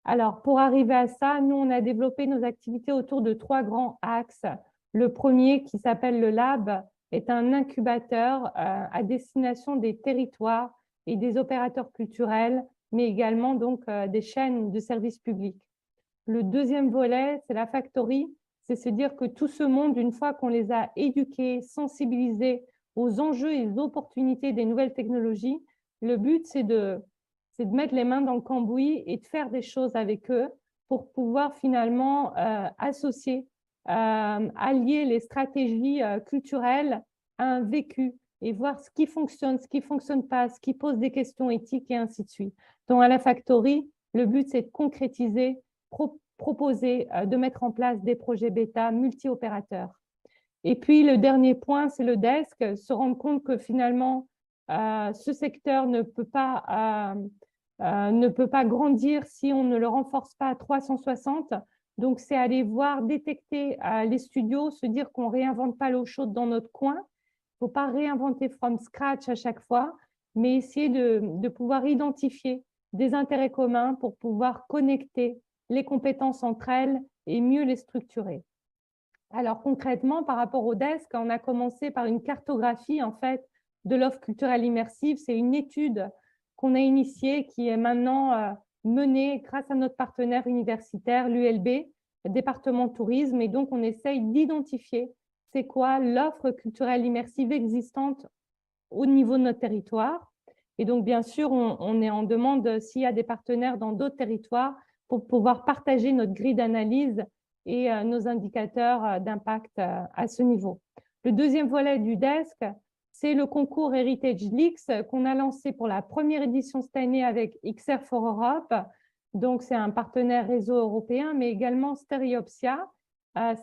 Alors, pour arriver à ça, nous, on a développé nos activités autour de 3 grands axes. Le premier, qui s'appelle le Lab, est un incubateur à destination des territoires et des opérateurs culturels, mais également donc des chaînes de services publics. Le deuxième volet, c'est la Factory, c'est se dire que tout ce monde, une fois qu'on les a éduqués, sensibilisés aux enjeux et aux opportunités des nouvelles technologies, le but, c'est de mettre les mains dans le cambouis et de faire des choses avec eux pour pouvoir finalement associer, allier les stratégies culturelles à un vécu et voir ce qui fonctionne pas, ce qui pose des questions éthiques et ainsi de suite. Donc, à la Factory, le but, c'est de concrétiser, proposer, de mettre en place des projets bêta multi-opérateurs. Et puis, le dernier point, c'est le desk, se rendre compte que finalement, ce secteur ne peut pas grandir si on ne le renforce pas à 360. Donc, c'est aller voir, détecter les studios, se dire qu'on ne réinvente pas l'eau chaude dans notre coin. Il ne faut pas réinventer from scratch à chaque fois, mais essayer de pouvoir identifier des intérêts communs pour pouvoir connecter les compétences entre elles et mieux les structurer. Alors, concrètement, par rapport au desk, on a commencé par une cartographie, en fait, de l'offre culturelle immersive. C'est une étude qu'on a initiée qui est maintenant menée grâce à notre partenaire universitaire, l'ULB, département tourisme. Et donc, on essaye d'identifier c'est quoi l'offre culturelle immersive existante au niveau de notre territoire. Et donc, bien sûr, on est en demande s'il y a des partenaires dans d'autres territoires pour pouvoir partager notre grille d'analyse et nos indicateurs d'impact à ce niveau. Le deuxième volet du desk, c'est le concours Heritage Leaks qu'on a lancé pour la première édition cette année avec XR for Europe. Donc, c'est un partenaire réseau européen, mais également Stereopsia.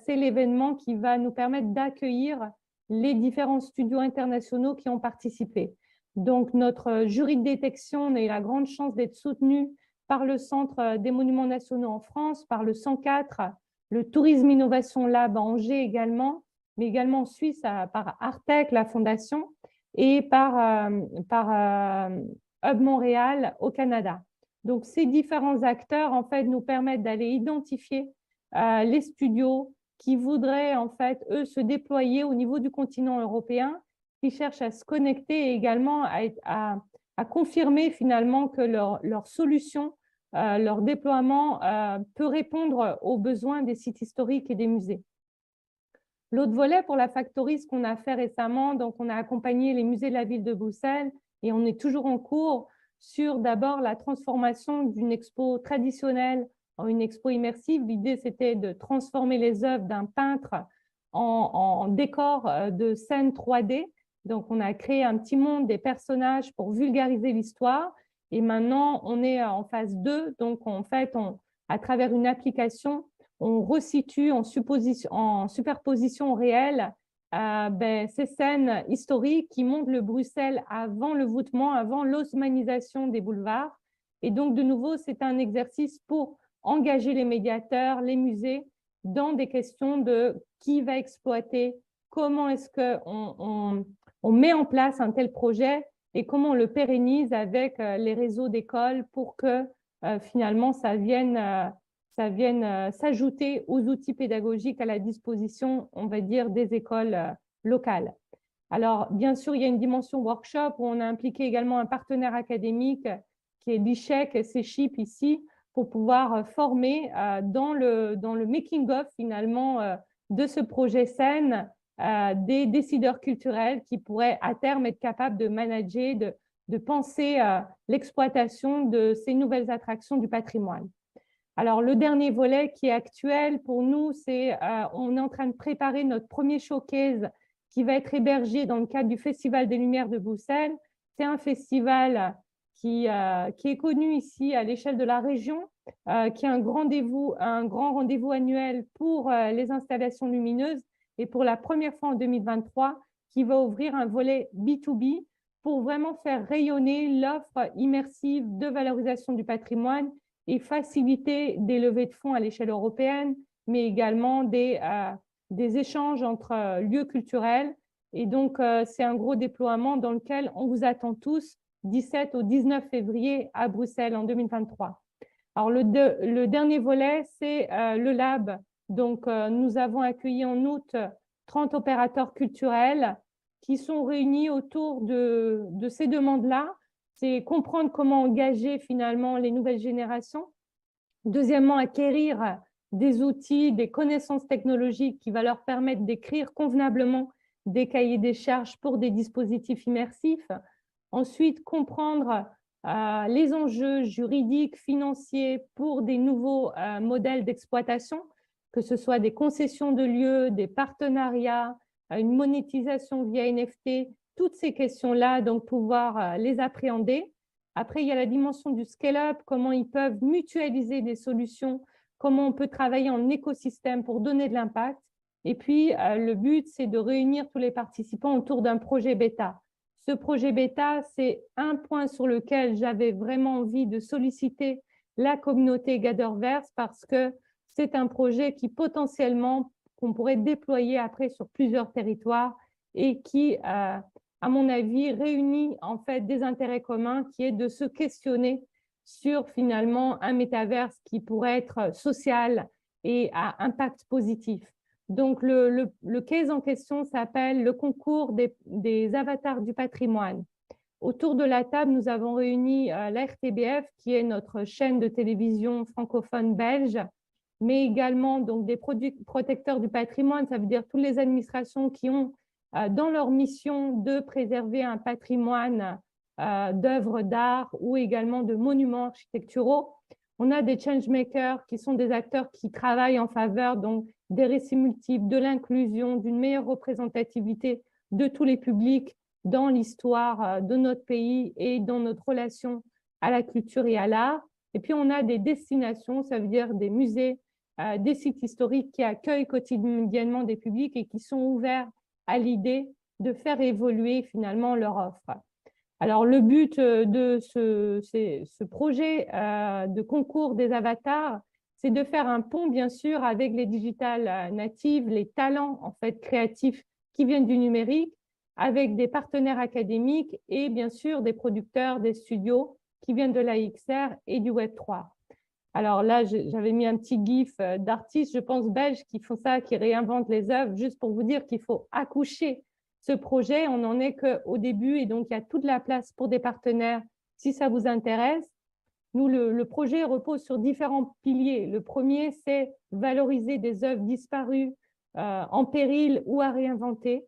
C'est l'événement qui va nous permettre d'accueillir les différents studios internationaux qui ont participé. Donc, notre jury de détection, on a eu la grande chance d'être soutenu par le Centre des Monuments Nationaux en France, par le 104, le Tourisme Innovation Lab à Angers également, mais également en Suisse par Artec, la fondation, et par Hub Montréal au Canada. Donc, ces différents acteurs, en fait, nous permettent d'aller identifier les studios qui voudraient, en fait, eux, se déployer au niveau du continent européen, qui cherchent à se connecter et également à confirmer finalement que leur solution, leur déploiement peut répondre aux besoins des sites historiques et des musées. L'autre volet pour la Factory, ce qu'on a fait récemment, donc on a accompagné les musées de la ville de Bruxelles et on est toujours en cours sur d'abord la transformation d'une expo traditionnelle en une expo immersive. L'idée, c'était de transformer les œuvres d'un peintre en décor de scènes 3D. Donc, on a créé un petit monde des personnages pour vulgariser l'histoire. Et maintenant, on est en phase 2. Donc, en fait, à travers une application, on resitue en superposition réelle ces scènes historiques qui montrent le Bruxelles avant le voûtement, avant l'osmanisation des boulevards. Et donc, de nouveau, c'est un exercice pour engager les médiateurs, les musées, dans des questions de qui va exploiter, comment est-ce qu'on met en place un tel projet et comment on le pérennise avec les réseaux d'écoles pour que finalement ça vienne s'ajouter aux outils pédagogiques à la disposition, on va dire, des écoles locales. Alors, bien sûr, il y a une dimension workshop où on a impliqué également un partenaire académique qui est l'ICHEC et CECHIP ici pour pouvoir former dans le making-of finalement de ce projet scène des décideurs culturels qui pourraient à terme être capables de manager, de penser l'exploitation de ces nouvelles attractions du patrimoine. Alors, le dernier volet qui est actuel pour nous, c'est on est en train de préparer notre premier showcase qui va être hébergé dans le cadre du Festival des Lumières de Bruxelles. C'est un festival qui est connu ici à l'échelle de la région, qui est un grand rendez-vous annuel pour les installations lumineuses et pour la première fois en 2023, qui va ouvrir un volet B2B pour vraiment faire rayonner l'offre immersive de valorisation du patrimoine et faciliter des levées de fonds à l'échelle européenne, mais également des échanges entre lieux culturels. Et donc, c'est un gros déploiement dans lequel on vous attend tous 17 au 19 février à Bruxelles en 2023. Alors, le dernier volet, c'est le lab. Donc, nous avons accueilli en août 30 opérateurs culturels qui sont réunis autour de ces demandes-là. C'est comprendre comment engager finalement les nouvelles générations. Deuxièmement, acquérir des outils, des connaissances technologiques qui vont leur permettre d'écrire convenablement des cahiers des charges pour des dispositifs immersifs. Ensuite, comprendre les enjeux juridiques, financiers pour des nouveaux modèles d'exploitation, que ce soit des concessions de lieux, des partenariats, une monétisation via NFT, toutes ces questions-là, donc pouvoir les appréhender. Après, il y a la dimension du scale-up, comment ils peuvent mutualiser des solutions, comment on peut travailler en écosystème pour donner de l'impact. Et puis, le but, c'est de réunir tous les participants autour d'un projet bêta. Ce projet bêta, c'est un point sur lequel j'avais vraiment envie de solliciter la communauté GatherVerse parce que c'est un projet qui potentiellement qu'on pourrait déployer après sur plusieurs territoires et qui, à mon avis, réunit en fait des intérêts communs qui est de se questionner sur finalement un métaverse qui pourrait être social et à impact positif. Donc, le case en question s'appelle le concours des avatars du patrimoine. Autour de la table, nous avons réuni la RTBF, qui est notre chaîne de télévision francophone belge, mais également donc, des protecteurs du patrimoine, ça veut dire toutes les administrations qui ont dans leur mission de préserver un patrimoine d'œuvres d'art ou également de monuments architecturaux. On a des changemakers qui sont des acteurs qui travaillent en faveur donc, des récits multiples, de l'inclusion, d'une meilleure représentativité de tous les publics dans l'histoire de notre pays et dans notre relation à la culture et à l'art. Et puis, on a des destinations, ça veut dire des musées, des sites historiques qui accueillent quotidiennement des publics et qui sont ouverts à l'idée de faire évoluer finalement leur offre. Alors, le but de ce projet de concours des avatars, c'est de faire un pont, bien sûr, avec les digital natives, les talents en fait créatifs qui viennent du numérique, avec des partenaires académiques et bien sûr des producteurs, des studios qui viennent de la XR et du Web3. Alors là, j'avais mis un petit gif d'artistes, je pense, belges qui font ça, qui réinventent les œuvres, juste pour vous dire qu'il faut accoucher ce projet. On n'en est qu'au début et donc il y a toute la place pour des partenaires si ça vous intéresse. Nous, le projet repose sur différents piliers. Le premier, c'est valoriser des œuvres disparues, en péril ou à réinventer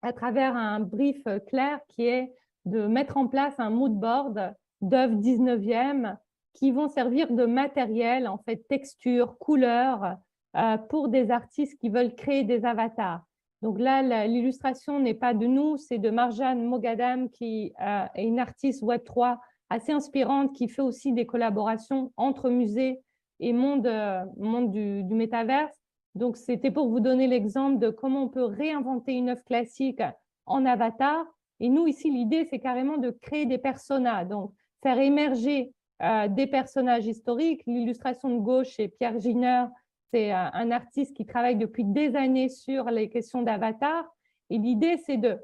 à travers un brief clair qui est de mettre en place un mood board d'œuvres 19e qui vont servir de matériel, en fait, texture, couleur, pour des artistes qui veulent créer des avatars. Donc là, l'illustration n'est pas de nous, c'est de Marjane Moghadam, qui est une artiste Web3 assez inspirante, qui fait aussi des collaborations entre musées et monde du Metaverse. Donc, c'était pour vous donner l'exemple de comment on peut réinventer une œuvre classique en avatar. Et nous, ici, l'idée, c'est carrément de créer des personas, donc faire émerger des personnages historiques. L'illustration de gauche, c'est Pierre Giner, c'est un artiste qui travaille depuis des années sur les questions d'avatar. Et l'idée, c'est de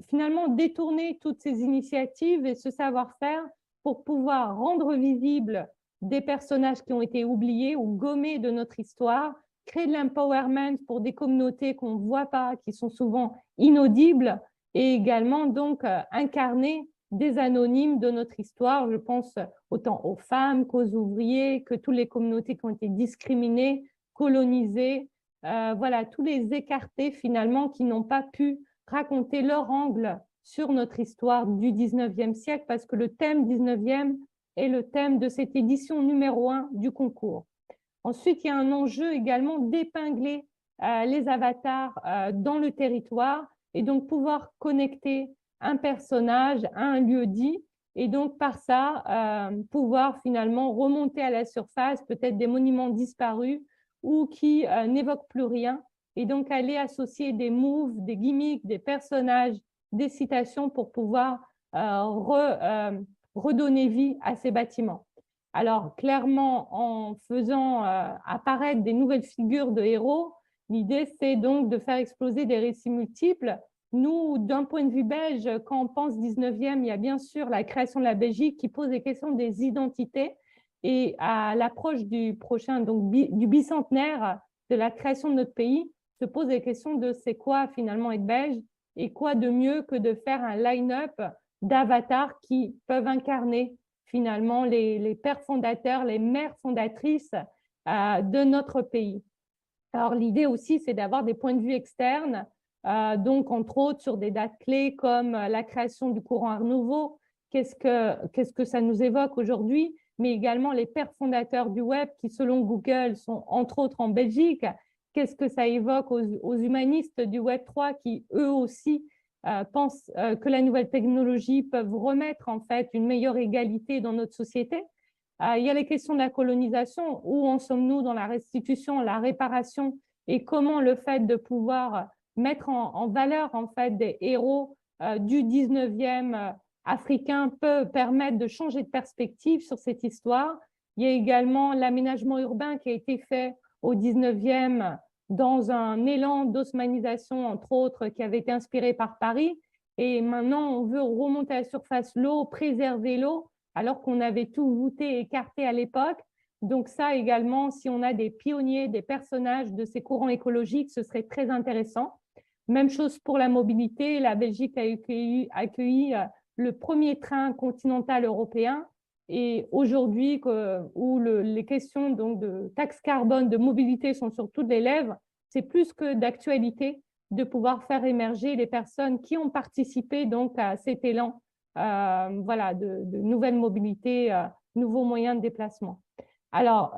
finalement détourner toutes ces initiatives et ce savoir-faire pour pouvoir rendre visibles des personnages qui ont été oubliés ou gommés de notre histoire, créer de l'empowerment pour des communautés qu'on ne voit pas, qui sont souvent inaudibles, et également donc incarner des anonymes de notre histoire. Je pense autant aux femmes qu'aux ouvriers, que toutes les communautés qui ont été discriminées, colonisées, voilà, tous les écartés finalement qui n'ont pas pu raconter leur angle sur notre histoire du 19e siècle, parce que le thème 19e est le thème de cette édition numéro 1 du concours. Ensuite, il y a un enjeu également d'épingler les avatars dans le territoire et donc pouvoir connecter un personnage à un lieu dit et donc par ça pouvoir finalement remonter à la surface peut-être des monuments disparus ou qui n'évoquent plus rien et donc aller associer des moves, des gimmicks, des personnages, des citations pour pouvoir redonner vie à ces bâtiments. Alors, clairement, en faisant apparaître des nouvelles figures de héros, l'idée, c'est donc de faire exploser des récits multiples. Nous, d'un point de vue belge, quand on pense 19e, il y a bien sûr la création de la Belgique qui pose des questions des identités. Et à l'approche du prochain, donc du bicentenaire de la création de notre pays, se pose des questions de c'est quoi finalement être belge et quoi de mieux que de faire un line-up d'avatars qui peuvent incarner finalement les pères fondateurs, les mères fondatrices de notre pays. Alors l'idée aussi, c'est d'avoir des points de vue externes, donc entre autres sur des dates clés comme la création du courant Art Nouveau, qu'est-ce que ça nous évoque aujourd'hui, mais également les pères fondateurs du web qui, selon Google, sont entre autres en Belgique. Qu'est-ce que ça évoque aux humanistes du Web 3 qui, eux aussi, pensent que la nouvelle technologie peuvent remettre en fait une meilleure égalité dans notre société. Il y a les questions de la colonisation, où en sommes-nous dans la restitution, la réparation et comment le fait de pouvoir mettre en valeur en fait des héros du 19e africain peut permettre de changer de perspective sur cette histoire. Il y a également l'aménagement urbain qui a été fait au 19e dans un élan d'osmanisation, entre autres, qui avait été inspiré par Paris. Et maintenant, on veut remonter à la surface l'eau, préserver l'eau, alors qu'on avait tout voûté et écarté à l'époque. Donc ça également, si on a des pionniers, des personnages de ces courants écologiques, ce serait très intéressant. Même chose pour la mobilité. La Belgique a accueilli le premier train continental européen. Et aujourd'hui, où les questions donc, de taxe carbone, de mobilité sont sur toutes les lèvres, c'est plus que d'actualité de pouvoir faire émerger les personnes qui ont participé donc, à cet élan voilà, de nouvelles mobilités, nouveaux moyens de déplacement. Alors,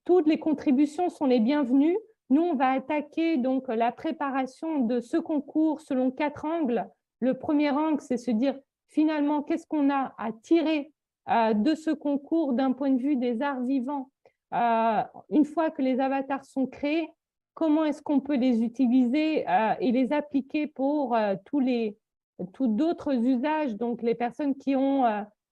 toutes les contributions sont les bienvenues. Nous, on va attaquer donc la préparation de ce concours selon 4 angles. Le premier angle, c'est se dire finalement qu'est-ce qu'on a à tirer de ce concours d'un point de vue des arts vivants. Une fois que les avatars sont créés, comment est-ce qu'on peut les utiliser et les appliquer pour tous d'autres usages, donc les personnes qui ont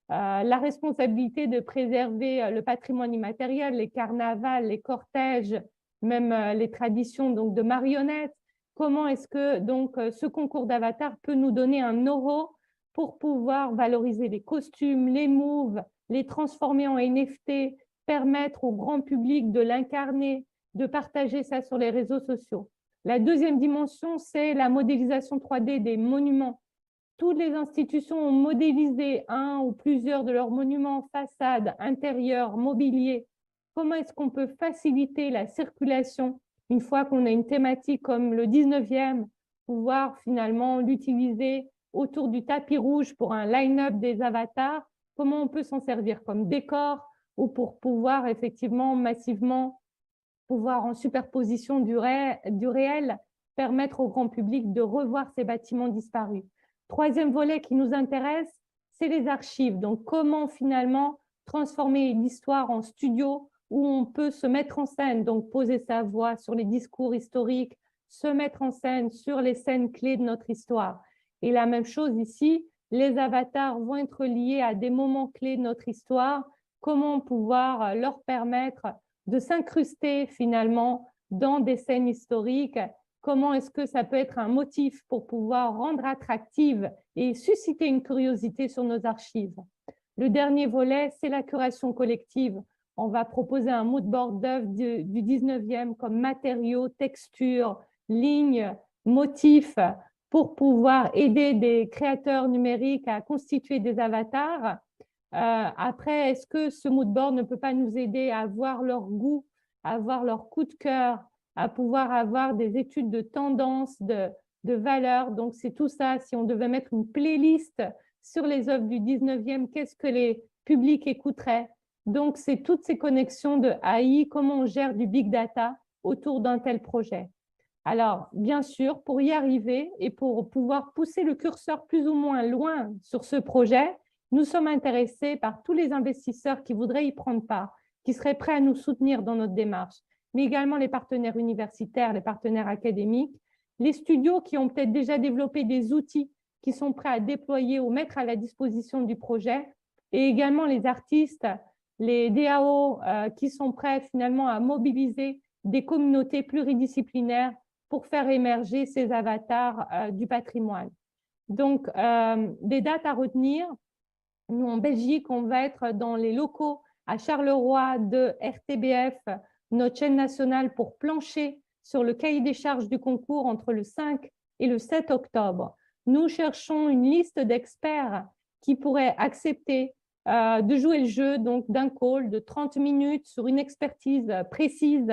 la responsabilité de préserver le patrimoine immatériel, les carnavals, les cortèges, même les traditions donc, de marionnettes. Comment est-ce que donc, ce concours d'avatar peut nous donner un know-how pour pouvoir valoriser les costumes, les moves, les transformer en NFT, permettre au grand public de l'incarner, de partager ça sur les réseaux sociaux. La deuxième dimension, c'est la modélisation 3D des monuments. Toutes les institutions ont modélisé un ou plusieurs de leurs monuments, façades, intérieurs, mobilier. Comment est-ce qu'on peut faciliter la circulation une fois qu'on a une thématique comme le 19e, pouvoir finalement l'utiliser autour du tapis rouge pour un line-up des avatars? Comment on peut s'en servir comme décor ou pour pouvoir effectivement massivement pouvoir en superposition du réel permettre au grand public de revoir ces bâtiments disparus. Troisième volet qui nous intéresse, c'est les archives. Donc, comment finalement transformer l'histoire en studio où on peut se mettre en scène, donc poser sa voix sur les discours historiques, se mettre en scène sur les scènes clés de notre histoire. Et la même chose ici, les avatars vont être liés à des moments clés de notre histoire. Comment pouvoir leur permettre de s'incruster finalement dans des scènes historiques? Comment est-ce que ça peut être un motif pour pouvoir rendre attractive et susciter une curiosité sur nos archives? Le dernier volet, c'est la curation collective. On va proposer un mood board d'œuvres du 19e comme matériaux, textures, lignes, motifs pour pouvoir aider des créateurs numériques à constituer des avatars. Après, est-ce que ce mood board ne peut pas nous aider à voir leur goût, à voir leur coup de cœur, à pouvoir avoir des études de tendance, de valeurs? Donc, c'est tout ça. Si on devait mettre une playlist sur les œuvres du 19e, qu'est-ce que les publics écouteraient? Donc, c'est toutes ces connexions de AI, comment on gère du big data autour d'un tel projet. Alors, bien sûr, pour y arriver et pour pouvoir pousser le curseur plus ou moins loin sur ce projet, nous sommes intéressés par tous les investisseurs qui voudraient y prendre part, qui seraient prêts à nous soutenir dans notre démarche, mais également les partenaires universitaires, les partenaires académiques, les studios qui ont peut-être déjà développé des outils qui sont prêts à déployer ou mettre à la disposition du projet, et également les artistes, les DAO qui sont prêts finalement à mobiliser des communautés pluridisciplinaires pour faire émerger ces avatars du patrimoine. Donc, des dates à retenir. Nous, en Belgique, on va être dans les locaux à Charleroi de RTBF, notre chaîne nationale, pour plancher sur le cahier des charges du concours entre le 5 et le 7 octobre. Nous cherchons une liste d'experts qui pourraient accepter de jouer le jeu donc d'un call de 30 minutes sur une expertise précise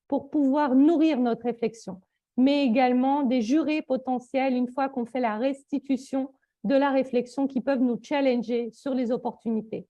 pour pouvoir nourrir notre réflexion, mais également des jurés potentiels une fois qu'on fait la restitution de la réflexion qui peuvent nous challenger sur les opportunités.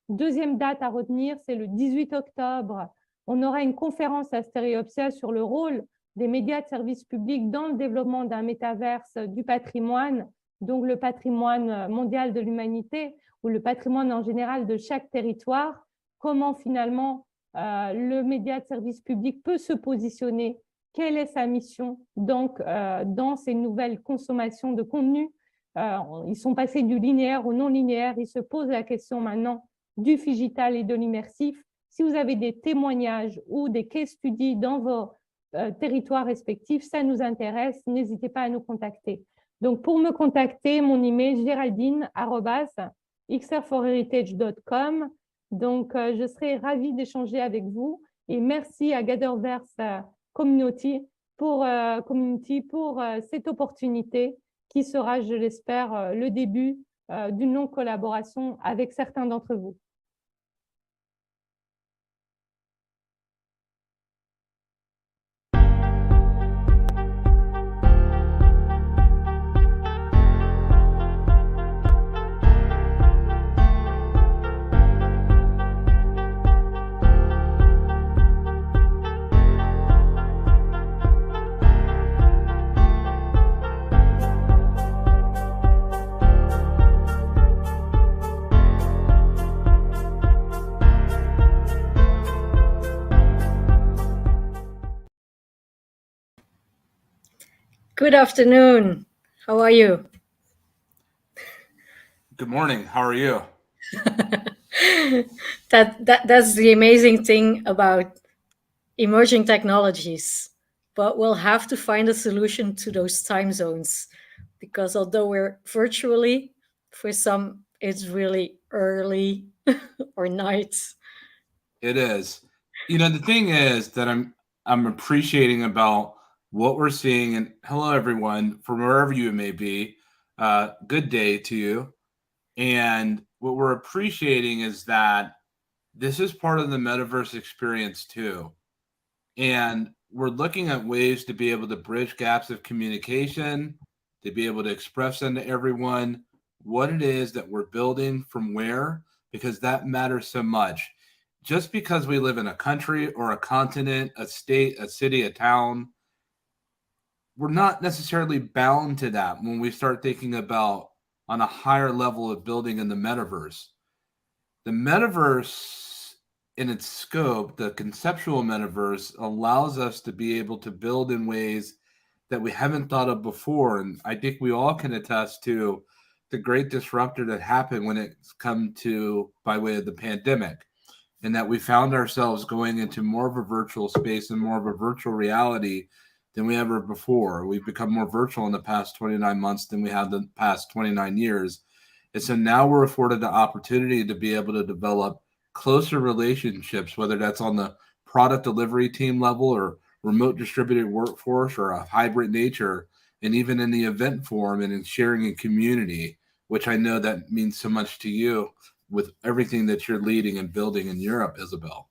Deuxième date à retenir, c'est le 18 octobre. On aura une conférence à Stéréopsia sur le rôle des médias de service public dans le développement d'un métaverse du patrimoine, donc le patrimoine mondial de l'humanité ou le patrimoine en général de chaque territoire. Comment finalement le média de service public peut se positionner, quelle est sa mission donc, dans ces nouvelles consommations de contenu. Ils sont passés du linéaire au non linéaire, ils se posent la question maintenant du digital et de l'immersif. Si vous avez des témoignages ou des case studies dans vos territoires respectifs, ça nous intéresse, n'hésitez pas à nous contacter. Donc pour me contacter, mon email geraldine@xr4heritage.com. Donc je serai ravie d'échanger avec vous et merci à GatherVerse Community pour cette opportunité qui sera, je l'espère, le début d'une longue collaboration avec certains d'entre vous. Good afternoon. How are you? Good morning. How are you? That's the amazing thing about emerging technologies. But we'll have to find a solution to those time zones, because although we're virtually, for some it's really early or night. It is. You know, the thing is that I'm appreciating about what we're seeing, and hello everyone from wherever you may be. Good day to you. And what we're appreciating is that this is part of the metaverse experience too. And we're looking at ways to be able to bridge gaps of communication, to be able to express them to everyone what it is that we're building from where, because that matters so much. Just because we live in a country or a continent, a state, a city, a town, we're not necessarily bound to that when we start thinking about on a higher level of building in the metaverse. The metaverse, in its scope, the conceptual metaverse, allows us to be able to build in ways that we haven't thought of before. And I think we all can attest to the great disruptor that happened when it's come to by way of the pandemic, and that we found ourselves going into more of a virtual space and more of a virtual reality than we ever before. We've become more virtual in the past 29 months than we have the past 29 years. And so now we're afforded the opportunity to be able to develop closer relationships, whether that's on the product delivery team level or remote distributed workforce or a hybrid nature, and even in the event form and in sharing in community, which I know that means so much to you with everything that you're leading and building in Europe, Isabel.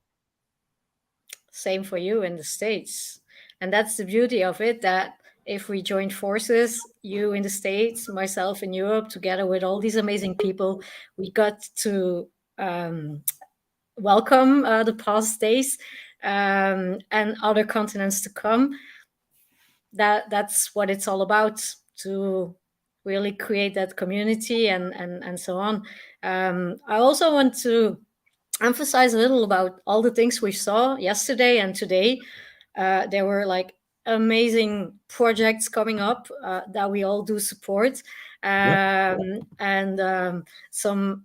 Same for you in the States. And that's the beauty of it, that if we join forces, you in the States, myself in Europe, together with all these amazing people, we got to welcome the past days and other continents to come. That's what it's all about, to really create that community and so on. I also want to emphasize a little about all the things we saw yesterday and today. There were like amazing projects coming up that we all do support, and some,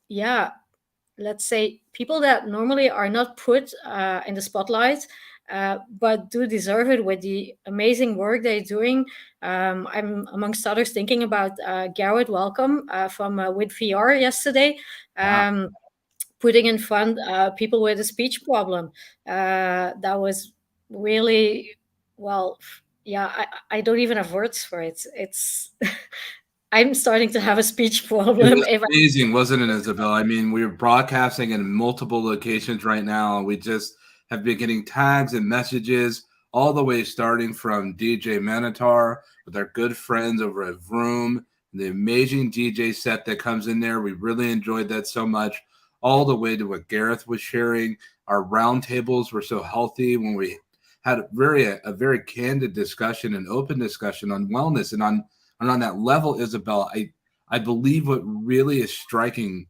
yeah, let's say people that normally are not put in the spotlight, but do deserve it with the amazing work they're doing. I'm amongst others thinking about Garrett Welcome from with VR yesterday. Putting in front people with a speech problem. That was really, well, yeah, I don't even have words for it. It's I'm starting to have a speech It problem. was amazing, wasn't it, Isabel? I mean, we're broadcasting in multiple locations right now, and we just have been getting tags and messages all the way starting from DJ Manitar with our good friends over at Vroom, the amazing DJ set that comes in there. We really enjoyed that so much, all the way to what Gareth was sharing. Our roundtables were so healthy when we had a very candid discussion and open discussion on wellness and on that level, Isabel. I believe what really is striking,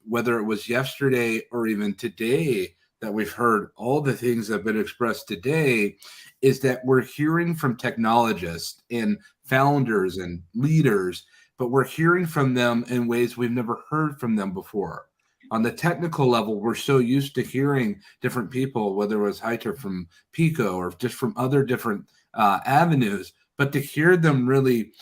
whether it was yesterday or even today, that we've heard all the things that have been expressed today, is that we're hearing from technologists and founders and leaders, but we're hearing from them in ways we've never heard from them before. On the technical level, we're so used to hearing different people, whether it was Heiter from Pico or just from other different avenues, but to hear them really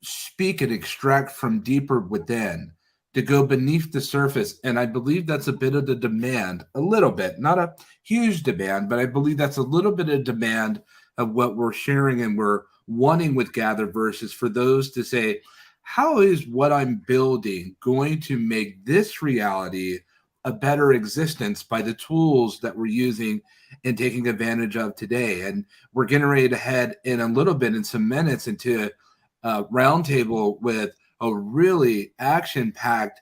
speak and extract from deeper within, to go beneath the surface. And I believe that's a bit of the demand, a little bit, not a huge demand, but I believe that's a little bit of demand of what we're sharing and we're wanting with GatherVerse, is for those to say, how is what I'm building going to make this reality a better existence by the tools that we're using and taking advantage of today? And we're getting ready to head in a little bit, in some minutes, into a roundtable with a really action-packed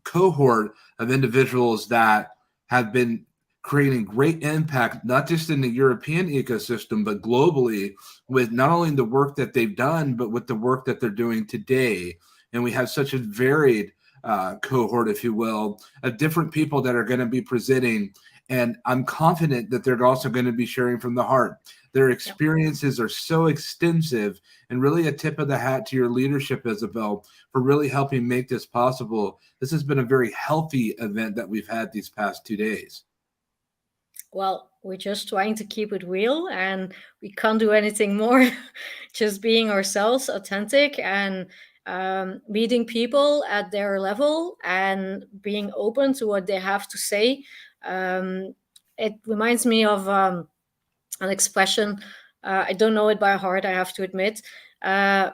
cohort of individuals that have been creating great impact, not just in the European ecosystem, but globally, with not only the work that they've done, but with the work that they're doing today. And we have such a varied cohort, if you will, of different people that are going to be presenting. And I'm confident that they're also going to be sharing from the heart. Their experiences are so extensive, and really a tip of the hat to your leadership, Isabel, for really helping make this possible. This has been a very healthy event that we've had these past 2 days. Well, we're just trying to keep it real, and we can't do anything more. Just being ourselves, authentic, and meeting people at their level and being open to what they have to say. It reminds me of an expression. I don't know it by heart, I have to admit, and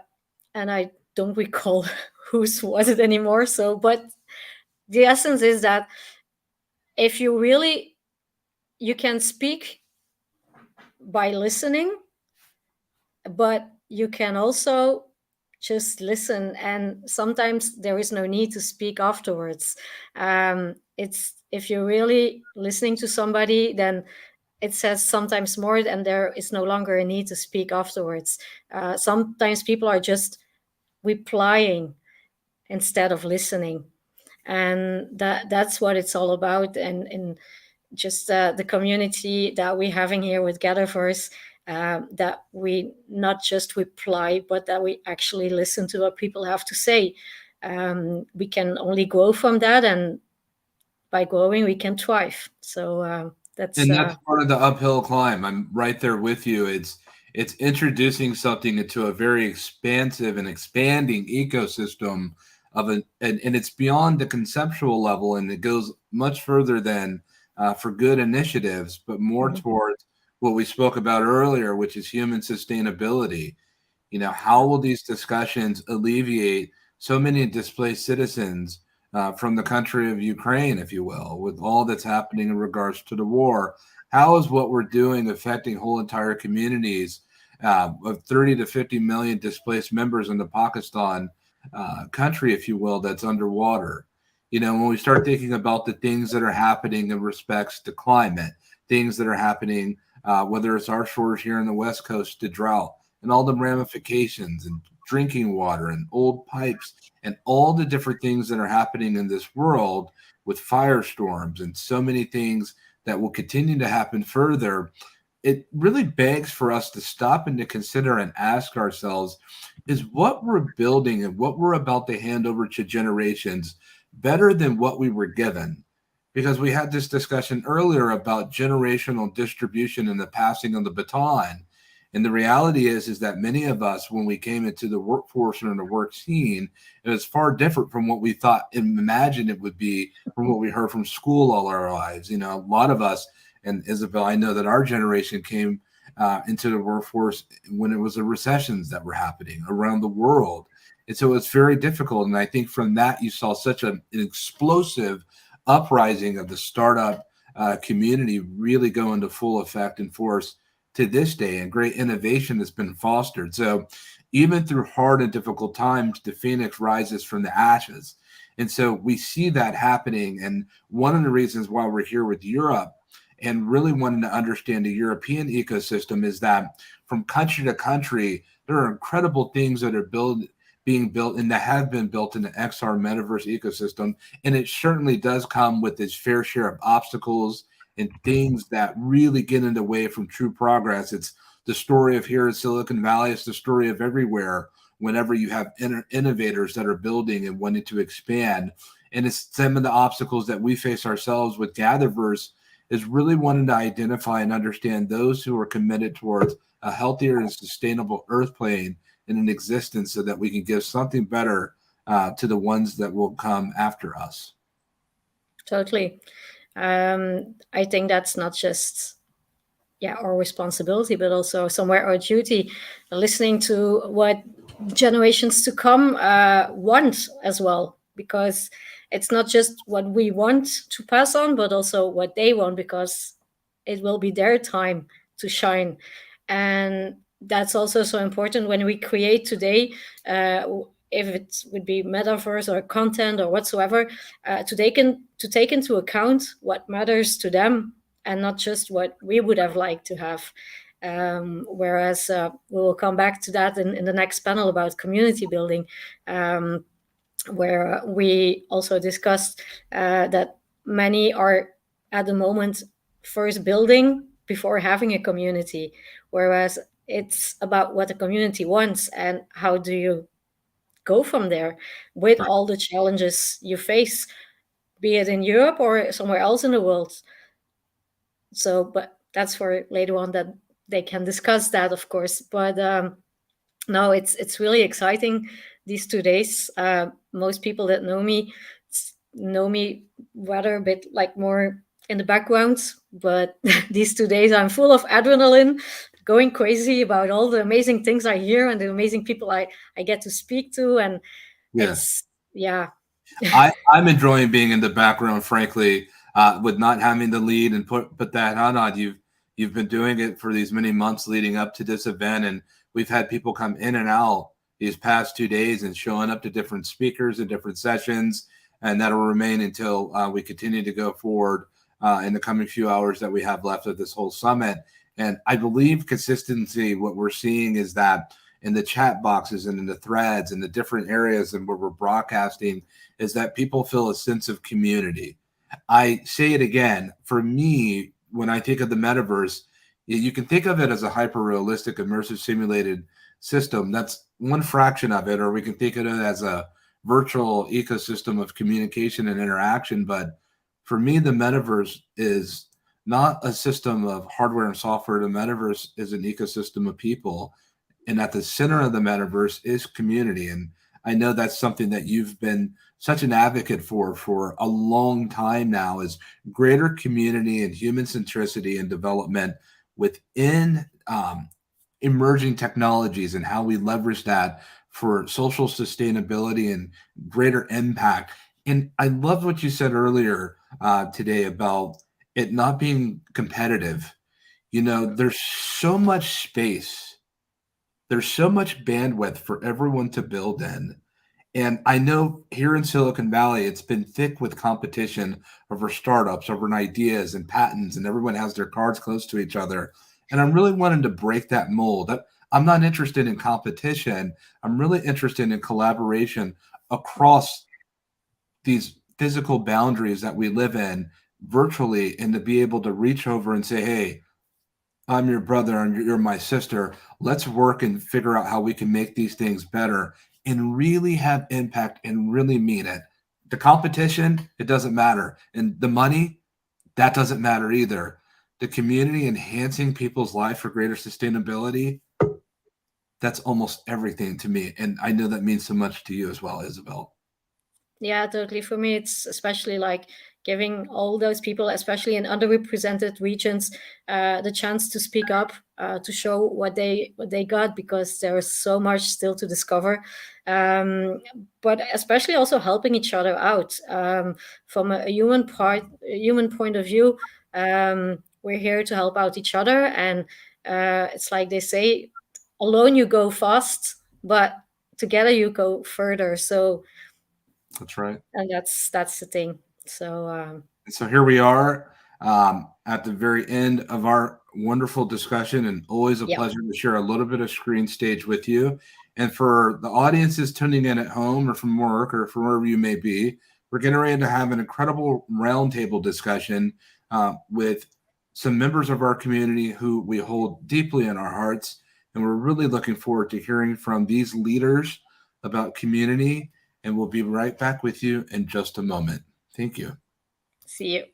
I don't recall whose was it anymore. So, but the essence is that if you can speak by listening, but you can also just listen, and sometimes there is no need to speak afterwards. It's if you're really listening to somebody, then it says sometimes more, and there is no longer a need to speak afterwards. Sometimes people are just replying instead of listening, and that's what it's all about. And just the community that we're having here with GatherVerse, that we not just reply, but that we actually listen to what people have to say. We can only grow from that, and by growing, we can thrive. So that's part of the uphill climb. I'm right there with you. It's introducing something into a very expansive and expanding ecosystem and it's beyond the conceptual level, and it goes much further than for good initiatives, but more towards what we spoke about earlier, which is human sustainability. How will these discussions alleviate so many displaced citizens from the country of Ukraine, if you will, with all that's happening in regards to the war? How is what we're doing affecting whole entire communities of 30 to 50 million displaced members in the Pakistan country, if you will, that's underwater? When we start thinking about the things that are happening in respects to climate, things that are happening, whether it's our shores here in the West Coast to drought, and all the ramifications, and drinking water, and old pipes, and all the different things that are happening in this world with firestorms and so many things that will continue to happen further, it really begs for us to stop and to consider and ask ourselves, is what we're building and what we're about to hand over to generations better than what we were given? Because we had this discussion earlier about generational distribution and the passing of the baton. And the reality is that many of us, when we came into the workforce and the work scene, it was far different from what we thought and imagined it would be from what we heard from school all our lives. A lot of us, and Isabel, I know that our generation came into the workforce when it was the recessions that were happening around the world. And so it's very difficult. And I think from that, you saw such an explosive uprising of the startup community really go into full effect and force to this day, and great innovation has been fostered. So even through hard and difficult times, the phoenix rises from the ashes. And so we see that happening. And one of the reasons why we're here with Europe and really wanting to understand the European ecosystem is that from country to country, there are incredible things that are being built and that have been built in the XR Metaverse ecosystem. And it certainly does come with its fair share of obstacles and things that really get in the way from true progress. It's the story of here in Silicon Valley. It's the story of everywhere whenever you have innovators that are building and wanting to expand. And it's some of the obstacles that we face ourselves with GatherVerse is really wanting to identify and understand those who are committed towards a healthier and sustainable earth plane in an existence so that we can give something better to the ones that will come after us. Totally. I think that's not just our responsibility, but also somewhere our duty, listening to what generations to come want as well, because it's not just what we want to pass on, but also what they want, because it will be their time to shine. And that's also so important when we create today, if it would be metaverse or content or whatsoever, to take into account what matters to them and not just what we would have liked to have. Whereas we will come back to that in the next panel about community building, where we also discussed that many are at the moment first building before having a community, whereas it's about what the community wants and how do you go from there with all the challenges you face, be it in Europe or somewhere else in the world. So, but that's for later on, that they can discuss that, of course. But no, it's really exciting these 2 days. Most people that know me rather a bit like more in the background, but these 2 days I'm full of adrenaline, going crazy about all the amazing things I hear and the amazing people I get to speak to, and Yeah. it's yeah. I'm enjoying being in the background, frankly, with not having the lead and put that on. You've been doing it for these many months leading up to this event, and we've had people come in and out these past 2 days and showing up to different speakers and different sessions, and that'll remain until we continue to go forward in the coming few hours that we have left of this whole summit. And I believe consistency, what we're seeing is that in the chat boxes and in the threads and the different areas and where we're broadcasting, is that people feel a sense of community. I say it again, for me, when I think of the metaverse, you can think of it as a hyper-realistic, immersive simulated system. That's one fraction of it, or we can think of it as a virtual ecosystem of communication and interaction. But for me, the metaverse is not a system of hardware and software. The metaverse is an ecosystem of people. And at the center of the metaverse is community. And I know that's something that you've been such an advocate for a long time now, is greater community and human centricity and development within emerging technologies, and how we leverage that for social sustainability and greater impact. And I love what you said earlier today about it not being competitive. There's so much space. There's so much bandwidth for everyone to build in. And I know here in Silicon Valley, it's been thick with competition over startups, over ideas and patents, and everyone has their cards close to each other. And I'm really wanting to break that mold. I'm not interested in competition. I'm really interested in collaboration across these physical boundaries that we live in virtually, and to be able to reach over and say, hey, I'm your brother and you're my sister. Let's work and figure out how we can make these things better and really have impact and really mean it. The competition, it doesn't matter. And the money, that doesn't matter either. The community enhancing people's life for greater sustainability, that's almost everything to me. And I know that means so much to you as well, Isabel. Yeah, totally. For me, it's especially like giving all those people, especially in underrepresented regions, the chance to speak up, to show what they got, because there is so much still to discover. But especially also helping each other out from a human point of view. We're here to help out each other, and it's like they say, alone you go fast, but together you go further. So. That's right. And that's the thing. So here we are at the very end of our wonderful discussion, and always a pleasure to share a little bit of screen stage with you. And for the audiences tuning in at home or from work or from wherever you may be, we're getting ready to have an incredible roundtable discussion with some members of our community who we hold deeply in our hearts. And we're really looking forward to hearing from these leaders about community. And we'll be right back with you in just a moment. Thank you. See you.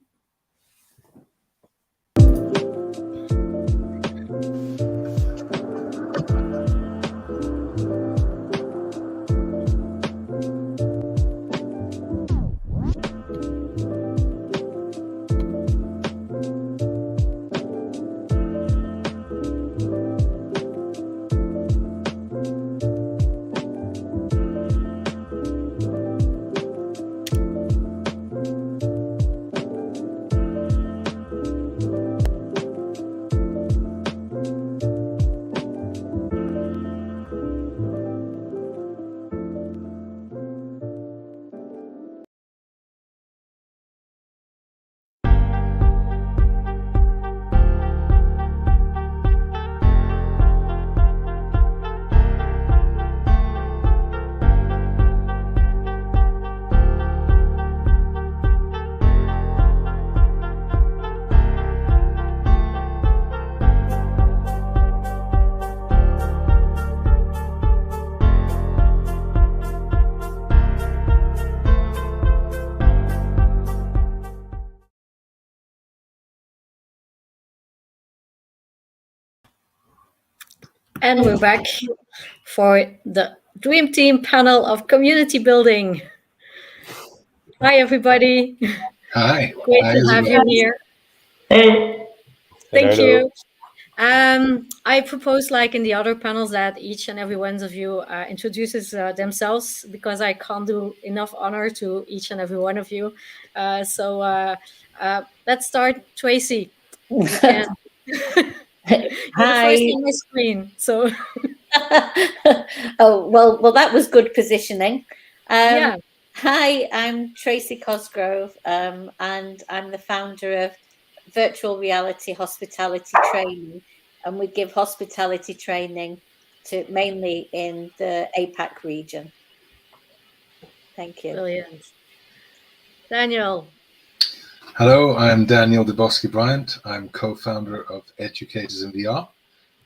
And we're back for the Dream Team panel of community building. Hi, everybody. Hi. Great Hi, to have you Isabel. here. Hey. Thank Hello. you. I propose, like in the other panels, that each and every one of you introduces themselves, because I can't do enough honor to each and every one of you. So let's start. Tracy, you can. You're the first Hi. on my screen, so. Oh, well, that was good positioning. Yeah. Hi, I'm Tracy Cosgrove, and I'm the founder of Virtual Reality Hospitality Training, and we give hospitality training to mainly in the APAC region. Thank you. Brilliant. Daniel. Hello, I'm Daniel DeBosky-Bryant. I'm co-founder of Educators in VR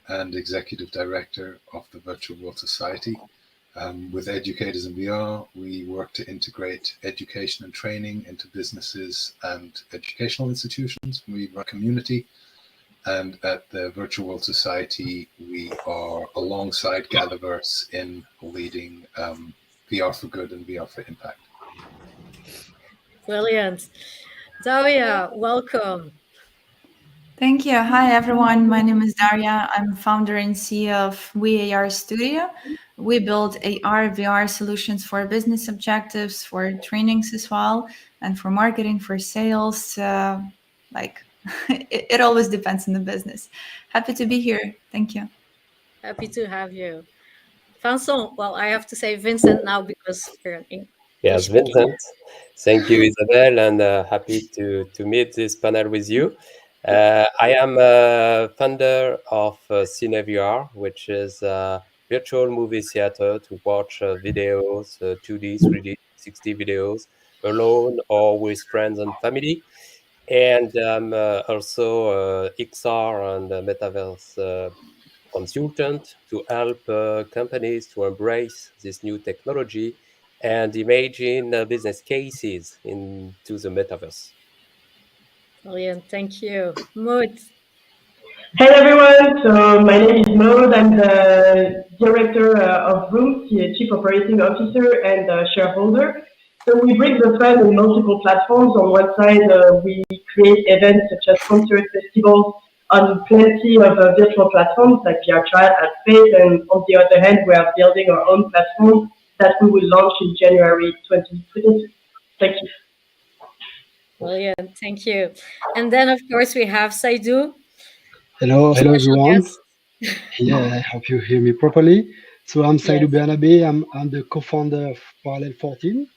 and executive director of the Virtual World Society. With Educators in VR, we work to integrate education and training into businesses and educational institutions. We run a community, and at the Virtual World Society, we are alongside GatherVerse in leading VR for Good and VR for Impact. Brilliant. Daria, welcome. Thank you. Hi, everyone. My name is Daria. I'm founder and CEO of WeAR Studio. We build AR, VR solutions for business objectives, for trainings as well, and for marketing, for sales. It always depends on the business. Happy to be here. Thank you. Happy to have you. Vincent, well, I have to say Vincent now because we're an English Yes, speaking. Vincent. Thank you, Isabel, and happy to meet this panel with you. I am a founder of CineVR, which is a virtual movie theater to watch videos, 2D, 3D, 60 videos, alone or with friends and family. And I'm also XR and Metaverse consultant to help companies to embrace this new technology and imagine business cases into the metaverse. Brilliant. Thank you. Maud. Hello everyone, so my name is Maud. I'm the director of Rooms, the chief operating officer and shareholder. So we bring the fun in multiple platforms. On one side, we create events such as concert festivals on plenty of virtual platforms like VR Chat at Space, and on the other hand, we are building our own platform that we will launch in January 2022. Thank you. Brilliant. Thank you. And then, of course, we have Saidou. Hello Special everyone. guest. Yeah, I hope you hear me properly. So I'm Saidou Yes. Bernabe. I'm the co-founder of Parallel 14,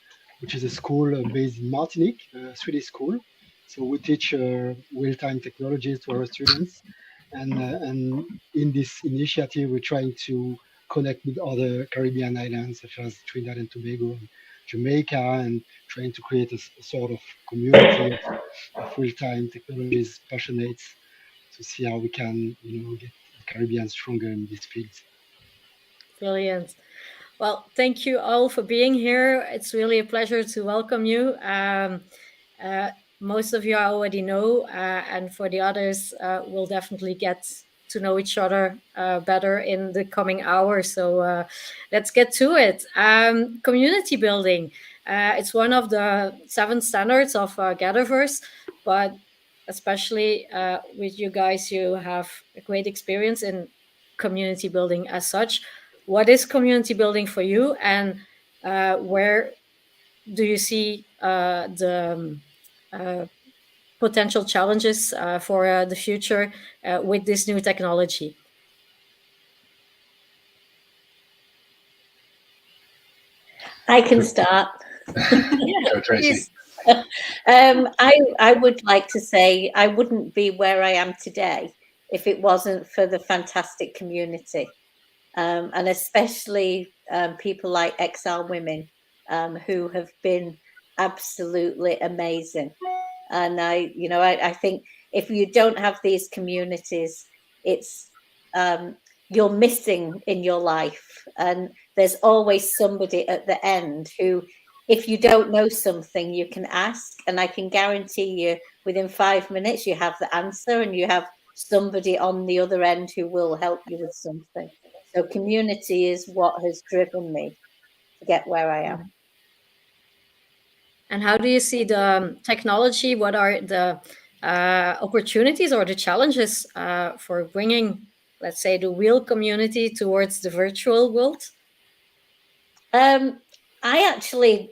which is a school based in Martinique, a 3D school. So we teach real-time technologies to our students. And in this initiative, we're trying to connect with other Caribbean islands, such as Trinidad and Tobago and Jamaica, and trying to create a sort of community of real-time technologies passionates to see how we can, get the Caribbean stronger in these fields. Brilliant. Well, thank you all for being here. It's really a pleasure to welcome you. Most of you I already know, and for the others, we'll definitely get to know each other better in the coming hours. So let's get to it. Community building. It's one of the 7 standards of GatherVerse, but especially with you guys, you have a great experience in community building as such. What is community building for you, and where do you see the potential challenges for the future with this new technology? I can start. Go, Tracy. I would like to say I wouldn't be where I am today if it wasn't for the fantastic community, and especially people like XR Women who have been absolutely amazing. And I think if you don't have these communities, it's you're missing in your life, and there's always somebody at the end who, if you don't know something, you can ask, and I can guarantee you within 5 minutes you have the answer, and you have somebody on the other end who will help you with something. So community is what has driven me to get where I am. And how do you see the technology? What are the opportunities or the challenges for bringing, let's say, the real community towards the virtual world? I actually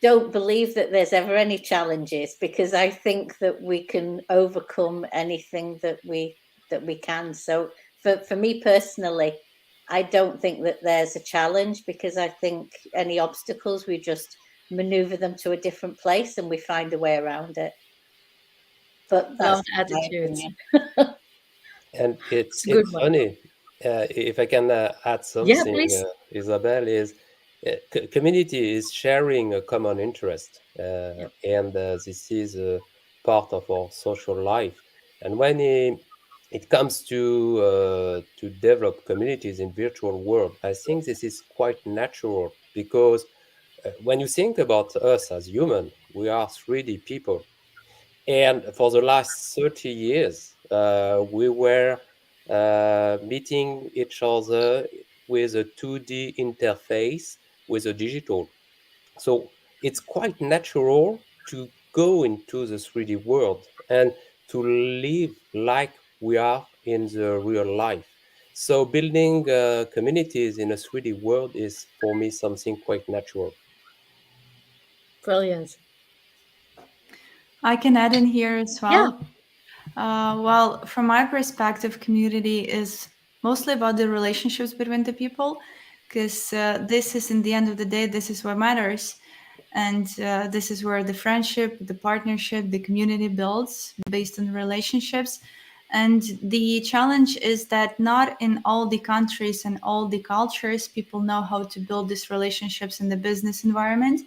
don't believe that there's ever any challenges, because I think that we can overcome anything that we can. So for me personally, I don't think that there's a challenge, because I think any obstacles, we just maneuver them to a different place and we find a way around it. But that's my opinion. And It's a good one. funny, if I can add something, please. Isabel, is community is sharing a common interest, and this is part of our social life. And when it comes to develop communities in virtual world, I think this is quite natural, because when you think about us as human, we are 3D people. And for the last 30 years, we were meeting each other with a 2D interface with a digital. So it's quite natural to go into the 3D world and to live like we are in the real life. So building communities in a 3D world is, for me, something quite natural. Brilliant. I can add in here as well. Well, from my perspective, community is mostly about the relationships between the people, because this is, in the end of the day, this is what matters. And this is where the friendship, the partnership, the community builds based on relationships. And the challenge is that not in all the countries and all the cultures, people know how to build these relationships in the business environment,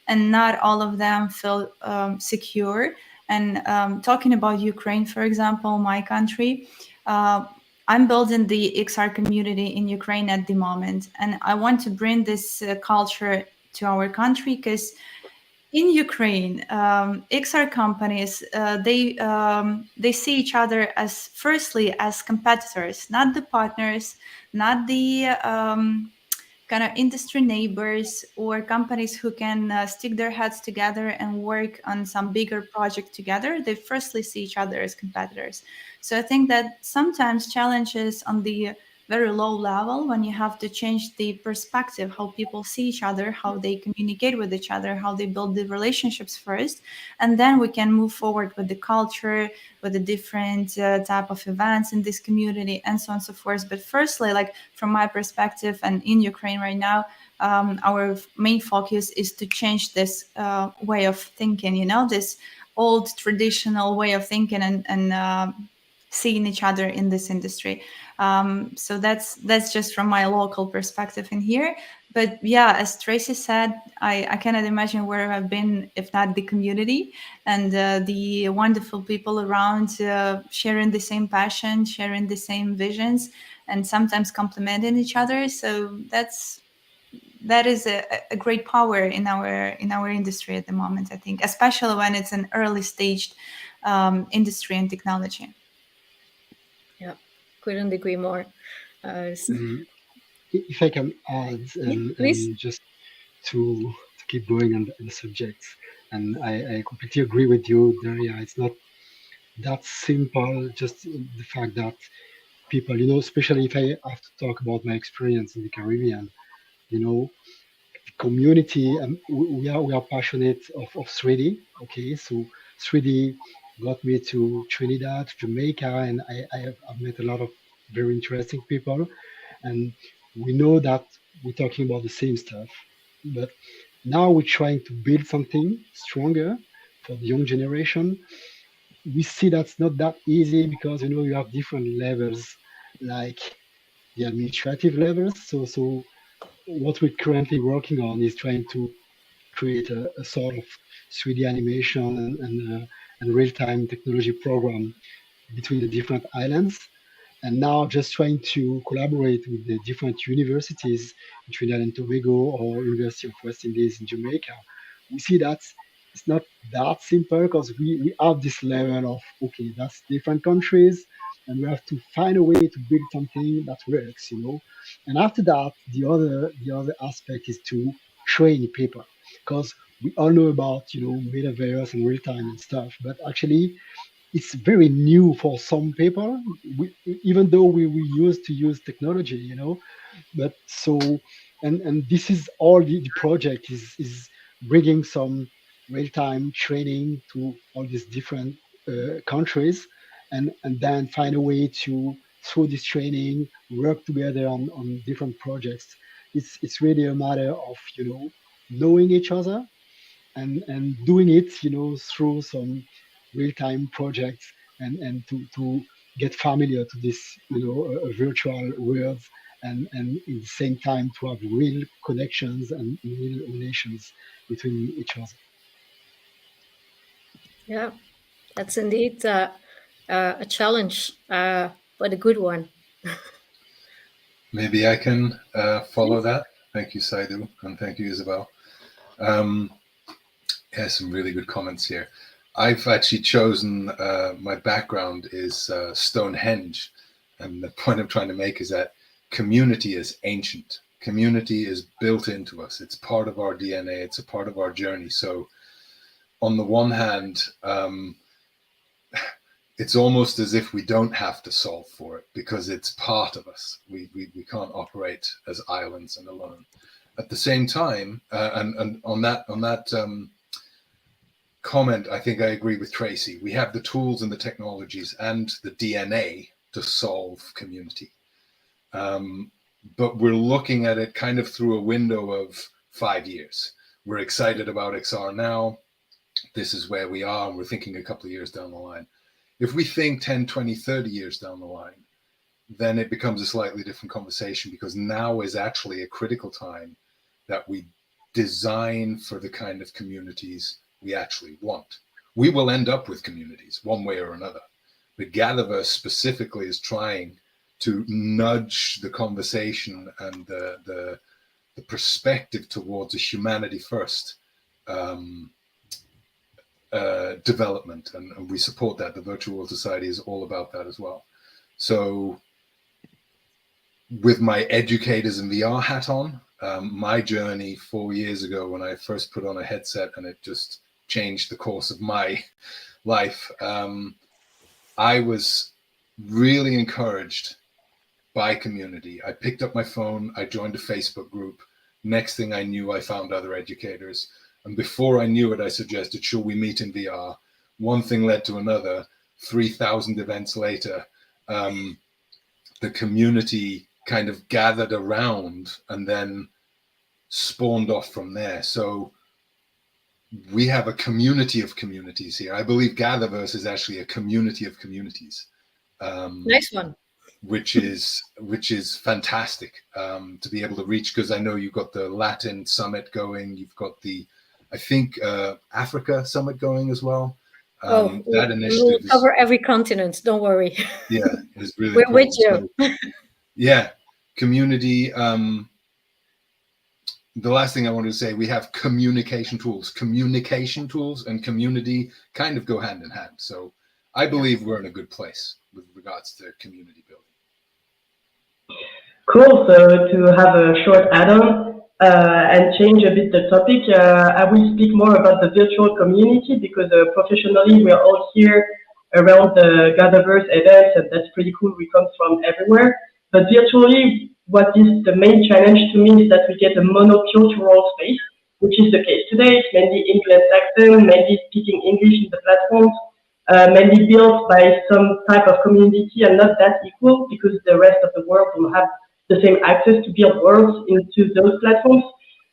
and not all of them feel secure. And talking about Ukraine, for example, my country, I'm building the XR community in Ukraine at the moment. And I want to bring this culture to our country, because in Ukraine, XR companies, they see each other as, firstly, as competitors, not the partners, not the kind of industry neighbors or companies who can stick their heads together and work on some bigger project together. They firstly see each other as competitors. So I think that sometimes challenges on the very low level, when you have to change the perspective, how people see each other, how they communicate with each other, how they build the relationships first, and then we can move forward with the culture, with the different type of events in this community, and so on and so forth. But firstly, like from my perspective, and in Ukraine right now, our main focus is to change this way of thinking, this old traditional way of thinking, and seeing each other in this industry. So that's just from my local perspective in here. But yeah, as Tracy said, I cannot imagine where I've been if not the community and the wonderful people around, sharing the same passion, sharing the same visions, and sometimes complementing each other. So that is a great power in our industry at the moment, I think, especially when it's an early staged industry and technology. Yeah, couldn't agree more. If I can add, please. and just to keep going on the subject, and I completely agree with you, Daria. It's not that simple. Just the fact that people, especially if I have to talk about my experience in the Caribbean, community, we are passionate of 3D. Okay, so 3D got me to Trinidad, Jamaica, and I've met a lot of very interesting people. And we know that we're talking about the same stuff, but now we're trying to build something stronger for the young generation. We see that's not that easy because you have different levels, like the administrative levels. So what we're currently working on is trying to create a sort of 3D animation and real-time technology program between the different islands. And now just trying to collaborate with the different universities in Trinidad and Tobago or University of West Indies in Jamaica. We see that it's not that simple because we have this level of, okay, that's different countries, and we have to find a way to build something that works, you know. And after that, the other aspect is to train people, because we all know about, you know, metaverse and real time and stuff, but actually it's very new for some people. Even though we used to use technology, you know, but so and this is all the project is bringing some real-time training to all these different countries, and then find a way to, through this training, work together on different projects. It's really a matter of, you know, knowing each other and doing it, you know, through some real-time projects, and to get familiar to this, you know, virtual world, and at the same time to have real connections and real relations between each other. Yeah, that's indeed a challenge, but a good one. Maybe I can follow that. Thank you, Saidu, and thank you, Isabel. Yeah, some really good comments here. I've actually chosen, my background is Stonehenge, and the point I'm trying to make is that community is ancient. Community is built into us. It's part of our DNA. It's a part of our journey. So on the one hand, it's almost as if we don't have to solve for it because it's part of us. We can't operate as islands and alone. At the same time, and on that comment, I think I agree with Tracy. We have the tools and the technologies and the DNA to solve community. But we're looking at it kind of through a window of 5 years. We're excited about XR now. This is where we are, and we're thinking a couple of years down the line. If we think 10, 20, 30 years down the line, then it becomes a slightly different conversation, because now is actually a critical time that we design for the kind of communities we actually want. We will end up with communities one way or another, but GatherVerse specifically is trying to nudge the conversation and the perspective towards a humanity first development, and we support that. The Virtual World Society is all about that as well. So with my educators and VR hat on, my journey 4 years ago when I first put on a headset, and it just changed the course of my life, I was really encouraged by community. I picked up my phone, I joined a Facebook group. Next thing I knew, I found other educators. And before I knew it, I suggested, should we meet in VR? One thing led to another. 3,000 events later, the community kind of gathered around and then spawned off from there. So we have a community of communities here. I believe GatherVerse is actually a community of communities. Nice one. Which is fantastic to be able to reach, because I know you've got the Latin Summit going, you've got the, I think, Africa Summit going as well. That initiative we'll cover every continent, don't worry. Yeah, it's really We're cool. with you. So, yeah, community. The last thing I wanted to say, we have communication tools. Communication tools and community kind of go hand in hand. So I believe we're in a good place with regards to community building. Cool. So to have a short add-on and change a bit the topic, I will speak more about the virtual community, because professionally we are all here around the GatherVerse events, and that's pretty cool. We come from everywhere. But virtually, what is the main challenge to me is that we get a monocultural space, which is the case today. It's mainly Anglo-Saxon, mainly speaking English in the platforms, mainly built by some type of community and not that equal, because the rest of the world will have the same access to build worlds into those platforms.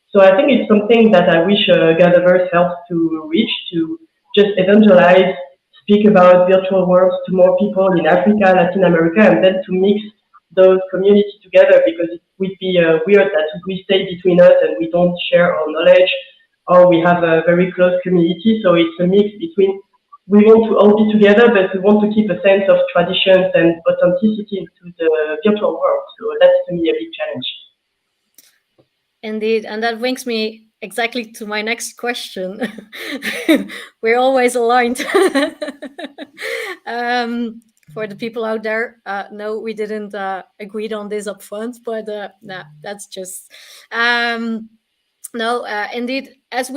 So I think it's something that I wish GatherVerse helps to reach, to just evangelize, speak about virtual worlds to more people in Africa, Latin America, and then to mix those communities together, because it would be weird that we stay between us and we don't share our knowledge, or we have a very close community. So it's a mix between, we want to all be together, but we want to keep a sense of traditions and authenticity into the virtual world. So that's, to me, a big challenge. Indeed, and that brings me exactly to my next question. We're always aligned. for the people out there. No, we didn't agreed on this up front, but nah, that's just no. Indeed, as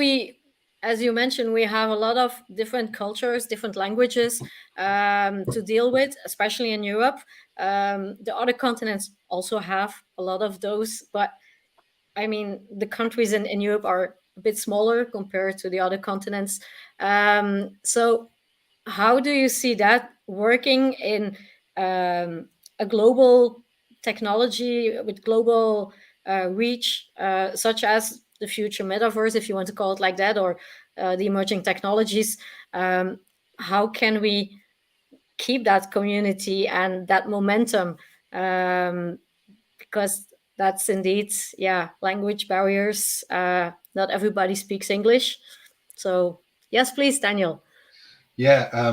you mentioned, we have a lot of different cultures, different languages to deal with, especially in Europe. The other continents also have a lot of those, but I mean, the countries in Europe are a bit smaller compared to the other continents. So how do you see that working in a global technology with global reach, such as the future metaverse, if you want to call it like that, or the emerging technologies? How can we keep that community and that momentum? Because that's indeed, yeah, language barriers. Not everybody speaks English. So yes, please, Daniel. Yeah,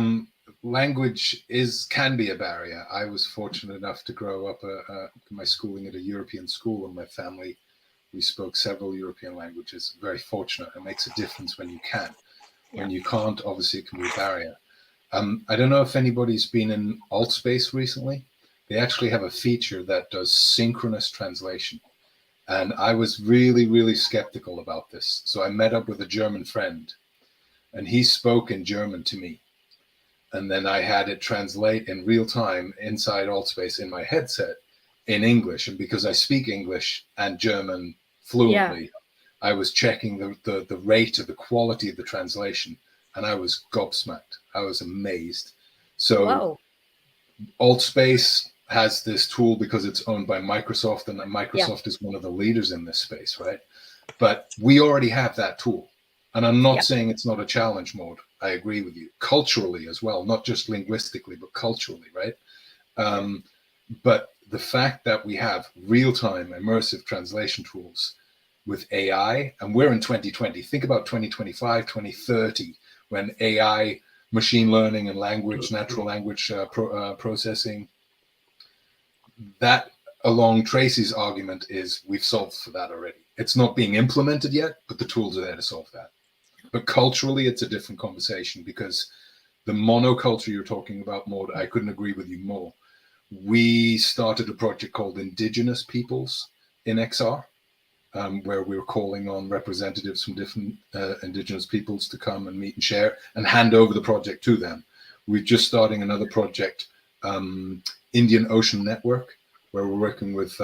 language can be a barrier. I was fortunate enough to grow up my schooling at a European school, and my family, we spoke several European languages. Very fortunate. It makes a difference when you can. When you can't, obviously it can be a barrier. I don't know if anybody's been in Altspace recently. They actually have a feature that does synchronous translation. And I was really, really skeptical about this. So I met up with a German friend, and he spoke in German to me. And then I had it translate in real time inside Altspace in my headset in English. And because I speak English and German fluently, I was checking the rate of the quality of the translation, and I was gobsmacked. I was amazed. So Altspace has this tool because it's owned by Microsoft, and Microsoft is one of the leaders in this space, right? But we already have that tool. And I'm not saying it's not a challenge mode. I agree with you. Culturally as well, not just linguistically, but culturally, right? But the fact that we have real-time immersive translation tools with AI, and we're in 2020. Think about 2025, 2030, when AI, machine learning and language, natural language processing, that along Tracy's argument is we've solved for that already. It's not being implemented yet, but the tools are there to solve that. But culturally, it's a different conversation, because the monoculture you're talking about, Maud, I couldn't agree with you more. We started a project called Indigenous Peoples in XR, where we were calling on representatives from different indigenous peoples to come and meet and share and hand over the project to them. We're just starting another project, Indian Ocean Network, where we're working with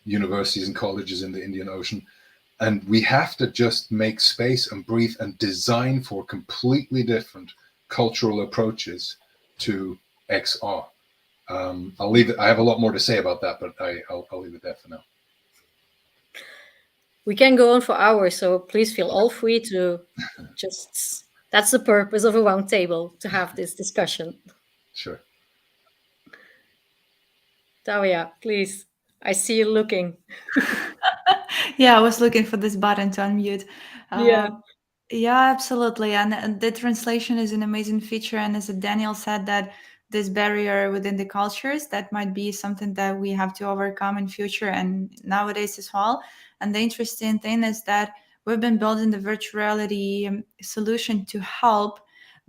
universities and colleges in the Indian Ocean. And we have to just make space and breathe and design for completely different cultural approaches to XR. I'll leave it. I have a lot more to say about that, but I'll leave it there for now. We can go on for hours, so please feel all free to just, that's the purpose of a roundtable, to have this discussion. Sure. Daria, please. I see you looking. Yeah, I was looking for this button to unmute. Yeah, absolutely. And the translation is an amazing feature. And as Daniel said, that this barrier within the cultures, that might be something that we have to overcome in future and nowadays as well. And the interesting thing is that we've been building the virtual reality solution to help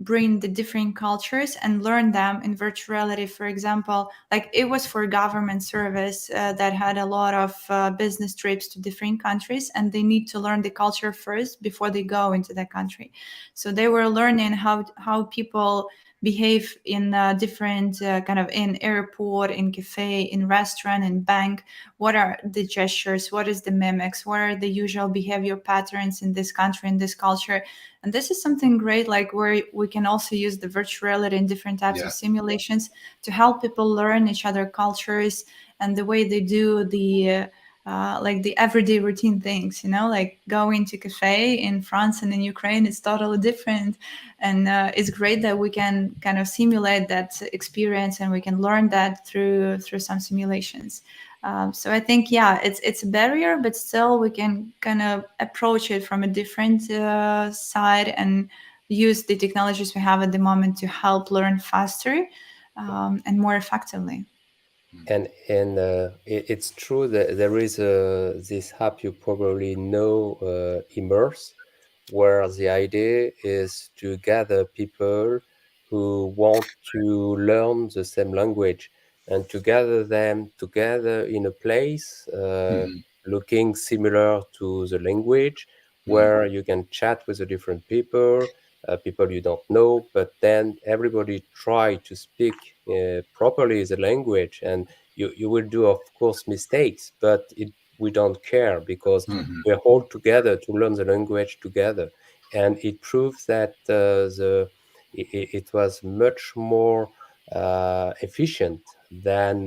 bring the different cultures and learn them in virtual reality. For example, like it was for government service that had a lot of business trips to different countries, and they need to learn the culture first before they go into that country. So they were learning how people behave in different kind of in airport, in cafe, in restaurant, in bank. What are the gestures? What is the mimics? What are the usual behavior patterns in this country, in this culture? And this is something great, like where we can also use the virtual reality in different types of simulations to help people learn each other cultures and the way they do the like the everyday routine things, you know, like going to cafe in France and in Ukraine is totally different. And it's great that we can kind of simulate that experience, and we can learn that through some simulations. So I think, yeah, it's a barrier, but still we can kind of approach it from a different side and use the technologies we have at the moment to help learn faster and more effectively. And it's true that there is this app you probably know, Immerse, where the idea is to gather people who want to learn the same language, and to gather them together in a place looking similar to the language, where you can chat with the different people, people you don't know, but then everybody try to speak properly the language, and you will do, of course, mistakes, but we don't care, because we're all together to learn the language together. And it proves that it was much more efficient than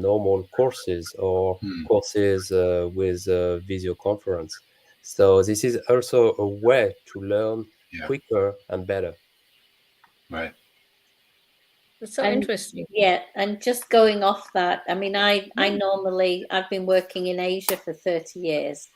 normal courses or courses with video conference. So this is also a way to learn quicker and better. Right. That's so And interesting. yeah, and just going off that, I mean, I've been working in Asia for 30 years,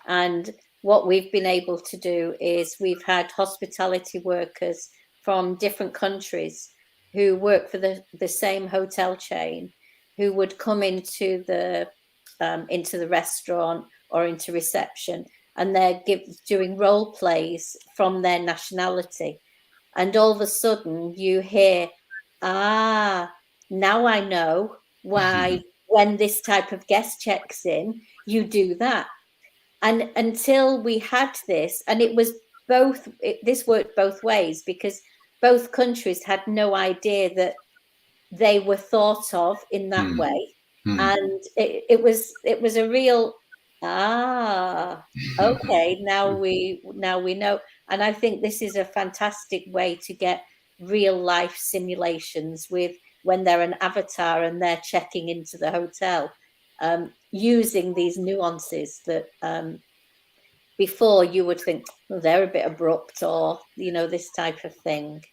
and what we've been able to do is we've had hospitality workers from different countries who work for the same hotel chain, who would come into the restaurant or into reception, and they're doing role plays from their nationality. And all of a sudden you hear, now I know why when this type of guest checks in, you do that. And until we had this, and it was this worked both ways, because both countries had no idea that they were thought of in that way. And it was a real, okay, now we know. And I think this is a fantastic way to get real life simulations with when they're an avatar and they're checking into the hotel, using these nuances that before you would think, oh, they're a bit abrupt, or this type of thing.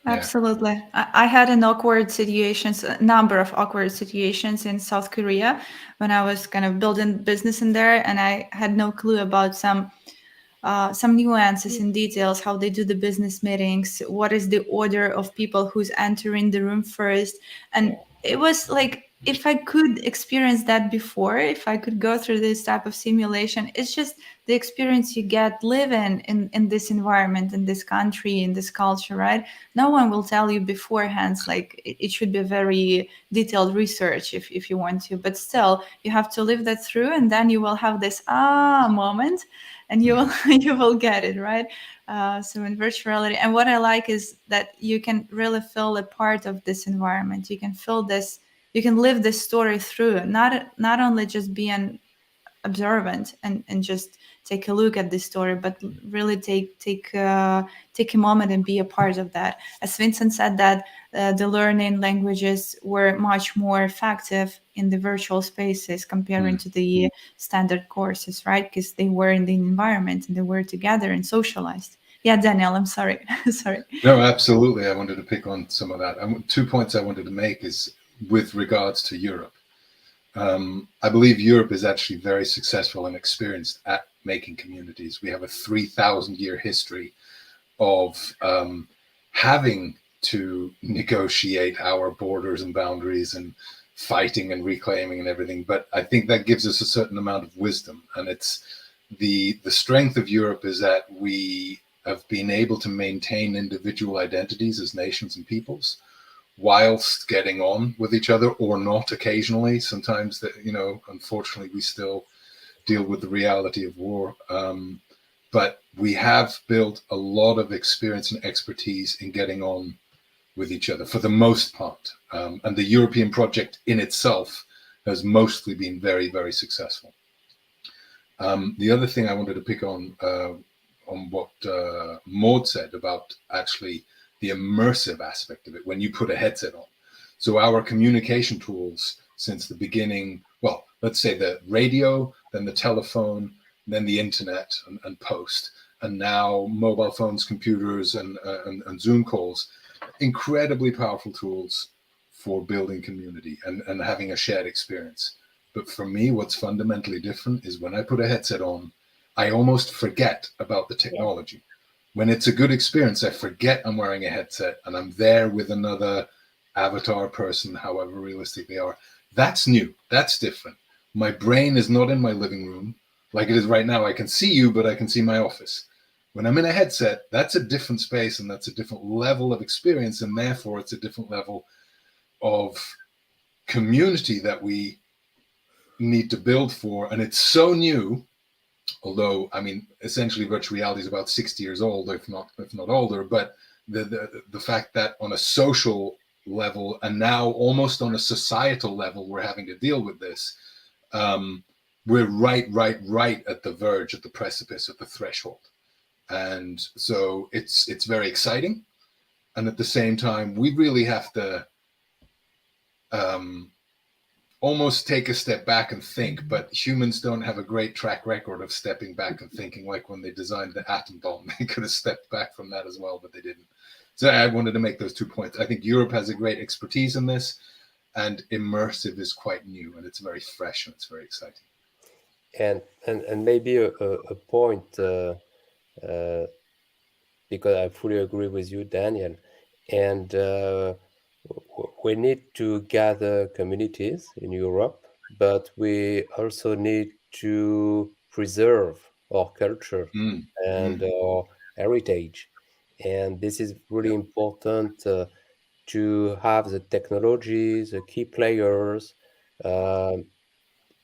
Absolutely. I had a number of awkward situations in South Korea when I was kind of building business in there, and I had no clue about some nuances and details, how they do the business meetings, what is the order of people who's entering the room first. And it was like, if I could experience that before, if I could go through this type of simulation, it's just the experience you get living in this environment, in this country, in this culture, right? No one will tell you beforehand, like it should be very detailed research if you want to, but still you have to live that through, and then you will have this moment, and you will get it, right? So in virtual reality, and what I like is that you can really feel a part of this environment. You can feel this, you can live this story through, not only just being observant and just take a look at this story, but really take a moment and be a part of that. As Vincent said, that the learning languages were much more effective in the virtual spaces comparing to the standard courses, right? Because they were in the environment and they were together and socialized. Yeah, Daniel, I'm sorry. Sorry. No, absolutely. I wanted to pick on some of that. 2 points I wanted to make is with regards to Europe. I believe Europe is actually very successful and experienced at making communities. We have a 3,000-year history of having to negotiate our borders and boundaries and fighting and reclaiming and everything. But I think that gives us a certain amount of wisdom. And it's the strength of Europe is that we have been able to maintain individual identities as nations and peoples, whilst getting on with each other, or not occasionally. Sometimes that, unfortunately we still deal with the reality of war. But we have built a lot of experience and expertise in getting on with each other for the most part. And the European project in itself has mostly been very, very successful. The other thing I wanted to pick on what Maud said about actually the immersive aspect of it when you put a headset on. So our communication tools since the beginning, well, let's say the radio, then the telephone, then the internet and post, and now mobile phones, computers, and Zoom calls, incredibly powerful tools for building community and having a shared experience. But for me, what's fundamentally different is when I put a headset on, I almost forget about the technology. When it's a good experience, I forget I'm wearing a headset and I'm there with another avatar person, however realistic they are. That's new. That's different. My brain is not in my living room like it is right now. I can see you, but I can see my office. When I'm in a headset, that's a different space and that's a different level of experience, and therefore it's a different level of community that we need to build for. And it's so new, although, I mean, essentially virtual reality is about 60 years old, if not older, but the fact that on a social level and now almost on a societal level, we're having to deal with this. We're right at the verge, at the precipice, at the threshold. And so it's very exciting. And at the same time, we really have to almost take a step back and think, but humans don't have a great track record of stepping back and thinking. Like when they designed the atom bomb, they could have stepped back from that as well, but they didn't. So I wanted to make those 2 points. I think Europe has a great expertise in this, and immersive is quite new, and it's very fresh and it's very exciting. And maybe a point, because I fully agree with you, Daniel, and we need to gather communities in Europe, but we also need to preserve our culture and our heritage. And this is really important to have the technologies, the key players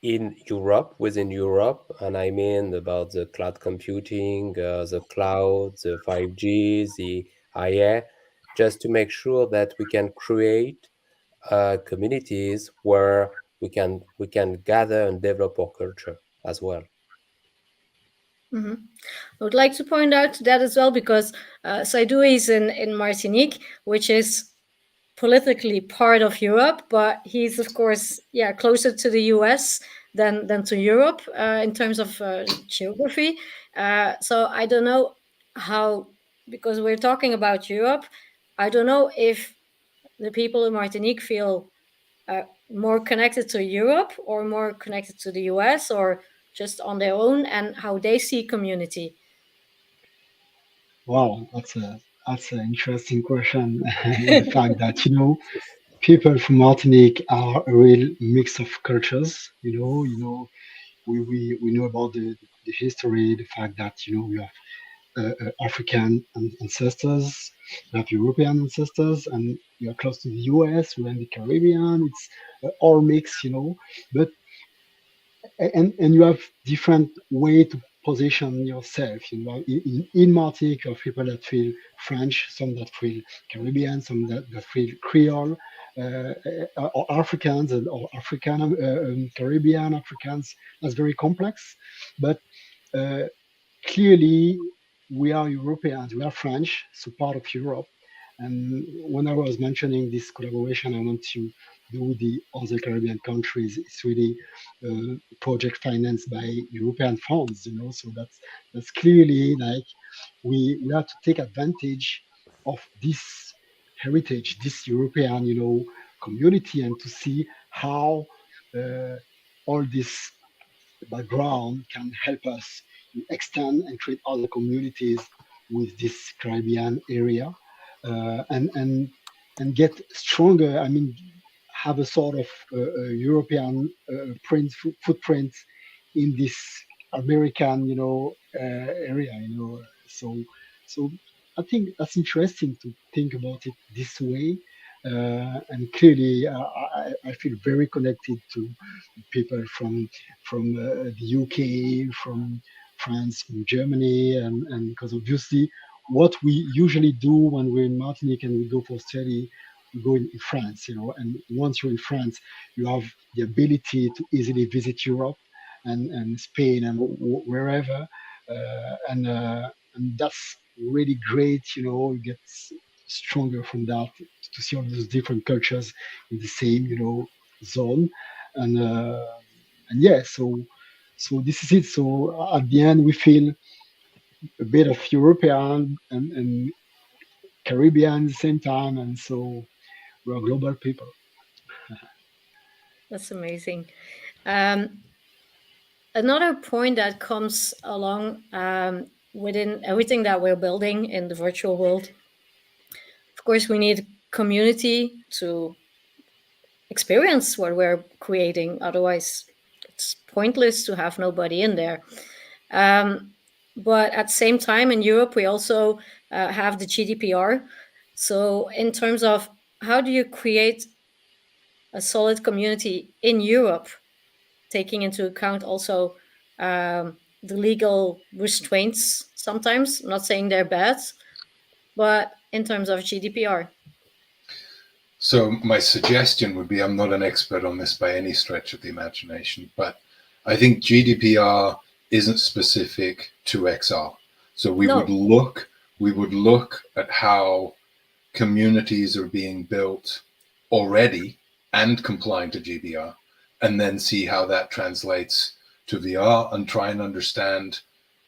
in Europe, within Europe, and I mean about the cloud computing, the cloud, the 5G, the IA, just to make sure that we can create communities where we can gather and develop our culture as well. I would like to point out that as well, because Saidou is in Martinique, which is politically part of Europe, but he's of course closer to the US than to Europe in terms of geography. So I don't know how, because we're talking about Europe, I don't know if the people in Martinique feel more connected to Europe or more connected to the US, or just on their own, and how they see community. Wow, that's an interesting question. The fact that people from Martinique are a real mix of cultures. We know about the history, the fact that we have African ancestors, we have European ancestors, and we are close to the US, we're in the Caribbean. It's all mixed, but and you have different way to position yourself. In Martinique, you have people that feel French, some that feel Caribbean, some that feel Creole, or Africans, or African Caribbean Africans. That's very complex, but clearly we are Europeans, we are French, so part of Europe. And when I was mentioning this collaboration I want to do with the other Caribbean countries, it's really a project financed by European funds, so that's clearly like we have to take advantage of this heritage, this European, community, and to see how all this background can help us extend and create other communities with this Caribbean area, and get stronger. I mean, have a sort of European footprint in this American, area. So I think that's interesting to think about it this way. And clearly, I feel very connected to people from the UK, from France, from Germany, and because obviously what we usually do when we're in Martinique and we go for study, we go in France, and once you're in France, you have the ability to easily visit Europe and Spain and wherever, and that's really great. You get stronger from that, to see all those different cultures in the same zone, and yeah, so this is it. So at the end we feel a bit of European and Caribbean at the same time, and so we're global people. That's amazing. Another point that comes along within everything that we're building in the virtual world, of course, we need community to experience what we're creating. Otherwise, it's pointless to have nobody in there. but at the same time in Europe we also have the GDPR. So in terms of how do you create a solid community in Europe, taking into account also the legal restraints sometimes, I'm not saying they're bad, but in terms of GDPR. So my suggestion would be, I'm not an expert on this by any stretch of the imagination, but I think GDPR isn't specific to XR. So we would look at how communities are being built already and compliant to GDPR, and then see how that translates to VR and try and understand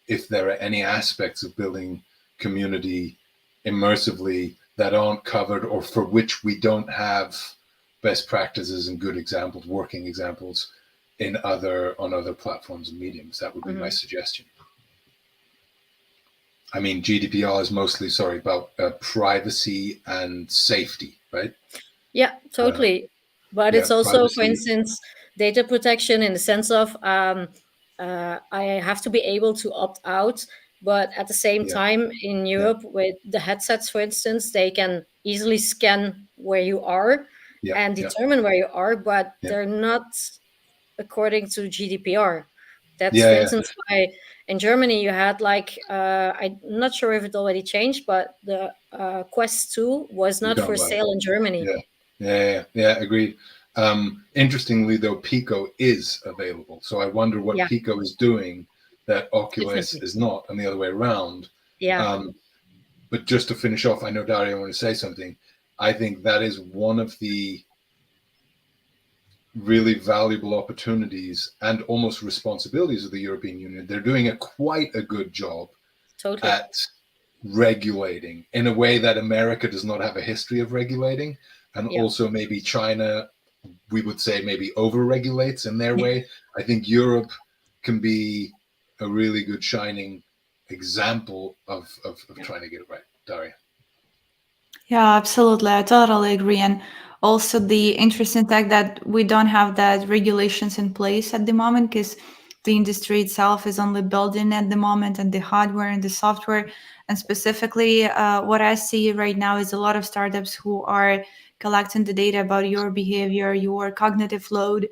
if there are any aspects of building community immersively that aren't covered or for which we don't have best practices and good examples, working examples on other platforms and mediums. That would be my suggestion. I mean, GDPR is mostly, about privacy and safety, right? Yeah, totally. But it's also, for instance, data protection in the sense of I have to be able to opt out, but at the same time in Europe with the headsets, for instance, they can easily scan where you are and determine where you are, but they're not according to GDPR. That's, for instance, why in Germany you had I'm not sure if it already changed, but the Quest 2 was not for sale in Germany. Yeah, agreed. Interestingly, though, Pico is available. So I wonder what Pico is doing that Oculus is not, and the other way around. Yeah. But just to finish off, I know Daria want to say something. I think that is one of the really valuable opportunities and almost responsibilities of the European Union. They're doing quite a good job at regulating in a way that America does not have a history of regulating. And also maybe China, we would say maybe over-regulates in their way. I think Europe can be a really good shining example of trying to get it right. Daria. Yeah, absolutely. I totally agree. And also the interesting fact that we don't have that regulations in place at the moment because the industry itself is only building at the moment, and the hardware and the software. And specifically, what I see right now is a lot of startups who are collecting the data about your behavior, your cognitive load,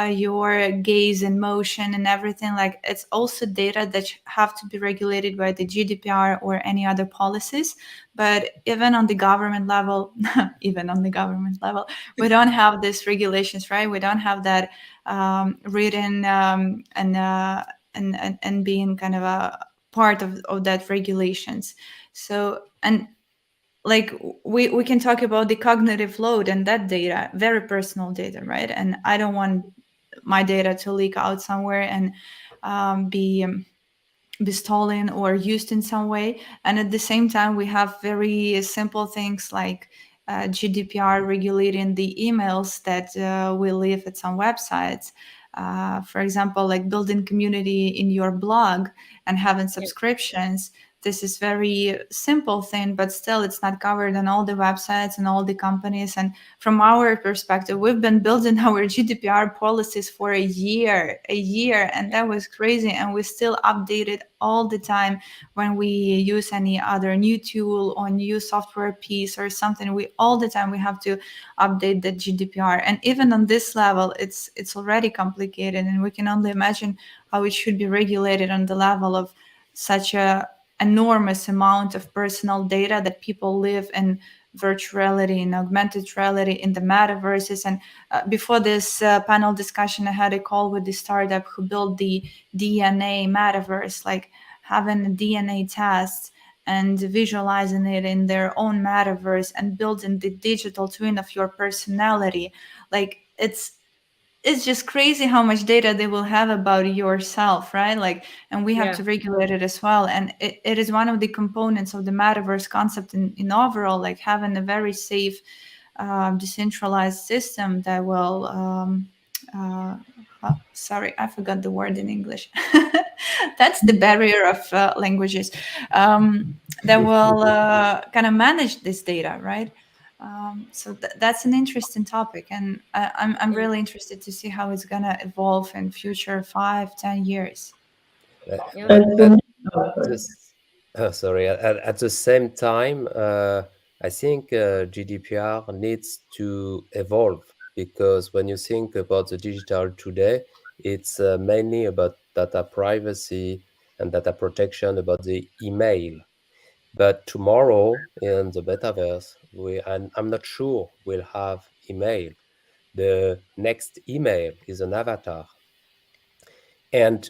your gaze and motion and everything. Like, it's also data that have to be regulated by the GDPR or any other policies. But even on the government level, we don't have these regulations, right? We don't have that written and being kind of a part of that regulations. So, and like we can talk about the cognitive load and that data, very personal data, right? And I don't want my data to leak out somewhere and be stolen or used in some way. And at the same time, we have very simple things like GDPR regulating the emails that we leave at some websites. For example, like building community in your blog and having subscriptions. This is very simple thing, but still it's not covered on all the websites and all the companies. And from our perspective, we've been building our GDPR policies for a year, and that was crazy. And we still update it all the time when we use any other new tool or new software piece or something. All the time we have to update the GDPR. And even on this level, it's already complicated, and we can only imagine how it should be regulated on the level of such a enormous amount of personal data that people live in virtual reality, in augmented reality, in the metaverses. And before this panel discussion, I had a call with the startup who built the DNA metaverse, like having a DNA test and visualizing it in their own metaverse and building the digital twin of your personality. Like, it's just crazy how much data they will have about yourself, right? Like, and we have to regulate it as well. And it is one of the components of the metaverse concept in overall, like having a very safe, decentralized system that will, sorry, I forgot the word in English. That's the barrier of languages, that will kind of manage this data, right? So that's an interesting topic, and I'm really interested to see how it's gonna evolve in future 5-10 years. Sorry. At the same time, I think GDPR needs to evolve, because when you think about the digital today, it's mainly about data privacy and data protection about the email. But tomorrow in the Metaverse, I'm not sure we'll have email. The next email is an avatar, and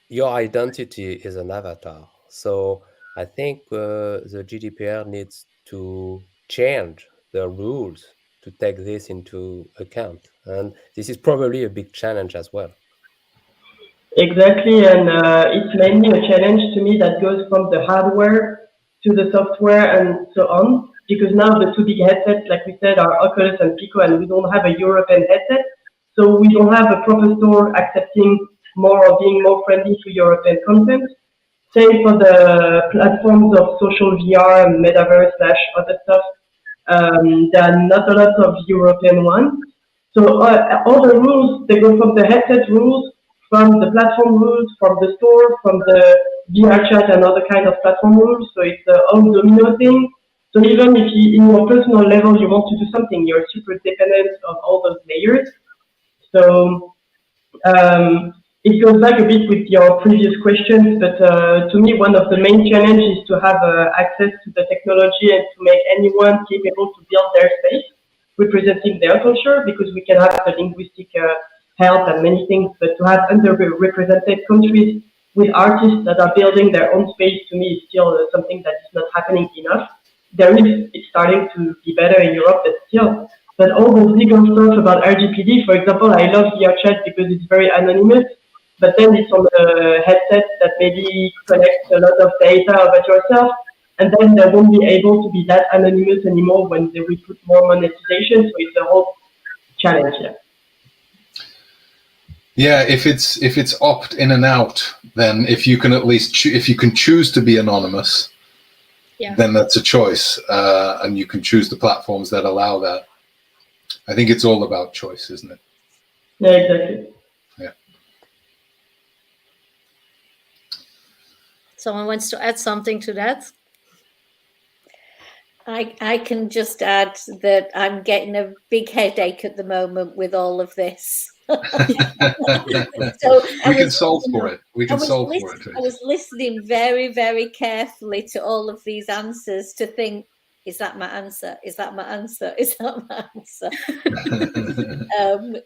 your identity is an avatar. So I think the GDPR needs to change the rules to take this into account. And this is probably a big challenge as well. Exactly, and it's mainly a challenge to me that goes from the hardware to the software and so on. Because now the two big headsets, like we said, are Oculus and Pico, and we don't have a European headset, so we don't have a proper store accepting more or being more friendly to European content. Same for the platforms of social VR, Metaverse / other stuff. There are not a lot of European ones. So all the rules, they go from the headset rules, from the platform rules, from the store, from the VR chat and other kind of platform rules. So it's a all domino thing. So even if you, in your personal level, you want to do something, you're super dependent on all those layers. So it goes back a bit with your previous questions, but to me, one of the main challenges is to have access to the technology and to make anyone capable to build their space, representing their culture, because we can have the linguistic help and many things, but to have underrepresented countries with artists that are building their own space, to me, is still something that is not happening enough. It's starting to be better in Europe, but still. But all the legal stuff about RGPD, for example, I love VR chat because it's very anonymous, but then it's on a headset that maybe collects a lot of data about yourself, and then they won't be able to be that anonymous anymore when we put more monetization. So it's a whole challenge. Yeah, if it's opt in and out, then if you can at least if you can choose to be anonymous, then that's a choice, and you can choose the platforms that allow that. I think it's all about choice, isn't it? Yeah, exactly. Yeah. Someone wants to add something to that? I can just add that I'm getting a big headache at the moment with all of this. So we can solve for it. We can solve for it. I was listening very, very carefully to all of these answers to think, is that my answer? Is that my answer? Is that my answer?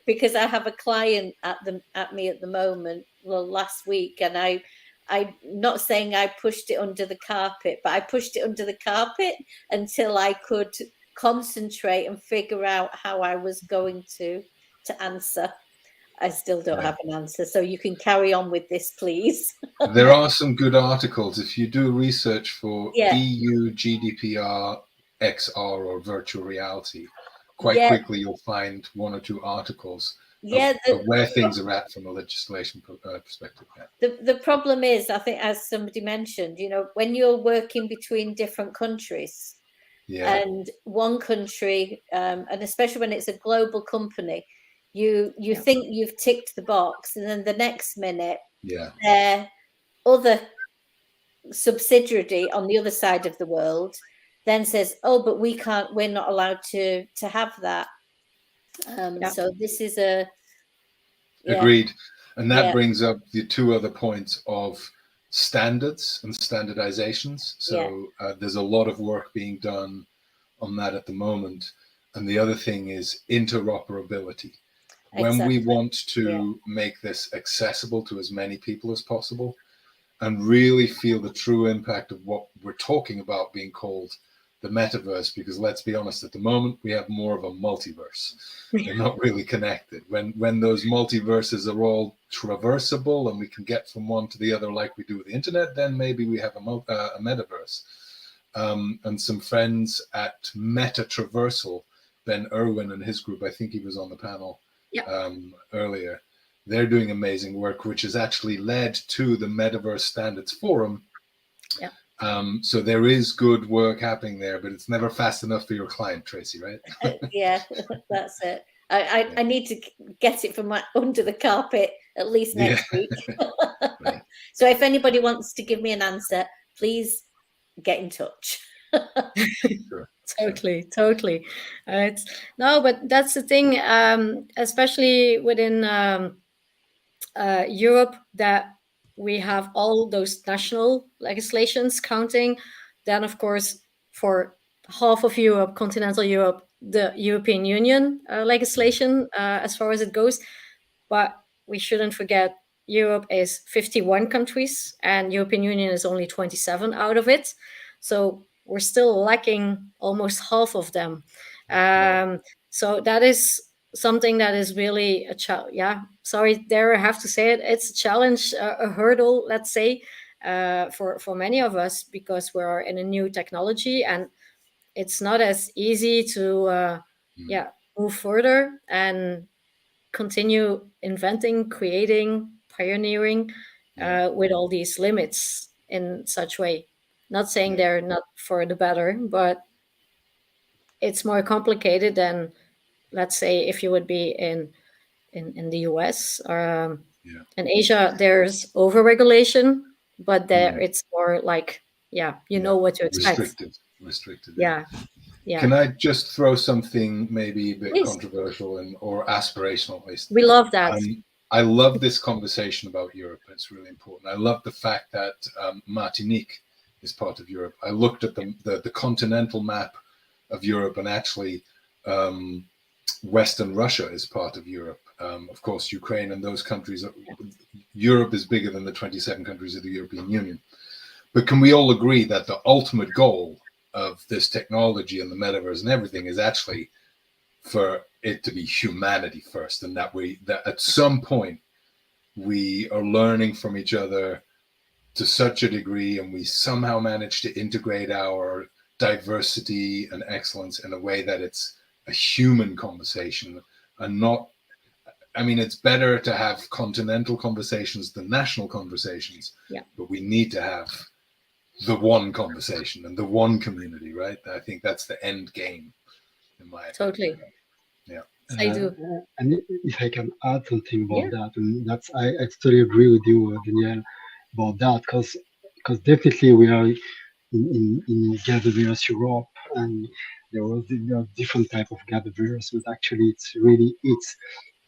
Because I have a client at me at the moment, well, last week, and I'm not saying I pushed it under the carpet, but I pushed it under the carpet until I could concentrate and figure out how I was going to answer. I still don't have an answer, so you can carry on with this, please. There are some good articles. If you do research for EU GDPR XR or virtual reality, quite quickly you'll find one or two articles of where things are at from a legislation perspective. The problem is, I think, as somebody mentioned, when you're working between different countries, and one country, and especially when it's a global company, you think you've ticked the box, and then the next minute, their other subsidiary on the other side of the world then says, "Oh, but we're not allowed to have that." So this is a agreed, and that brings up the two other points of standards and standardizations. So there's a lot of work being done on that at the moment, and the other thing is interoperability. When we want to make this accessible to as many people as possible and really feel the true impact of what we're talking about being called the metaverse, because let's be honest, at the moment we have more of a multiverse. They're not really connected. When those multiverses are all traversable and we can get from one to the other like we do with the internet, then maybe we have a metaverse. And some friends at Meta Traversal, Ben Irwin and his group, I think he was on the panel earlier, they're doing amazing work, which has actually led to the Metaverse Standards Forum. So there is good work happening there, but it's never fast enough for your client, Tracy, right? Yeah, that's it. I need to get it from under the carpet at least next week. So if anybody wants to give me an answer, please get in touch. Totally. No, but that's the thing, especially within Europe, that we have all those national legislations counting. Then, of course, for half of Europe, continental Europe, the European Union legislation as far as it goes. But we shouldn't forget Europe is 51 countries and European Union is only 27 out of it. So we're still lacking almost half of them. So that is something that is really a challenge. Yeah, sorry, there I have to say it. It's a challenge, a hurdle, let's say, for many of us, because we're in a new technology and it's not as easy to move further and continue inventing, creating, pioneering with all these limits in such way. Not saying they're not for the better, but it's more complicated than, let's say, if you would be in the US or in Asia. There's overregulation, but there it's more like you know what to expect. Restricted. Yeah. Can I just throw something maybe a bit Please. controversial or aspirational at least? We love that. I love this conversation about Europe. It's really important. I love the fact that Martinique is part of Europe. I looked at the continental map of Europe, and actually Western Russia is part of Europe. Of course, Ukraine and those countries. Europe is bigger than the 27 countries of the European Union. But can we all agree that the ultimate goal of this technology and the metaverse and everything is actually for it to be humanity first, and that at some point we are learning from each other to such a degree, and we somehow manage to integrate our diversity and excellence in a way that it's a human conversation and not, I mean, it's better to have continental conversations than national conversations, but we need to have the one conversation and the one community, right? I think that's the end game in my opinion. Totally. Yeah. I do. And if I can add something about that, and that's I totally agree with you, Danielle, about that, because definitely we are in GatherVerse Europe, and there are different type of GatherVerse, but actually it's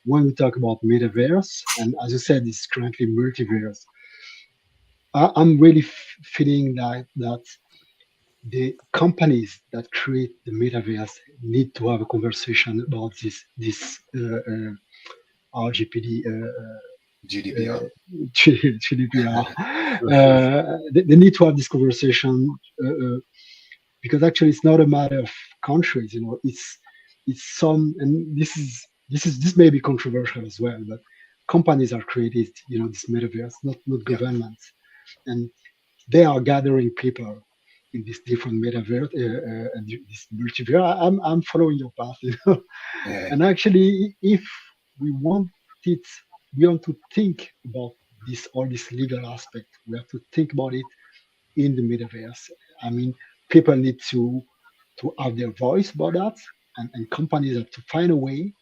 when we talk about metaverse, and as you said, it's currently multiverse. I'm really feeling that the companies that create the metaverse need to have a conversation about this RGPD. GDPR. GDPR. They need to have this conversation because actually it's not a matter of countries. You know, it's some, and this may be controversial as well, but companies are created. You know, this metaverse, not governments, and they are gathering people in this different metaverse and this multiverse. I'm following your path, you know. And actually, if we want to think about all this legal aspect. We have to think about it in the metaverse. I mean, people need to have their voice about that, and companies have to find a way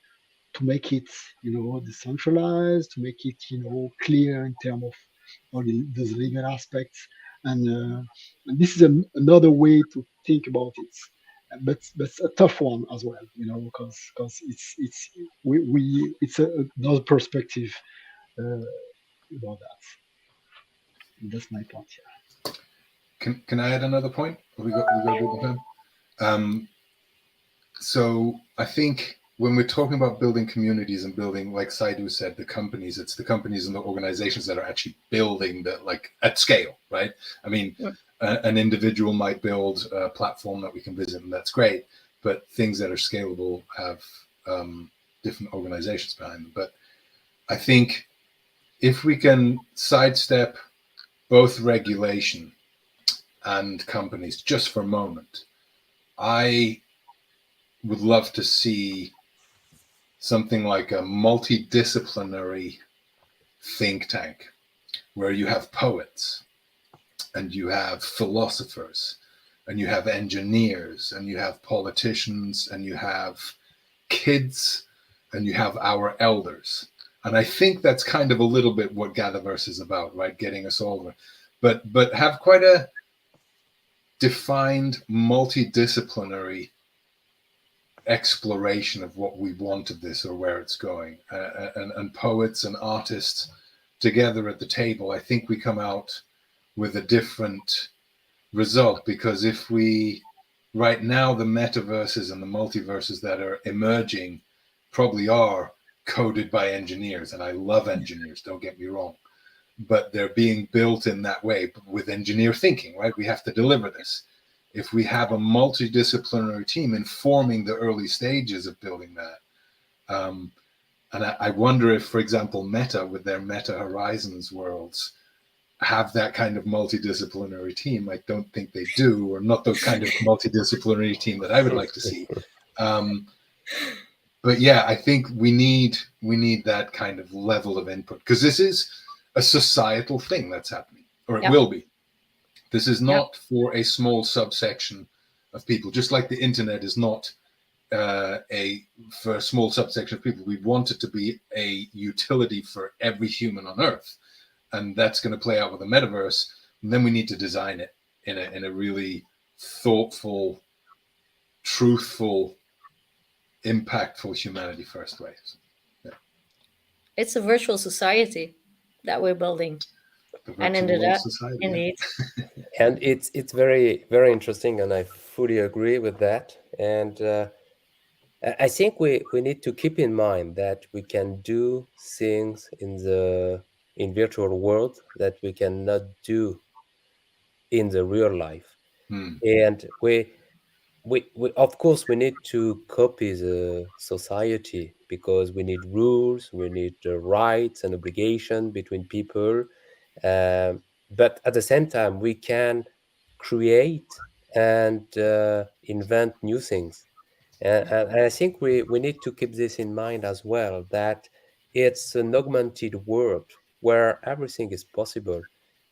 to make it, you know, decentralized, to make it, you know, clear in terms of all those legal aspects. And this is another way to think about it, but it's a tough one as well, you know, because it's another perspective about that. That's my point. Yeah. Can I add another point? We got a bit of time. So I think when we're talking about building communities and building, like Saidu said, the companies, it's the companies and the organizations that are actually building that, like at scale, right? I mean, an individual might build a platform that we can visit, and that's great. But things that are scalable have different organizations behind them. But I think if we can sidestep both regulation and companies just for a moment, I would love to see something like a multidisciplinary think tank where you have poets and you have philosophers and you have engineers and you have politicians and you have kids and you have our elders. And I think that's kind of a little bit what GatherVerse is about, right? Getting us all there. But have quite a defined multidisciplinary exploration of what we want of this or where it's going. And poets and artists together at the table, I think we come out with a different result, because if we, right now, the metaverses and the multiverses that are emerging probably are coded by engineers, and I love engineers, don't get me wrong, but they're being built in that way with engineer thinking, right? We have to deliver this. If we have a multidisciplinary team informing the early stages of building that, and I wonder if, for example, Meta with their Meta Horizons worlds have that kind of multidisciplinary team. I don't think they do, or not the kind of multidisciplinary team that I would like to see. But yeah, I think we need that kind of level of input, because this is a societal thing that's happening, or it will be. This is not for a small subsection of people, just like the internet is not for a small subsection of people. We want it to be a utility for every human on Earth, and that's going to play out with the metaverse. And then we need to design it in a really thoughtful, truthful, impactful, humanity first way. So, yeah. It's a virtual society that we're building. And indeed. And it's very, very interesting, and I fully agree with that. And I think we need to keep in mind that we can do things in virtual world that we cannot do in the real life. And we of course we need to copy the society, because we need rules, we need rights and obligation between people, but at the same time we can create and invent new things. And I think we need to keep this in mind as well, that it's an augmented world where everything is possible,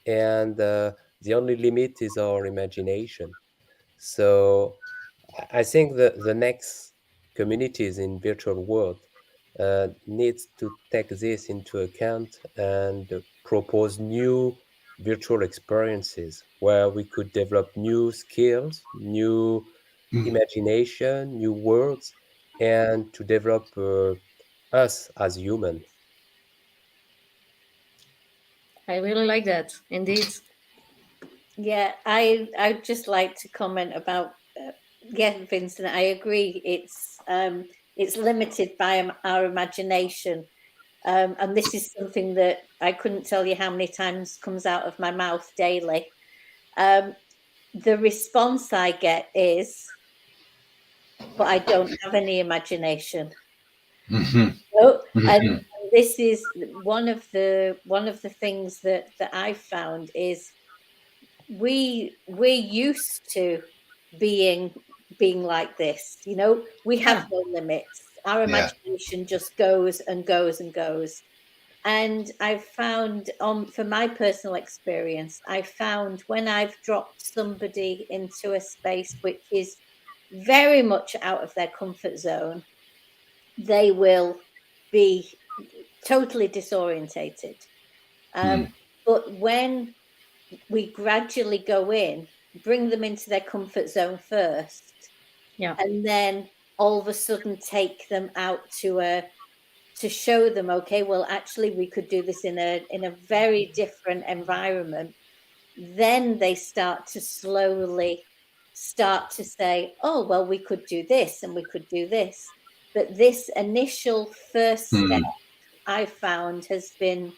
and the only limit is our imagination. So I think that the next communities in virtual world needs to take this into account and propose new virtual experiences where we could develop new skills, new imagination, new worlds, and to develop us as human. I really like that, indeed. Yeah, I'd just like to comment about Vincent. I agree. It's limited by our imagination, and this is something that I couldn't tell you how many times comes out of my mouth daily. The response I get is, "But I don't have any imagination." And this is one of the things that I've found is we're used to being like this. We have no limits. Our imagination just goes and goes and goes. And I've found, for my personal experience, I've found when I've dropped somebody into a space which is very much out of their comfort zone, they will be totally disorientated. But when we gradually go in, bring them into their comfort zone first, and then all of a sudden take them out to show them, okay, well, actually, we could do this in a very different environment. Then they start to slowly start to say, oh, well, we could do this and we could do this. But this initial first step I found has been,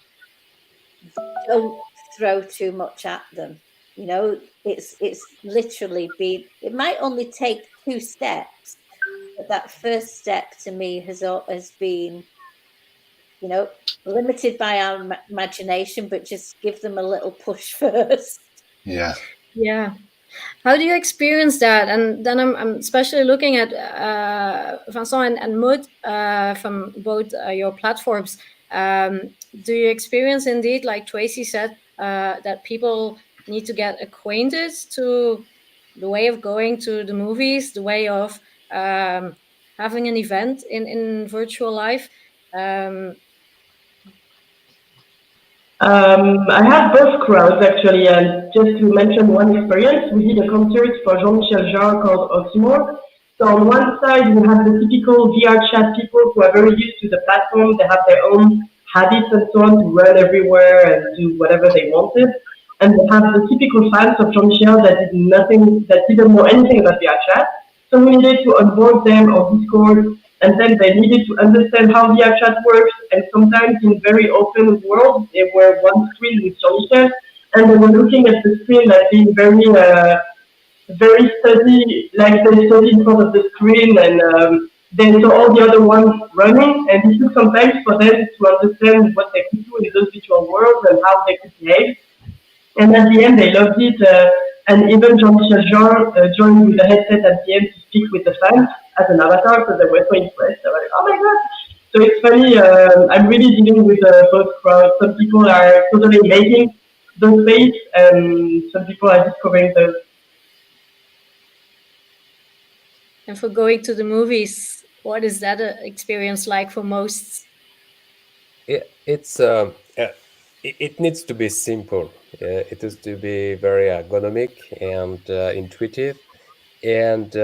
don't throw too much at them. It's literally been, it might only take 2 steps, but that first step to me has been, limited by our imagination, but just give them a little push first. Yeah. How do you experience that? And then I'm especially looking at Vincent and Maud from both your platforms. Do you experience indeed, like Tracy said, that people need to get acquainted to the way of going to the movies, the way of having an event in virtual life? I have both crowds actually, and just to mention one experience, we did a concert for Jean-Michel Jarre called Oxymore. So on one side, we have the typical VR chat people who are very used to the platform. They have their own habits and so on to run everywhere and do whatever they wanted. And they have the typical fans of Jean-Michel that did nothing, that didn't know anything about VR chat. So we needed to onboard them on Discord, and then they needed to understand how VR chat works. And sometimes in very open worlds, they were one screen with Jean-Michel, and they were looking at the screen like being very steady, like they study in front of the screen, and they saw all the other ones running, and it took some time for them to understand what they could do in those virtual worlds and how they could behave. And at the end, they loved it. And even Jean-Michel Jarre joined with a headset at the end to speak with the fans as an avatar, so they were so impressed. They were like, oh my God. So it's funny, I'm really dealing with both crowds. Some people are totally making those space, and some people are discovering those. And for going to the movies, what is that experience like for most? It needs to be simple. It has to be very ergonomic and intuitive. And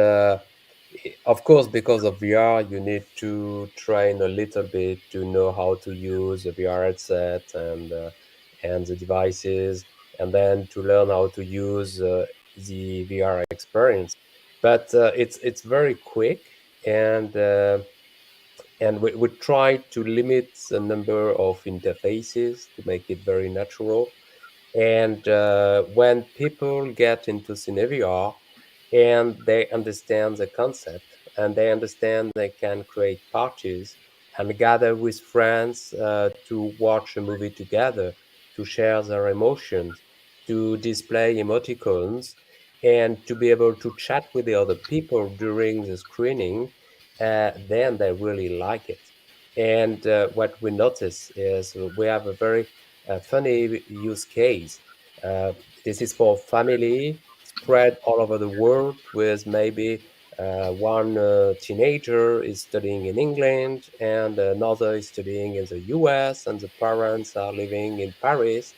of course, because of VR, you need to train a little bit to know how to use the VR headset and the devices, and then to learn how to use the VR experience. But it's very quick, and we try to limit the number of interfaces to make it very natural. And when people get into CineVR and they understand the concept and they understand they can create parties and gather with friends to watch a movie together, to share their emotions, to display emoticons, and to be able to chat with the other people during the screening, then they really like it. And what we notice is we have a very funny use case. This is for family spread all over the world, with maybe one teenager is studying in England and another is studying in the US, and the parents are living in Paris.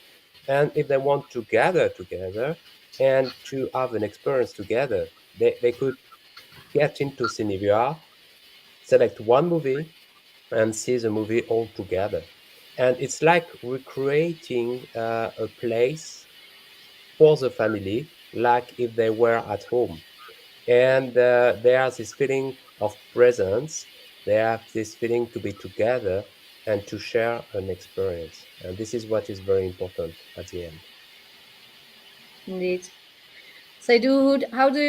And if they want to gather together and to have an experience together, they could get into CineVR, select one movie, and see the movie all together. And it's like recreating a place for the family, like if they were at home. And there's this feeling of presence. They have this feeling to be together and to share an experience. And this is what is very important at the end. Indeed. So, how do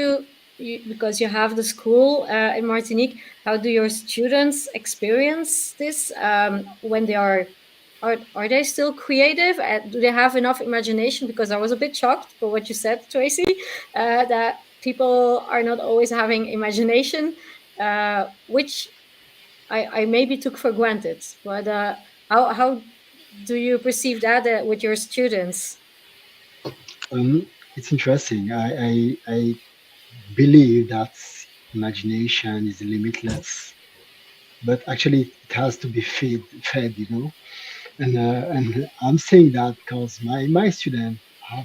you, because you have the school in Martinique, how do your students experience this when they are they still creative? Do they have enough imagination? Because I was a bit shocked for what you said, Tracy, that people are not always having imagination, which I maybe took for granted. But how do you perceive that with your students? It's interesting. I believe that imagination is limitless, but actually it has to be fed, you know. And I'm saying that because my students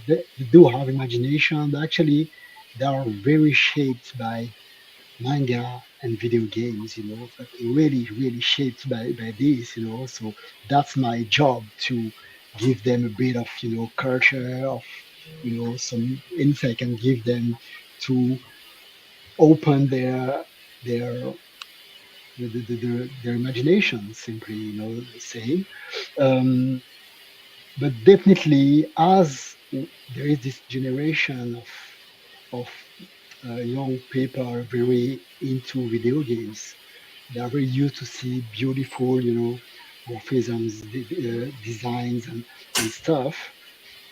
they do have imagination, but actually they are very shaped by manga and video games, you know, but really shaped by this, you know. So that's my job to give them a bit of, you know, culture, of, you know, some insight and give them to open their imagination, simply, you know, saying. Um, but definitely, as there is this generation of young people very into video games, they are very used to see beautiful, you know, morphisms, designs, and stuff.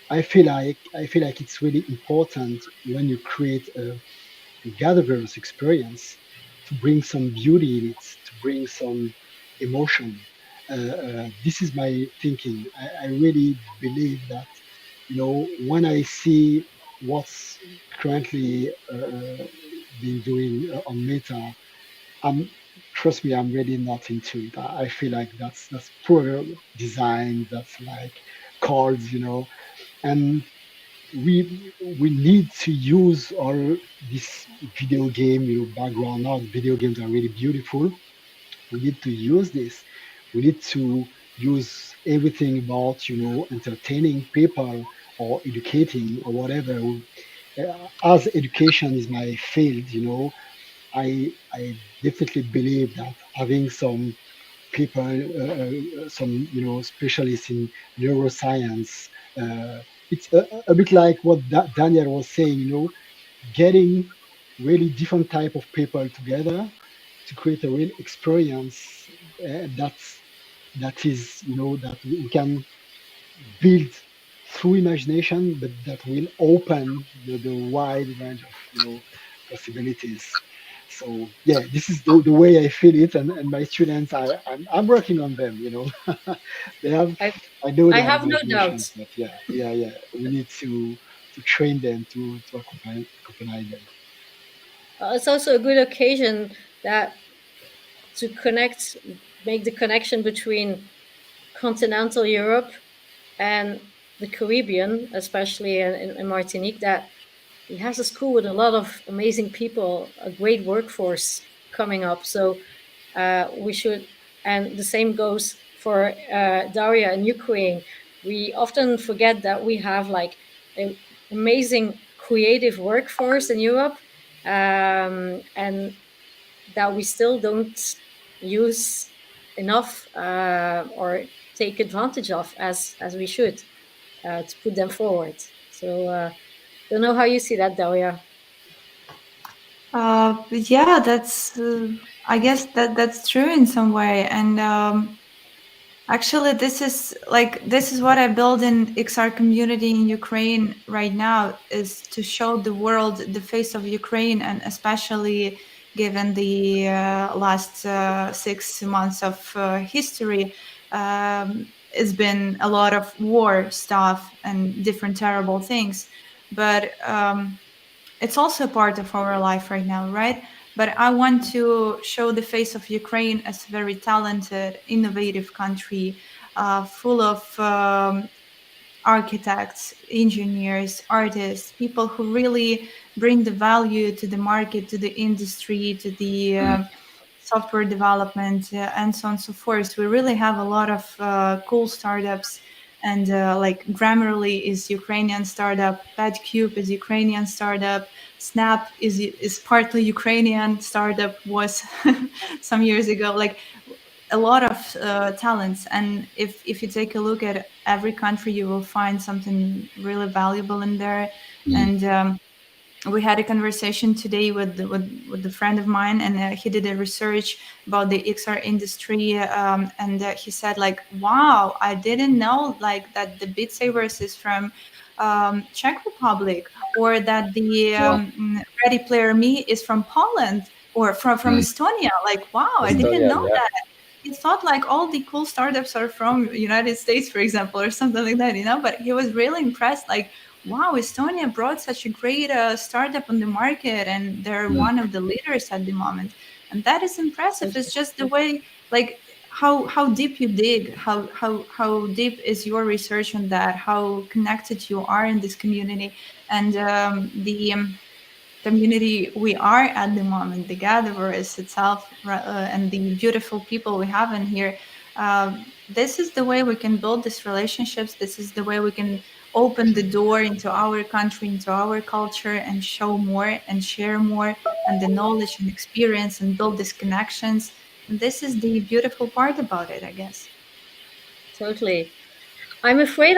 I feel like it's really important when you create a GatherVerse experience to bring some beauty in it, to bring some emotion. This is my thinking. I really believe that, you know, when I see what's currently being doing on Meta, I'm trust me, I'm really not into it. I feel like that's poor design. That's like cards, and we need to use all this video game, background. Now video games are really beautiful. We need to use this. We need to use everything about, entertaining people or educating or whatever. As education is my field, I definitely believe that having some people, some specialists in neuroscience, it's a bit like what Daniel was saying. Getting really different type of people together to create a real experience that is, that we can build through imagination, but that will open the wide range of possibilities. So yeah, this is the way I feel it, and my students, I'm working on them. They have, I know I they have have no imagination, doubt. but yeah, we need to train them to accompany them. It's also a good occasion that to connect, make the connection between continental Europe and the Caribbean, especially in Martinique, that he has a school with a lot of amazing people, a great workforce coming up. So we should, and the same goes for Daria in Ukraine. We often forget that we have like an amazing creative workforce in Europe, and that we still don't use enough or take advantage of as we should to put them forward. So don't know how you see that, Daria. Yeah, that's I guess that's true in some way. And actually, this is what I build in XR community in Ukraine right now, is to show the world the face of Ukraine, and especially given the last 6 months of history, it's been a lot of war stuff and different terrible things. But it's also part of our life right now, right? But I want to show the face of Ukraine as a very talented, innovative country, full of architects, engineers, artists, people who really bring the value to the market, to the industry, to the software development, and so on and so forth. We really have a lot of cool startups. And like Grammarly is Ukrainian startup, PetCube is Ukrainian startup, Snap is partly Ukrainian startup, was some years ago. Like a lot of talents. And if you take a look at every country, you will find something really valuable in there. And we had a conversation today with a friend of mine, and he did a research about the XR industry, and he said like, wow, I didn't know like that the Beat Sabers is from Czech Republic, or that the Ready Player Me is from Poland, or from Estonia. Like, wow, I didn't know that. He thought like all the cool startups are from United States, for example, or something like that, but he was really impressed, like, wow, Estonia brought such a great startup on the market, and they're one of the leaders at the moment. And that is impressive. It's just the way, like, how deep you dig, how deep is your research on that, how connected you are in this community. And the community we are at the moment, the GatherVerse itself, and the beautiful people we have in here. This is the way we can build these relationships. This is the way we can open the door into our country, into our culture, and show more and share more, and the knowledge and experience, and build these connections. And this is the beautiful part about it, I guess. Totally. I'm afraid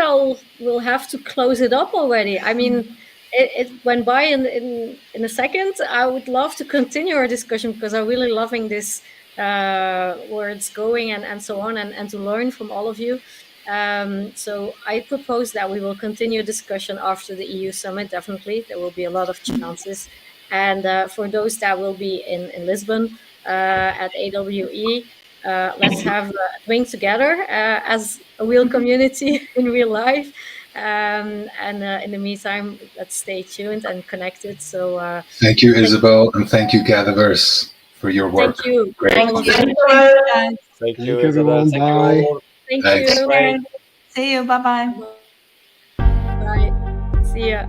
we'll have to close it up already. I mean, it went by in a second. I would love to continue our discussion because I'm really loving this where it's going and so on, and to learn from all of you. So I propose that we will continue discussion after the EU summit. Definitely, there will be a lot of chances. And for those that will be in Lisbon at AWE, let's have a drink together as a real community in real life. And in the meantime, let's stay tuned and connected. So thank you, Isabel, and thank you, GatherVerse, for your work. Thank you. Great. All of you. Thank you, everyone. Bye. Thank Thanks. you. Take care. See you. Bye-bye. Bye. See ya.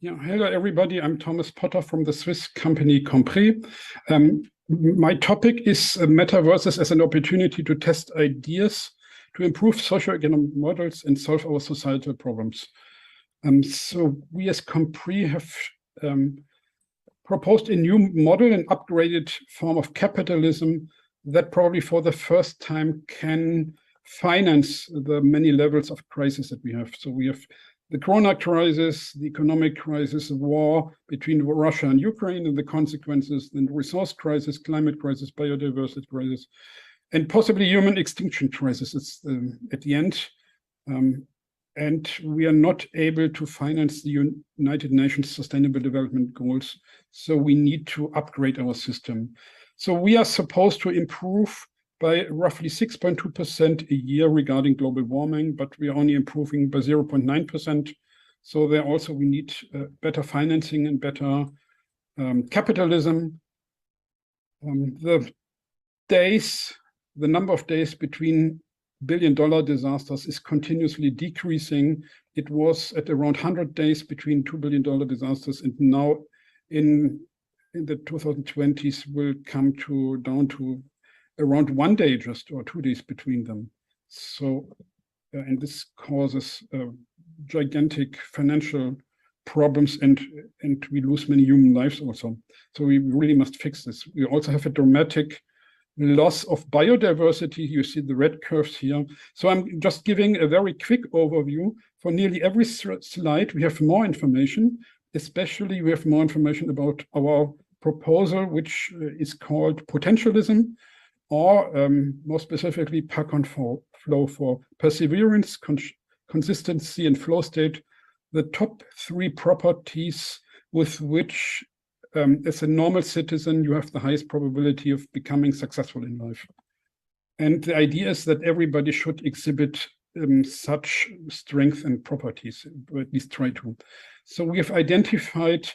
Yeah, hello everybody. I'm Thomas Potter from the Swiss company Compris. My topic is metaverses as an opportunity to test ideas to improve socioeconomic models and solve our societal problems. So we as Compris have proposed a new model, an upgraded form of capitalism that probably for the first time can finance the many levels of crisis that we have. So we have the Corona crisis, the economic crisis, the war between Russia and Ukraine and the consequences, then the resource crisis, climate crisis, biodiversity crisis, and possibly human extinction crisis at the end. And we are not able to finance the United Nations Sustainable Development Goals. So we need to upgrade our system. So we are supposed to improve by roughly 6.2% a year regarding global warming, but we are only improving by 0.9%. So there also we need better financing and better capitalism. The number of days between billion-dollar disasters is continuously decreasing. It was at around 100 days between $2 billion disasters, and now in the 2020s will come down to around 1 day just or 2 days between them. So, and this causes gigantic financial problems, and we lose many human lives also. So we really must fix this. We also have a dramatic loss of biodiversity. You see the red curves here. So I'm just giving a very quick overview. For nearly every slide, we have more information. Especially, we have more information about our proposal, which is called potentialism, or more specifically, flow for perseverance, consistency, and flow state, the top 3 properties with which, as a normal citizen, you have the highest probability of becoming successful in life. And the idea is that everybody should exhibit such strength and properties, or at least try to. So we have identified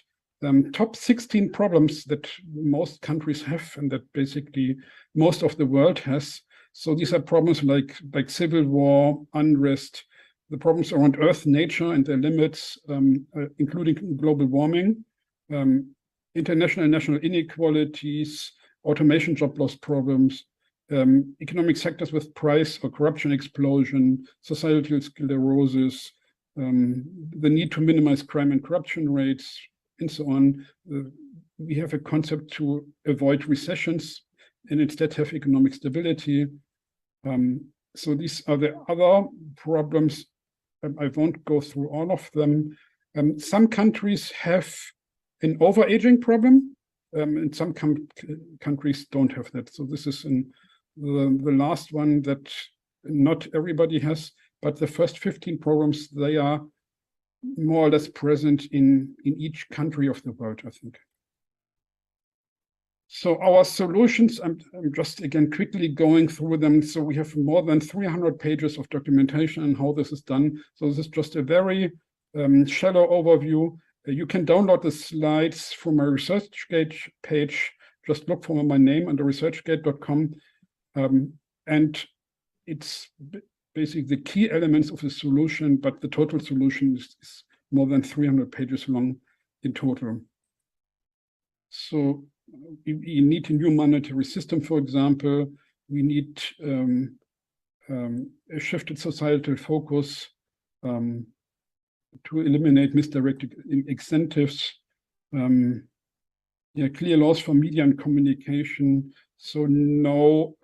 top 16 problems that most countries have, and that basically most of the world has. So these are problems like civil war, unrest, the problems around Earth, nature, and their limits, including global warming, international and national inequalities, automation job loss problems, economic sectors with price or corruption explosion, societal sclerosis, the need to minimize crime and corruption rates, and so on. We have a concept to avoid recessions and instead have economic stability. So these are the other problems. I won't go through all of them. Some countries have an overaging problem, and some countries don't have that. So this is the last one that not everybody has, but the first 15 problems, they are more or less present in each country of the world, I think. So our solutions, I'm just again quickly going through them. So we have more than 300 pages of documentation on how this is done. So this is just a very shallow overview. You can download the slides from my ResearchGate page. Just look for my name under researchgate.com. And it's basically the key elements of the solution, but the total solution is more than 300 pages long in total. So we need a new monetary system, for example. We need a shifted societal focus to eliminate misdirected incentives. Clear laws for media and communication. So no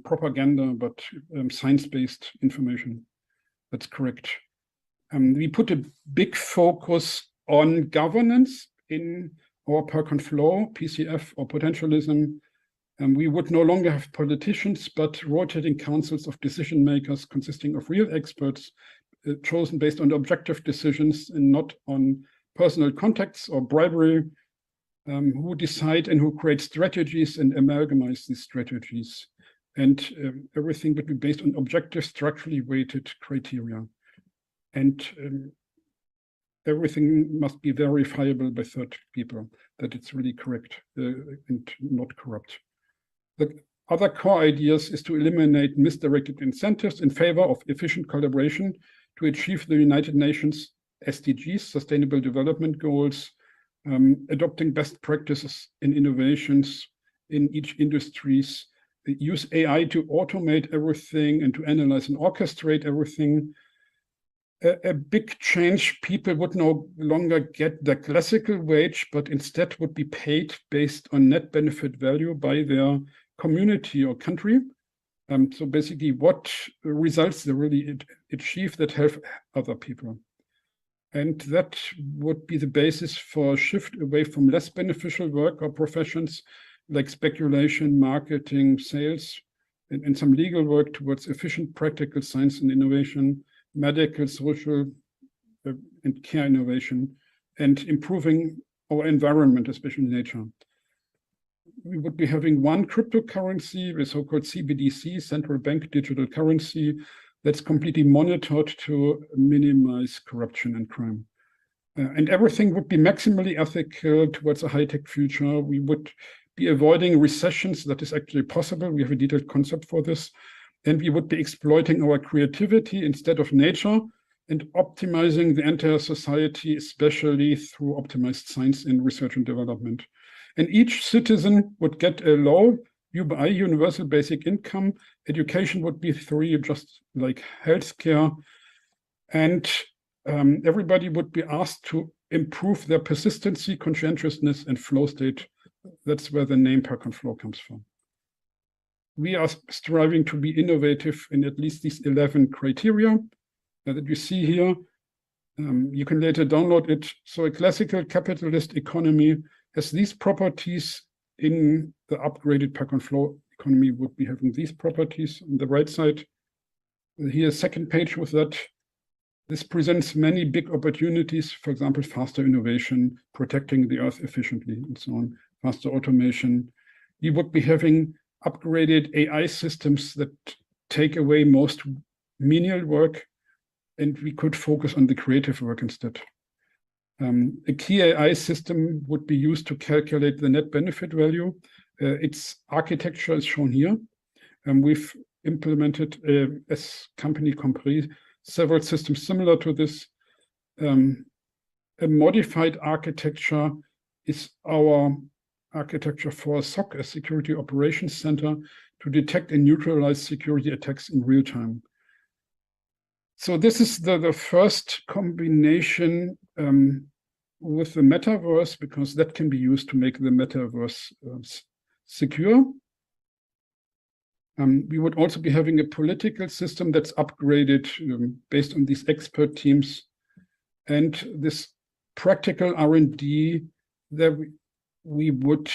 propaganda, but science-based information. That's correct. We put a big focus on governance in our Perk and Flow, PCF, or potentialism. We would no longer have politicians, but rotating councils of decision makers consisting of real experts chosen based on objective decisions and not on personal contacts or bribery, who decide and who create strategies and amalgamize these strategies. And everything would be based on objective, structurally weighted criteria. And everything must be verifiable by third people, that it's really correct and not corrupt. The other core ideas is to eliminate misdirected incentives in favor of efficient collaboration to achieve the United Nations SDGs, Sustainable Development Goals, adopting best practices in innovations in each industries, use AI to automate everything and to analyze and orchestrate everything. A big change, people would no longer get the classical wage, but instead would be paid based on net benefit value by their community or country. So basically what results they really achieve that help other people. And that would be the basis for a shift away from less beneficial work or professions like speculation, marketing, sales, and some legal work towards efficient practical science and innovation, medical, social, and care innovation, and improving our environment, especially nature. We would be having one cryptocurrency, the so-called CBDC, central bank digital currency, that's completely monitored to minimize corruption and crime. And everything would be maximally ethical towards a high-tech future. We would be avoiding recessions. That is actually possible. We have a detailed concept for this. And we would be exploiting our creativity instead of nature and optimizing the entire society, especially through optimized science in research and development. And each citizen would get a low UBI, universal basic income. Education would be free, just like healthcare. And everybody would be asked to improve their persistency, conscientiousness, and flow state. That's where the name Percon comes from. We are striving to be innovative in at least these 11 criteria that you see here. You can later download it. So a classical capitalist economy has these properties. In the upgraded Percon economy would be having these properties on the right side. Here's a second page with that. This presents many big opportunities, for example, faster innovation, protecting the earth efficiently, and so on, faster automation. We would be having upgraded AI systems that take away most menial work, and we could focus on the creative work instead. A key AI system would be used to calculate the net benefit value. Its architecture is shown here. We've implemented, as company Compris, several systems similar to this. A modified architecture is our architecture for a SOC, a Security Operations Center, to detect and neutralize security attacks in real time. So this is the first combination with the Metaverse, because that can be used to make the Metaverse secure. We would also be having a political system that's upgraded based on these expert teams, and this practical R&D that we would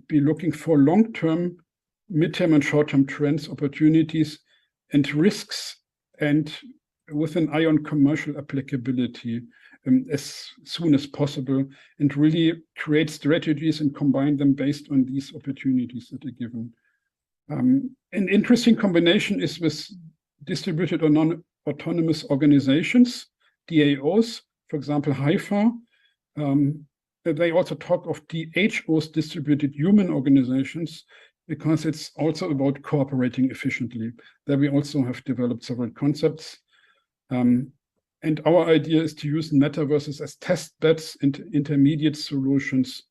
be looking for long-term, mid-term, and short-term trends, opportunities, and risks, and with an eye on commercial applicability as soon as possible, and really create strategies and combine them based on these opportunities that are given. An interesting combination is with distributed or non-autonomous organizations, DAOs, for example, HIFA. They also talk of DHOs, distributed human organizations, because it's also about cooperating efficiently. There we also have developed several concepts. And our idea is to use metaverses as test beds and intermediate solutions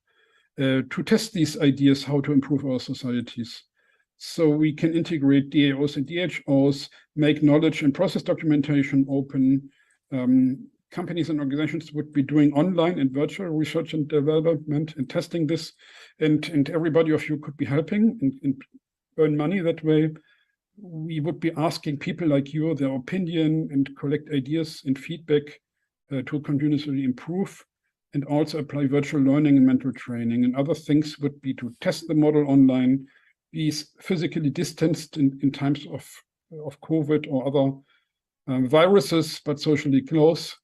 to test these ideas, how to improve our societies. So we can integrate DAOs and DHOs, make knowledge and process documentation open. Companies and organizations would be doing online and virtual research and development and testing this, and everybody of you could be helping and earn money that way. We would be asking people like you their opinion and collect ideas and feedback to continuously improve, and also apply virtual learning and mental training. And other things would be to test the model online, be physically distanced in times of COVID or other viruses, but socially close.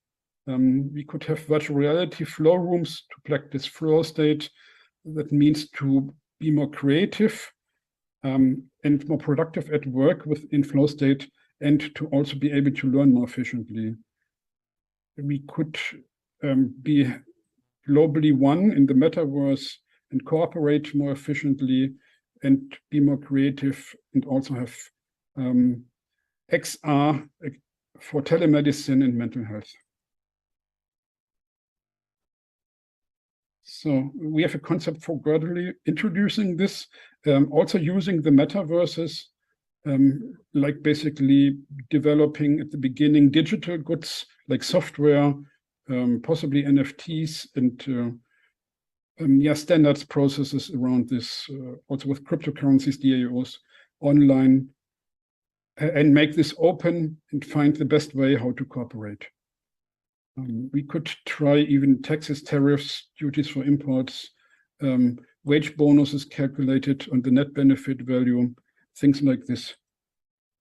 We could have virtual reality flow rooms to practice flow state. That means to be more creative and more productive at work within flow state, and to also be able to learn more efficiently. We could be globally one in the metaverse and cooperate more efficiently and be more creative, and also have XR for telemedicine and mental health. So we have a concept for gradually introducing this, also using the metaverses, like basically developing at the beginning digital goods like software, possibly NFTs, and standards processes around this, also with cryptocurrencies, DAOs, online, and make this open and find the best way how to cooperate. We could try even taxes, tariffs, duties for imports, wage bonuses calculated on the net benefit value, things like this.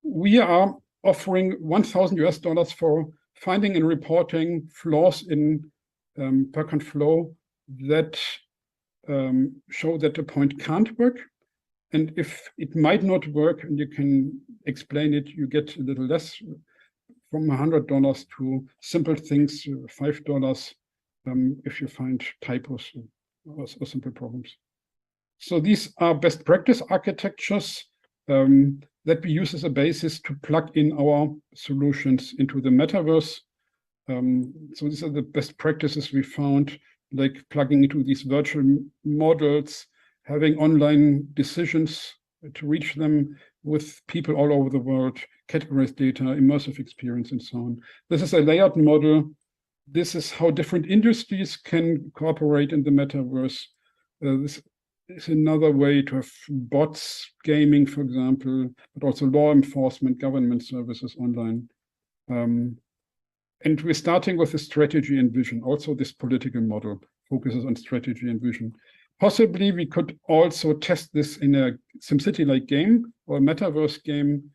We are offering $1,000 for finding and reporting flaws in per flow that show that the point can't work. And if it might not work and you can explain it, you get a little less, from $100 to simple things, $5 if you find typos or simple problems. So these are best practice architectures that we use as a basis to plug in our solutions into the metaverse. So these are the best practices we found, like plugging into these virtual models, having online decisions to reach them with people all over the world, categorized data, immersive experience, and so on. This is a layered model. This is how different industries can cooperate in the metaverse. This is another way to have bots, gaming, for example, but also law enforcement, government services online. And we're starting with a strategy and vision. Also, this political model focuses on strategy and vision. Possibly, we could also test this in a SimCity-like game or a metaverse game.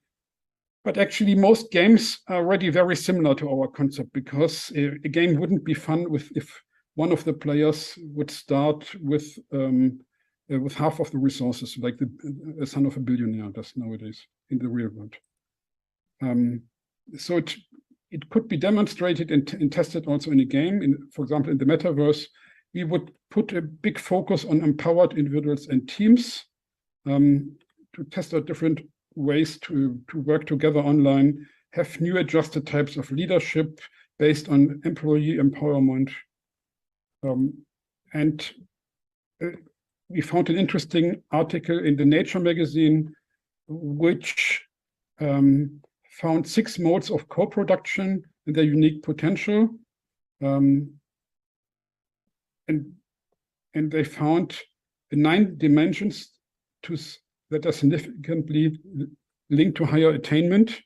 But actually, most games are already very similar to our concept, because a game wouldn't be fun if one of the players would start with half of the resources, like the son of a billionaire does nowadays in the real world. So it could be demonstrated and tested also in a game. For example, in the metaverse, we would put a big focus on empowered individuals and teams to test out different ways to work together online, have new adjusted types of leadership based on employee empowerment. And we found an interesting article in the Nature magazine, which found 6 modes of co-production and their unique potential. And they found 9 dimensions that are significantly linked to higher attainment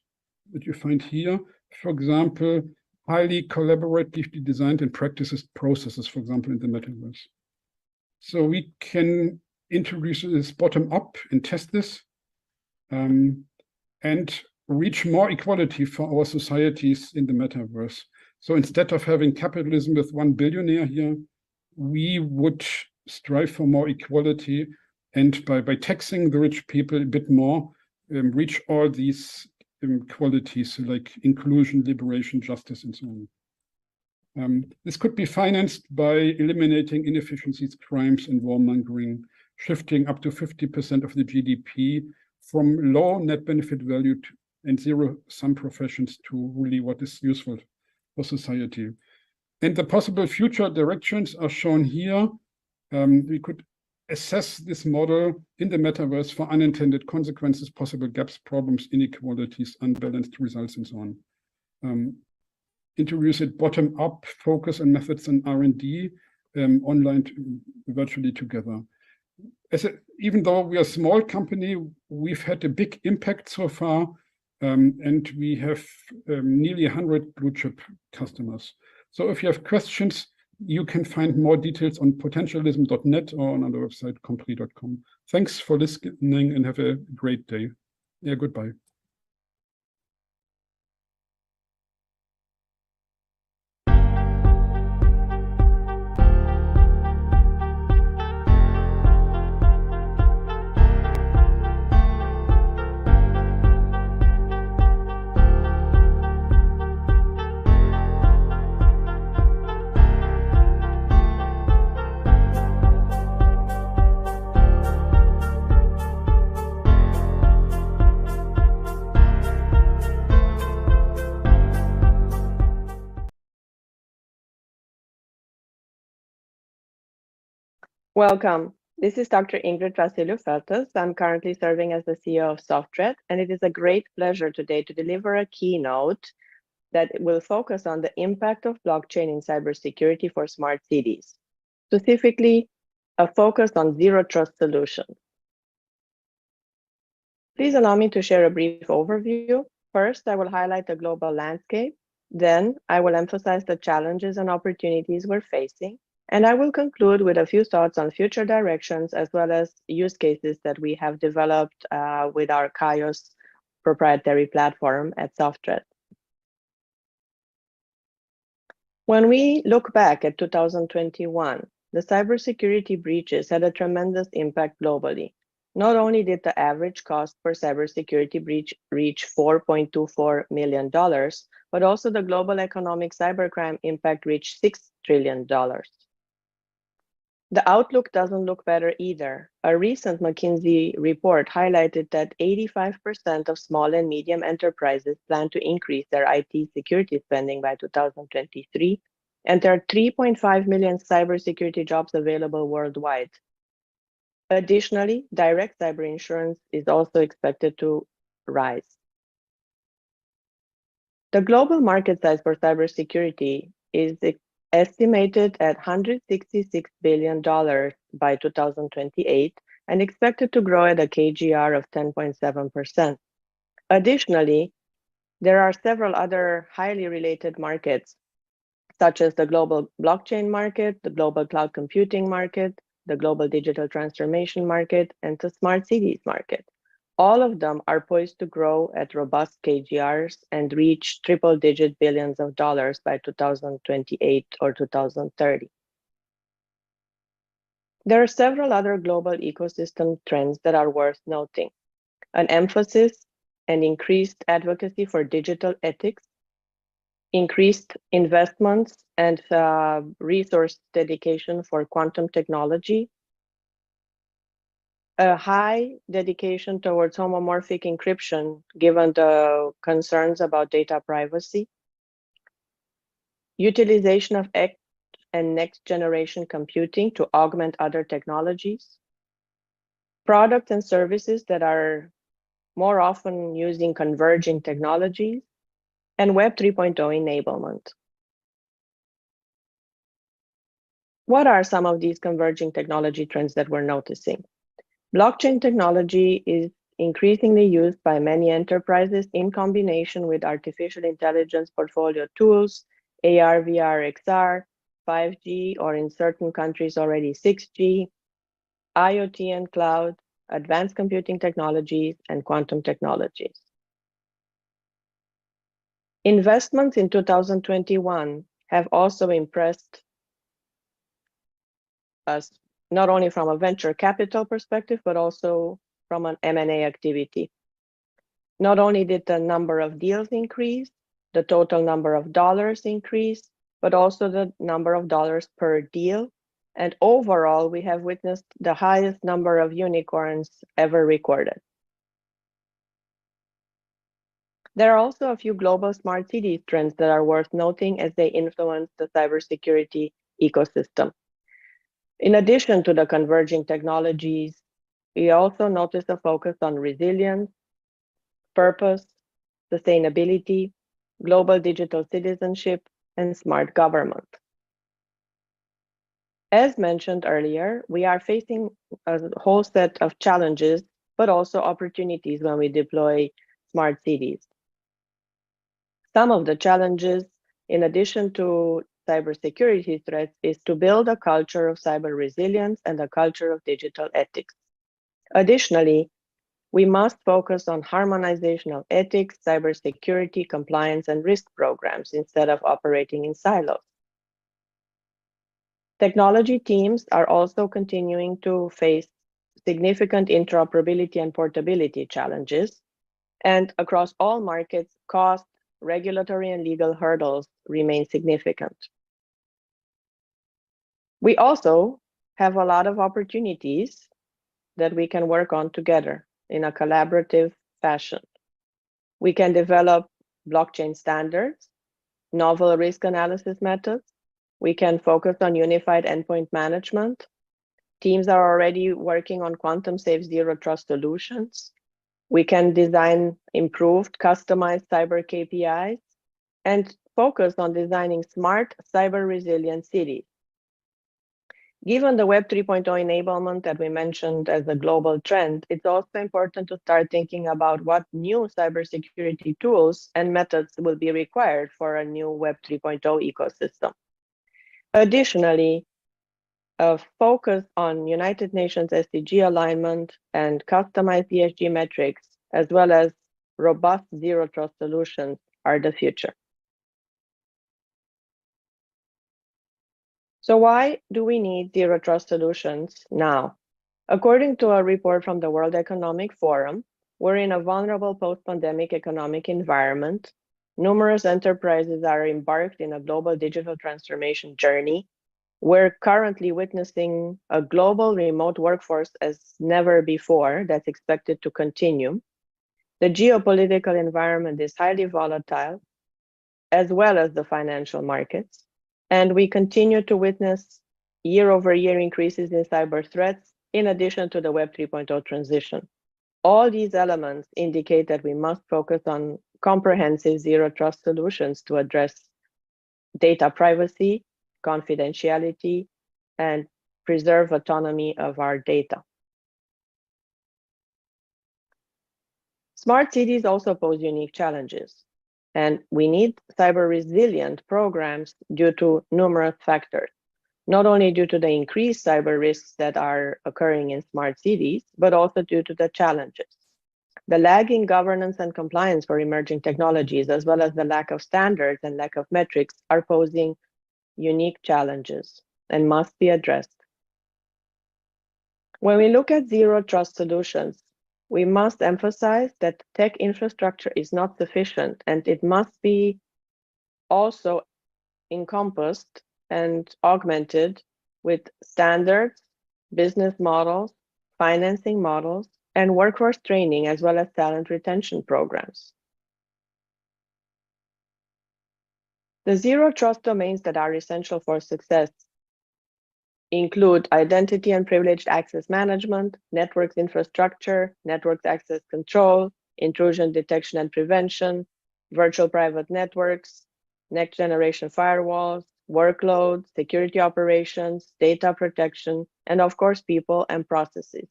that you find here. For example, highly collaboratively designed and practiced processes, for example, in the metaverse. So we can introduce this bottom up and test this and reach more equality for our societies in the metaverse. So instead of having capitalism with one billionaire here, we would strive for more equality, and by taxing the rich people a bit more, reach all these qualities like inclusion, liberation, justice, and so on. This could be financed by eliminating inefficiencies, crimes, and warmongering, shifting up to 50% of the GDP from low net benefit value and zero-sum professions to really what is useful for society. And the possible future directions are shown here. We could assess this model in the metaverse for unintended consequences, possible gaps, problems, inequalities, unbalanced results, and so on. Introduce it bottom up, focus on methods and R&D, online virtually together. Even though we are a small company, we've had a big impact so far, and we have nearly 100 blue chip customers. So if you have questions, you can find more details on potentialism.net or on our website, compris.com. Thanks for listening and have a great day. Yeah, goodbye. Welcome. This is Dr. Ingrid Vassiliou-Feltes. I'm currently serving as the CEO of Softred, and it is a great pleasure today to deliver a keynote that will focus on the impact of blockchain in cybersecurity for smart cities, specifically a focus on zero trust solutions. Please allow me to share a brief overview. First, I will highlight the global landscape. Then I will emphasize the challenges and opportunities we're facing. And I will conclude with a few thoughts on future directions, as well as use cases that we have developed with our Kaios proprietary platform at Softred. When we look back at 2021, the cybersecurity breaches had a tremendous impact globally. Not only did the average cost per cybersecurity breach reach $4.24 million, but also the global economic cybercrime impact reached $6 trillion. The outlook doesn't look better either. A recent McKinsey report highlighted that 85% of small and medium enterprises plan to increase their IT security spending by 2023, and there are 3.5 million cybersecurity jobs available worldwide. Additionally, direct cyber insurance is also expected to rise. The global market size for cybersecurity is estimated at $166 billion by 2028 and expected to grow at a CAGR of 10.7%. Additionally, there are several other highly related markets, such as the global blockchain market, the global cloud computing market, the global digital transformation market, and the smart cities market. All of them are poised to grow at robust CAGRs and reach triple-digit billions of dollars by 2028 or 2030. There are several other global ecosystem trends that are worth noting. An emphasis and increased advocacy for digital ethics, increased investments and resource dedication for quantum technology, a high dedication towards homomorphic encryption, given the concerns about data privacy, utilization of X and next generation computing to augment other technologies, products and services that are more often using converging technologies, and Web 3.0 enablement. What are some of these converging technology trends that we're noticing? Blockchain technology is increasingly used by many enterprises in combination with artificial intelligence portfolio tools, AR, VR, XR, 5G, or in certain countries already 6G, IoT and cloud, advanced computing technologies, and quantum technologies. Investments in 2021 have also impressed us, not only from a venture capital perspective, but also from an M&A activity. Not only did the number of deals increase, the total number of dollars increase, but also the number of dollars per deal. And overall, we have witnessed the highest number of unicorns ever recorded. There are also a few global smart cities trends that are worth noting as they influence the cybersecurity ecosystem. In addition to the converging technologies, we also notice a focus on resilience, purpose, sustainability, global digital citizenship, and smart government. As mentioned earlier, we are facing a whole set of challenges, but also opportunities when we deploy smart cities. Some of the challenges, in addition to cybersecurity threats is to build a culture of cyber resilience and a culture of digital ethics. Additionally, we must focus on harmonization of ethics, cybersecurity, compliance, and risk programs instead of operating in silos. Technology teams are also continuing to face significant interoperability and portability challenges, and across all markets, cost, regulatory, and legal hurdles remain significant. We also have a lot of opportunities that we can work on together in a collaborative fashion. We can develop blockchain standards, novel risk analysis methods. We can focus on unified endpoint management. Teams are already working on quantum-safe zero-trust solutions. We can design improved, customized cyber KPIs and focus on designing smart, cyber-resilient cities. Given the Web 3.0 enablement that we mentioned as a global trend, it's also important to start thinking about what new cybersecurity tools and methods will be required for a new Web 3.0 ecosystem. Additionally, a focus on United Nations SDG alignment and customized ESG metrics, as well as robust zero-trust solutions, are the future. So why do we need zero-trust solutions now? According to a report from the World Economic Forum, we're in a vulnerable post-pandemic economic environment. Numerous enterprises are embarked in a global digital transformation journey. We're currently witnessing a global remote workforce as never before that's expected to continue. The geopolitical environment is highly volatile, as well as the financial markets. And we continue to witness year-over-year increases in cyber threats, in addition to the Web 3.0 transition. All these elements indicate that we must focus on comprehensive zero-trust solutions to address data privacy, confidentiality, and preserve autonomy of our data. Smart cities also pose unique challenges, and we need cyber resilient programs due to numerous factors, not only due to the increased cyber risks that are occurring in smart cities, but also due to the challenges. The lagging governance and compliance for emerging technologies, as well as the lack of standards and lack of metrics, are posing unique challenges and must be addressed. When we look at zero-trust solutions, we must emphasize that tech infrastructure is not sufficient, and it must be also encompassed and augmented with standards, business models, financing models, and workforce training, as well as talent retention programs. The zero-trust domains that are essential for success include identity and privileged access management, networks infrastructure, networks access control, intrusion detection and prevention, virtual private networks, next-generation firewalls, workloads, security operations, data protection, and of course, people and processes.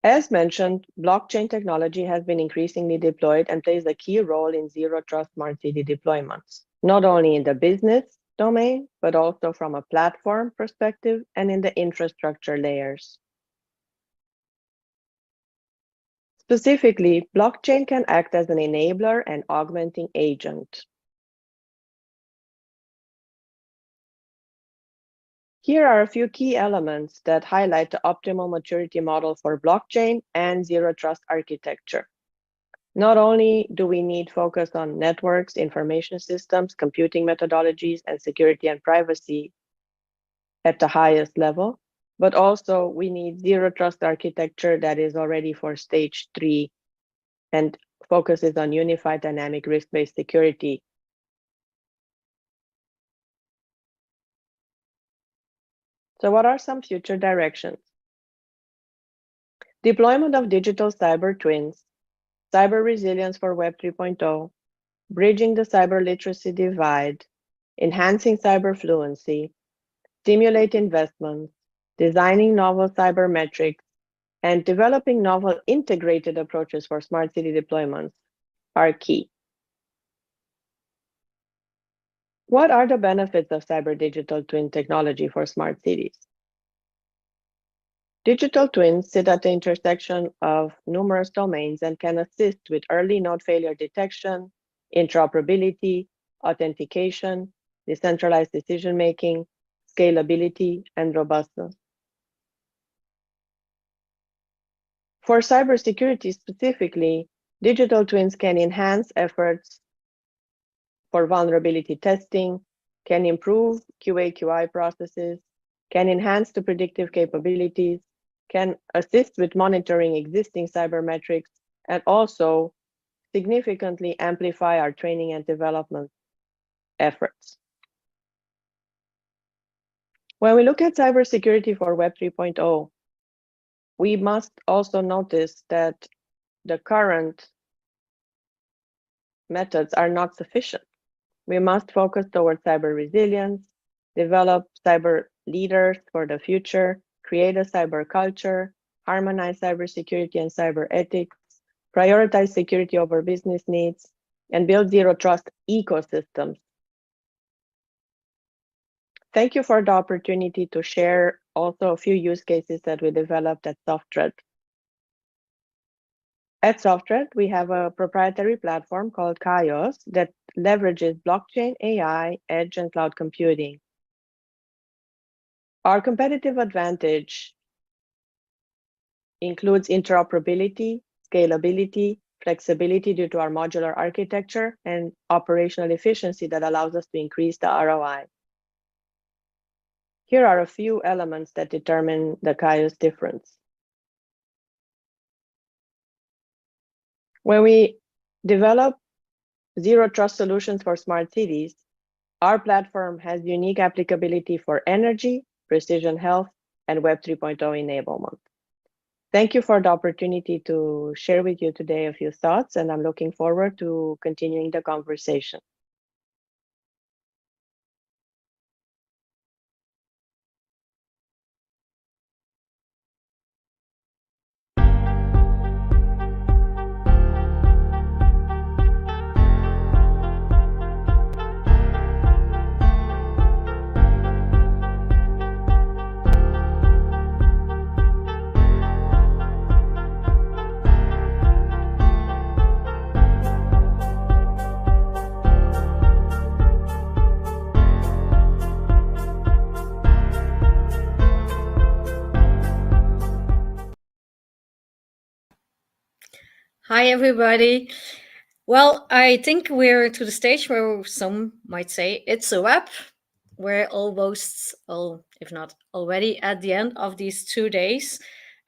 As mentioned, blockchain technology has been increasingly deployed and plays a key role in zero-trust smart city deployments, not only in the business domain, but also from a platform perspective and in the infrastructure layers. Specifically, blockchain can act as an enabler and augmenting agent. Here are a few key elements that highlight the optimal maturity model for blockchain and zero-trust architecture. Not only do we need focus on networks, information systems, computing methodologies, and security and privacy at the highest level, but also we need zero-trust architecture that is already for stage 3 and focuses on unified dynamic risk-based security. So what are some future directions? Deployment of digital cyber twins, cyber resilience for Web 3.0, bridging the cyber literacy divide, enhancing cyber fluency, stimulate investments, designing novel cyber metrics, and developing novel integrated approaches for smart city deployments are key. What are the benefits of cyber digital twin technology for smart cities? Digital twins sit at the intersection of numerous domains and can assist with early node failure detection, interoperability, authentication, decentralized decision-making, scalability, and robustness. For cybersecurity specifically, digital twins can enhance efforts for vulnerability testing, can improve QA/QI processes, can enhance the predictive capabilities, can assist with monitoring existing cyber metrics, and also significantly amplify our training and development efforts. When we look at cybersecurity for Web 3.0, we must also notice that the current methods are not sufficient. We must focus towards cyber resilience, develop cyber leaders for the future, create a cyber culture, harmonize cybersecurity and cyber ethics, prioritize security over business needs, and build zero trust ecosystems. Thank you for the opportunity to share also a few use cases that we developed at SoftThread. At SoftThread, we have a proprietary platform called Kaios that leverages blockchain, AI, edge, and cloud computing. Our competitive advantage includes interoperability, scalability, flexibility due to our modular architecture, and operational efficiency that allows us to increase the ROI. Here are a few elements that determine the Kaios difference. When we develop zero trust solutions for smart cities, our platform has unique applicability for energy, precision health, and Web 3.0 enablement. Thank you for the opportunity to share with you today a few thoughts, and I'm looking forward to continuing the conversation. Hi, everybody. Well, I think we're to the stage where some might say it's a wrap. We're almost, if not already, at the end of these 2 days.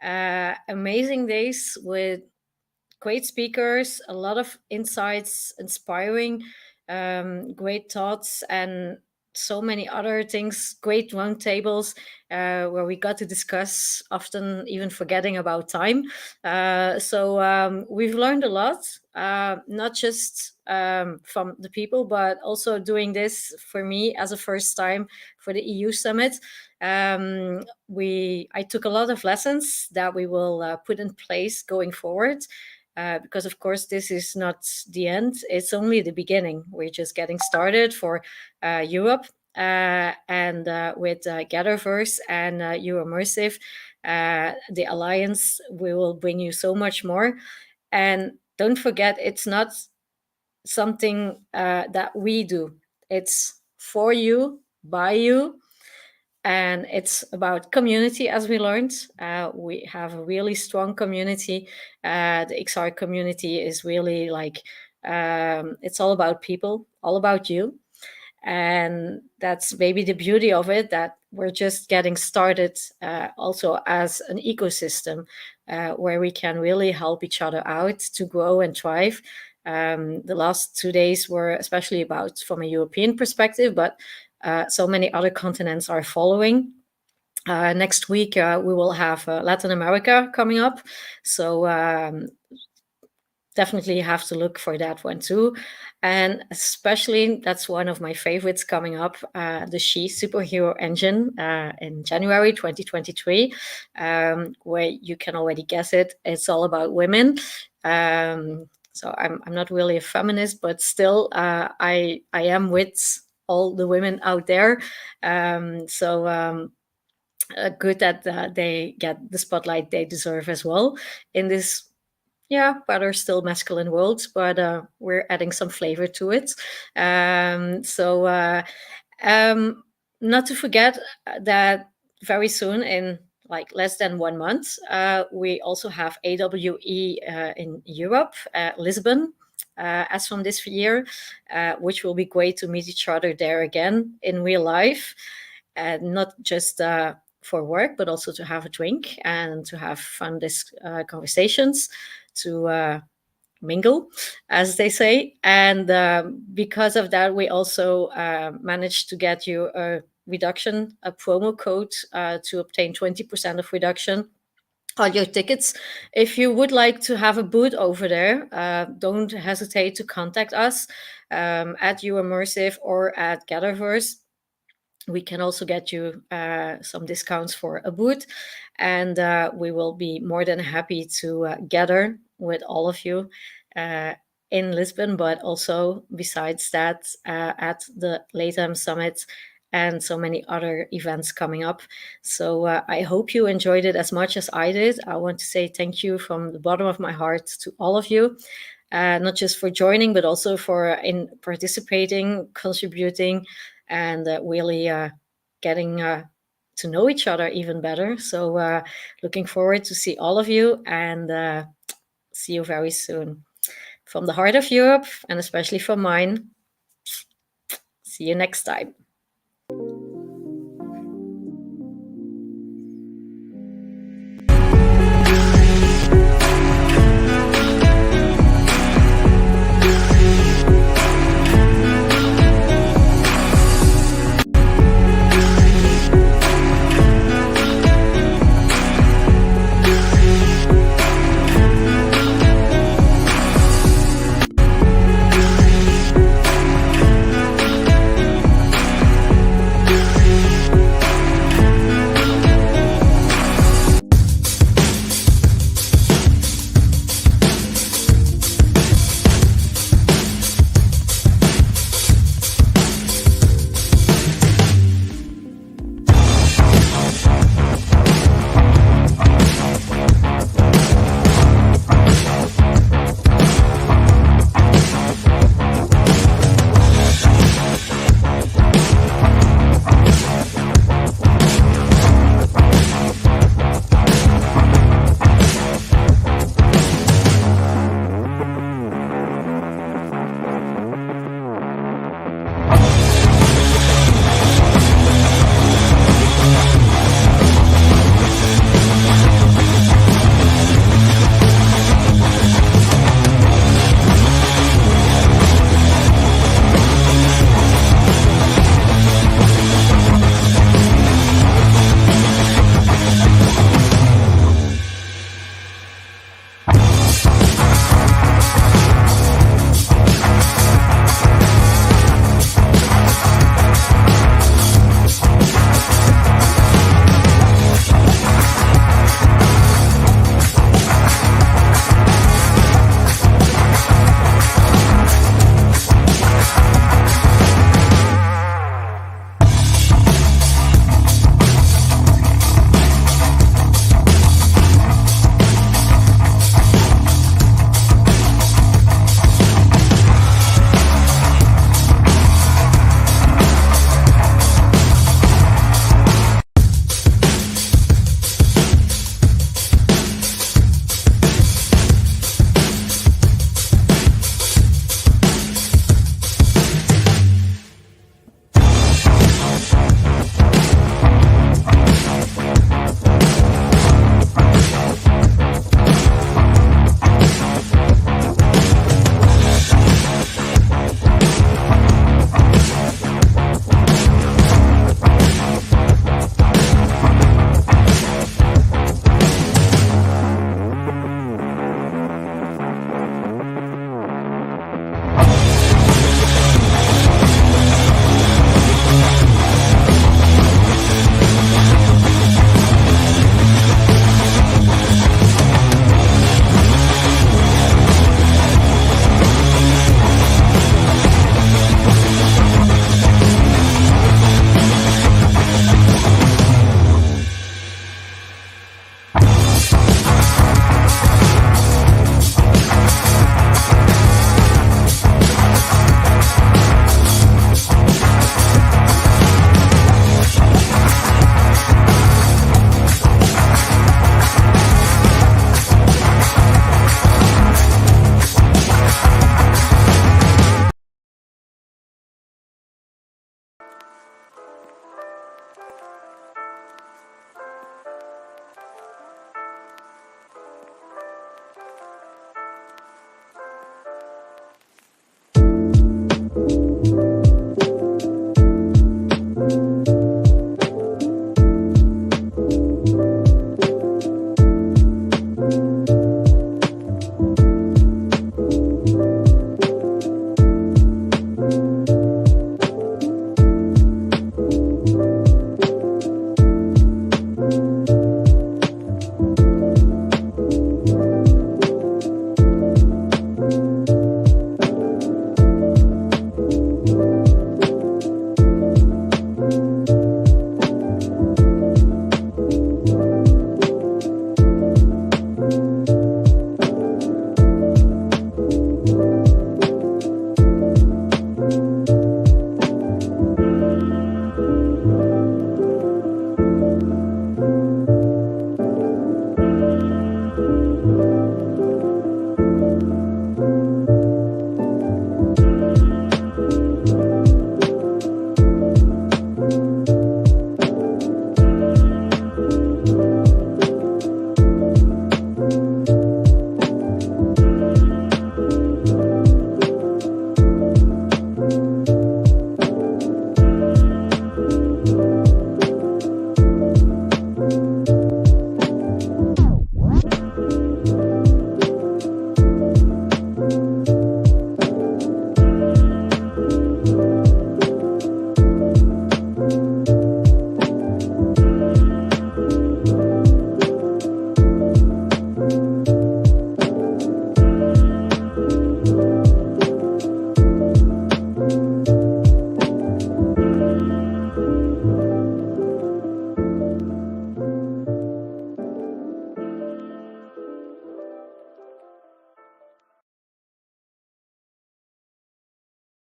Amazing days with great speakers, a lot of insights, inspiring, great thoughts, and so many other things, great roundtables where we got to discuss, often even forgetting about time. So we've learned a lot, not just from the people, but also doing this for me as a first time for the EU Summit. I took a lot of lessons that we will put in place going forward. Because of course this is not the end, it's only the beginning. We're just getting started for Europe, and with GatherVerse and Euroimmersive, the alliance, we will bring you so much more. And don't forget, it's not something that we do, it's for you, by you. And it's about community, as we learned. We have a really strong community. The XR community is really like, it's all about people, all about you. And that's maybe the beauty of it, that we're just getting started also as an ecosystem where we can really help each other out to grow and thrive. The last 2 days were especially about from a European perspective, but so many other continents are following. Next week, we will have Latin America coming up. So definitely have to look for that one too. And especially, that's one of my favorites coming up, the She Superhero Engine in January 2023, where you can already guess it, it's all about women. So I'm not really a feminist, but still I am with all the women out there. Good that they get the spotlight they deserve as well in this, rather still masculine world, but we're adding some flavor to it. Not to forget that very soon, in like less than 1 month, we also have AWE in Europe, Lisbon, as from this year, which will be great to meet each other there again in real life, not just for work, but also to have a drink and to have fun conversations, to mingle, as they say. And because of that, we also managed to get you a reduction, a promo code to obtain 20% of reduction on your tickets. If you would like to have a booth over there, don't hesitate to contact us at Immersive or at GatherVerse. We can also get you some discounts for a booth, and we will be more than happy to gather with all of you in Lisbon, but also besides that at the LATAM Summit and so many other events coming up. So I hope you enjoyed it as much as I did. I want to say thank you from the bottom of my heart to all of you, not just for joining, but also for participating, contributing, and really getting to know each other even better. So looking forward to see all of you, and see you very soon. From the heart of Europe, and especially from mine, see you next time.